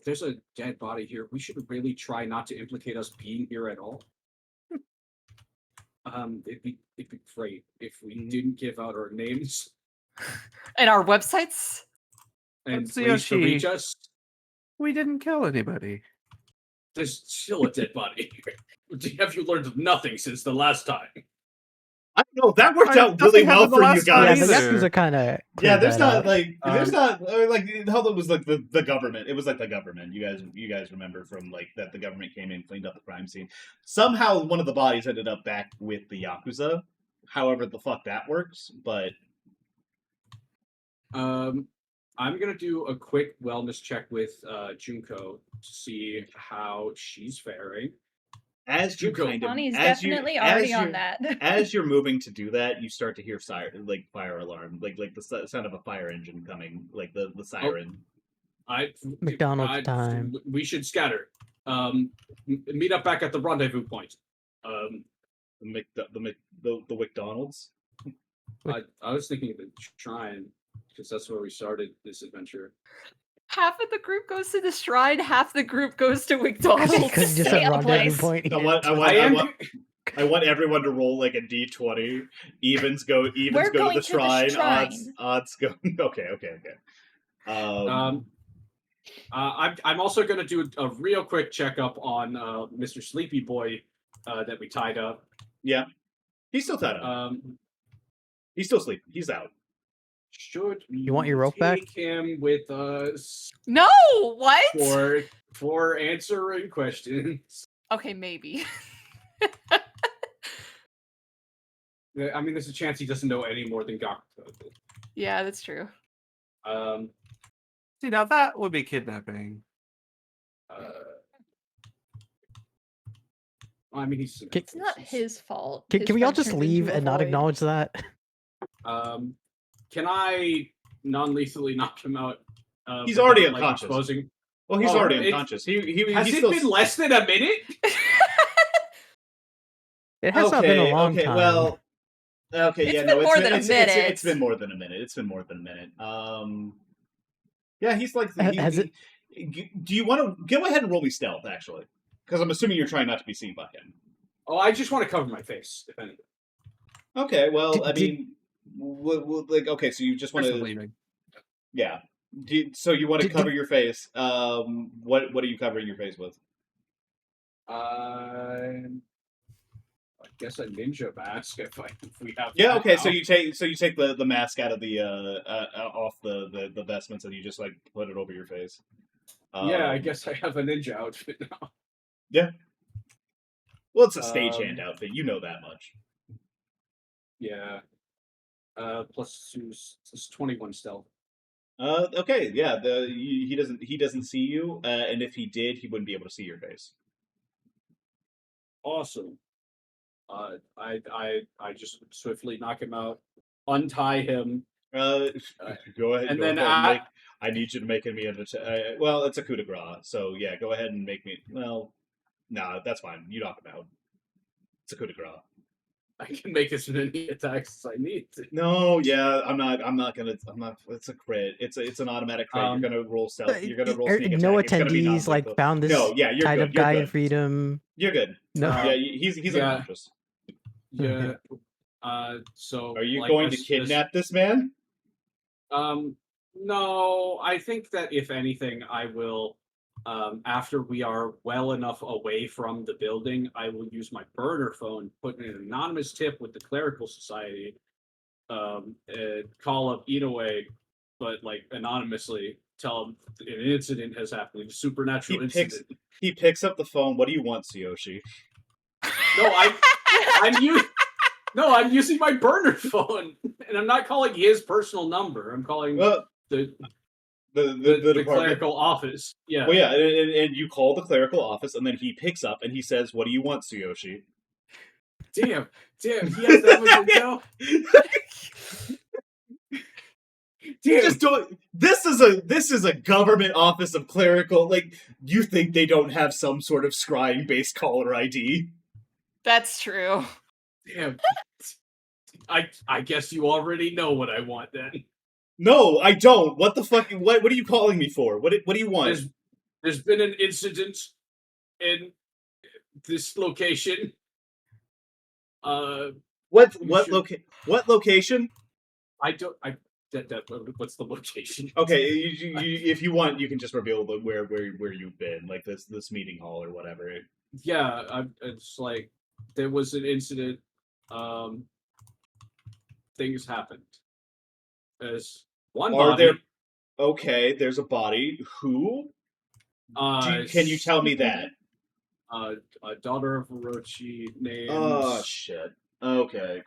There's a dead body here. We should really try not to implicate us being here at all. It'd be great if we didn't give out our names And our websites. and Let's see, ways to Yoshi. reach us. We didn't kill anybody. There's still a dead body. Have you learned nothing since the last time? I don't know. That worked out nothing really well happened the for you last time guys. Yeah, the either. Yakuza kind of. Yeah, there's not hell. It was like the government. It was like the government. You guys remember from like that the government came in, cleaned up the crime scene. Somehow one of the bodies ended up back with the Yakuza. However, the fuck that works, but I'm gonna do a quick wellness check with Junko to see how she's faring. as you Junko. kind of Bonnie's as you- definitely as already on you're- that. As you're moving to do that, you start to hear fire alarm, like the sound of a fire engine coming, like the siren. McDonald's time. We should scatter. Meet up back at the rendezvous point. The McDonald's. I was thinking of the shrine because that's where we started this adventure. Half of the group goes to the shrine, half the group goes to McDonald's. Because you just Stay said at the rendezvous place. point. I want everyone to roll like a d20. Evens go We're to going the to the shrine. shrine. Odds go. Okay. I'm also going to do a real quick checkup on Mr. Sleepy Boy that we tied up. Yeah, he's still tied up. He's still sleeping. He's out. Should we You want your rope back? take him with us No, what? for answering questions? Okay, maybe. I mean, there's a chance he doesn't know any more than Gakuto. Yeah, that's true. See, now that would be kidnapping. I mean, he's. It's not his fault. Can His we all friend just turned leave into a and not void. acknowledge that? Can I non-lethally knock him out? He's without, already like, unconscious. exposing? Well, he's Oh, already it- unconscious. He Has he's it still been less than a minute? It has not been a long okay, time. Well, okay, It's yeah, been no, more than a minute. It's been more than a minute. It's been more than a minute. Yeah, he's like. Has it? Do you want to go ahead and roll me stealth, actually? Because I'm assuming you're trying not to be seen by him. Oh, I just want to cover my face, if anything. Okay, well, Did- I mean, like, okay, so you just want Chris is to, leaving. yeah. So you want to Did- cover your face. What are you covering your face with? I guess a ninja mask if we have. Yeah. that Okay. now. So you take the mask out of the off the vestments and you just like put it over your face. Yeah, I guess I have a ninja outfit now. Yeah. Well, it's a stagehand Um, outfit. You know that much. Yeah. Plus 2 is 21 stealth. Okay. Yeah. He doesn't see you, and if he did, he wouldn't be able to see your face. Awesome. I just swiftly knock him out, untie him. Go ahead. And go then ahead I need you to make me an attack. Well, it's a coup de grace, so yeah, go ahead and make me. Well, nah, that's fine. You knock him out. It's a coup de grace. I can make as many attacks as I need to. No, yeah, I'm not. It's a crit. It's an automatic crit. You're gonna roll stealth. You're gonna roll sneak attack. No It's gonna be attendees like non-lethal. found this No, yeah, you're kind good. of You're guy in good. freedom. You're good. No. Yeah, he's Yeah. unconscious. Yeah. So Are you like, going to kidnap this man? No, I think that if anything, I will. After we are well enough away from the building, I will use my burner phone, put in an anonymous tip with the Clerical Society, and call up Inoue, but like anonymously, tell him an incident has happened, a supernatural incident. He picks up the phone. What do you want, Tsuyoshi? No, I'm using my burner phone, and I'm not calling his personal number. I'm calling the department. clerical office. Yeah. Well, yeah, and you call the clerical office, and then he picks up and he says, "What do you want, Tsuyoshi?" Damn, he has that much to Damn. Just don't. This is a government office of clerical. Like, you think they don't have some sort of scrying-based caller ID? That's true. Damn. I guess you already know what I want then. No, I don't. What the fuck? What are you calling me for? What do you want? There's been an incident in this location. What location? What's the location? Okay, if you want, you can just reveal where you've been, like this meeting hall or whatever. Yeah, it's like there was an incident. Things happened. There's one body. Okay, there's a body. Who? Can you tell me that? A daughter of Orochi named. Oh shit. Okay,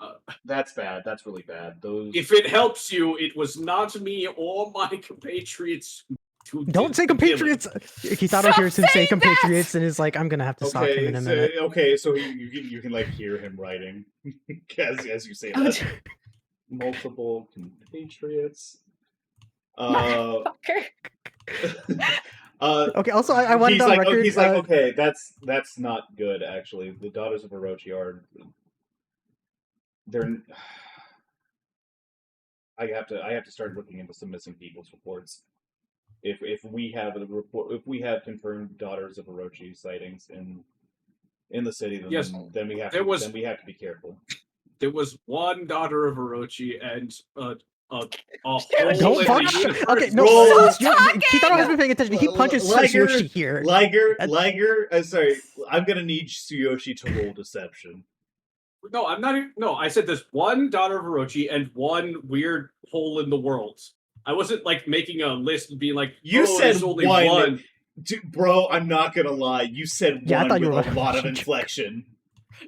that's bad. That's really bad. If it helps you, it was not me or my compatriots. Don't say compatriots. Kitaro hears him say compatriots and is like, "I'm gonna have to stop him in a minute." Okay, so you can like hear him writing as you say that. Multiple compatriots. Fucker. Okay. Also, I wanted on record. He's like, okay, that's not good. Actually, the daughters of Orochi are. I have to start looking into some missing people's reports. If we have a report, if we have confirmed daughters of Orochi sightings in the city, then, yes, then we have to be careful. There was one daughter of Orochi and a don't punch. Okay, no. Kitaro has been paying attention. He punches Tsuyoshi here. Liger. Sorry, I'm gonna need Tsuyoshi to roll deception. No, I'm not. No, I said there's one daughter of Orochi and one weird hole in the world. I wasn't like making a list and being like, you said there's only one. Dude, bro, I'm not gonna lie. You said one with a lot of inflection.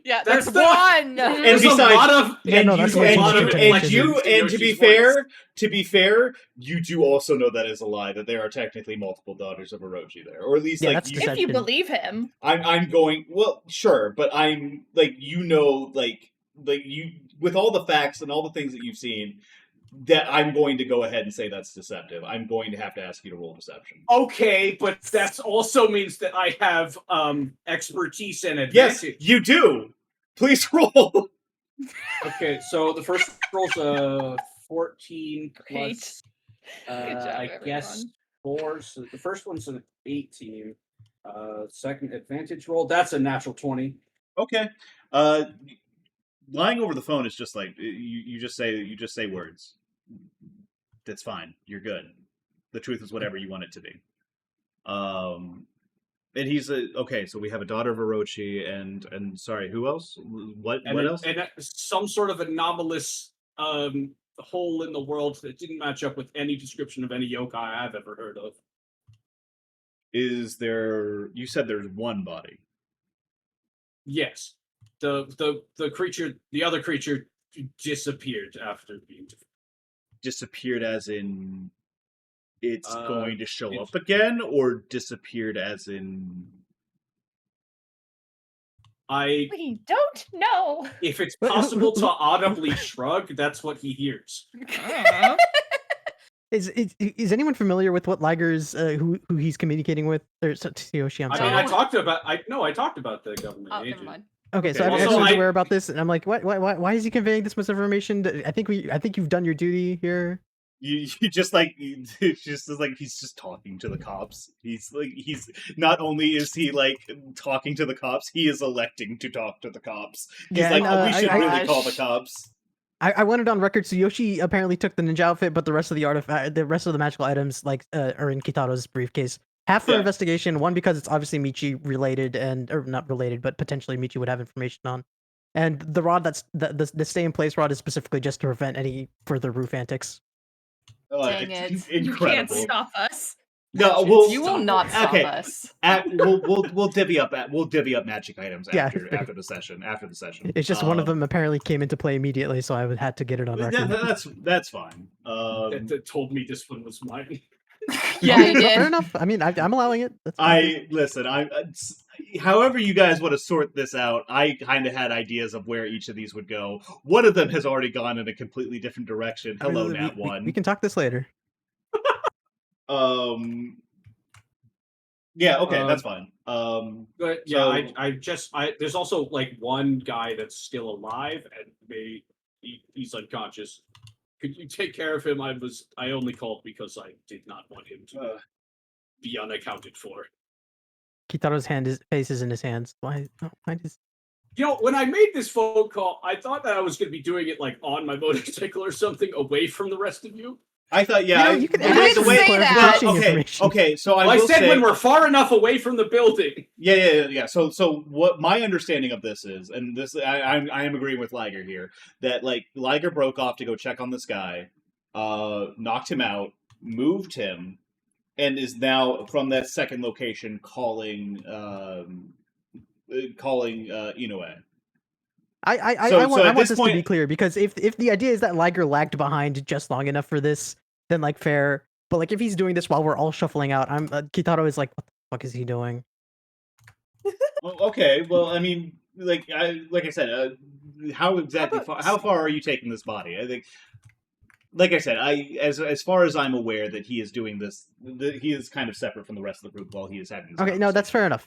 Yeah, there's one. And there's besides, a lot of, to be fair, you do also know that is a lie. That there are technically multiple daughters of Orochi there, or at least if you believe him. I'm going. Well, sure, but I'm like you with all the facts and all the things that you've seen. That I'm going to go ahead and say that's deceptive. I'm going to have to ask you to roll deception. Okay, but that also means that I have expertise and advantage. Yes, you do. Please roll. Okay, so the first roll's a 14 Great. plus, Good job, I everyone. guess 4. So the first one's an 18. Second advantage roll, that's a natural 20. Okay. Lying over the phone is just like you just say words. That's fine. You're good. The truth is whatever you want it to be. And he's okay. So we have a daughter of Orochi, and sorry, who else? What else? And some sort of anomalous hole in the world that didn't match up with any description of any yokai I've ever heard of. Is there? You said there's one body. Yes. The creature, the other creature, disappeared after being disappeared, as in it's going to show up again, or disappeared as in We don't know. If it's possible to audibly shrug, that's what he hears. Is anyone familiar with what Liger's who he's communicating with? Or Tsuyoshi, I'm sorry. I talked about the government agent. Never mind. Okay, so Okay, everyone's also, aware about this, and I'm like, why is he conveying this much information? I think you've done your duty here. You just like it's just like he's just talking to the cops. He's not only is he like talking to the cops, he is electing to talk to the cops. He's Yeah, like, and, we should really Gosh. call the cops. I wanted on record. So Yoshi apparently took the ninja outfit, but the rest of the rest of the magical items are in Kitaro's briefcase. Half for Yeah. investigation, one because it's obviously Michi related or not related, but potentially Michi would have information on. And the rod that's the stay in place rod is specifically just to prevent any further roof antics. Dang It's it. You can't incredible. stop us. No, Magic. we'll You will not stop okay. us. We'll divvy up magic items Yeah. after the session. It's just one of them apparently came into play immediately, so I had to get it on record. That's fine. That told me this one was mine. Yeah, Okay, you no, fair did. enough. I mean, I'm allowing it. That's fine. Listen. However you guys want to sort this out, I kind of had ideas of where each of these would go. One of them has already gone in a completely different direction. Hello, Nat One. We can talk this later. Yeah. Okay, that's fine. But yeah, so- there's also like one guy that's still alive and he's unconscious. Could you take care of him? I only called because I did not want him to be unaccounted for. Kitaro's face is in his hands. Why does... You know, when I made this phone call, I thought that I was going to be doing it like on my motorcycle or something, away from the rest of you. I thought, yeah, you can I didn't say that. Okay. So I Well, will I said say, when we're far enough away from the building. Yeah. So what my understanding of this is, and this I am agreeing with Liger here, that like Liger broke off to go check on this guy, knocked him out, moved him, and is now from that second location calling Inoue. I want this to be clear, because if the idea is that Liger lagged behind just long enough for this, then like fair. But like if he's doing this while we're all shuffling out, Kitaro is like, what the fuck is he doing? Well, okay, well, I mean, like I said, how far are you taking this body? I think, like I said, as far as I'm aware, that he is doing this, he is kind of separate from the rest of the group while he is having this. Okay, no, that's fair enough.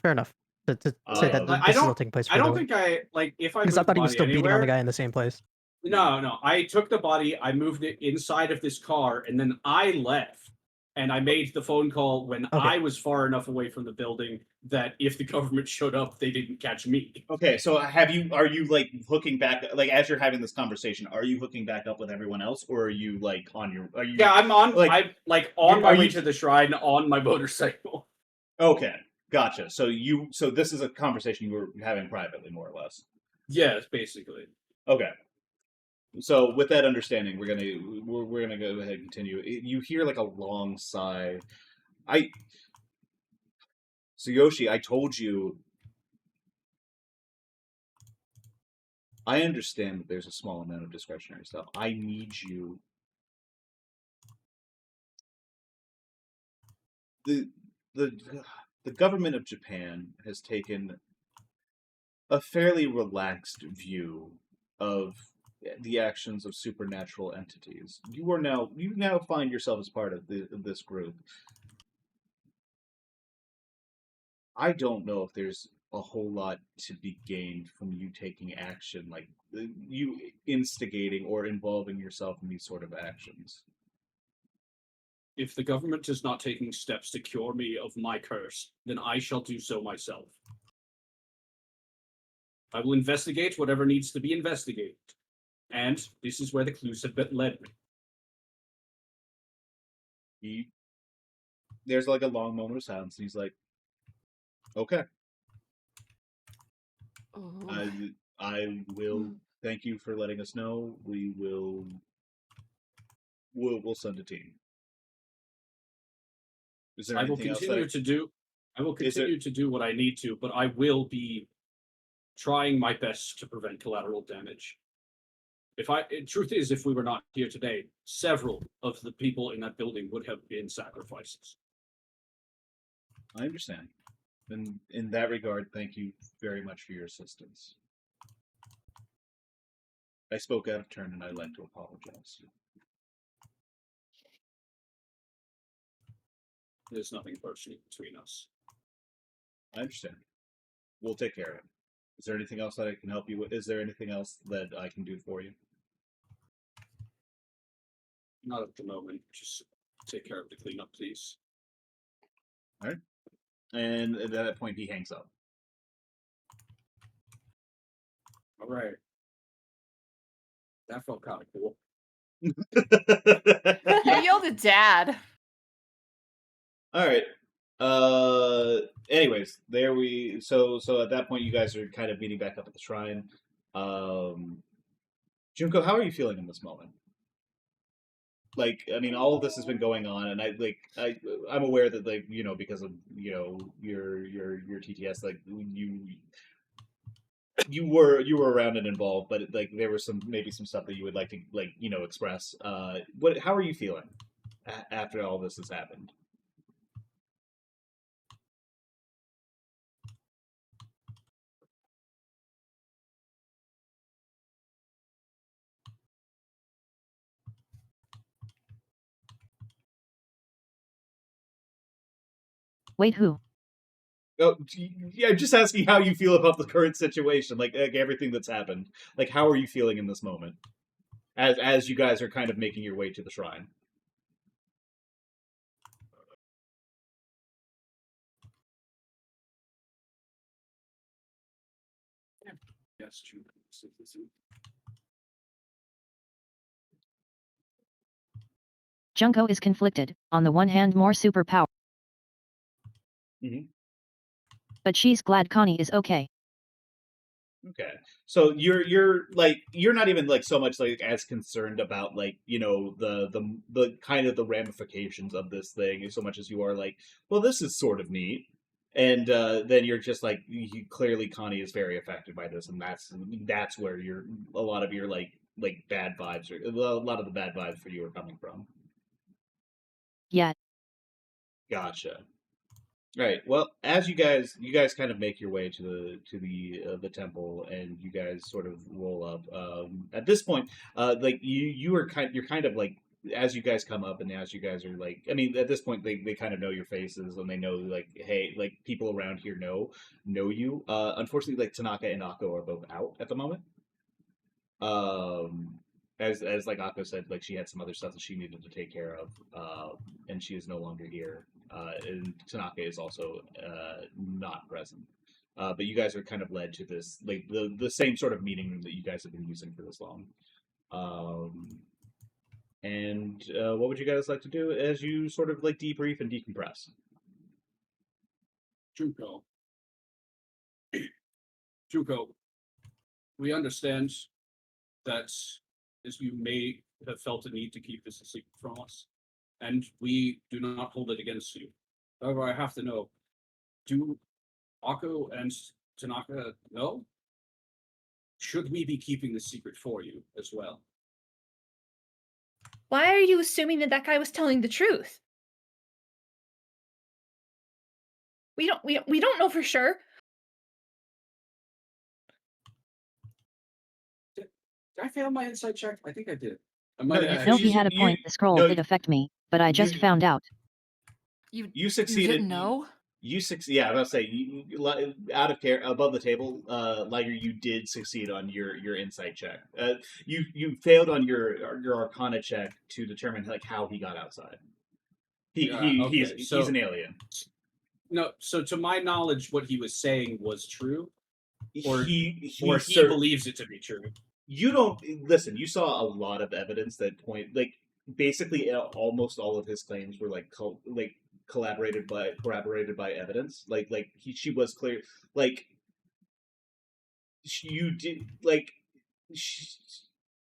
To say that this is all taking place. I don't think if I because I thought he was still beating on the guy in the same place. No. I took the body, I moved it inside of this car, and then I left. And I made the phone call when I was far enough away from the building that if the government showed up, they didn't catch me. Okay, so are you like hooking back, like as you're having this conversation, are you hooking back up with everyone else, or are you like Yeah, I'm on on my way to the shrine on my motorcycle. Okay, gotcha. So this is a conversation you were having privately, more or less. Yes, basically. Okay. So with that understanding, we're gonna go ahead and continue. You hear like a long sigh. So Yoshi, I told you. I understand that there's a small amount of discretionary stuff. I need you. The government of Japan has taken a fairly relaxed view of the actions of supernatural entities. You now find yourself as part of this group. I don't know if there's a whole lot to be gained from you taking action, like you instigating or involving yourself in these sort of actions. If the government is not taking steps to cure me of my curse, then I shall do so myself. I will investigate whatever needs to be investigated. And this is where the clues have led me. There's like a long moment of silence, and he's like, "Okay, I will thank you for letting us know. We'll send a team." Is there I will anything else continue to do what I need to, but I will be trying my best to prevent collateral damage. Truth is, if we were not here today, several of the people in that building would have been sacrifices. I understand. And in that regard, thank you very much for your assistance. I spoke out of turn, and I'd like to apologize. There's nothing personal between us. I understand. We'll take care of it. Is there anything else that I can help you with? Is there anything else that I can do for you? Not at the moment. Just take care of the cleanup, please. All right. And at that point, he hangs up. All right. That felt kind of cool. You yelled at Dad. All right. Anyways, so at that point you guys are kind of meeting back up at the shrine. Junko, how are you feeling in this moment? Like, I mean, all of this has been going on, and I'm aware that, like, you know, because of, you know, your TTS, like, you were around and involved, but like there was maybe some stuff that you would like to, like, you know, express. How are you feeling after all this has happened? Wait, who? Oh, yeah, I'm just asking how you feel about the current situation, like everything that's happened. Like, how are you feeling in this moment, as you guys are kind of making your way to the shrine? Yes, true. Junko is conflicted. On the one hand, more superpower. Mhm. But she's glad Connie is okay. Okay, so you're not even like so much like as concerned about, like, you know, the kind of the ramifications of this thing so much as you are like, well, this is sort of neat, and then you're just like, clearly Connie is very affected by this, and that's where a lot of your like bad vibes are, a lot of the bad vibes for you are coming from. Yeah. Gotcha. Right. Well, as you guys kind of make your way to the temple, and you guys sort of roll up. At this point, like you're kind of like, as you guys come up, and as you guys are like, I mean, at this point they kind of know your faces, and they know, like, hey, like, people around here know you. Unfortunately, like, Tanaka and Akko are both out at the moment. Um, as like Akko said, like, she had some other stuff that she needed to take care of, and she is no longer here. And Tanaka is also not present. But you guys are kind of led to this, like, the same sort of meeting room that you guys have been using for this long. And what would you guys like to do as you sort of like debrief and decompress? Junko. Junko, we understand that as you may have felt a need to keep this a secret from us, and we do not hold it against you. However, I have to know, do Akko and Tanaka know? Should we be keeping the secret for you as well? Why are you assuming that that guy was telling the truth? We don't know for sure. Did I fail my insight check? I think I did. I No, might you- have No, actually. he had a point. The scroll no, did affect me, but I just you- found out. You succeeded. You didn't know? You succeed. Yeah, I was gonna say, out of care, above the table, Liger, you did succeed on your insight check. You failed on your Arcana check to determine, like, how he got outside. He's an alien. No, so to my knowledge, what he was saying was true, or he Cer- believes it to be true. You don't listen. You saw a lot of evidence that point, like, basically almost all of his claims were like corroborated by evidence. She was clear. Like, you did, like,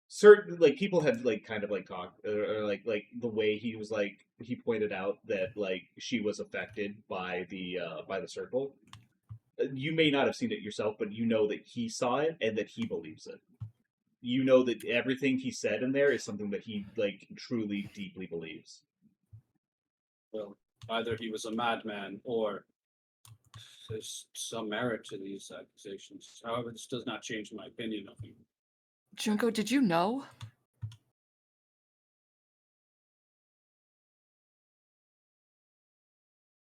certain, like, people had, like, kind of like talked, or like the way he was, like, he pointed out that, like, she was affected by the circle. You may not have seen it yourself, but you know that he saw it and that he believes it. You know that everything he said in there is something that he, like, truly deeply believes. Well, either he was a madman, or there's some merit to these accusations. However, this does not change my opinion of him. Junko, did you know?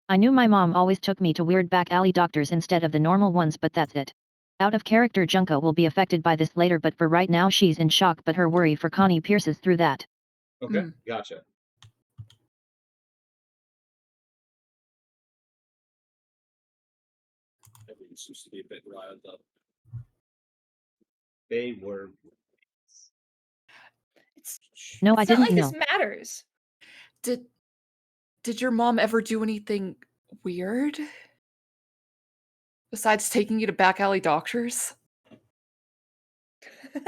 I knew my mom always took me to weird back alley doctors instead of the normal ones, but that's it. Out of character, Junko will be affected by this later, but for right now she's in shock, but her worry for Connie pierces through that. Okay, gotcha. Everything seems to be a bit riled up. They were. No, I It's not didn't like know. this matters. Did your mom ever do anything weird? Besides taking you to back alley doctors? I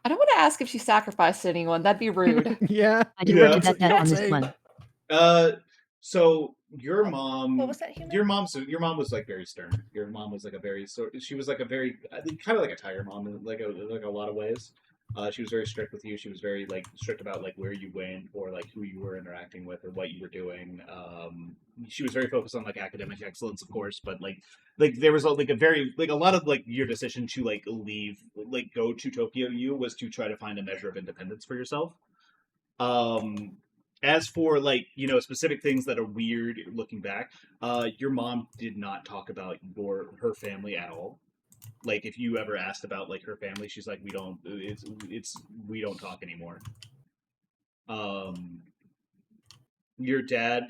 don't want to ask if she sacrificed anyone. That'd be rude. Yeah. I defer to Yeah. Detdet on this one. So your mom, What was that, human? your mom was like very stern. Your mom was like a very she was like a very kind of like a tiger mom in like a lot of ways. She was very strict with you. She was very like strict about like where you went or like who you were interacting with or what you were doing. She was very focused on like academic excellence, of course, but like there was like a very like a lot of like your decision to like leave like go to Tokyo U was to try to find a measure of independence for yourself. As for like specific things that are weird looking back, your mom did not talk about her family at all. Like if you ever asked about like her family, she's like, we don't talk anymore. Your dad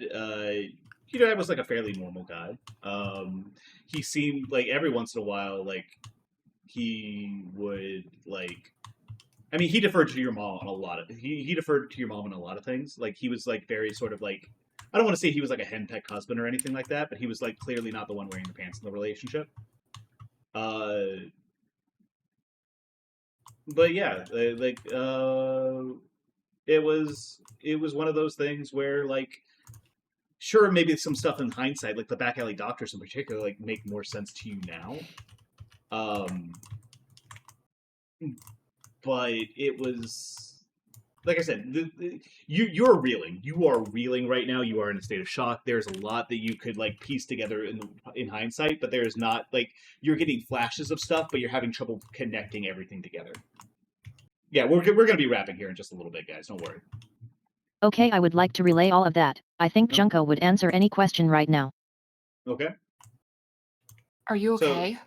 was like a fairly normal guy. He seemed like every once in a while like he would like he deferred to your mom on a lot of he deferred to your mom on a lot of things. Like he was like very sort of like, I don't want to say he was like a henpecked husband or anything like that, but he was like clearly not the one wearing the pants in the relationship. But yeah, like it was one of those things where like sure maybe some stuff in hindsight like the back alley doctors in particular like make more sense to you now. But it was like I said, you're reeling. You are reeling right now. You are in a state of shock. There's a lot that you could like piece together in hindsight, but there is not like you're getting flashes of stuff, but you're having trouble connecting everything together. Yeah, we're gonna be wrapping here in just a little bit, guys. Don't worry. Okay, I would like to relay all of that. I think Junko would answer any question right now. Okay. Are you okay?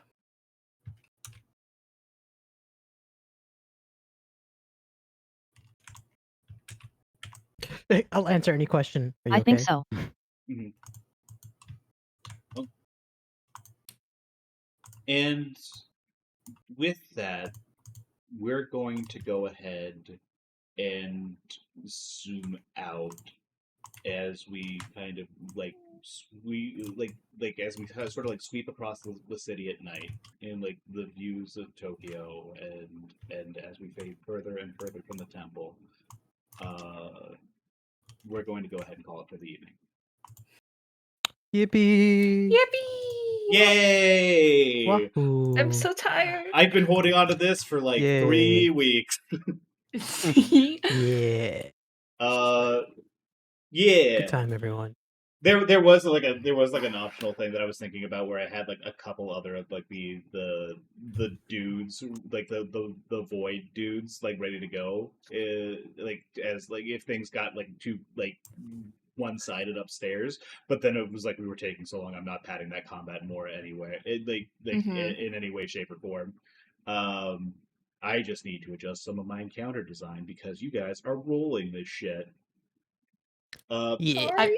I'll answer any question. Are you I think okay? so. Mm-hmm. And with that, we're going to go ahead and zoom out as we kind of like as we sort of like sweep across the city at night and like the views of Tokyo and as we fade further and further from the temple, we're going to go ahead and call it for the evening. Yippee! Yippee! Yay! Wahoo! I'm so tired. I've been holding on to this for like 3 weeks. Yeah. Yeah. Good time, everyone. There was like an optional thing that I was thinking about where I had like a couple other of like the dudes like the void dudes like ready to go like as like if things got like too like one-sided upstairs, but then it was like we were taking so long. I'm not padding that combat more anyway. In any way, shape, or form. I just need to adjust some of my encounter design because you guys are rolling this shit. Yeah.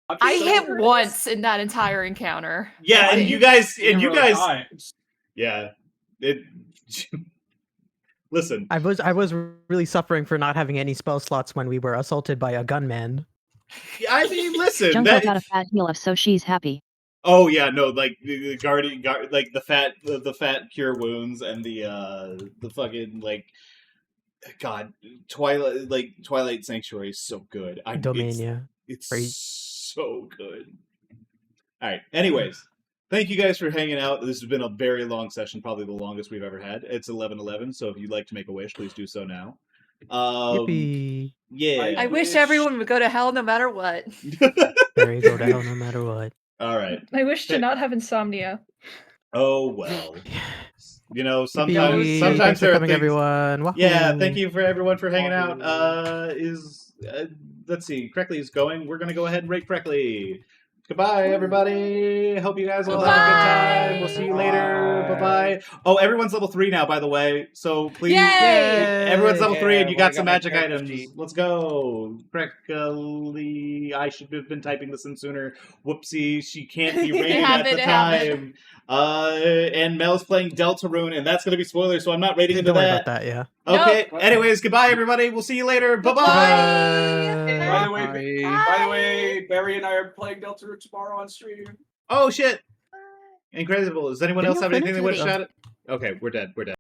I hit once in that entire encounter. Yeah, and you guys, times. yeah. Listen, I was really suffering for not having any spell slots when we were assaulted by a gunman. I mean, listen. Junko got a fat heal up, so she's happy. Oh yeah, no, like the guardian, like the fat cure wounds and the fucking like, God, Twilight Sanctuary is so good. Domania. It's so good. All right. Anyways, thank you guys for hanging out. This has been a very long session, probably the longest we've ever had. It's 11:11, so if you'd like to make a wish, please do so now. Yippee! Yeah. I wish everyone would go to hell no matter what. There you go to hell no matter what. All right. I wish to not have insomnia. Oh well. Sometimes Yippee. sometimes Thanks for there are coming, things. everyone. Wahoo. Yeah, thank you for everyone for hanging out. Let's see, Creckley's going. We're gonna go ahead and rate Creckley. Goodbye, everybody. Hope you guys all have a good time. We'll see you later. Bye-bye. Oh, everyone's level 3 now, by the way. So please, Yay! everyone's level 3 and you Yeah, got I some got my magic character items. sheet. Let's go. Prickly. I should have been typing this in sooner. Whoopsie. She can't be rated at the It happened. time. And Mel's playing Deltarune, and that's going to be spoilers, so I'm not rating into Don't worry that. about that. Yeah. Okay. Nope. Anyways, goodbye, everybody. We'll see you later. Bye-bye. By the way, Bye. by the way, Barry and I are playing Deltarune tomorrow on stream. Oh, shit. Incredible. Does anyone Didn't else y'all have anything finish they want it? to shout at? Okay, we're dead. We're dead.